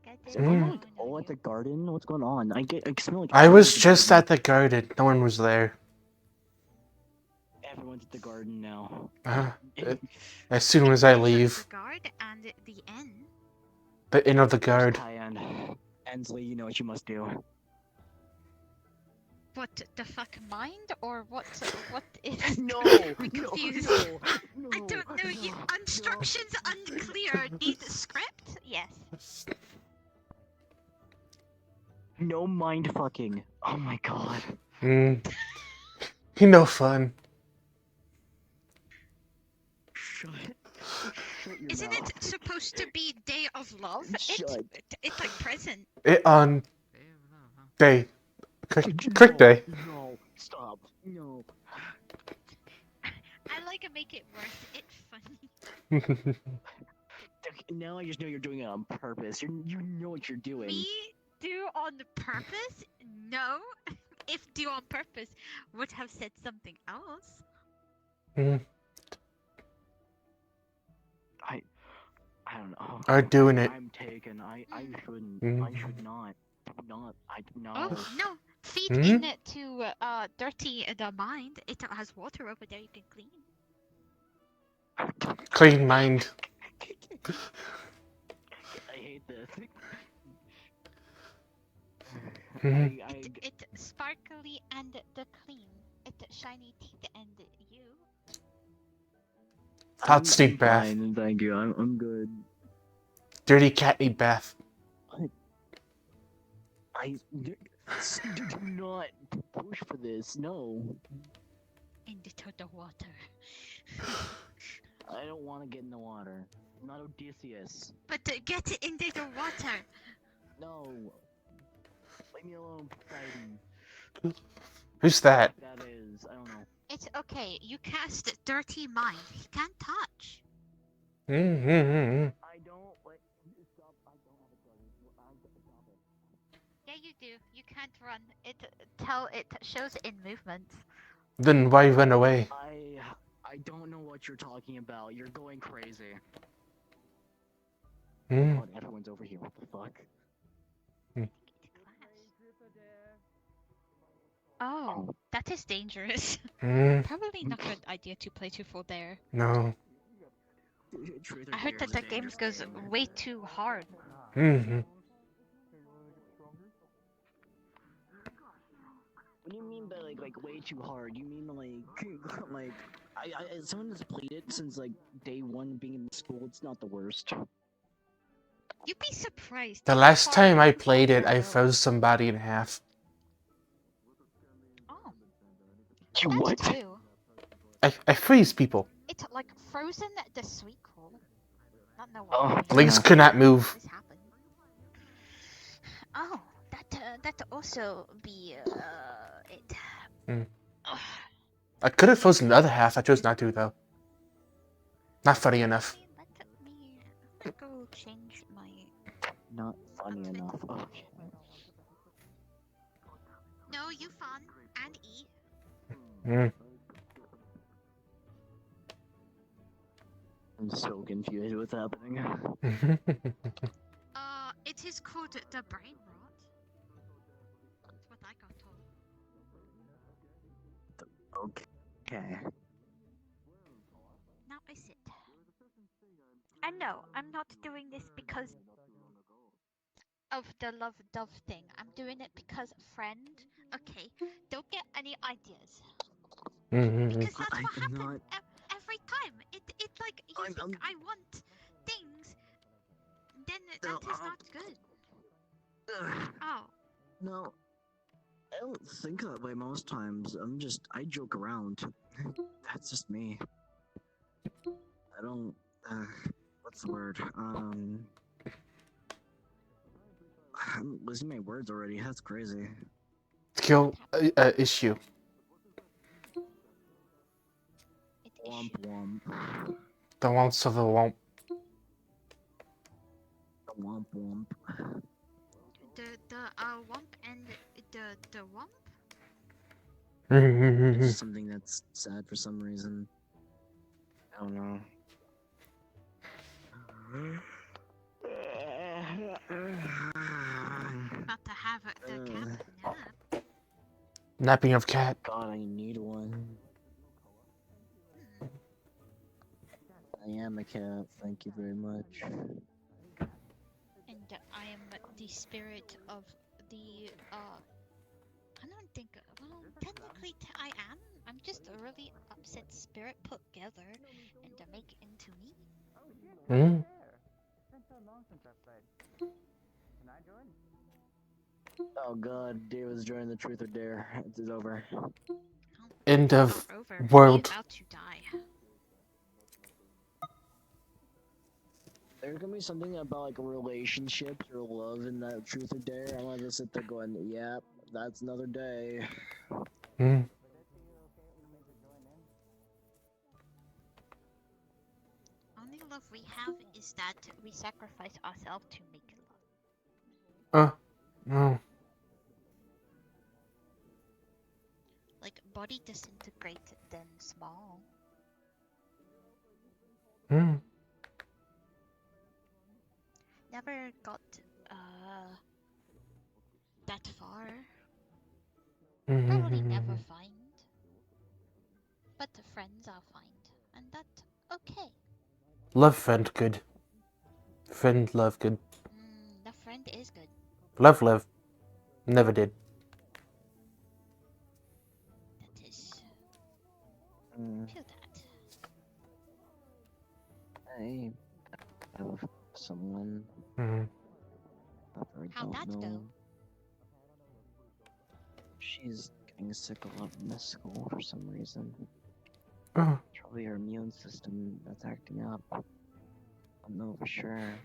M: Get
D: Is
M: it
D: everyone
M: down.
D: like all at the garden? What's going on? I smell like.
A: I was just at the garden. No one was there.
D: Everyone's at the garden now.
A: As soon as I leave.
M: The guard and the inn.
A: The inn of the guard.
D: Ensley, you know what you must do.
M: What the fuck, mind or what? What is?
D: No,
M: I'm confused.
D: no,
M: I don't know. You instructions unclear. Need script? Yes.
D: No mind fucking. Oh my god.
A: He no fun.
M: Isn't it supposed to be Day of Love? It's like present.
A: It on day. Quick day.
D: No, stop. No.
M: I like to make it worse. It's funny.
D: Now I just know you're doing it on purpose. You know what you're doing.
M: Me do on purpose? No. If do on purpose, would have said something else.
D: I don't know.
A: I'm doing it.
D: I'm taken. I shouldn't. I should not. No.
M: Oh no! Feed in it to dirty the mind. It has water over there you can clean.
A: Clean mind.
D: I hate this.
M: It sparkly and the clean. It shiny teeth and you.
A: Hot steam bath.
D: Fine, thank you. I'm good.
A: Dirty catty bath.
D: I do not push for this. No.
M: Into the water.
D: I don't want to get in the water. I'm not Odysseus.
M: But get it into the water.
D: No. Leave me alone, Poseidon.
A: Who's that?
D: That is, I don't know.
M: It's okay. You cast Dirty Mind. He can't touch.
A: Mm-hmm.
D: I don't like. Stop! I don't have a gun. Stop it.
M: Yeah, you do. You can't run. It shows in movements.
A: Then why run away?
D: I don't know what you're talking about. You're going crazy.
A: Mm.
D: God, everyone's over here. What the fuck?
M: Oh, that is dangerous.
A: Mm.
M: Probably not a good idea to play 2 full dare.
A: No.
M: I heard that the game goes way too hard.
A: Mm-hmm.
D: What do you mean by like way too hard? You mean like as someone that's played it since like day one being in school, it's not the worst.
M: You'd be surprised.
A: The last time I played it, I froze somebody in half.
M: Oh.
D: What?
M: Too.
A: I freeze people.
M: It's like Frozen the sequel. Not know
D: Oh,
M: what.
A: Legs could not move.
M: This happened. Oh, that also be it.
A: Mm. I could have frozen the other half. I chose not to though. Not funny enough.
M: Let go change my.
D: Not funny enough. Okay.
M: No, you fun and E.
A: Mm.
D: I'm so confused what's happening.
M: It is called the brain rot. That's what I got told.
D: Okay.
M: Now I sit. And no, I'm not doing this because of the love dove thing. I'm doing it because friend. Okay, don't get any ideas.
A: Mm-hmm.
M: Because that's what happens every time. It like you think I want things, then that is not good. Oh.
D: No, I don't think that way most times. I joke around. That's just me. I don't, what's the word? I'm losing my words already. That's crazy.
A: Skill issue.
D: Womp womp.
A: The wants of the womp.
D: The womp womp.
M: The womp and the womp?
D: It's just something that's sad for some reason. I don't know.
M: About to have the cat nap.
A: Napping of cat.
D: God, I need one. I am a cat, thank you very much.
M: And I am the spirit of the I don't think. Well, technically, I am. I'm just a really upset spirit put together and to make it into me.
A: Hmm.
D: Oh God, Dave was joining the truth or dare. It's over.
A: End of
M: Over.
A: world.
M: About to die.
D: There's gonna be something about like relationships or love in that truth or dare. I'm gonna just sit there going, "Yep, that's another day."
A: Hmm.
M: Only love we have is that we sacrifice ourselves to make love.
A: No.
M: Like body disintegrate, then small.
A: Hmm.
M: Never got that far. Probably never find. But the friends I'll find, and that's okay.
A: Love friend good. Friend love good.
M: The friend is good.
A: Love. Never did.
M: That is. Feel that.
D: I have someone.
M: How'd that go?
D: She's getting sick a lot in this school for some reason.
A: Oh.
D: It's probably her immune system that's acting up. I don't know for sure.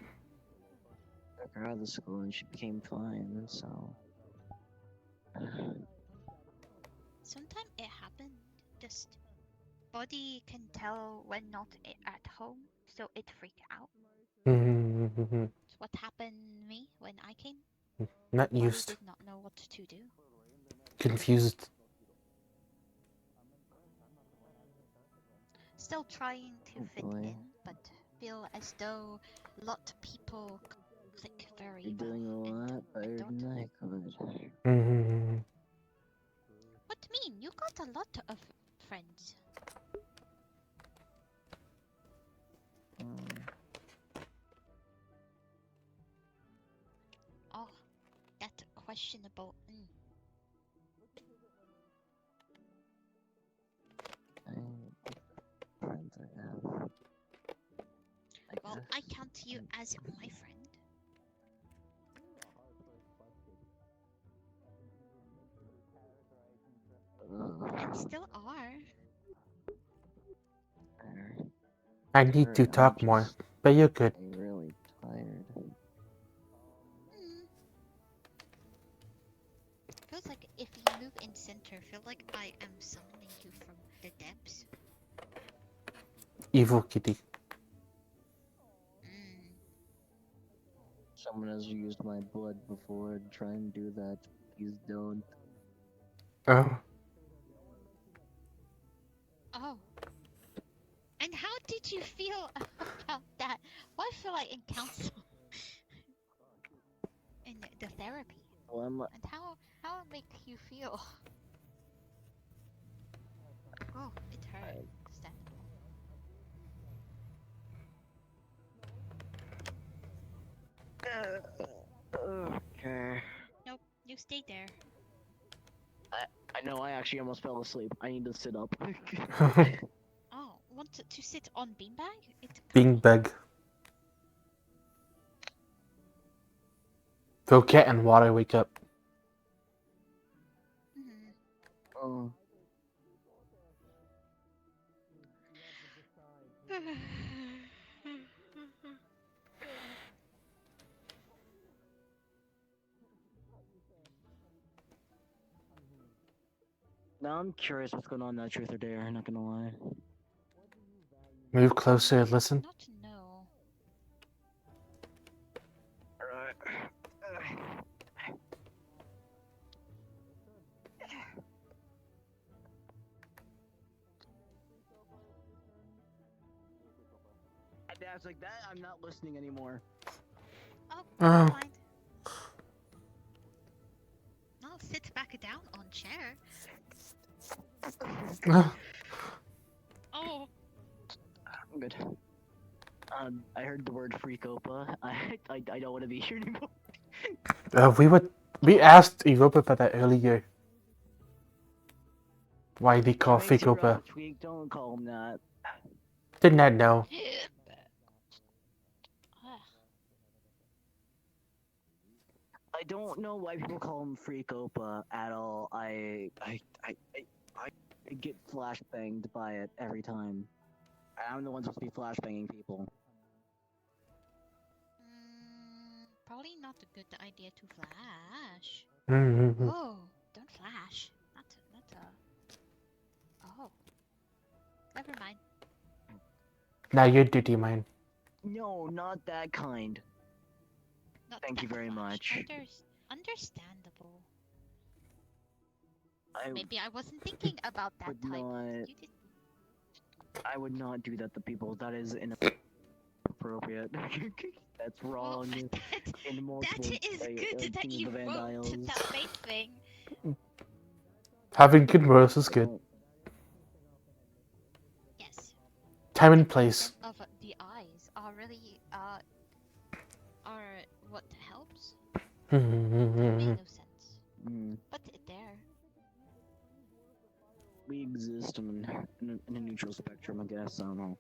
D: Took her out of the school and she became fine, so.
M: Sometimes it happens. Just body can tell when not at home, so it freak out. It's what happened to me when I came.
A: Not
M: Body
A: used.
M: did not know what to do.
A: Confused.
M: Still trying to fit in, but feel as though a lot of people click very
D: You're doing a lot better than I could.
M: What do you mean? You got a lot of friends. Oh, that questionable.
D: Friends I have.
M: Well, I count you as my friend. And still are.
A: I need to talk more, but you're good.
D: I'm really tired.
M: Feels like if you move in center, feel like I am summoning you from the depths.
A: Evil kitty.
D: Someone has used my blood before. Try and do that. Please don't.
A: Oh.
M: Oh. And how did you feel about that? Why feel I in council? In the therapy.
D: Well,
M: And how it make you feel? Oh, it hurt. Understandable.
D: Okay.
M: Nope, you stay there.
D: I know. I actually almost fell asleep. I need to sit up.
M: Oh, want to sit on beanbag? It's
A: Beanbag. Go cat and water, wake up.
D: Oh. Now I'm curious what's going on in that truth or dare, not gonna lie.
A: Move closer, listen.
M: Not to know.
D: Alright. Dad's like that. I'm not listening anymore.
M: Oh,
A: Oh.
M: never mind. I'll sit back down on chair. Oh.
D: I'm good. I heard the word freak opa. I don't want to be here anymore.
A: We asked Europa about that earlier. Why they call
D: Makes your
A: Fikopa?
D: tweak, don't call him that.
A: Did not know.
D: I don't know why people call him Freak Opa at all. I get flashbanged by it every time. I'm the one supposed to be flashbanging people.
M: Probably not a good idea to flash.
A: Mm-hmm.
M: Oh, don't flash. Not Oh. Never mind.
A: Now you're dirty, mine.
D: No, not that kind.
M: Not
D: Thank you
M: that
D: very
M: flash.
D: much.
M: Understandable. Maybe I wasn't thinking about that type.
D: I would not do that to people. That is inappropriate. That's wrong. In multiple,
M: That is good that you wrote that main thing.
A: Having good morals is good.
M: Yes.
A: Time and place.
M: Of the eyes are really are what helps. Made no sense. But there.
D: We exist in a neutral spectrum, I guess. I don't know.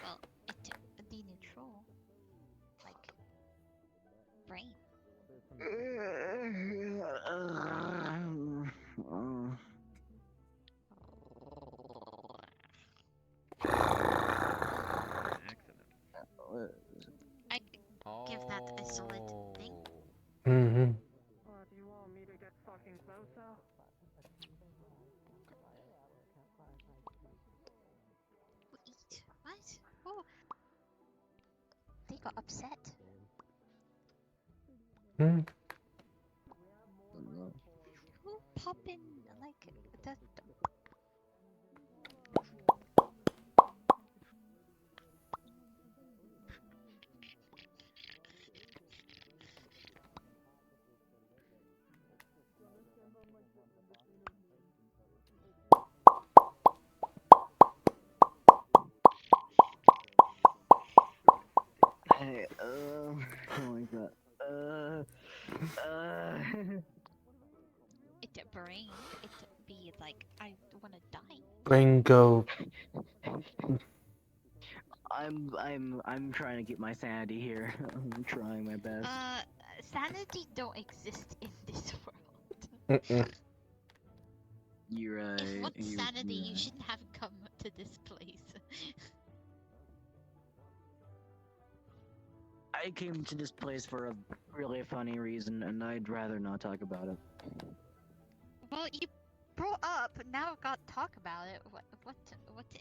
M: Well, the neutral, like brain. I give that a solid thing.
A: Mm-hmm.
Y: Do you want me to get fucking closer?
M: got upset.
A: Hmm.
M: Who pop in like the?
D: Hey, oh my god.
M: It brain. It be like I wanna die.
A: Brain go.
D: I'm trying to keep my sanity here. I'm trying my best.
M: Sanity don't exist in this world.
A: Mm-mm.
D: You're right.
M: If what
D: you're
M: sanity, you
D: right.
M: shouldn't have come to this place.
D: I came to this place for a really funny reason, and I'd rather not talk about it.
M: Well, you brought up. Now got talk about it. What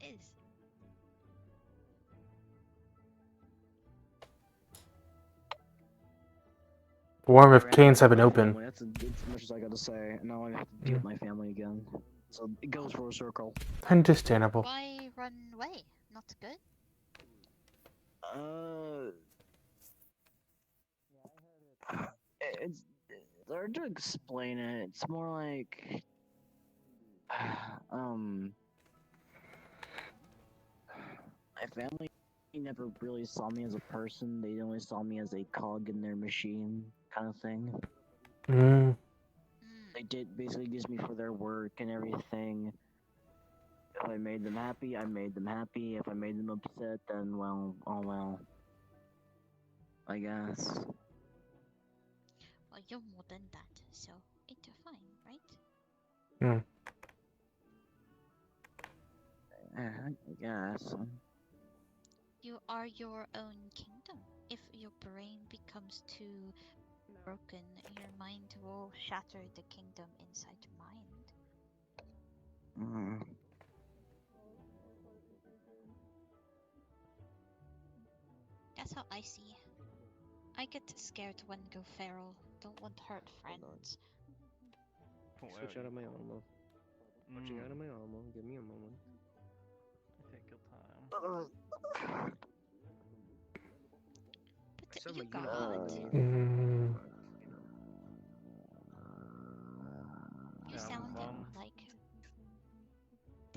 M: is?
A: Warm if
D: I ran
A: canes
D: away
A: have
D: from
A: been
D: my
A: open.
D: family. That's as much as I gotta say. And now I have to deal with my family again. So it goes full circle.
A: Understandable.
M: Why run away? Not good.
D: It's hard to explain it. It's more like, my family never really saw me as a person. They only saw me as a cog in their machine, kind of thing.
A: Mm.
D: They did basically use me for their work and everything. If I made them happy, I made them happy. If I made them upset, then well, oh well. I guess.
M: Well, you're more than that, so it's fine, right?
A: Hmm.
D: I guess.
M: You are your own kingdom. If your brain becomes too broken, your mind will shatter the kingdom inside your mind. That's how I see. I get scared when go feral. Don't want to hurt friends.
O: Switch out of my armor. Switching out of my armor. Give me a moment.
P: Take your time.
M: But you got You sounded like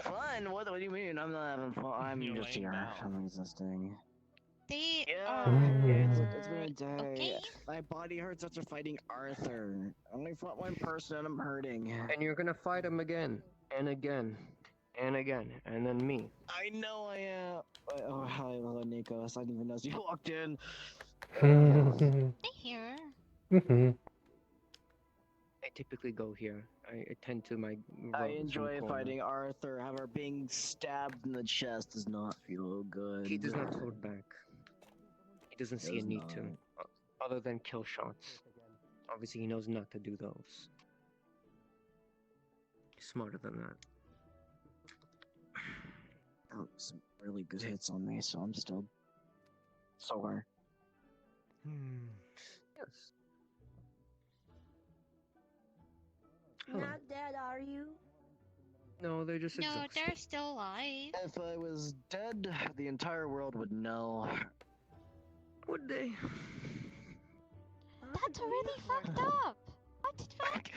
D: fun? What do you mean? I'm not having fun. I'm just here. I'm existing.
M: They
D: It's been a day. My body hurts after fighting Arthur. I only fought one person and I'm hurting.
O: And you're gonna fight him again, and again, and again, and then me.
D: I know I am. Oh, hi, hello, Nikos. I didn't even know you walked in.
M: They hear.
O: I typically go here. I attend to my.
D: I enjoy fighting Arthur. However, being stabbed in the chest does not feel good.
O: He does not hold back. He doesn't see a need to, other than kill shots. Obviously, he knows not to do those. He's smarter than that.
D: That was some really good hits on me, so I'm still sore.
O: Yes.
J: Not dead, are you?
O: No, they're just
M: No,
O: exhausted.
M: they're still alive.
D: If I was dead, the entire world would know.
O: Would they?
M: That's really fucked up. What the fuck?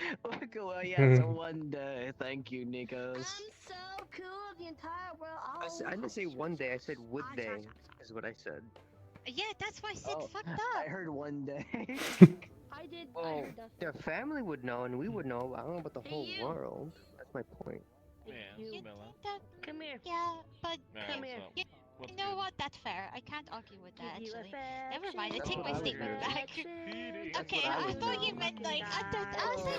D: Well, yes, one day. Thank you, Nikos.
J: I'm so cool, the entire world.
O: I didn't say one day. I said would they, is what I said.
M: Yeah, that's why I said fucked up.
D: I heard one day.
J: I did.
O: Well, their family would know, and we would know. I don't know about the whole world. That's my point.
M: You think that?
J: Come here.
M: Yeah, but
J: Come here.
M: you know what? That's fair. I can't argue with that actually. Never mind. I take my statement back. Okay, I thought you meant like I was like,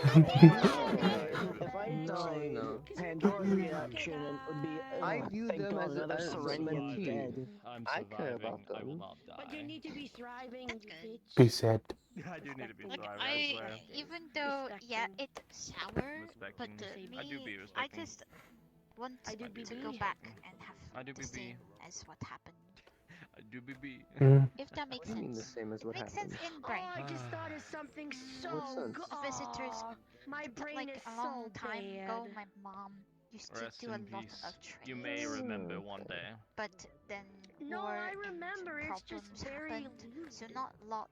D: If I die, Pandora's reaction would be.
O: I view
D: thank
O: them
D: God,
O: as
D: another Serenian
O: mentee.
D: dead.
O: I care about them.
K: I will not die.
J: But you need to be thriving, bitch.
A: Be sad.
P: I do need to be
M: Look,
P: thriving,
M: I
P: swear.
M: even though it's sour, but
P: Respecting. I do be
M: I
P: respecting.
M: just want to
J: do
M: go back and have
P: I do
M: the
P: be
M: same as what happened.
H: I do BB.
M: If that makes
R: What do you mean
M: sense.
R: the same as
M: It
R: what
M: makes
R: happened?
M: sense in
J: Oh,
M: brain.
J: I just thought of something so
R: sense?
J: good.
M: Visitors.
J: My brain
M: Like
J: is
M: a long
J: so
M: time ago,
J: bad.
M: my mom used to
H: Rest
M: do a
H: in
M: lot
H: peace.
M: of
H: You
M: training.
H: may remember one day.
M: But then
J: No,
M: war
J: I
M: and
J: remember. It's just
M: problems
J: very
M: happened, so not a lot.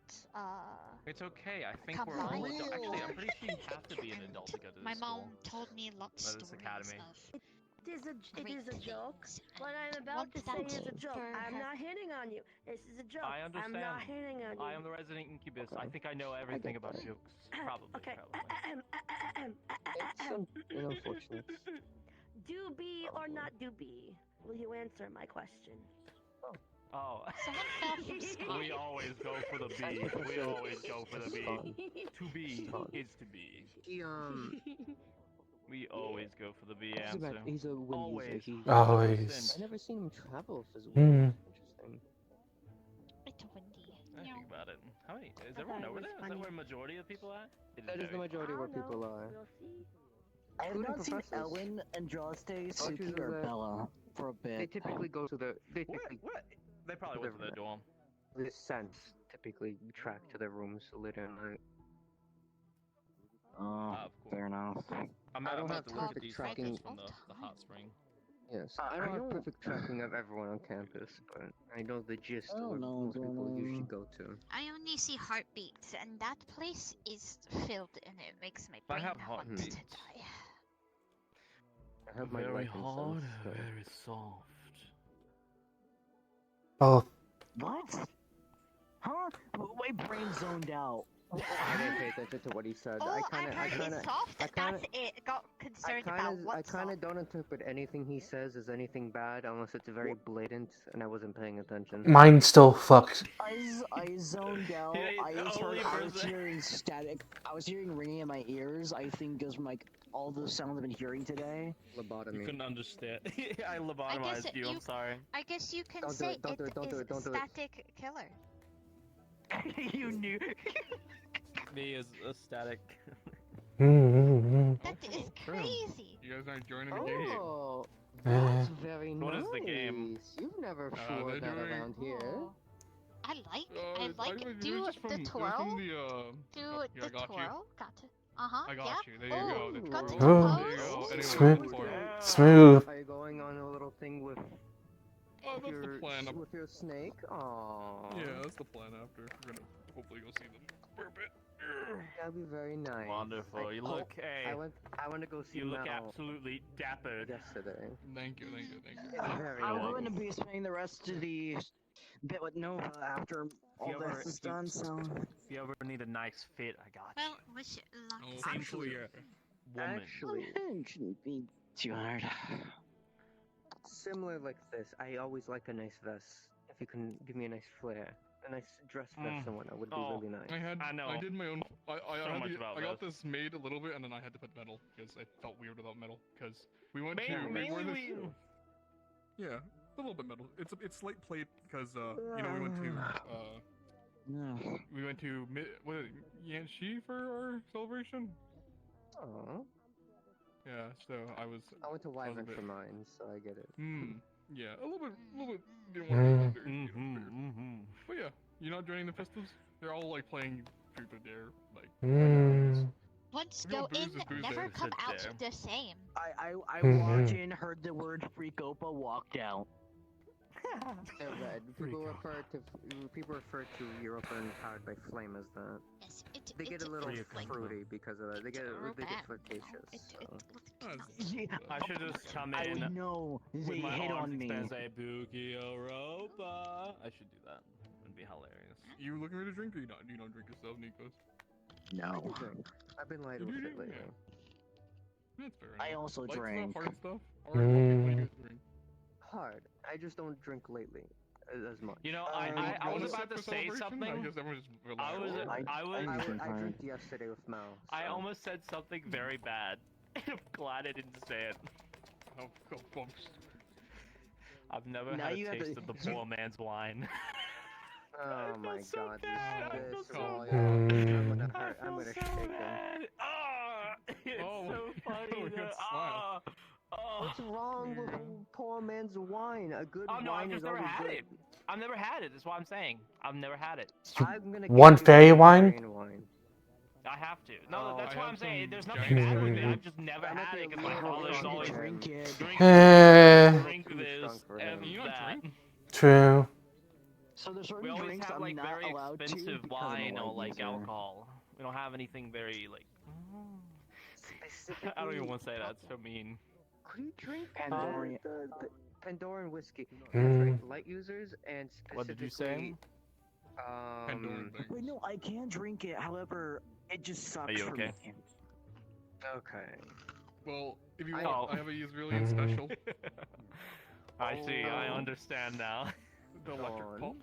H: It's okay. I think
M: Come
H: we're all
M: by.
H: adults. Actually, I'm pretty sure you have to be an adult to go to
M: My
H: this
M: mom
H: school.
M: told me a lot of
H: Or this
M: stories
H: academy.
M: of
J: It is a joke. What I'm about
M: want
J: to
M: that
J: say is a
M: to
J: joke.
M: her-
J: I'm not hitting on you. This is a joke.
H: I understand.
J: I'm not hitting on you.
H: I am the resident incubus. I think I know everything about jokes. Probably.
J: Okay.
R: It's unfortunate.
J: Do be or not do be? Will you answer my question?
H: Oh.
M: Someone fell from sky.
H: We always go for the B. We always go for the B. To be is to be. We always go for the B answer.
R: He's a windy
H: Always.
R: user.
A: Always.
R: I never seen him travel if his
A: Mm.
R: Interesting.
M: It's windy.
H: I think about it. How many? Is everyone over there? Is that where the majority of people are?
R: That is the majority where people are.
D: I have
R: Including
D: not seen
R: professors.
D: Ellen, Andraste,
R: Archers
D: Suki,
R: are
D: or
R: the-
D: Bella for a bit.
R: They typically go to the. They typically.
H: What? They probably went to their dorm.
R: The sense typically track to their rooms later at night.
D: Oh, fair enough.
H: I'm
R: I don't
H: about
R: have
H: to look at
R: perfect
H: these
R: tracking.
H: photos from the hot spring.
R: Yes, I don't have perfect tracking of everyone on campus, but I know the gist of where most people usually go to.
M: I only see heartbeats, and that place is filled, and it makes my
H: I
M: brain
H: have
M: want to
H: heartbeats.
M: die.
R: I have my
H: Very
R: life and
H: hard,
R: sense, so-
H: very soft.
A: Both.
D: What? Huh? My brain zoned out.
R: I didn't pay attention to what he said.
M: Oh,
R: I
M: I heard it's soft. That's it. Got concerned about
R: I
M: what's
R: kind of
M: soft.
R: don't interpret anything he says as anything bad unless it's very blatant, and I wasn't paying attention.
A: Mine still fucked.
D: I zoned out.
H: Yeah,
D: I just
H: only
D: heard. I was
H: person-
D: hearing static. I was hearing ringing in my ears. I think just from like all the sounds I've been hearing today.
H: You
R: Lobotomy.
H: couldn't understand. I
M: I
H: lobotomized
M: guess
H: you. I'm sorry.
M: I guess you can
R: Don't do
M: say
R: it, don't do it, don't do it, don't do it.
M: static killer.
D: You knew.
H: Me is a static.
A: Mm-hmm.
M: That is crazy.
Q: You guys aren't joining the game.
R: Oh,
A: Yeah.
R: that's very
H: What
R: nice.
H: is the game?
R: You've never
Q: they're
R: fought that
Q: doing-
R: around here.
M: I like
Q: it was
M: do
Q: just from-
M: the
Q: it was
M: twirl.
Q: from the,
M: Do
Q: yeah, I
M: the
Q: got you.
M: twirl. Gotcha. Uh-huh.
Q: I got
M: yeah.
Q: you. There you go. The
M: Got to
Q: twirl.
A: Oh.
Q: There you go. Anyway,
A: Smooth.
Q: the twirl.
A: Smooth.
R: Are you going on a little thing with
Q: Oh, that's the plan.
R: with your snake? Aww.
Q: Yeah, that's the plan after. We're gonna hopefully go see them for a bit.
R: That'd be very nice.
H: Wonderful. You look. Hey.
R: I went to go see
H: You look
R: Mel
H: absolutely dapper.
R: yesterday.
Q: Thank you.
R: Very
D: I'm
R: nice.
D: going to be spending the rest of the bit with Nova after all this is done. So
H: If you ever need a nice fit, I got you.
M: Well, wish it luck.
H: Same for your woman.
R: Actually,
D: it shouldn't be too hard.
R: similar like this, I always like a nice vest. If you can give me a nice flare, a nice dress vest and whatnot would be really nice.
Q: I did my own.
H: So much about
Q: I got
H: this.
Q: this made a little bit, and then I had to put metal because it felt weird without metal. Because we went to
H: Mainly
Q: where this,
H: we.
Q: yeah, a little bit metal. It's slate plate because you know we went to we went to what is it, Yanxi for our celebration.
R: Oh.
Q: Yeah, so I
R: went to Wyvern
Q: bit-
R: for mine, so I get it.
Q: Yeah, a little bit. Didn't want to be under,
H: Mm-hmm.
Q: But yeah, you're not joining the festives. They're all like playing Truth or Dare, like.
M: Once
Q: If you
M: go
Q: booze,
M: in,
Q: there's booze
M: never
Q: there.
M: come
Q: Sit
M: out
Q: there.
M: the same.
D: I
A: Mhm.
D: walked in, heard the word freak opa, walked out.
R: They're red. People refer to Europa and Powered by Flame as that.
M: Yes,
R: They get a little
M: like
R: fruity because of that. They get
M: bad.
R: flirtatious.
H: I should just come
D: I
H: in
D: know
H: with
D: they
H: my
D: hit
H: arms
D: on me.
H: extended, say Buki Europa. I should do that. It'd be hilarious.
Q: You looking for a drink or you not? Do you not drink yourself, Nikos?
D: No.
R: I've been light
Q: You
R: with
Q: do?
R: it lately.
Q: Yeah. That's fair.
D: I
Q: enough.
D: also
Q: Light
D: drank.
Q: Stuff, hard stuff. Or what do you guys drink?
R: Hard. I just don't drink lately as much.
H: You know,
Q: You
H: I was
Q: wanna
H: about
Q: sit
H: to
Q: for
H: say
Q: celebration?
H: something.
Q: I guess everyone just
H: I was.
R: I drank yesterday with Mal.
H: I almost said something very bad. I'm glad I didn't say it. I've never
D: Now
H: had
D: you
H: a
D: have
H: taste
D: to-
H: of the poor man's wine.
R: Oh my god, this
H: so
R: all
H: bad.
R: I'm gonna hurt. I'm gonna shake him.
H: It's
Q: Oh
H: so
Q: my
H: funny.
Q: God,
H: that-
Q: smile.
R: What's wrong with poor man's wine? A good
H: Oh no,
R: wine
H: I've just
R: is
H: never
R: always
H: had
R: good.
H: it.
P: I've never had it. That's what I'm saying. I've never had it.
A: One fairy wine?
P: I have to. No, that's
Q: I
P: what
Q: have
P: I'm saying.
Q: some
P: There's nothing
Q: giant
P: bad with it.
Q: strawberry.
P: I've just never had it because my father's always drink this and
Q: You don't
P: that.
Q: drink?
A: True.
D: So there's certain
P: We always
D: drinks
P: have
D: I'm
P: like
D: not
P: very
D: allowed to
P: expensive
D: because I'm a
P: wine or
D: light
P: like
D: user.
P: alcohol. We don't have anything very like. I don't even want to say that. It's so mean.
R: Could you drink
D: Pandorian.
R: the Pandoran whiskey?
A: Mm.
R: That's right, light users and specifically.
P: What did you say?
D: Wait, no, I can drink it. However, it just sucks
P: Are you
D: for
P: okay?
D: me.
R: Okay.
Q: Well, if you want, I have a Israeli
A: Mm.
Q: special.
P: I see. I understand now.
Q: The electric pop.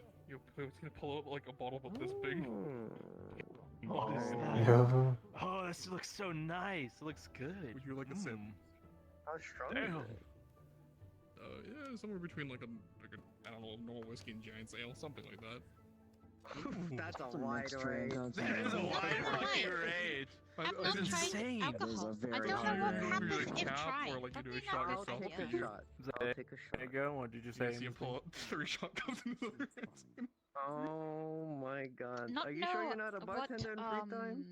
Q: It's gonna pull out like a bottle about this big.
P: What is
A: Yeah.
P: that? Oh, this looks so nice. It looks good.
Q: Would you like a sip?
R: How strong
P: Damn.
R: is it?
Q: Yeah, somewhere between like a I don't know, normal whiskey and giant ale, something like that.
R: That's a
D: It's a
R: wide
D: mixed
R: range.
D: drink.
P: That is a wide fucking range.
M: I've not
P: That's
M: tried
P: insane.
M: alcohol.
D: very
M: I don't know
D: high
M: what
D: range.
M: happens
Q: Like
M: if
Q: cap,
M: tried.
Q: or like you do a
M: Probably
Q: shot
M: not
R: I'll
Q: yourself.
R: take a shot. I'll take a
P: There you
R: shot.
P: go. What did you
Q: You
P: say?
Q: see him pull out 3 shot cups into the
R: Oh my god.
M: Not
R: Are you
M: know
R: sure you're not a
M: what,
R: bartender in free time?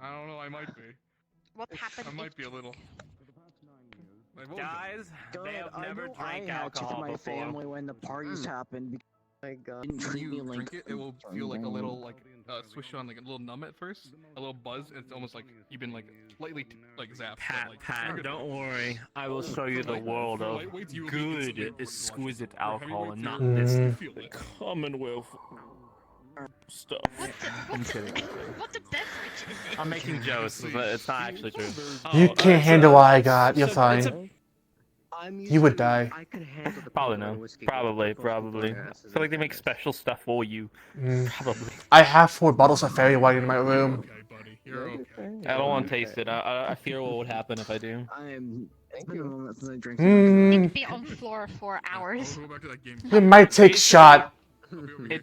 Q: I don't know, I might be.
M: what happened
Q: I might
M: if
Q: be a little. Like, what was it?
P: Guys, they have
D: I
P: never
D: know
P: drank
D: I had to
P: alcohol
D: my
P: before.
D: family when the parties happened because
R: My god.
D: they didn't
Q: When
D: treat me
Q: you
D: like
Q: drink it, it will feel like a little like swish on, like a little numb at first, a little buzz. And it's almost like you've been like slightly like zapped. but, like,
P: Pat,
Q: you're
P: don't worry. I will show you the
Q: light-
P: world
Q: for
P: of
Q: lightweights, you will be
P: good,
Q: instantly
P: exquisite
Q: For
P: alcohol and
Q: heavyweights,
P: not this
Q: you feel it.
P: Commonwealth stuff. I'm kidding.
M: what the beverage is it?
P: I'm making jokes, but it's not actually true.
A: You can't handle what I got. You're
P: it's
A: fine. You would die.
R: I could handle the
P: Probably
R: Pandoran
P: no.
R: whiskey.
P: Probably.
R: Most people
P: I
R: are asses
P: feel like they
R: and
P: make
R: feathers.
P: special stuff for you.
A: Mm.
P: Probably.
A: I have 4 bottles of fairy wine in my room.
Q: Okay, buddy, you're okay.
P: I don't want to taste it. I fear what would happen if I do.
D: It's been a moment since I drank
A: Mm.
M: Be on floor for hours.
Q: I'll go back to that game.
A: We might take shot.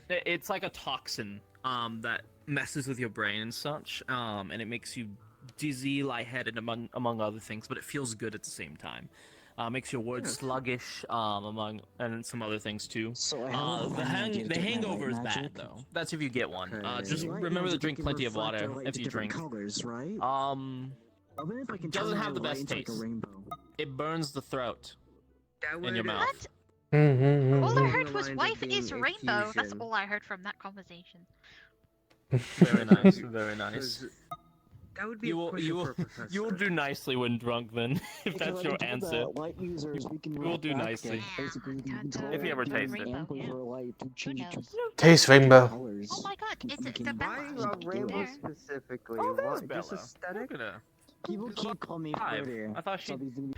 P: It's like a toxin that messes with your brain and such, and it makes you dizzy, lightheaded, among other things, but it feels good at the same time. Makes your words sluggish, among and some other things too.
D: So I have a friend
P: The hangover is bad though. That's if you get one. Just remember to drink plenty of water if you drink.
D: Colors, right? Even if I can
P: Doesn't
D: turn
P: have the
D: my
P: best
D: light into
P: taste.
D: like a rainbow.
P: It burns the throat
R: That
P: in your
R: would-
P: mouth.
M: All I
R: Along
M: heard
R: the
M: was
R: lines of
M: wife
R: being
M: is
R: a
M: rainbow. That's
R: fusion.
M: all I heard from that conversation.
P: Very nice, very nice.
R: That would be
P: You
R: a
P: will,
R: question
P: you will,
R: for a professor.
P: you will do nicely when drunk. Then, if that's your answer,
D: Light users, we can
P: you will do
D: rock
P: nicely.
D: Basically, we can
P: If you ever taste it.
D: amp over light to change it to
A: Taste rainbow.
D: colors.
M: Oh my god, it's the
R: Why
M: best.
R: rainbow
M: There.
R: specifically?
P: Oh, there's
R: Why? Just
P: Bella.
R: aesthetic?
P: Look at her.
D: People keep calling me
P: Five.
D: pretty.
P: I thought she
D: so these are gonna be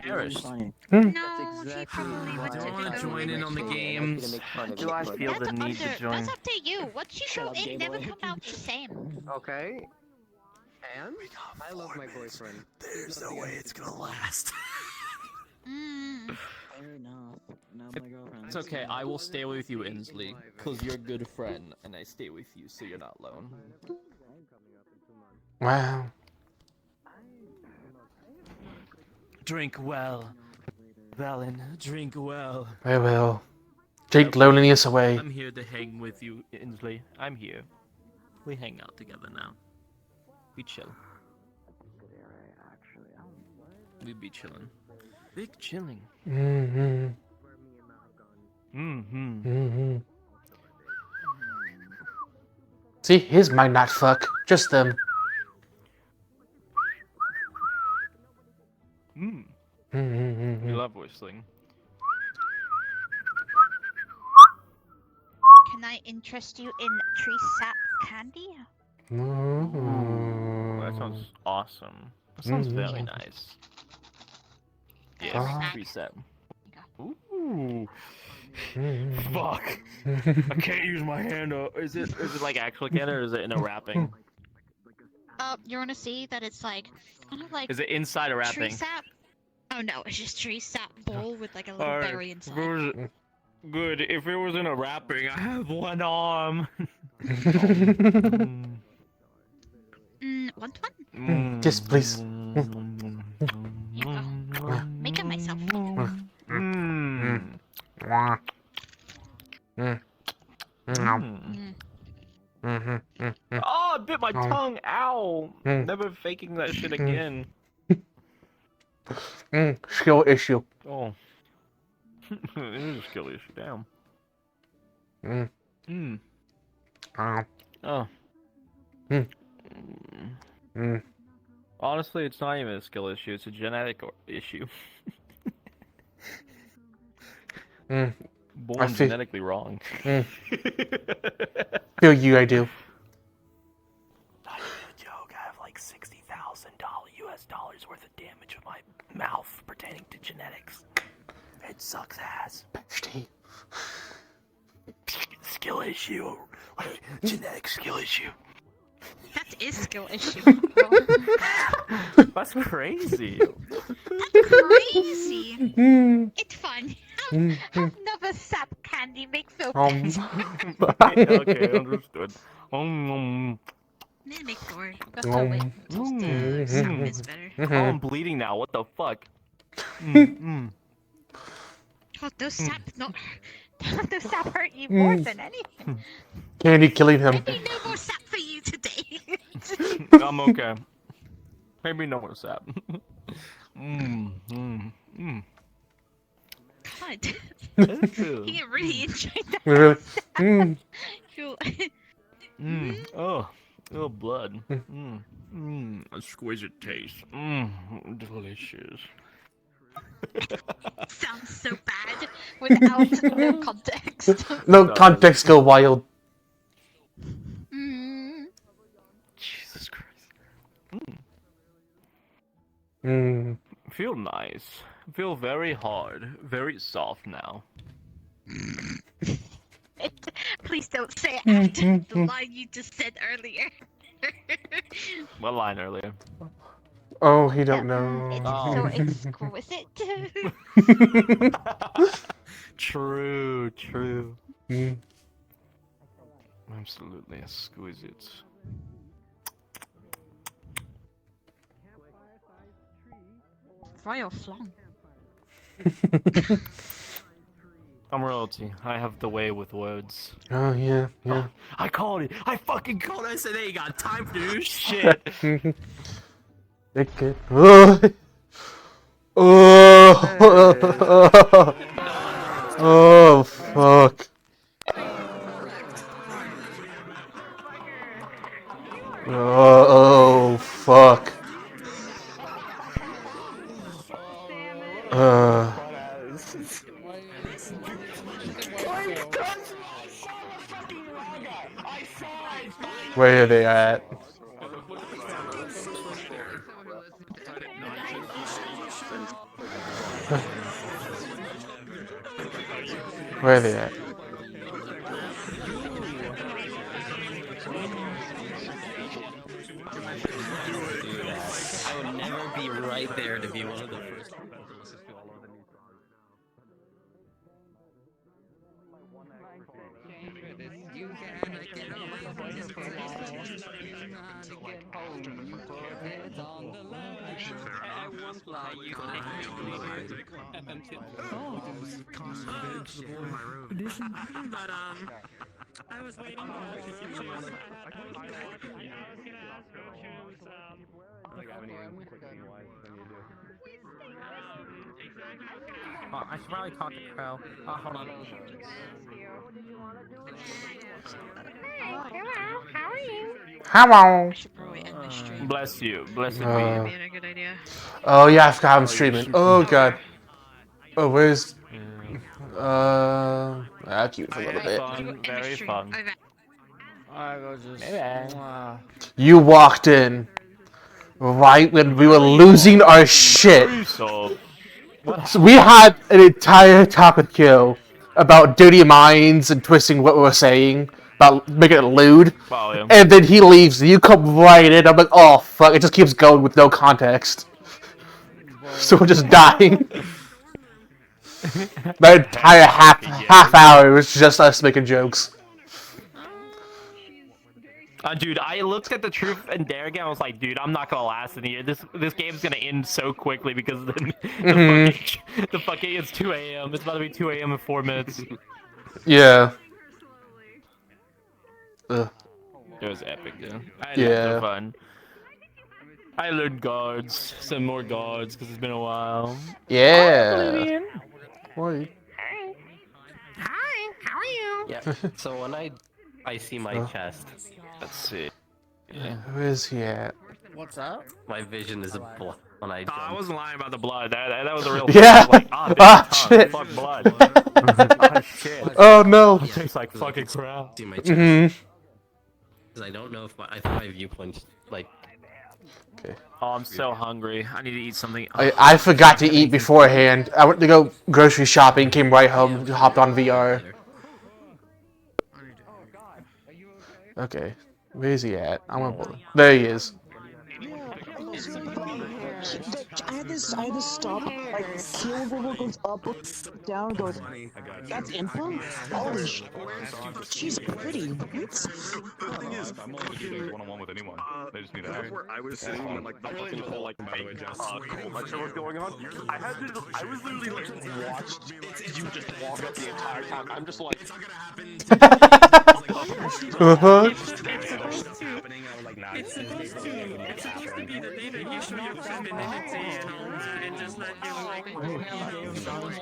P: perished.
D: funny.
M: No,
R: That's
M: she
R: exactly
M: probably
R: why
M: went
P: I
M: to
P: don't want to
M: go
P: join in on the
M: next door.
P: games. Do I feel the need to join?
M: That's up to you. Once you
D: Shut
M: go
D: up,
M: in,
D: gay
M: never
D: boy.
M: come out the same.
R: Okay. And I love my boyfriend.
P: There's no way it's gonna last.
M: Mm.
D: Fair enough. Now my girlfriend.
P: It's okay. I will stay with you, Inslee, cause you're a good friend, and I stay with you, so you're not alone.
A: Wow.
P: Drink well, Valen. Drink well.
A: I will. Take loneliness away.
P: I'm here to hang with you, Inslee. I'm here. We hang out together now. We chill. We be chilling. Big chilling.
A: Mm-hmm.
P: Mm-hmm.
A: Mm-hmm. See, his might not fuck. Just them.
P: Mm.
A: Mm-hmm.
P: We love whistling.
M: Can I interest you in tree sap candy?
A: Mm-hmm.
P: That sounds awesome. That sounds very
A: Mhm.
P: nice. Yeah, reset. Ooh.
A: Mm-hmm.
P: Fuck. I can't use my hand. Is it like actual candy or is it in a wrapping?
M: You're gonna see that it's like, kind of like
P: Is it inside a
M: tree
P: wrapping?
M: sap. Oh no, it's just tree sap bowl with like a little
P: Alright,
M: berry
P: if
M: inside.
P: it was- Good. If it was in a wrapping, I have one arm.
M: Want one?
A: Yes, please.
M: Here you go. Making myself.
A: Mm.
P: Mm. Oh, I bit my tongue. Ow. Never faking that shit again.
A: Skill issue.
P: Oh. It is a skill issue. Damn. Oh. Honestly, it's not even a skill issue. It's a genetic issue. Born genetically wrong.
A: Feel you, I do.
P: Not even a joke. I have like $60,000 US dollars worth of damage with my mouth pertaining to genetics. It sucks ass. Skill issue. Genetic skill issue.
M: That is skill issue.
P: That's crazy.
M: That's crazy. It's fun. Have another sap candy. Make Phil pet.
P: Okay, understood.
M: Make four. That's how wait. Toast the sap is better.
P: Oh, I'm bleeding now. What the fuck?
M: Oh, those sap not. Those sap hurt you more than anything.
A: Candy killing him.
M: Maybe no more sap for you today.
P: I'm okay. Maybe no more sap.
M: God. He really enjoyed that.
A: Really?
P: Oh, blood. Exquisite taste. Delicious.
M: Sounds so bad without no context.
A: No context, go wild.
P: Jesus Christ. Feel nice. Feel very hard. Very soft now.
M: Please don't say it after the line you just said earlier.
P: What line earlier?
A: Oh, he don't know.
M: It's so exquisite.
P: True. Absolutely exquisite.
M: Royal flung.
P: I'm royalty. I have the way with words.
A: Oh, yeah.
P: Oh, I called it. I fucking called it. I said, they ain't got time to do shit.
A: It could. Oh, fuck. Oh, fuck. Where are they at? Where are they at?
C: I would never be right there to be one of the first.
I: You cannot get away from this place. To get home, it's on the line. I won't lie, you can
G: But I was waiting to choose.
C: I should probably talk to Crow. Hold on.
M: How are you?
A: Hello.
P: Bless you. Blessed be.
M: A good idea.
A: Oh, yeah, I forgot I'm streaming. Oh, God. Oh, where's... I'll keep it for a little bit.
P: Fun, very fun.
C: I go just.
A: You walked in right when we were losing our shit. So we had an entire talk with Kyo about dirty minds and twisting what we were saying, about making it lewd.
P: Wow, yeah.
A: And then he leaves, and you come right in. I'm like, oh, fuck. It just keeps going with no context. So we're just dying. That entire half hour was just us making jokes.
P: Dude, I looked at the truth and dare game. I was like, dude, I'm not gonna last in here. This game's gonna end so quickly because the fucking it's 2 a.m. It's about to be 2 a.m. in 4 minutes.
A: Yeah.
H: It was epic, dude. I had
A: Yeah.
H: lots of fun. I learned guards, some more guards, because it's been a while.
A: Yeah.
H: Oblivion.
A: Boy.
C: Hi, how are you? Yeah. So when I see my
A: Oh.
C: chest,
H: Let's see.
A: Where is he at?
P: What's up?
C: my vision is a blood when I
H: I
C: jump.
H: wasn't lying about the blood. That was a real
A: Yeah.
H: thing. Like, ah,
A: Ah,
H: tongue,
A: shit.
H: fuck blood. Ah, shit.
A: Oh no.
C: Yeah,
H: Tastes like
C: because I
H: fucking
C: can
H: crap.
C: see my chest.
A: Mhm.
C: Because I don't know if I think my viewpoint's like.
A: Okay.
H: Oh, I'm so hungry. I need to eat something.
A: I forgot to eat beforehand. I went to go grocery shopping, came right home, hopped on VR. Okay. Where is he at? I want to. There he is.
D: I had this stop, like, heel goes up, down, goes, that's Impa? Holy shit. She's pretty.
Q: I'm willing to do like one-on-one with anyone. They just need to ask.
N: I was sitting in like the fucking whole like by the way, Jess.
Q: I'm not sure what's going on. I was literally like watched you just walk up the entire time. I'm just like.
A: Uh-huh.
K: It's supposed to be the day that you show your femininity, you know, and just let you like.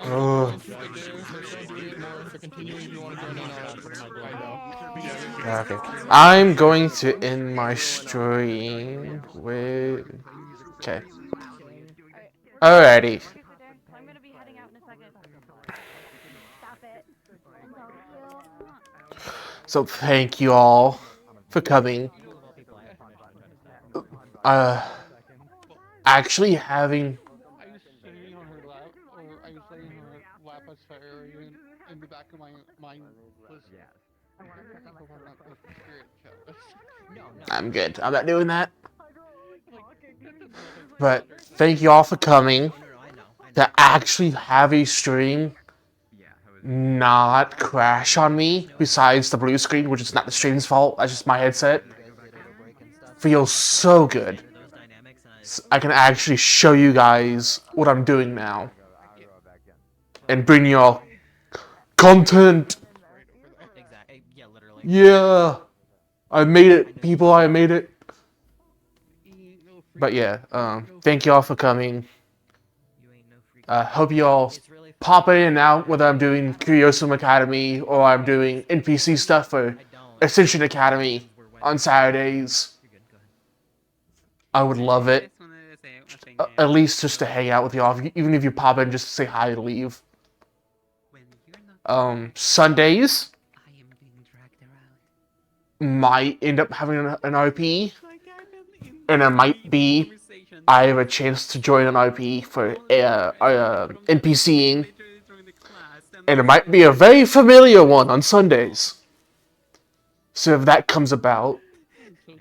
A: Oh. Okay. I'm going to end my stream with. Okay. Alrighty.
B: I'm gonna be heading out in a second. Stop it.
A: So thank you all for coming. Actually having.
Q: I was sitting on her lap, or I was laying on her lap as fairy, and in the back of my mind was.
A: I'm good. I'm not doing that. But thank you all for coming. To actually have a stream not crash on me, besides the blue screen, which is not the stream's fault, that's just my headset, feels so good. So I can actually show you guys what I'm doing now. And bring you all content. Yeah. I made it, people, I made it. But yeah, thank you all for coming. Hope you all pop in and out, whether I'm doing Curiosum Academy or I'm doing NPC stuff for Ascension Academy on Saturdays. I would love it. At least just to hang out with y'all, even if you pop in just to say hi and leave. Sundays might end up having an RP, and it might be I have a chance to join an RP for NPCing, and it might be a very familiar one on Sundays. So if that comes about,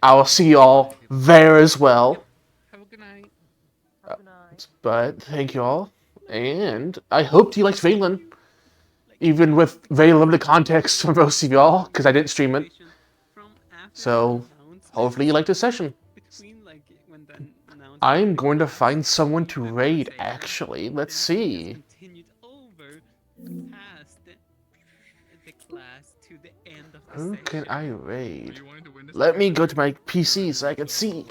A: I will see y'all there as well. But thank you all, and I hope you liked Valen, even with very limited context for most of y'all, because I didn't stream it. So hopefully you liked this session. I'm going to find someone to raid, actually. Let's see. Who can I raid? Let me go to my PC so I can see.
Q: If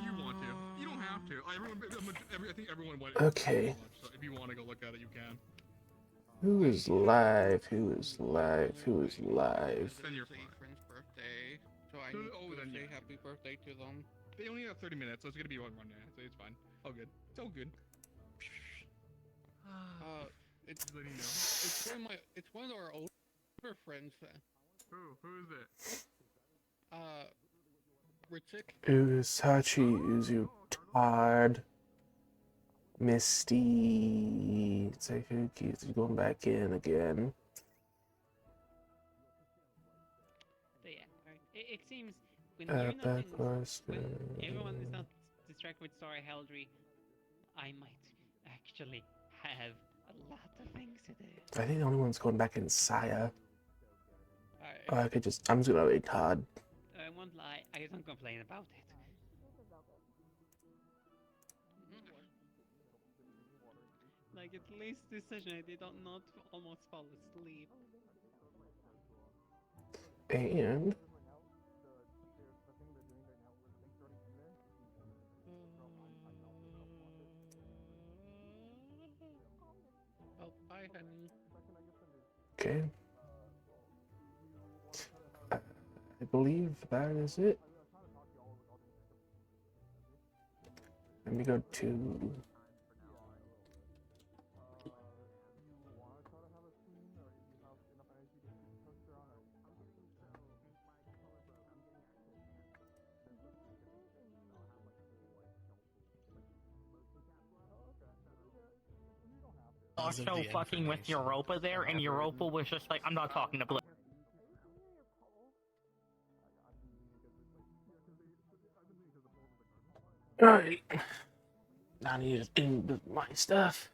Q: you want to, you don't have to. I think everyone went.
A: Okay.
Q: So if you want to go look at it, you can.
A: Who is live? Who is live? Who is live?
Q: Then your friend's birthday, so I need to say happy birthday to them. They only have 30 minutes, so it's gonna be one minute, so it's fine. All good. It's all good. It's one of our older friends. Who is it? Ritik.
A: Usachi, Uzu, Todd, Misty, Takuki is going back in again.
K: So yeah, it seems when you're not when everyone is not distracted with Story Heraldry, I might actually have a lot of things to do.
A: I think the only one's going back in Saya. Or I could just, I'm just gonna raid Todd.
K: I won't lie, I don't complain about it. Like, at least this session I did not almost fall asleep.
A: And
K: Oh, bye, honey.
A: okay. I believe that is it. Let me go to
F: Also fucking with Europa there, and Europa was just like, I'm not talking to Blue.
A: Alright. Now I need to do my stuff.